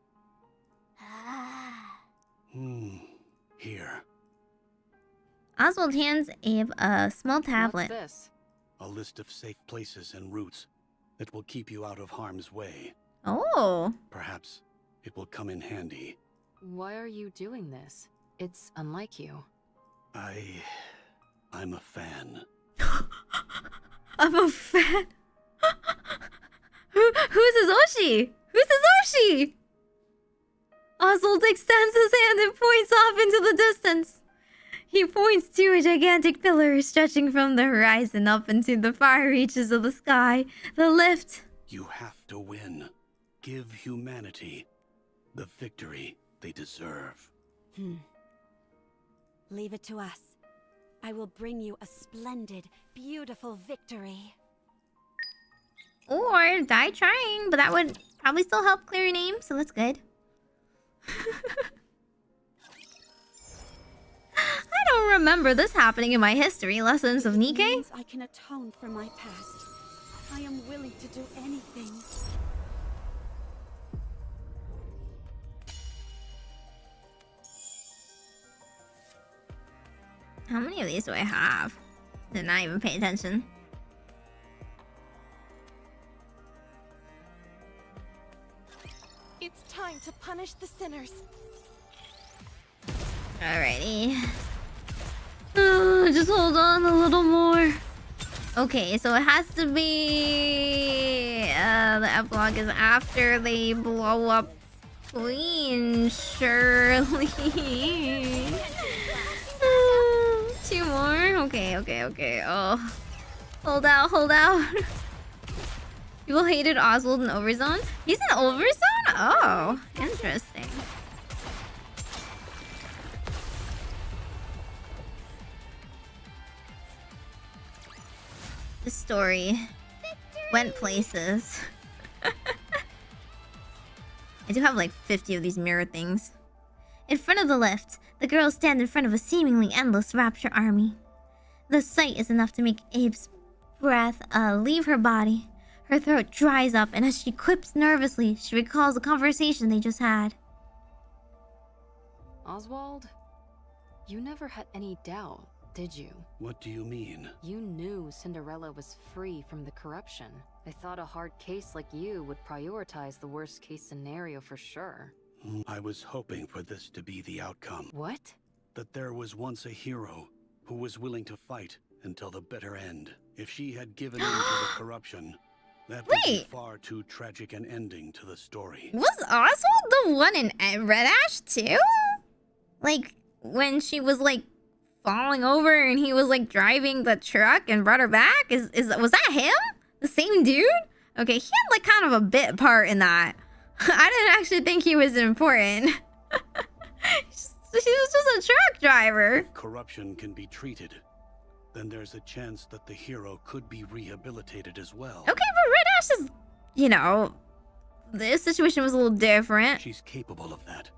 Here. Oswald hands Abe a small tablet. What's this? A list of safe places and routes that will keep you out of harm's way. Oh. Perhaps it will come in handy. Why are you doing this? It's unlike you. I'm a fan. I'm a fan. Who's Hizoshi? Who's Hizoshi? Oswald extends his hand and points off into the distance. He points to a gigantic pillar stretching from the horizon up into the far reaches of the sky. The lift. You have to win. Give humanity the victory they deserve. Leave it to us. I will bring you a splendid, beautiful victory. Or die trying, but that would probably still help clear your name, so that's good. I don't remember this happening in my history lessons of Nikke. Means I can atone for my past. I am willing to do anything. How many of these do I have? Did not even pay attention. It's time to punish the sinners. Alrighty. Just hold on a little more. Okay, so it has to be... the epilogue is after they blow up Queen Shirley. 2 more? Okay. Oh. Hold out. People hated Oswald in Overzone? He's in Overzone? Oh, interesting. The story went places. I do have like 50 of these mirror things. In front of the lift, the girls stand in front of a seemingly endless rapture army. The sight is enough to make Abe's breath leave her body. Her throat dries up, and as she quips nervously, she recalls a conversation they just had. Oswald? You never had any doubt, did you? What do you mean? You knew Cinderella was free from the corruption. I thought a hard case like you would prioritize the worst case scenario for sure. I was hoping for this to be the outcome. What? That there was once a hero who was willing to fight until the bitter end. If she had given in to the corruption, that would be far too tragic an ending to the story. Was Oswald the one in Red Ash too? Like, when she was like falling over and he was like driving the truck and brought her back? Was that him? The same dude? Okay, he had like kind of a bit part in that. I didn't actually think he was important. He was just a truck driver. If corruption can be treated, then there's a chance that the hero could be rehabilitated as well. Okay, but Red Ash is, you know, this situation was a little different. She's capable of that,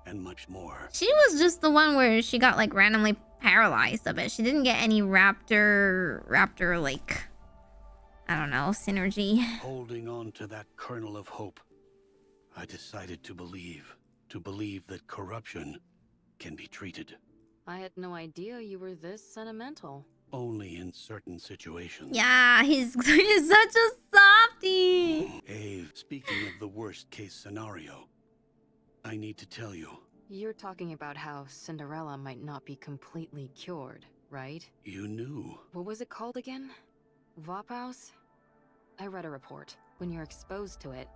and much more. She was just the one where she got like randomly paralyzed a bit. She didn't get any raptor like, I don't know, synergy. Holding on to that kernel of hope, I decided to believe that corruption can be treated. I had no idea you were this sentimental. Only in certain situations. Yeah, he's such a softie. Hey, speaking of the worst case scenario, I need to tell you, You're talking about how Cinderella might not be completely cured, right? You knew. What was it called again? Vophouse? I read a report. When you're exposed to it,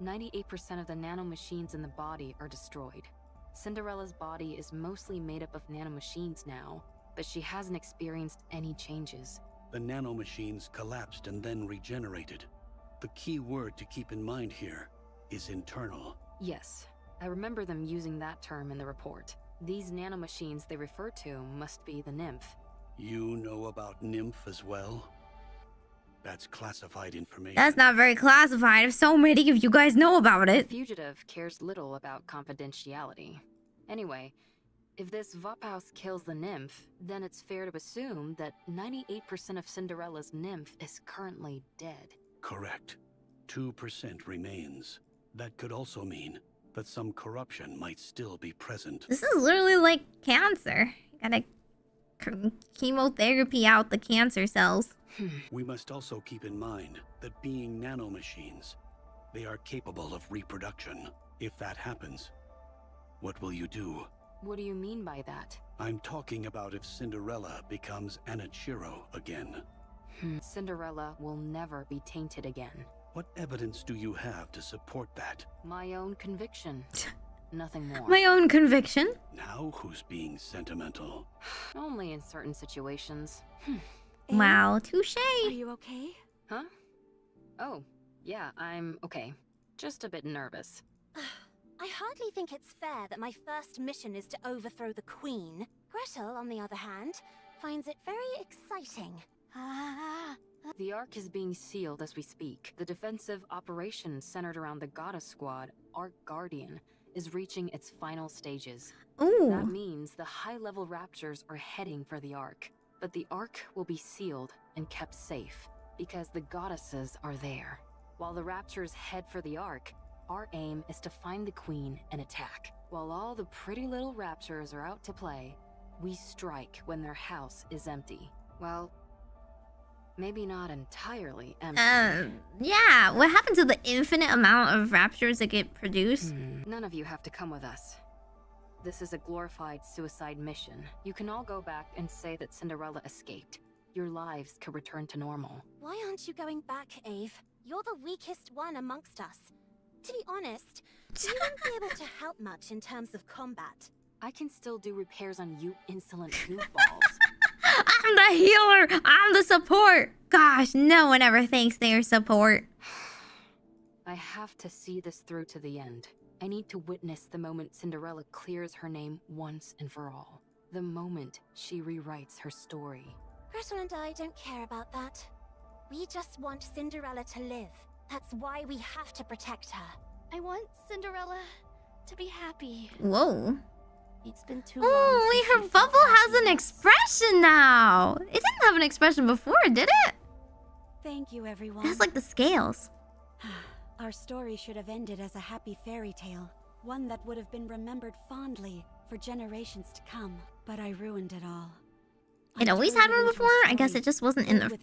98% of the nanomachines in the body are destroyed. Cinderella's body is mostly made up of nanomachines now, but she hasn't experienced any changes. The nanomachines collapsed and then regenerated. The key word to keep in mind here is internal. Yes, I remember them using that term in the report. These nanomachines they refer to must be the nymph. You know about Nymph as well? That's classified information. That's not very classified if so many of you guys know about it. Fugitive cares little about confidentiality. Anyway, if this Vophouse kills the nymph, then it's fair to assume that 98% of Cinderella's nymph is currently dead. Correct. 2% remains. That could also mean that some corruption might still be present. This is literally like cancer. You gotta chemotherapy out the cancer cells. We must also keep in mind that being nanomachines, they are capable of reproduction. If that happens, what will you do? What do you mean by that? I'm talking about if Cinderella becomes Anachiro again. Cinderella will never be tainted again. What evidence do you have to support that? My own conviction. Nothing more. My own conviction? Now who's being sentimental? Only in certain situations. Wow, touche. Are you okay? Huh? Oh, yeah, I'm okay. Just a bit nervous. I hardly think it's fair that my first mission is to overthrow the Queen. Gretel, on the other hand, finds it very exciting. The Ark is being sealed as we speak. The defensive operation centered around the Goddess Squad, Ark Guardian, is reaching its final stages. Ooh. That means the high-level Raptures are heading for the Ark. But the Ark will be sealed and kept safe, because the goddesses are there. While the Raptures head for the Ark, our aim is to find the Queen and attack. While all the pretty little Raptures are out to play, we strike when their house is empty. Well, maybe not entirely empty. Yeah, what happened to the infinite amount of Raptures that get produced? None of you have to come with us. This is a glorified suicide mission. You can all go back and say that Cinderella escaped. Your lives could return to normal. Why aren't you going back, Ave? You're the weakest one amongst us. To be honest, you won't be able to help much in terms of combat. I can still do repairs on you insolent goofballs. I'm the healer! I'm the support! Gosh, no one ever thanks their support. I have to see this through to the end. I need to witness the moment Cinderella clears her name once and for all. The moment she rewrites her story. Gretel and I don't care about that. We just want Cinderella to live. That's why we have to protect her. I want Cinderella to be happy. Whoa. It's been too long. Oh, wait, her bubble has an expression now. It didn't have an expression before, did it? Thank you, everyone. It has like the scales. Our story should have ended as a happy fairy tale. One that would have been remembered fondly for generations to come. But I ruined it all. It always happened before? I guess it just wasn't in the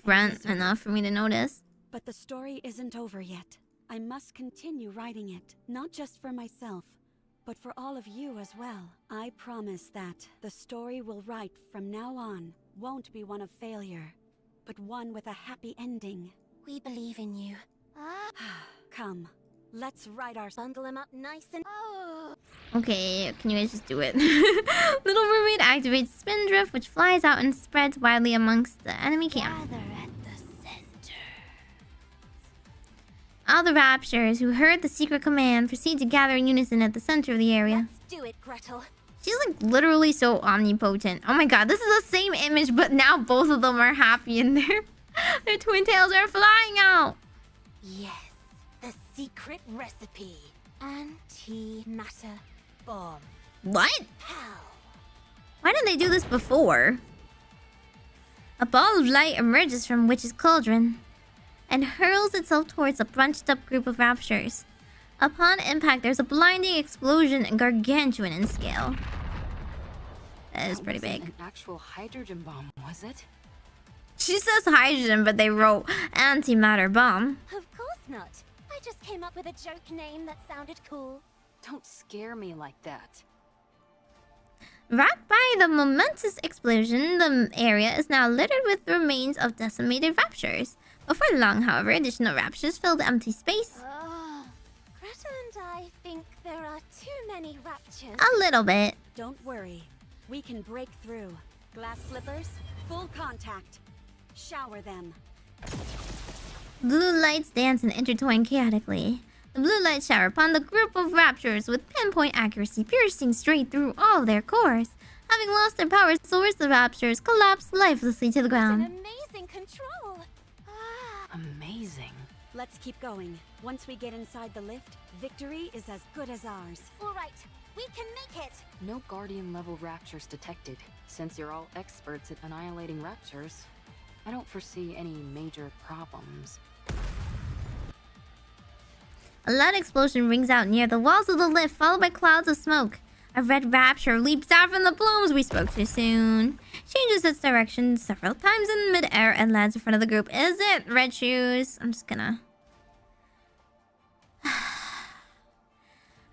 front enough for me to notice. But the story isn't over yet. I must continue writing it, not just for myself, but for all of you as well. I promise that the story we'll write from now on won't be one of failure, but one with a happy ending. We believe in you. Come, let's write our... Bundle him up nice and... Okay, can you guys just do it? Little Mermaid activates Spindrift, which flies out and spreads widely amongst the enemy camp. Gather at the center. All the Raptures who heard the secret command proceed to gather in unison at the center of the area. Let's do it, Gretel. She's like literally so omnipotent. Oh my god, this is the same image, but now both of them are happy and their twin tails are flying out. Yes, the secret recipe. Antimatter bomb. What? Pow. Why didn't they do this before? A ball of light emerges from Witch's Cauldron and hurls itself towards a bunched up group of Raptures. Upon impact, there's a blinding explosion and gargantuan in scale. That is pretty big. An actual hydrogen bomb, was it? She says hydrogen, but they wrote antimatter bomb. Of course not. I just came up with a joke name that sounded cool. Don't scare me like that. Rocked by the momentous explosion, the area is now littered with the remains of decimated raptures. Before long, however, additional raptures filled the empty space. Gretel and I think there are too many raptures. A little bit. Don't worry. We can break through. Glass slippers, full contact. Shower them. Blue lights dance and intertwine chaotically. The blue light shower upon the group of raptors with pinpoint accuracy, piercing straight through all their cores. Having lost their powers, the worst of the raptors collapsed lifelessly to the ground. An amazing control. Amazing. Let's keep going. Once we get inside the lift, victory is as good as ours. All right, we can make it. No Guardian level raptures detected. Since you're all experts at annihilating raptors, I don't foresee any major problems. A loud explosion rings out near the walls of the lift, followed by clouds of smoke. A red rapture leaps out from the plumes. We spoke too soon. Changes its direction several times in midair and lands in front of the group. Is it Red Shoes? I'm just gonna...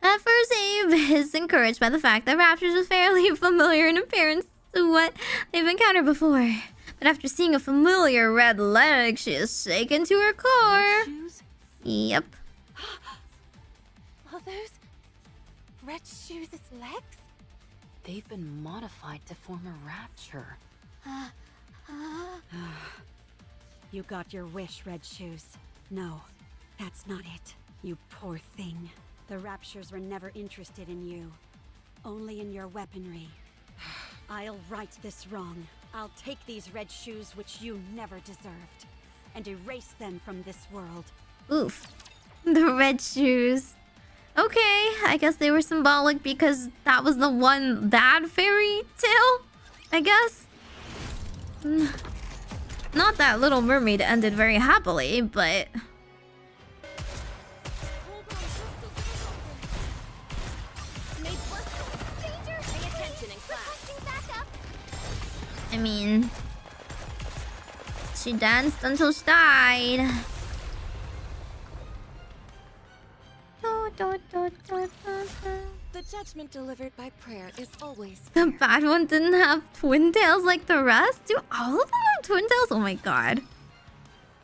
At first, Abe is encouraged by the fact that raptors are fairly familiar in appearance to what they've encountered before. But after seeing a familiar red leg, she is shaken to her core. Yep. Are those Red Shoes' legs? They've been modified to form a rapture. You got your wish, Red Shoes. No, that's not it. You poor thing. The raptures were never interested in you. Only in your weaponry. I'll right this wrong. I'll take these Red Shoes which you never deserved, and erase them from this world. Oof. The Red Shoes. Okay, I guess they were symbolic because that was the one bad fairy tale, I guess. Not that Little Mermaid ended very happily, but... I mean... she danced until she died. The judgment delivered by prayer is always The bad one didn't have twin tails like the rest? Do all of them have twin tails? Oh my god.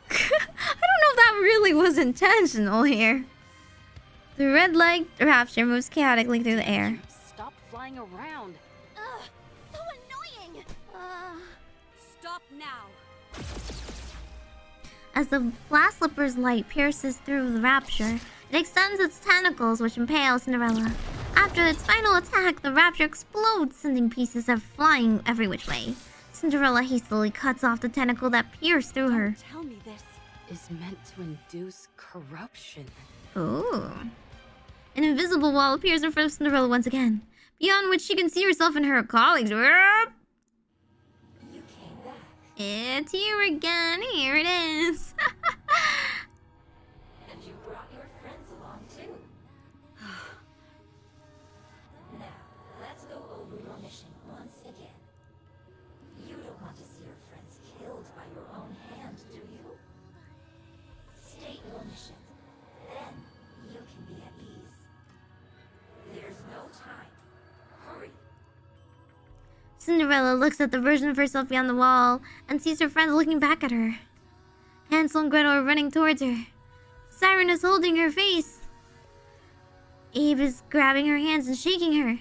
I don't know if that really was intentional here. The red-legged rapture moves chaotically through the air. Stop flying around. Ugh, so annoying. Stop now. As the glass slipper's light pierces through the rapture, it extends its tentacles, which impale Cinderella. After its final attack, the rapture explodes, sending pieces of flying every which way. Cinderella hastily cuts off the tentacle that pierced through her. Tell me this is meant to induce corruption. Ooh. An invisible wall appears in front of Cinderella once again, beyond which she can see herself and her colleagues. You came back. It's here again. Here it is. And you brought your friends along too. Now, let's go over your mission once again. You don't want to see your friends killed by your own hand, do you? State your mission. Then you can be at ease. There's no time. Hurry. Cinderella looks at the version of herself beyond the wall and sees her friends looking back at her. Hansel and Gretel are running towards her. Siren is holding her face. Abe is grabbing her hands and shaking her.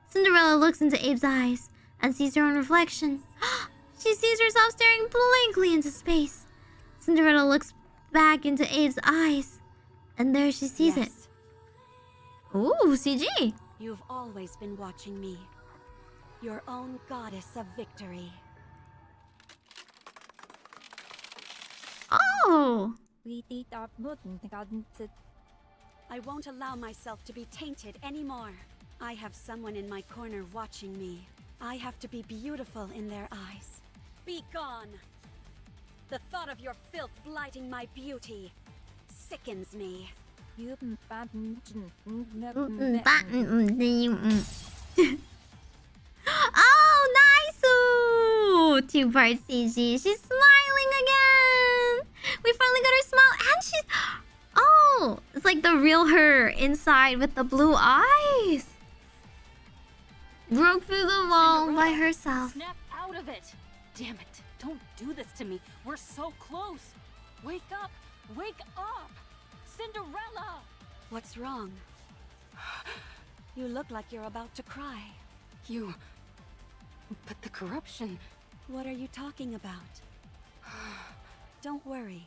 Cinderella looks into Abe's eyes and sees her own reflection. She sees herself staring blankly into space. Cinderella looks back into Abe's eyes, and there she sees it. Ooh, CG. You've always been watching me. Your own goddess of victory. Oh! I won't allow myself to be tainted anymore. I have someone in my corner watching me. I have to be beautiful in their eyes. Be gone! The thought of your filth blighting my beauty sickens me. Oh, nice! Two-part CG. She's smiling again! We finally got her smile, and she's... Oh! It's like like the real her inside with the blue eyes. Broke through the wall by Cinderella, herself. Snap out of it! Damn it! Don't do this to me. We're so close. Wake up! Wake up! Cinderella! What's wrong? You look like you're about to cry. You... But the corruption... What are you talking about? Don't worry.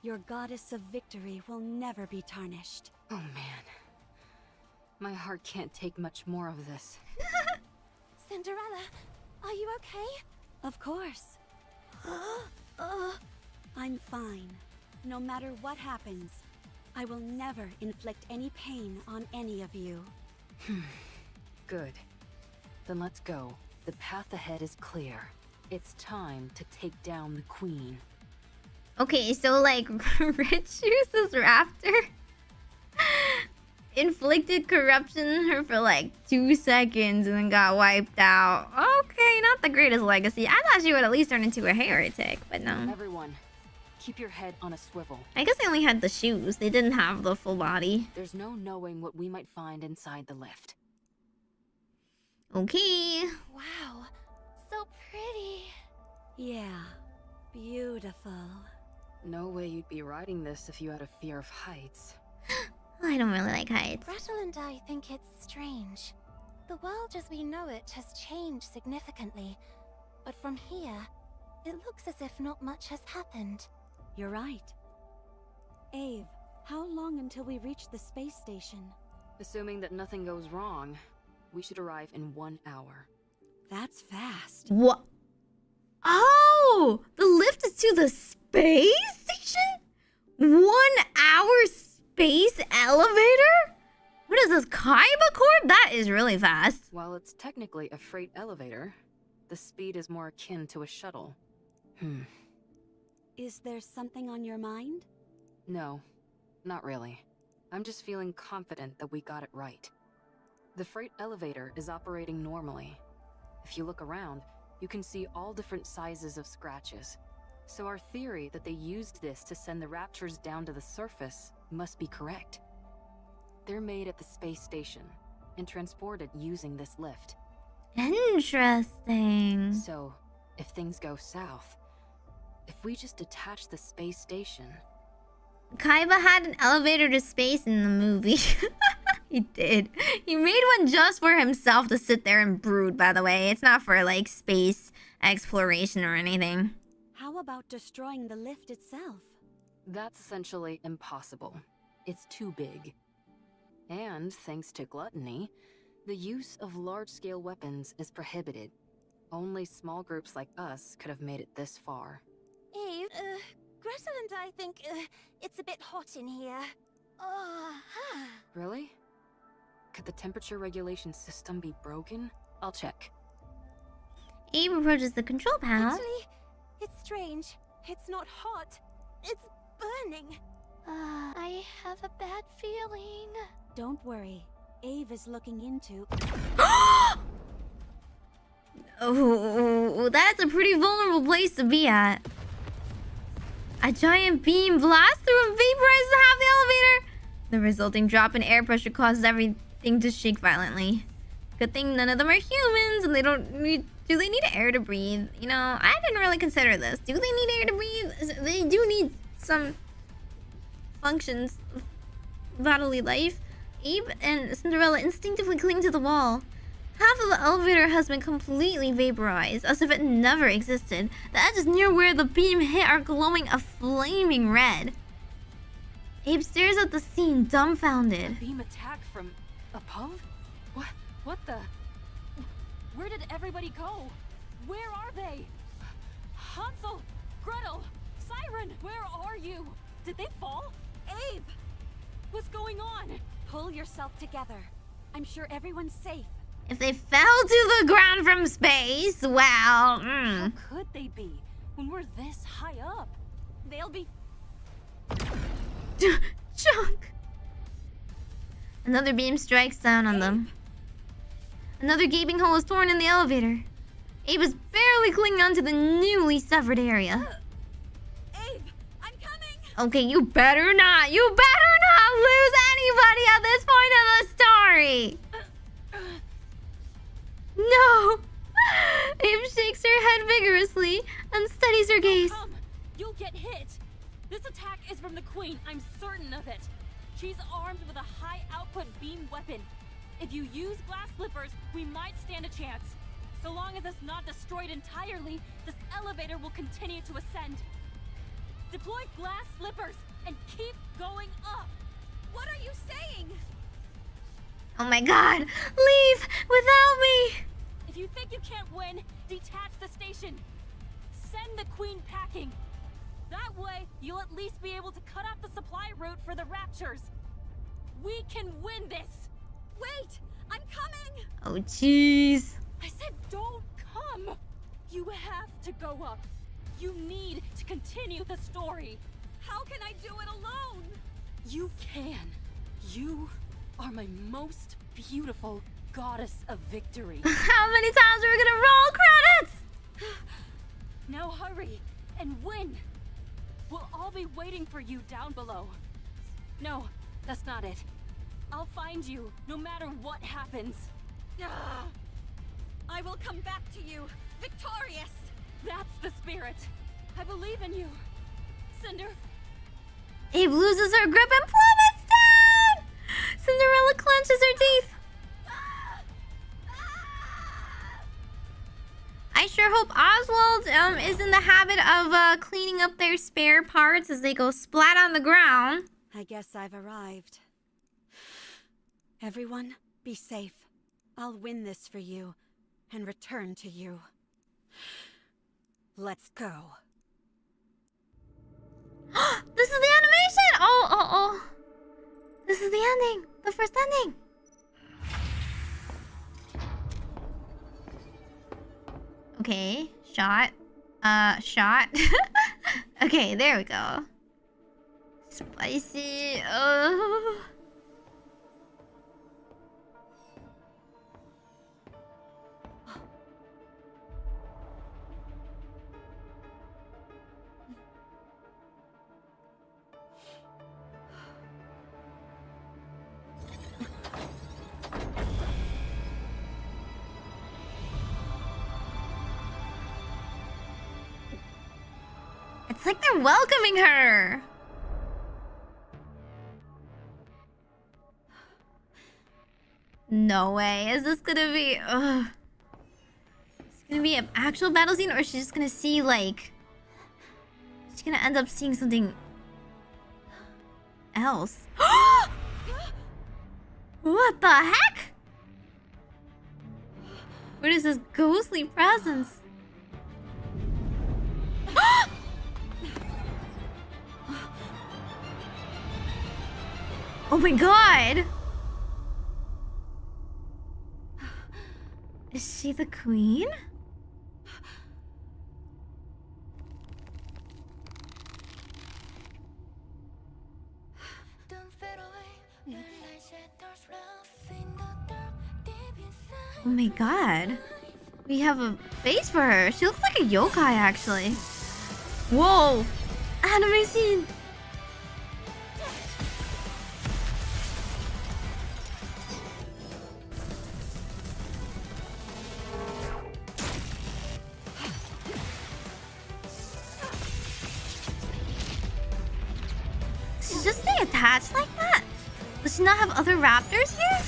Your goddess of victory will never be tarnished. Oh man. My heart can't take much more of this. Cinderella, are you okay? Of course. I'm fine. No matter what happens, I will never inflict any pain on any of you. Good. Then let's go. The path ahead is clear. It's time to take down the queen. Okay, so like Red Shoes' Raptor inflicted corruption on her for like 2 seconds and then got wiped out. Okay, not the greatest legacy. I thought she would at least turn into a heretic, but no. Everyone, keep your head on a swivel. I guess they only had the shoes. They didn't have the full body. There's no knowing what we might find inside the lift. Okay. Wow, so pretty. Yeah, beautiful. No way you'd be riding this if you had a fear of heights. I don't really like heights. Gretel and I think it's strange. The world as we know it has changed significantly, but from here, it looks as if not much has happened. You're right. Ave, how long until we reach the space station? Assuming that nothing goes wrong, we should arrive in 1 hour. That's fast. What? Oh! The lift is to the space station? 1 hour space elevator? What is this, Kaiba Corp? That is really fast. While it's technically a freight elevator, the speed is more akin to a shuttle. Is there something on your mind? No, not really. I'm just feeling confident that we got it right. The freight elevator is operating normally. If you look around, you can see all different sizes of scratches. So our theory that they used this to send the raptors down to the surface must be correct. They're made at the space station and transported using this lift. Interesting. So, if things go south, if we just detach the space station... Kaiba had an elevator to space in the movie. He did. He made one just for himself to sit there and brood, by the way. It's not for, like, space exploration or anything. How about destroying the lift itself? That's essentially impossible. It's too big. And, thanks to gluttony, the use of large-scale weapons is prohibited. Only small groups like us could have made it this far. Eve, Gretel and I think it's a bit hot in here. Really? Could the temperature regulation system be broken? I'll check. Abe approaches the control panel. Actually, it's strange. It's not hot. It's burning. I have a bad feeling. Don't worry. Ave is looking into... Oh, that's a pretty vulnerable place to be at. A giant beam blasts through and vaporizes half the elevator. The resulting drop in air pressure causes everything to shake violently. Good thing none of them are humans and they don't need... Do they need air to breathe? You know, I didn't really consider this. Do they need air to breathe? They do need some functions of bodily life. Abe and Cinderella instinctively cling to the wall. Half of the elevator has been completely vaporized, as if it never existed. The edges near where the beam hit are glowing a flaming red. Abe stares at the scene, dumbfounded. Beam attack from above? What the? Where did everybody go? Where are they? Hansel, Gretel, Siren, where are you? Did they fall? Abe! What's going on? Pull yourself together. I'm sure everyone's safe. If they fell to the ground from space, well, How could they be when we're this high up? They'll be... Chunk! Another beam strikes down on them. Another gaping hole is torn in the elevator. Abe is barely clinging onto the newly severed area. Abe, I'm coming! Okay, you better not lose No! Abe shakes her head vigorously and steadies her gaze. Come! You'll get hit! This attack is from the Queen, I'm certain of it. She's armed with a high-output beam weapon. If you use glass slippers, we might stand a chance. So long as it's not destroyed entirely, this elevator will continue to ascend. Deploy glass slippers and keep going up! What are you saying? Oh my god! Leave without me! If you think you can't win, detach the station. Send the Queen packing. That way, you'll at least be able to cut off the supply route for the Raptures. We can win this! Wait! I'm coming! Oh jeez. I said don't come! You have to go up. You need to continue the story. How can I do it alone? You can. You are my most beautiful goddess of victory. How many times are we gonna roll credits? Now hurry and win. We'll all be waiting for you down below. No, that's not it. I'll find you no matter what happens. I will come back to you, victorious! That's the spirit. I believe in you. Cinder. Abe loses her grip and plummets down! Cinderella clenches her teeth. I sure hope Oswald is in the habit of cleaning up their spare parts as they go splat on the ground. I guess I've arrived. Everyone, be safe. I'll win this for you and return to you. Let's go. This is the animation! Oh. This is the ending. The first ending. Okay, shot. Shot. Okay, there we go. Spicy. It's like they're welcoming her. No way. Is this gonna be... Ugh. It's gonna be an actual battle scene, or is she just gonna see, like... She's gonna end up seeing something... else. What the heck? What is this ghostly presence? Oh my god! Is she the queen? Oh my god. We have a face for her. She looks like a yokai, actually. Whoa! Anime scene! Does she just stay attached like that? Does she not have other raptors here?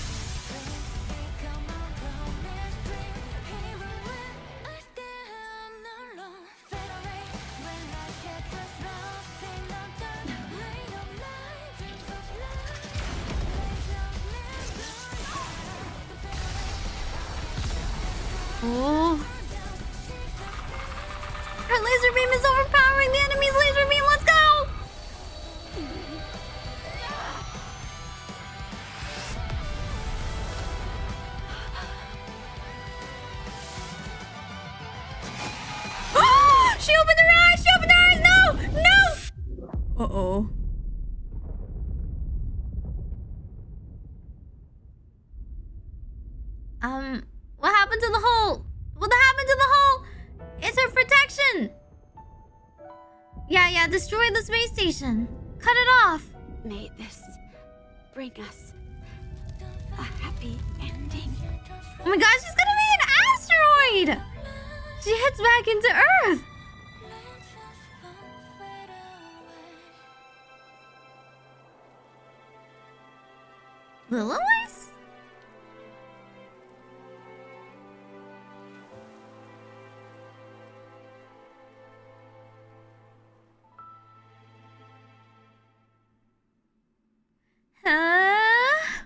Oh. Her laser beam is overpowering the enemy's laser beam. Let's go! She opened her eyes! She opened her eyes! No! No! Uh-oh. What happened to the hole? What happened to the hole? It's her protection! Yeah, destroy the space station. Cut it off. May this bring us a happy ending. Oh my gosh, she's gonna be an asteroid! She heads back into Earth! Lilith? Huh?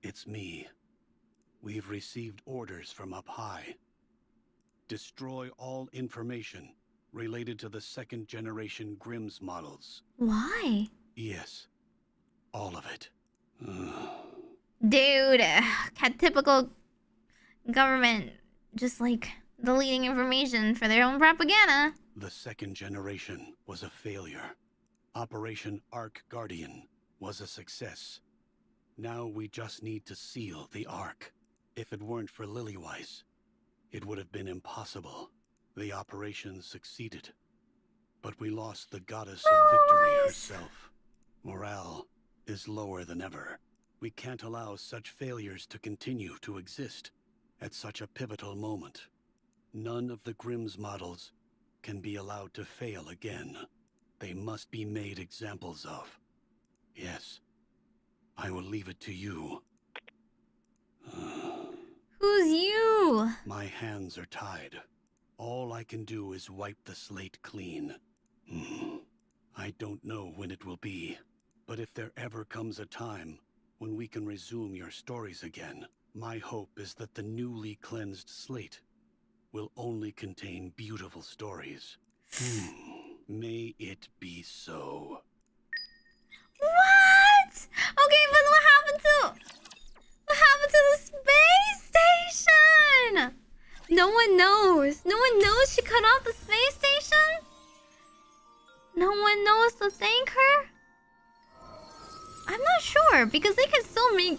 It's me. We've received orders from up high. Destroy all information related to the second-generation Grimm's models. Why? Yes. All of it. Dude, typical government just like deleting information for their own propaganda. The second generation was a failure. Operation Ark Guardian was a success. Now we just need to seal the Ark. If it weren't for Lillyweiss, it would have been impossible. The operation succeeded, but we lost the goddess of victory herself. Morale is lower than ever. We can't allow such failures to continue to exist at such a pivotal moment. None of the Grimm's models can be allowed to fail again. They must be made examples of. Yes, I will leave it to you. Who's you? My hands are tied. All I can do is wipe the slate clean. I don't know when it will be, but if there ever comes a time when we can resume your stories again, my hope is that the newly cleansed slate will only contain beautiful stories. May it be so. What? Okay, but what happened to the space station? No one knows. No one knows she cut off the space station? No one knows to thank her? I'm not sure, because they can still make...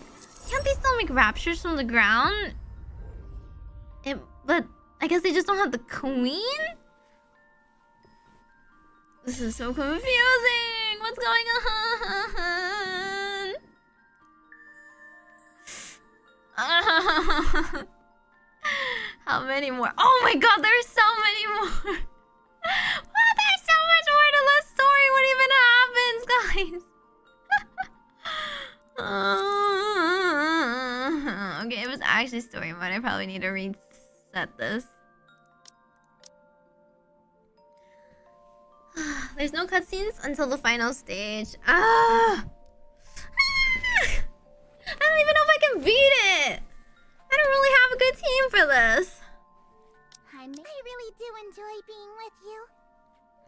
Can't they still make raptures from the ground? But I guess they just don't have the queen? This is so confusing. What's going on? How many more? Oh my god, there's so many more. Wow, there's so much more to the story. What even happens, guys? Okay, it was actually story mode. I probably need to reset this. There's no cutscenes until the final stage. I don't even know if I can beat it. I don't really have a good team for this. I really do enjoy being with you.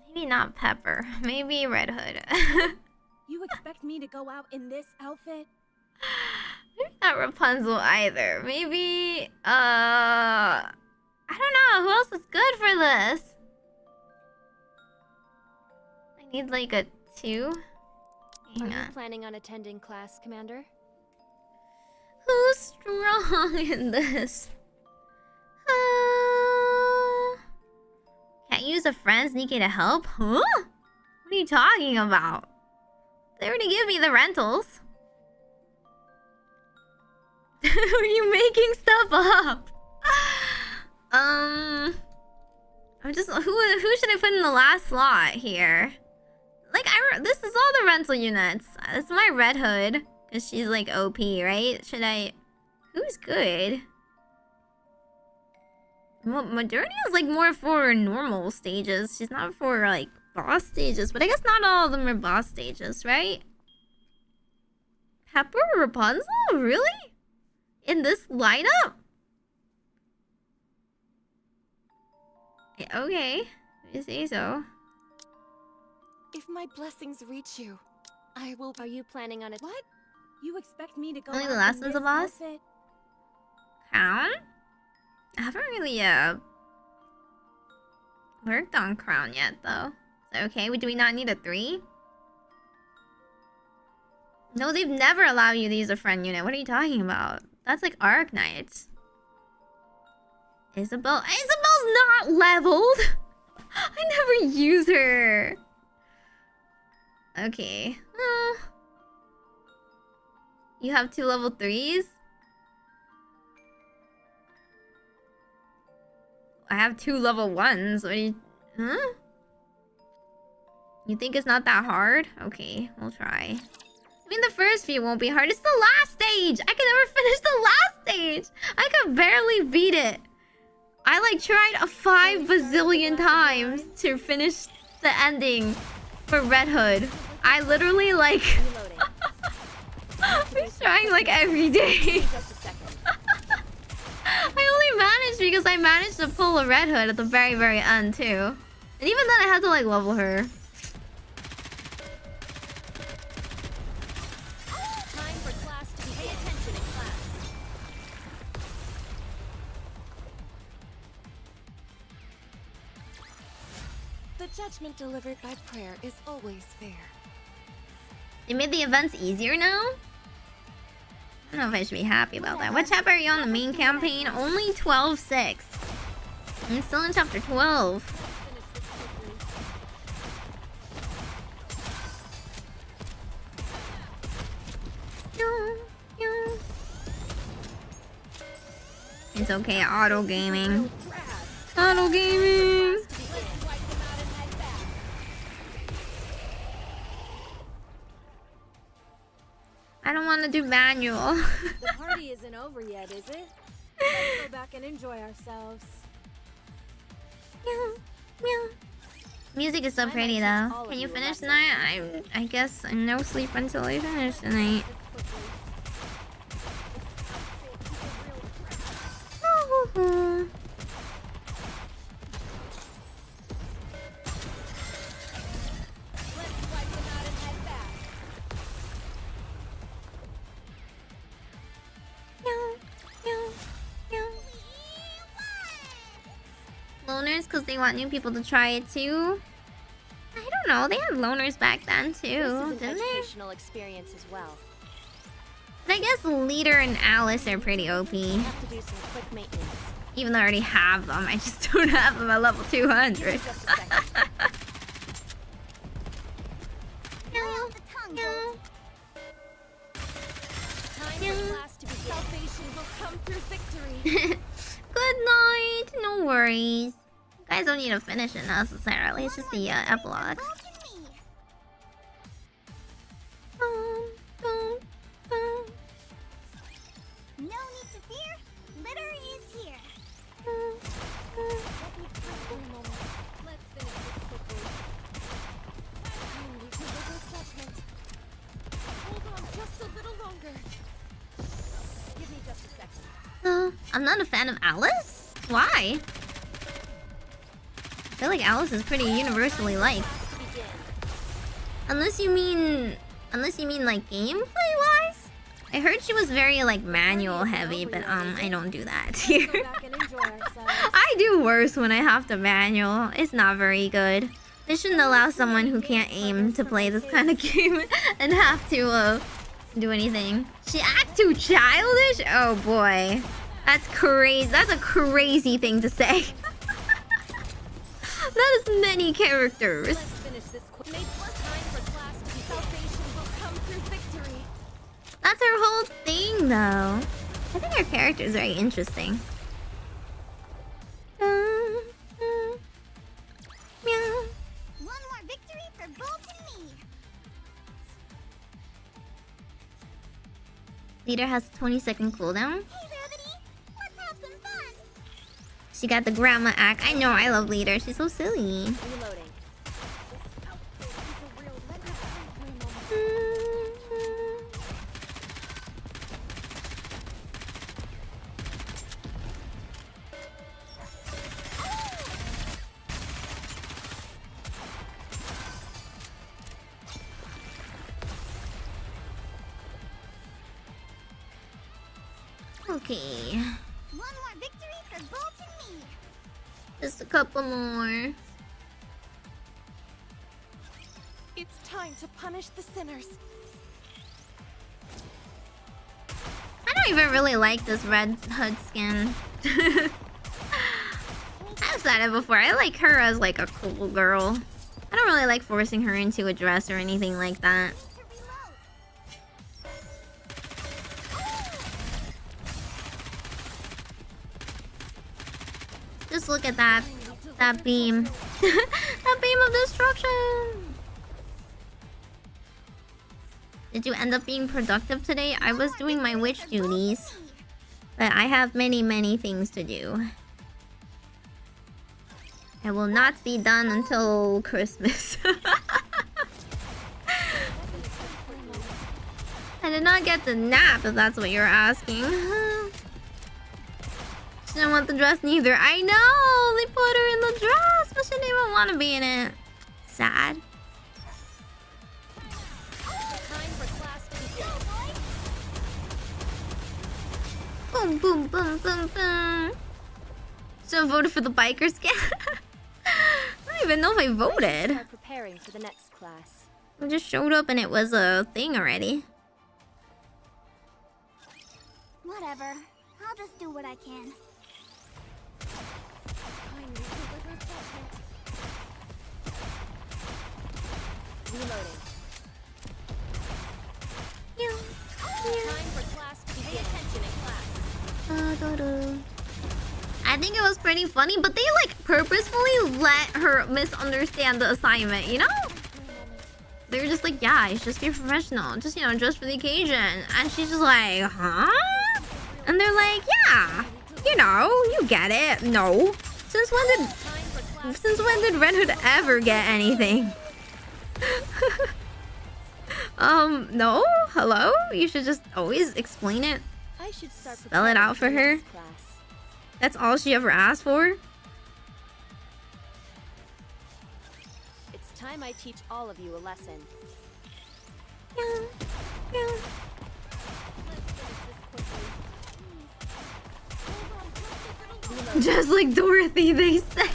Maybe not Pepper. Maybe Red Hood. You expect me to go out in this outfit? Maybe not Rapunzel either. Maybe, I don't know. Who else is good for this? I need like a 2. Hang Are on. you planning on attending class, Commander? Who's strong in this? Can't use a friend's Nikke to help? Huh? What are you talking about? They already give me the rentals. Are you making stuff up? I'm just who should I put in the last slot here? Like this is all the rental units. It's my Red Hood. Cause she's like OP, right? Should I... Who's good? Modernity is like more for normal stages. She's not for like boss stages. But I guess not all of them are boss stages, right? Pepper Rapunzel? Really? In this lineup? Yeah, okay. You say so. If my blessings reach you, I will... Are you planning on it? What? You expect me to go Only out the last in one's this a boss? outfit? Crown? I haven't really worked on Crown yet though. Okay, do we not need a 3? No, they've never allowed you to use a friend unit. What are you talking about? That's like Arc Knights. Isabelle's not leveled. I never use her. Okay. You have 2 level 3s? I have 2 level 1s. What do you... Huh? You think it's not that hard? Okay, we'll try. I mean, the first few won't be hard. It's the last stage! I can never finish the last stage! I could barely beat it. I, like, tried 5 bazillion times to finish the ending for Red Hood. I literally, like... I'm trying, like, every day. I only managed because I managed to pull a Red Hood at the very, very end, too. And even then, I had to, like, level her. Time for class to pay attention in class. The judgment delivered by prayer is always fair. They made the events easier now? I don't know if I should be happy about that. What chapter are you on the main campaign? Only 12-6. I'm still in chapter 12. It's okay, auto gaming. Auto gaming! I don't want to do manual. The party isn't over yet, is it? Let's go back and enjoy ourselves. Meow, meow. Music is so pretty though. Can you finish tonight? I guess I'm no sleep until I finish tonight. Loners because they want new people to try it too. I don't know. They had loners back then too, didn't they? Educational experience as well. But I guess Leader and Alice are pretty OP. Have to do some quick maintenance. Even though I already have them, I just don't have them at level 200. Salvation will come through victory. Good night. No worries. You guys don't need to finish it necessarily. It's just the epilogue. No need to fear. Litter is here. Let's finish this quickly. Kindly deliver judgment. Hold on just a little longer. Give me just a second. I'm not a fan of Alice? Why? I feel like Alice is pretty universally liked. Unless you mean like gameplay wise? I heard she was very like manual heavy, but I don't do that here. I do worse when I have to manual. It's not very good. They shouldn't allow someone who can't aim to play this kind of game and have to do anything. She acts too childish? Oh boy. That's crazy. That's a crazy thing to say. That is many characters. Let's finish this quick. Make time for class to be salvation will come through victory. That's her whole thing, though. I think her character is very interesting. Meow. One more victory for Bolt and me. Leader has 20-second cooldown. Hey, Rabbity, let's have some fun. She got the grandma act. I know, I love Leader. She's so silly. Reloading. Okay. One more victory for Bolt and me. Just a couple more. It's time to punish the sinners. I don't even really like this Red Hood skin. I've said it before. I like her as like a cool girl. I don't really like forcing her into a dress or anything like that. just look at that beam. That beam of destruction. Did you end up being productive today? I was doing my witch duties, but I have many things to do. I will not be done until Christmas. I did not get to nap, if that's what you're asking. She didn't want the dress neither. I know! They put her in the dress, but she didn't even want to be in it. Sad. Boom, boom, boom, boom, boom. Should have voted for the biker skin. I don't even know if I voted. Start preparing for the next class. I just showed up and it was a thing already. Whatever. I'll just do what I can. Reloading. Time for class to pay attention in class. I think it was pretty funny, but they like purposefully let her misunderstand the assignment, you know? They were just like, yeah, you should just be professional. Just, you know, dress for the occasion. And she's just like, huh? And they're like, yeah, you know, you get it. No. Since when did Red Hood ever get anything? No? Hello? You should just always explain it. I should start Spell it out for her. That's all she ever asked for? It's time I teach all of you a lesson. Just like Dorothy, they say.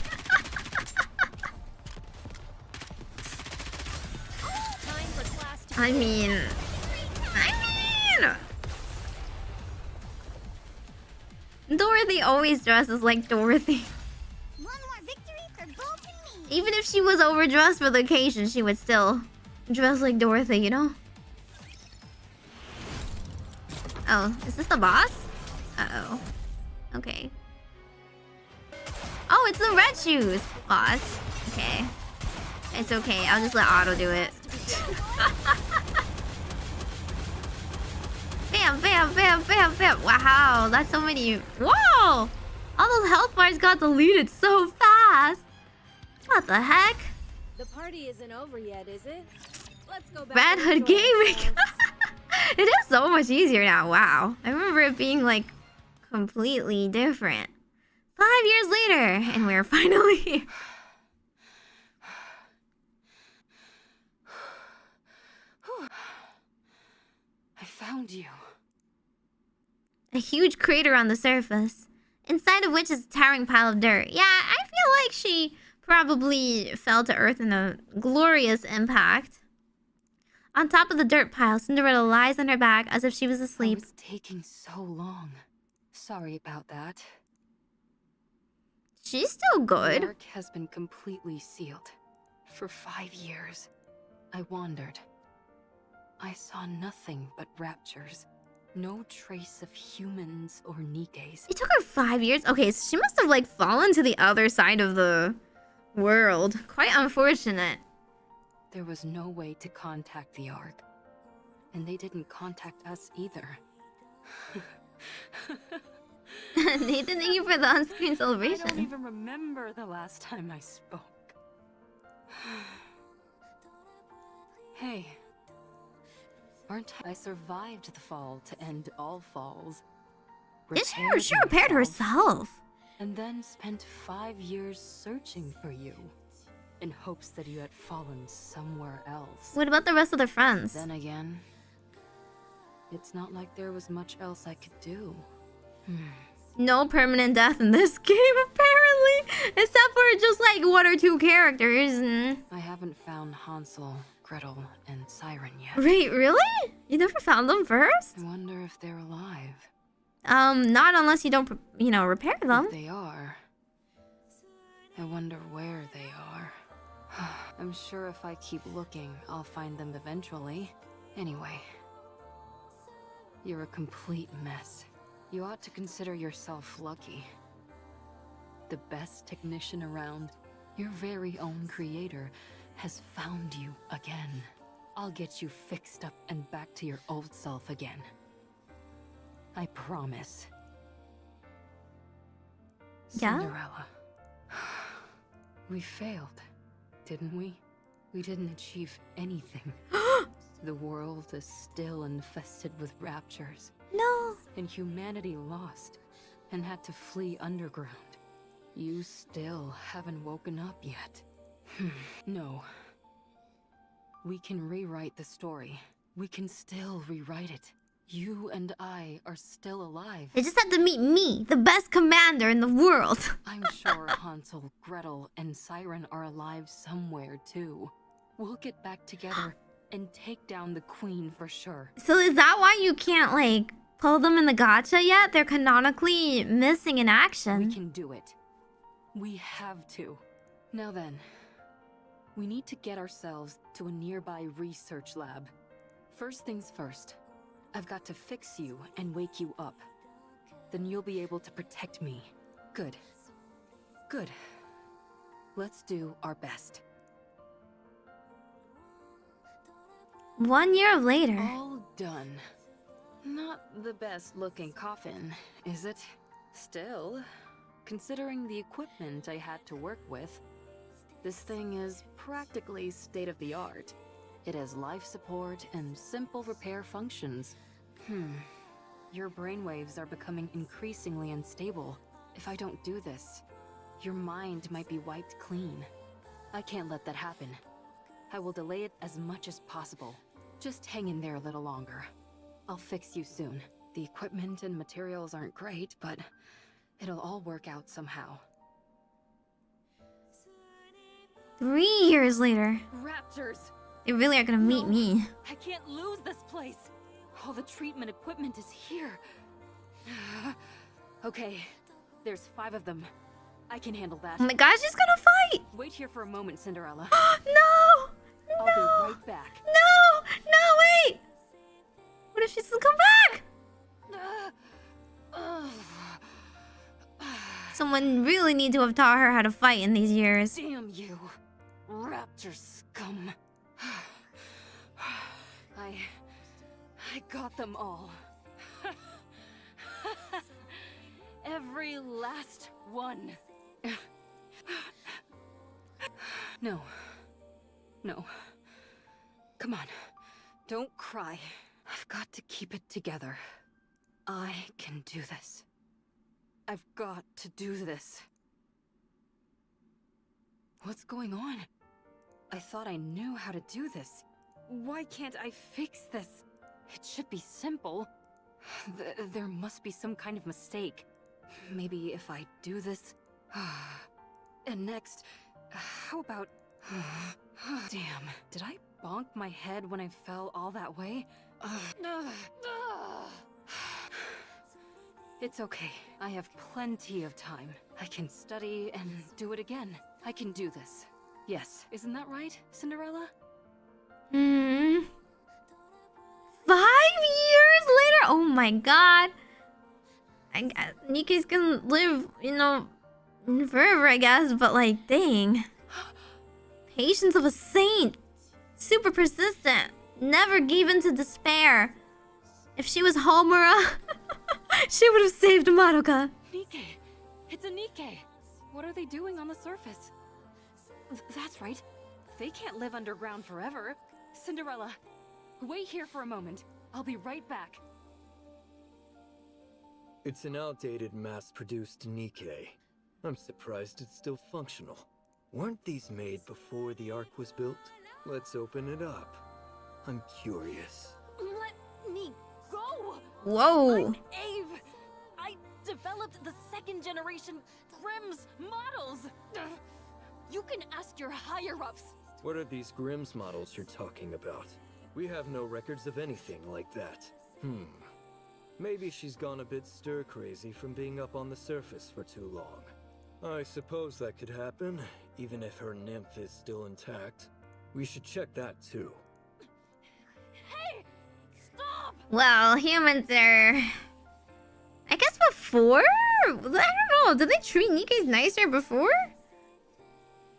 I mean... Dorothy always dresses like Dorothy. One more victory for Bolt and me. Even if she was overdressed for the occasion, she would still dress like Dorothy, you know? Oh, is this the boss? Uh-oh. Okay. Oh, it's the red shoes boss. Okay. It's okay. I'll just let Otto do it. Bam, bam, bam, bam, bam. Wow, that's so many. Whoa! All those health bars got deleted so fast. What the heck? The party isn't over yet, is it? Let's go back. Red Hood Gaming. It is so much easier now. Wow. I remember it being like completely different. 5 years later, and we're finally here. I found you. A huge crater on the surface, inside of which is a towering pile of dirt. Yeah, I feel like she probably fell to earth in a glorious impact. On top of the dirt pile, Cinderella lies on her back as if she was asleep. It was taking so long. Sorry about that. She's still good. The ark has been completely sealed. For 5 years, I wandered. I saw nothing but raptures. No trace of humans or Nikkes. It took her 5 years? Okay, so she must have like fallen to the other side of the world. Quite unfortunate. There was no way to contact the Ark. And they didn't contact us either. Nathan, thank you for the on-screen celebration. I don't even remember the last time I spoke. Hey. I survived the fall to end all falls. She repaired herself. And then spent 5 years searching for you. In hopes that you had fallen somewhere else. What about the rest of their friends? Then again, it's not like there was much else I could do. No permanent death in this game, apparently. Except for just like 1 or 2 characters. I haven't found Hansel, Gretel, and Siren yet. Wait, really? You never found them first? I wonder if they're alive. Not unless you don't, you know, repair them. If they are, I wonder where they are. I'm sure if I keep looking, I'll find them eventually. Anyway, you're a complete mess. You ought to consider yourself lucky. the best technician around. Your very own creator has found you again. I'll get you fixed up and back to your old self again. I promise. Yeah? Cinderella. We failed, didn't we? We didn't achieve anything. The world is still infested with raptures. No! And humanity lost and had to flee underground. You still haven't woken up yet. No. We can rewrite the story. We can still rewrite it. You and I are still alive. They just had to meet me, the best commander in the world. I'm sure Hansel, Gretel, and Siren are alive somewhere too. We'll get back together and take down the queen for sure. So is that why you can't, like, pull them in the gacha yet? They're canonically missing in action. We can do it. We have to. Now then, we need to get ourselves to a nearby research lab. First things first, I've got to fix you and wake you up. Then you'll be able to protect me. Good. Good. Let's do our best. 1 year later. All done. Not the best looking coffin, is it? Still, considering the equipment I had to work with, this thing is practically state-of-the-art. It has life support and simple repair functions. Your brainwaves are becoming increasingly unstable. If I don't do this, your mind might be wiped clean. I can't let that happen. I will delay it as much as possible. Just hang in there a little longer. I'll fix you soon. The equipment and materials aren't great, but it'll all work out somehow. 3 years later. Raptors! They really are gonna meet me. I can't lose this place! All the treatment equipment is here. Okay, there's 5 of them. I can handle that. Oh my gosh, she's gonna fight! Wait here for a moment, Cinderella. No! I'll be right back. No! No, wait! What if she doesn't come back? Someone really need to have taught her how to fight in these years. Damn you, raptor scum. I got them all. Every last one. No. No. Come on. Don't cry. I've got to keep it together. I can do this. I've got to do this. What's going on? I thought I knew how to do this. Why can't I fix this? It should be simple. There must be some kind of mistake. Maybe if I do this... And next, how about... Damn, did I bonk my head when I fell all that way? It's okay. I have plenty of time. I can study and do it again. I can do this. Yes, isn't that right, Cinderella? 5 years later? Oh my god. Nikke's gonna live, you know, forever, I guess, but like, dang. Patience of a saint. Super persistent. Never gave in to despair. If she was Homura, she would have saved Madoka. Nikke! It's a Nikke! What are they doing on the surface? That's right. They can't live underground forever. Cinderella, wait here for a moment. I'll be right back. It's an outdated mass-produced Nikke. I'm surprised it's still functional. Weren't these made before the Ark was built? Let's open it up. I'm curious. Let me go! Whoa! I'm Ave! I developed the 2nd generation Grimm's models! You can ask your higher-ups. What are these Grimm's models you're talking about? We have no records of anything like that. Maybe she's gone a bit stir-crazy from being up on the surface for too long. I suppose that could happen, even if her nymph is still intact. We should check that too. Hey! Stop! Well, humans are... I guess before? I don't know. Did they treat Nikke's nicer before?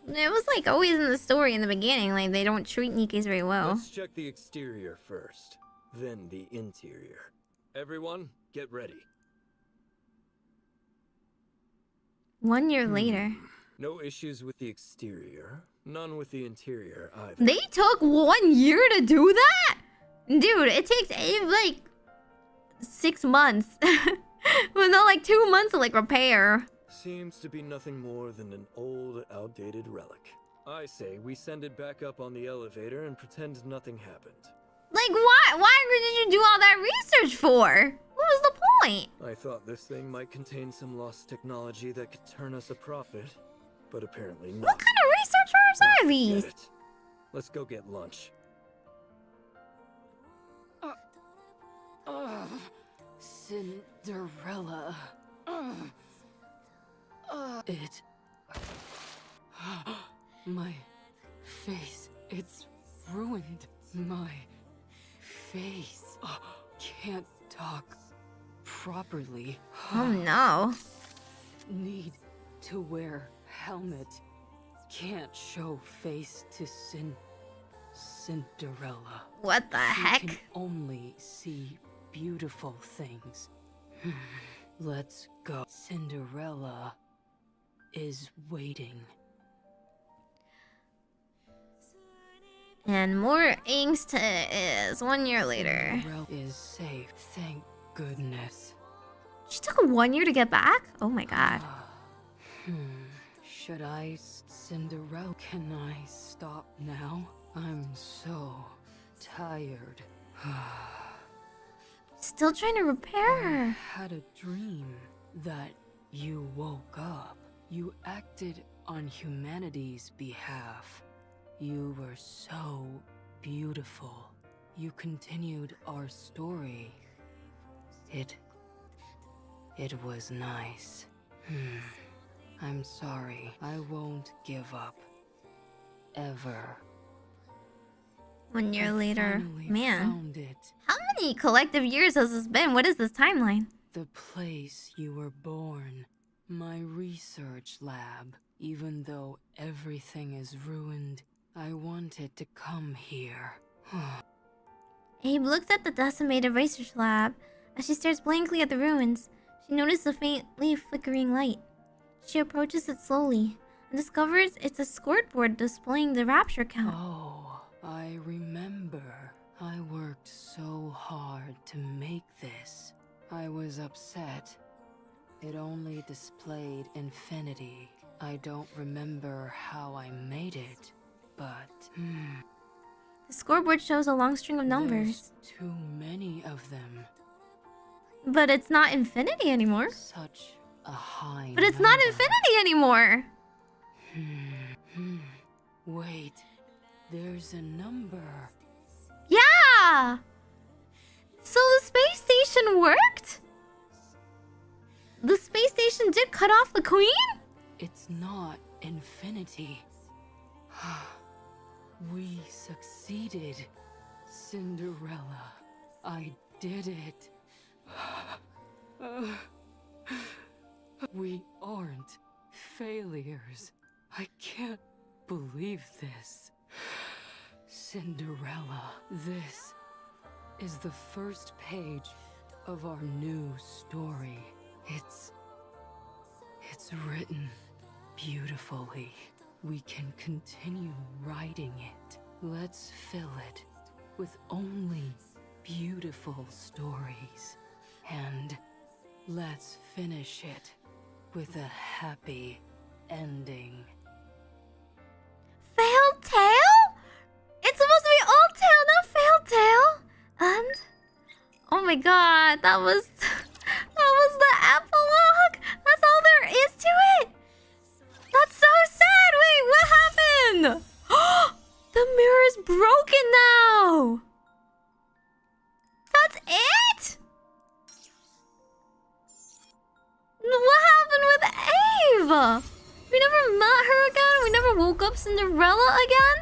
It was like always in the story in the beginning, like they don't treat Nikke's very well. Let's check the exterior first, then the interior. Everyone, get ready. 1 year later. No issues with the exterior, none with the interior either. They took 1 year to do that? Dude, it takes like 6 months. Well, no, like 2 months to like repair. Seems to be nothing more than an old, outdated relic. I say we send it back up on the elevator and pretend nothing happened. Like, why? Why did you do all that research for? What was the point? I thought this thing might contain some lost technology that could turn us a profit, but apparently not. What kind of researchers are these? Get it. Let's go get lunch. Cinderella. It... My face. It's ruined. My face. Can't talk properly. Oh no. Need to wear helmet. Can't show face to Cinderella. What the heck? Can only see beautiful things. Let's go. Cinderella is waiting. And more angst is 1 year later. Cinderella is safe, thank goodness. She took 1 year to get back? Oh my god. Should I, Cinderella? Can I stop now? I'm so tired. Still trying to repair her. I had a dream that you woke up. You acted on humanity's behalf. You were so beautiful. You continued our story. It was nice. I'm sorry. I won't give up. Ever. 1 year later. Man. Found it. How many collective years has this been? What is this timeline? The place you were born. My research lab. Even though everything is ruined, I wanted to come here. Abe looks at the decimated research lab. As she stares blankly at the ruins, she notices a faintly flickering light. She approaches it slowly and discovers it's a scoreboard displaying the rapture count. Oh, I remember. I worked so hard to make this. I was upset. It only displayed infinity. I don't remember how I made it, but... The scoreboard shows a long string of numbers. There's too many of them. But it's not infinity anymore. Such a high But it's not infinity anymore. Wait, there's a number. Yeah! So the space station worked? The space station did cut off the queen? It's not infinity. We succeeded, Cinderella. I did it. We aren't failures. I can't believe this. Cinderella, this is the first page of our new story. It's written beautifully. We can continue writing it. Let's fill it with only beautiful stories. And let's finish it with a happy ending. Failed tale? It's supposed to be old tale, not failed tale. And oh my god, that was the epilogue. That's all there is to it. That's so sad. Wait, what happened? The mirror is broken now. That's it? What happened with Eve? We never met her again? We never woke up Cinderella again?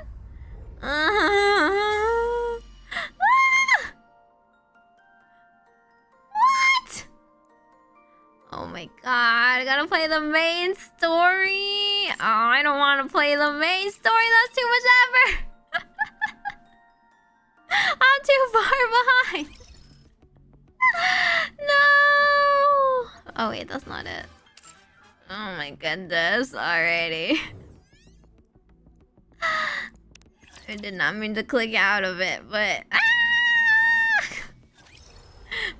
What? I gotta play the main story. Oh, I don't want to play the main story. That's too much effort. I'm too far behind. No. Oh wait, that's not it. Oh my goodness. Alrighty. I did not mean to click out of it, but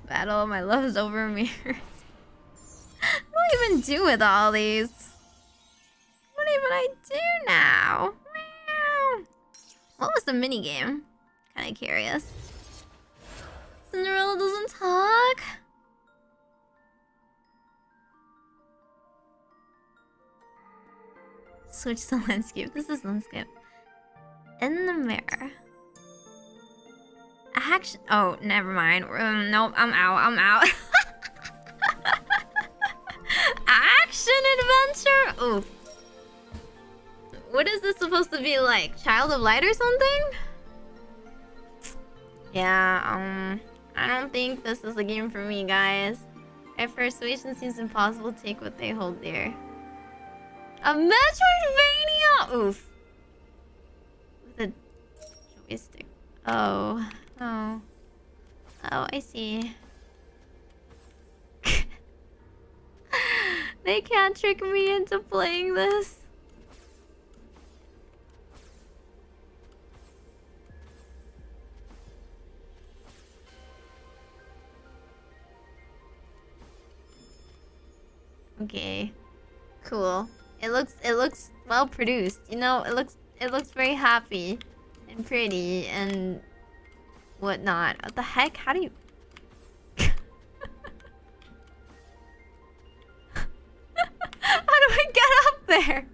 Battle of my loves over mirrors. What do I even do with all these? What even I do now? Meow. What was the minigame? Kinda curious. Cinderella doesn't talk? Switch to landscape. This is landscape. In the mirror. Action. Oh, never mind. Nope, I'm out. Action adventure? Oof. What is this supposed to be like? Child of Light or something? Yeah, I don't think this is a game for me, guys. My persuasion seems impossible to take what they hold dear. A Metroidvania! Oof. With a joystick. Oh, I see. They can't trick me into playing this. Okay. Cool. It looks well produced. You know, it looks very happy and pretty and whatnot. What the heck? How do you how do I get up there?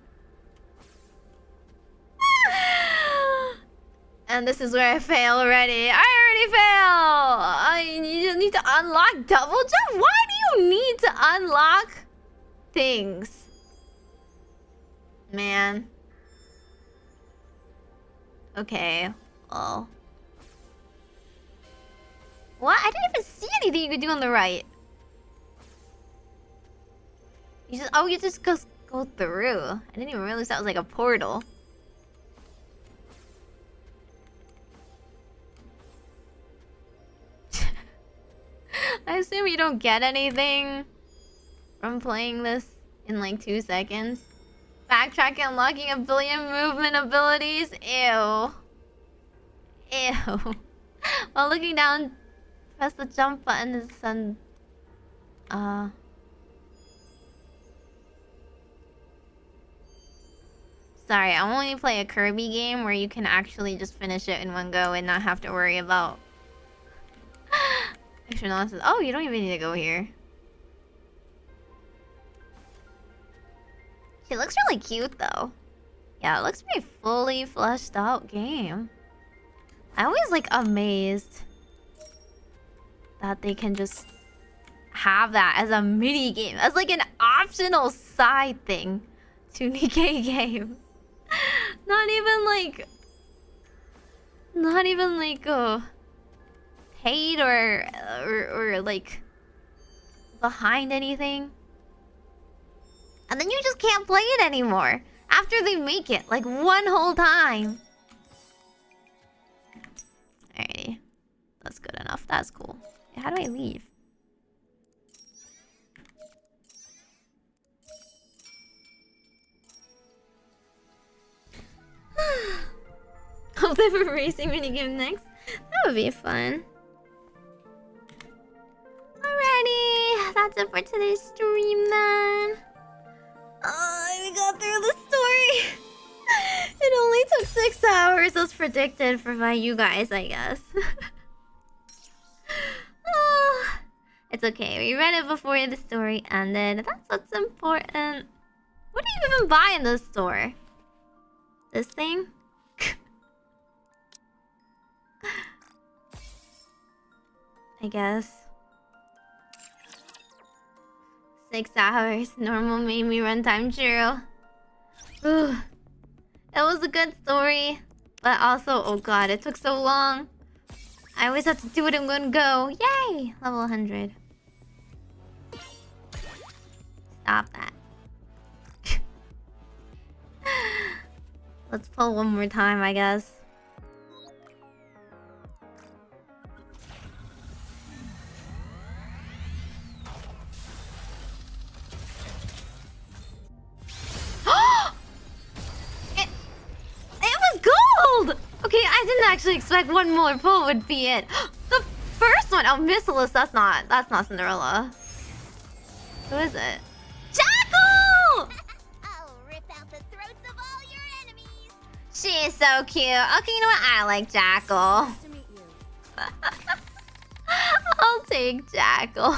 And this is where I fail already. I already fail! You need to unlock double jump? Why do you need to unlock things? Man. Okay. Well. What? I didn't even see anything you could do on the right. You just go through. I didn't even realize that was like a portal. I assume you don't get anything from playing this in like 2 seconds. Backtracking, unlocking a billion movement abilities. Ew. While looking down, press the jump button to send. Sorry, I only play a Kirby game where you can actually just finish it in one go and not have to worry about extra nonsense. Oh, you don't even need to go here. She looks really cute though. Yeah, it looks pretty fully fleshed out game. I always like amazed that they can just have that as a mini game, as like an optional side thing to Nikke games. Not even like paid or like behind anything. And then you just can't play it anymore after they make it like one whole time. Alrighty. That's good enough. That's cool. How do I leave? Hope they have a racing minigame next. That would be fun. Alrighty. That's it for today's stream then. We got through the story. It only took 6 hours as predicted for you guys, I guess. It's okay. We read it before the story ended. That's what's important. What do you even buy in the store? This thing? I guess. 6 hours. Normal Meimi runtime, true. Ooh. It was a good story. But also, oh god, it took so long. I always have to do it in one go. Yay! Level 100. Stop that. Let's pull one more time, I guess. It was gold! Okay, I didn't actually expect one more pull would be it. The first one! Oh, Missilus, that's not Cinderella. Who is it? Jackal! I'll rip out the throats of all your enemies. She is so cute. Okay, you know what? I like Jackal. Nice to meet you. I'll take Jackal.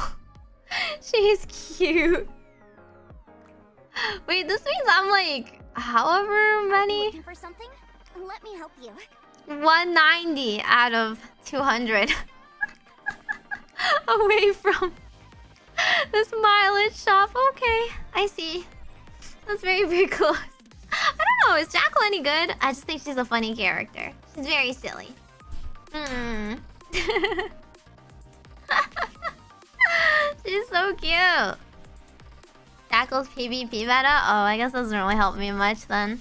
She's cute. Wait, this means I'm like, however many? Looking for something? Let me help you. 190 out of 200. Away from this mileage shop. Okay, I see. That's very, very close. I don't know, is Jackal any good? I just think she's a funny character. She's very silly. She's so cute. Jackal's PvP meta? Oh, I guess doesn't really help me much then.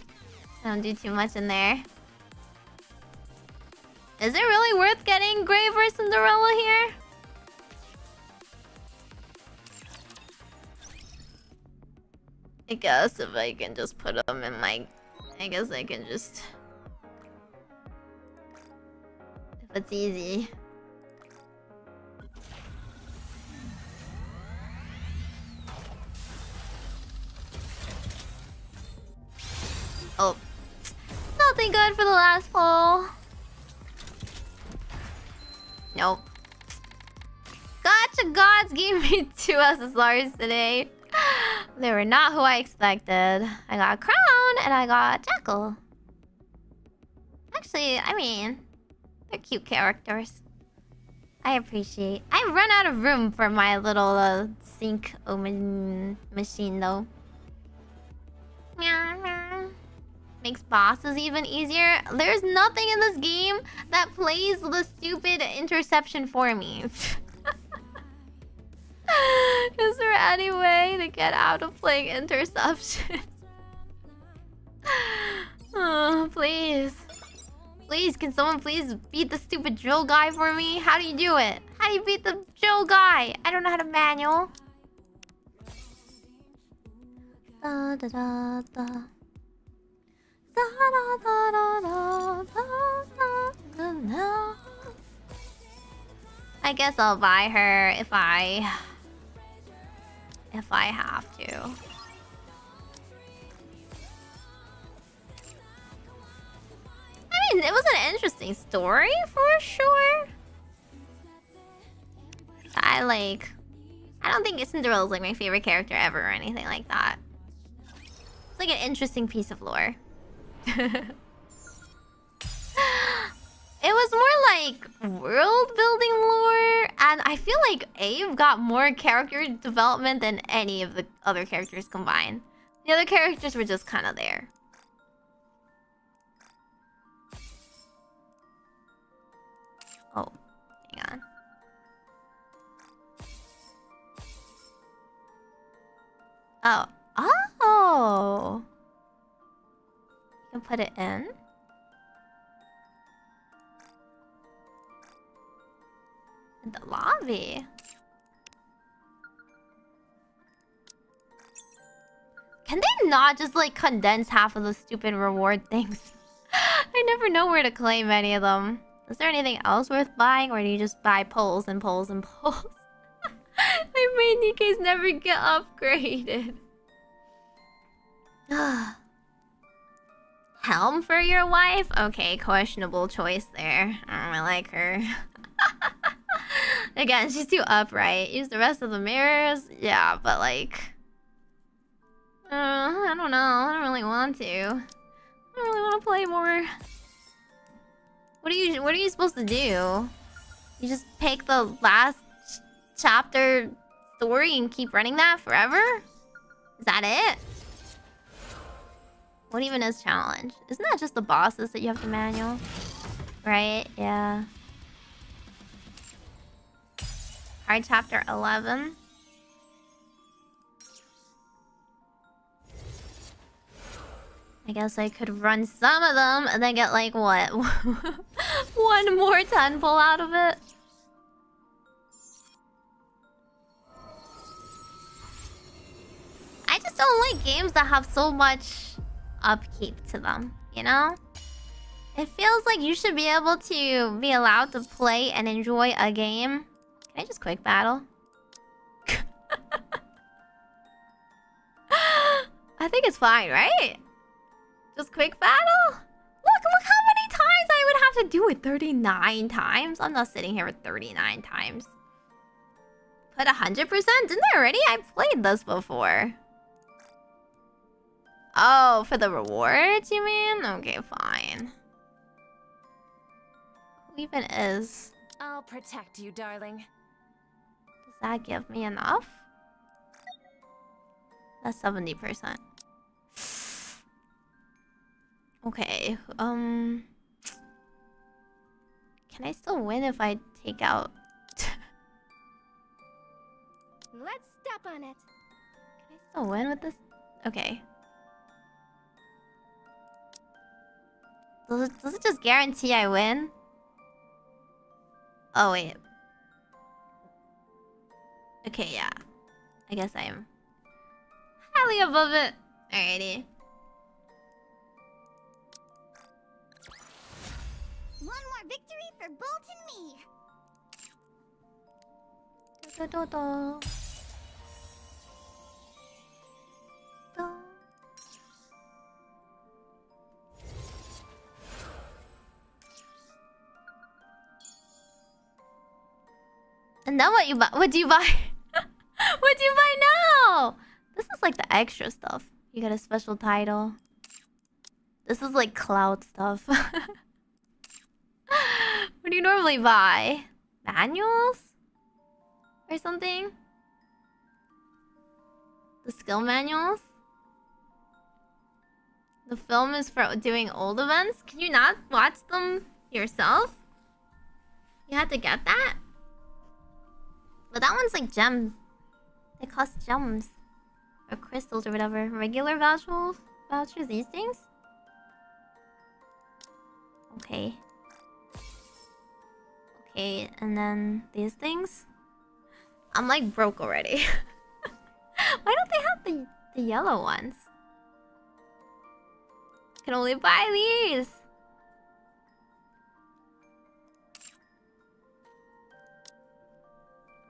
I don't do too much in there. Is it really worth getting Grave or Cinderella here? I guess if I can just put them in my... I guess I can just... If it's easy. Oh. Nothing good for the last pull. Nope. Gotcha gods gave me 2 SSRs today. They were not who I expected. I got Crown and I got Jackal. Actually, I mean, they're cute characters. I appreciate. I've run out of room for my little sync machine though. Makes bosses even easier. There's nothing in this game that plays the stupid interception for me. Is there any way to get out of playing interception? Oh, please. Please, can someone please beat the stupid drill guy for me? How do you do it? How do you beat the drill guy? I don't know how to manual. Da da da da. Da da da da da da da da. I guess I'll buy her if I have to. I mean, it was an interesting story for sure. I don't think Cinderella's like my favorite character ever or anything like that. It's like an interesting piece of lore. It was more like world building lore, and I feel like Abe got more character development than any of the other characters combined. The other characters were just kind of there. Oh, hang on. Oh. Oh! You can put it in? In the lobby? Can they not just like condense half of the stupid reward things? I never know where to claim any of them. Is there anything else worth buying, or do you just buy pulls and pulls and pulls? My main Nikke's never get upgraded. Helm for your wife? Okay, questionable choice there. I don't really like her. Again, she's too upright. Use the rest of the mirrors? Yeah, but like... I don't know. I don't really want to. I don't really want to play more. What are you supposed to do? You just pick the last chapter story and keep running that forever? Is that it? What even is challenge? Isn't that just the bosses that you have to manual? Right? Yeah. Alright, chapter 11. I guess I could run some of them and then get like what? One more 10 pull out of it. I just don't like games that have so much upkeep to them, you know? It feels like you should be able to be allowed to play and enjoy a game. Can I just quick battle? I think it's fine, right? Just quick battle? Look how many times I would have to do it. 39 times? I'm not sitting here with 39 times. Put 100% in there already? I played this before. Oh, for the rewards, you mean? Okay, fine. Who even is? I'll protect you, darling. Does that give me enough? That's 70%. Okay, can I still win if I take out... Let's step on it. Can I still win with this? Okay. Does it just guarantee I win? Oh, wait. Okay, yeah. I guess I am highly above it. Alrighty. One more victory for Bolt and me. And then what you buy? What do you buy? What do you buy now? This is like the extra stuff. You get a special title. This is like cloud stuff. What do you normally buy? Manuals? Or something? The skill manuals? The film is for doing old events? Can you not watch them yourself? You had to get that? But that one's like gems. They cost gems. Or crystals or whatever. Regular vouchers? These things? Okay. Okay, and then these things? I'm like broke already. Why don't they have the yellow ones? I can only buy these.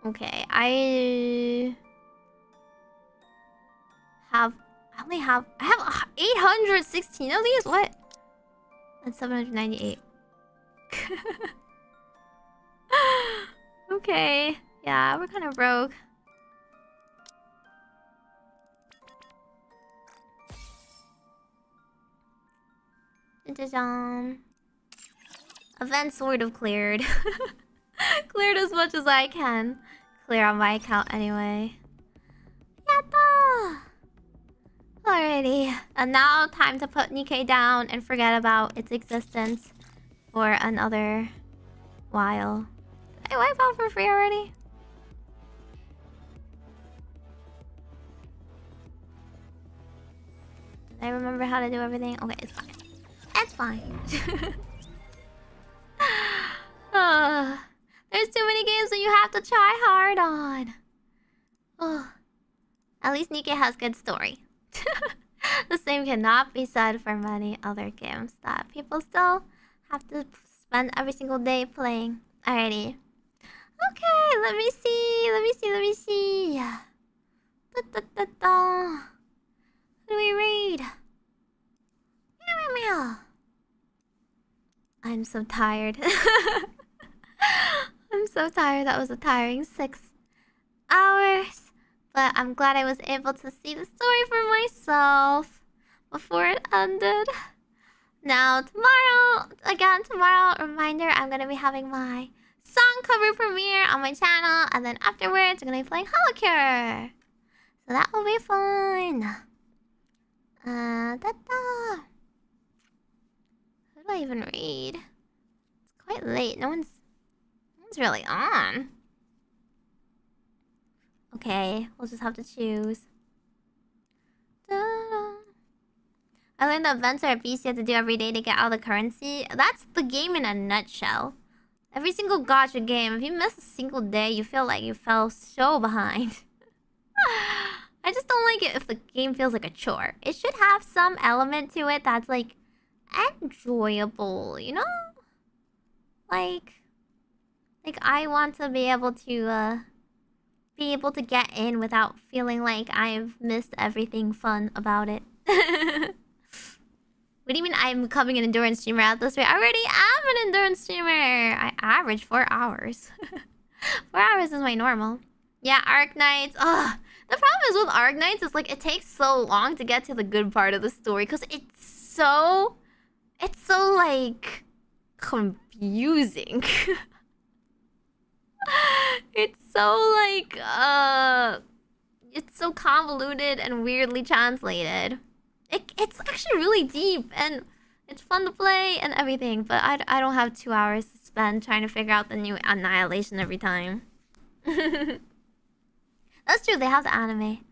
Okay, I have 816 of these? What? And 798. Okay. Yeah, we're kind of broke. Event sort of cleared. Cleared as much as I can. Clear on my account anyway. Yatta! Alrighty. And now time to put Nikke down and forget about its existence for another while. Did I wipe out for free already? Did I remember how to do everything? Okay, it's fine. It's fine. There's too many games that you have to try hard on. Oh, at least Nikke has good story. The same cannot be said for many other games that people still have to spend every single day playing. Alrighty. Okay, let me see. Who do we read? Meow. I'm so tired. I'm so tired. That was a tiring 6 hours. But I'm glad I was able to see the story for myself before it ended. Now, tomorrow, reminder, I'm going to be having my song cover premiere on my channel. And then afterwards, I'm going to be playing Holocure. So that will be fun. Who do I even read? It's quite late. No one's really on. Okay, we'll just have to choose. I learned the events are a beast you have to do every day to get all the currency. That's the game in a nutshell. Every single gacha game, if you miss a single day, you feel like you fell so behind. I just don't like it if the game feels like a chore. It should have some element to it that's like enjoyable, you know? Like I want to be able to get in without feeling like I've missed everything fun about it. What do you mean I'm becoming an endurance streamer at this rate? I already am an endurance streamer. I average 4 hours. 4 hours is my normal. Yeah, Arknights. Ugh. The problem is with Arknights is like it takes so long to get to the good part of the story because it's so like confusing. It's so like it's so convoluted and weirdly translated. It's actually really deep and it's fun to play and everything, but I don't have 2 hours to spend trying to figure out the new Annihilation every time. That's true, they have the anime.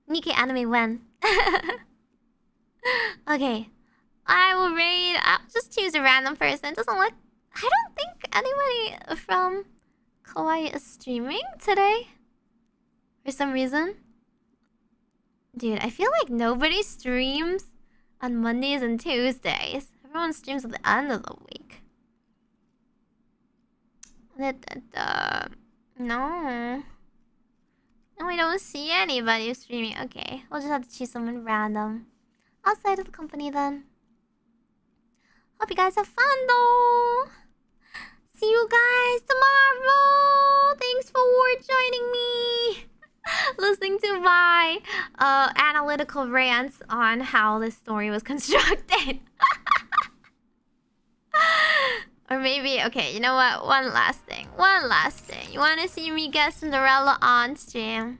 Nikke anime when? Okay. I will raid. I'll just choose a random person. Doesn't look. I don't think anybody from Kawaii is streaming today. For some reason. Dude, I feel like nobody streams on Mondays and Tuesdays. Everyone streams at the end of the week. No. No, we don't see anybody streaming. Okay, we'll just have to choose someone random. Outside of the company then. Hope you guys have fun though. See you guys tomorrow. Thanks for joining me. Listening to my analytical rants on how this story was constructed. Or maybe, okay, you know what? One last thing. You want to see me get Cinderella on stream?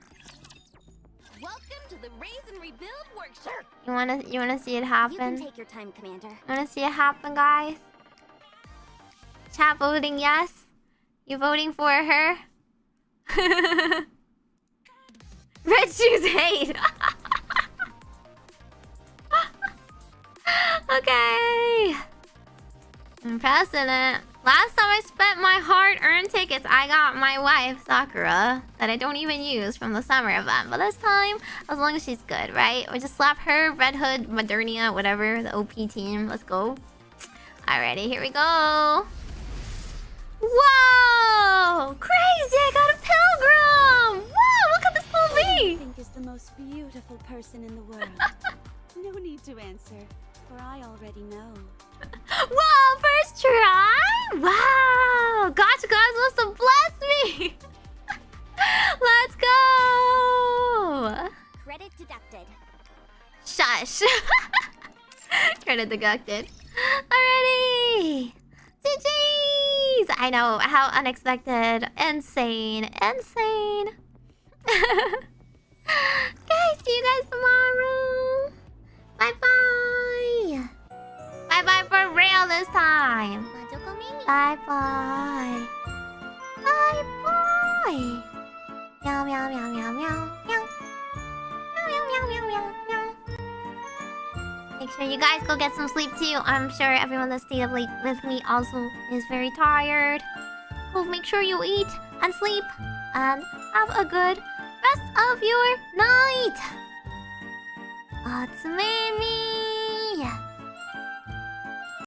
Welcome to the Raise and Rebuild workshop. You wanna see it happen? You can take your time, Commander. You wanna see it happen, guys? Chat voting yes. You voting for her? Red shoes hate. Okay. I'm pressing it. Last time I spent my hard-earned tickets, I got my wife, Sakura, that I don't even use from the summer event. But this time, as long as she's good, right? Or just slap her, Red Hood, Modernia, whatever, the OP team. Let's go. Alrighty, here we go. Whoa! Crazy! I got a pilgrim! Whoa! Look at this little Who do you me! think is the most beautiful person in the world? No need to answer, for I already know. Whoa! First try? Wow! Gotcha guys wants to bless me! Let's go! Credit deducted. Shush! Credit deducted. Alrighty! GG's! I know, how unexpected. Insane. Insane. Guys, see you guys tomorrow. Bye-bye. Bye-bye for real this time. Bye-bye. Bye-bye. Meow, meow, meow, meow, meow, meow. Meow, meow, meow, meow, meow. Make sure you guys go get some sleep too. I'm sure everyone that stayed up late with me also is very tired. Go make sure you eat and sleep and have a good rest of your night. It's Meimi.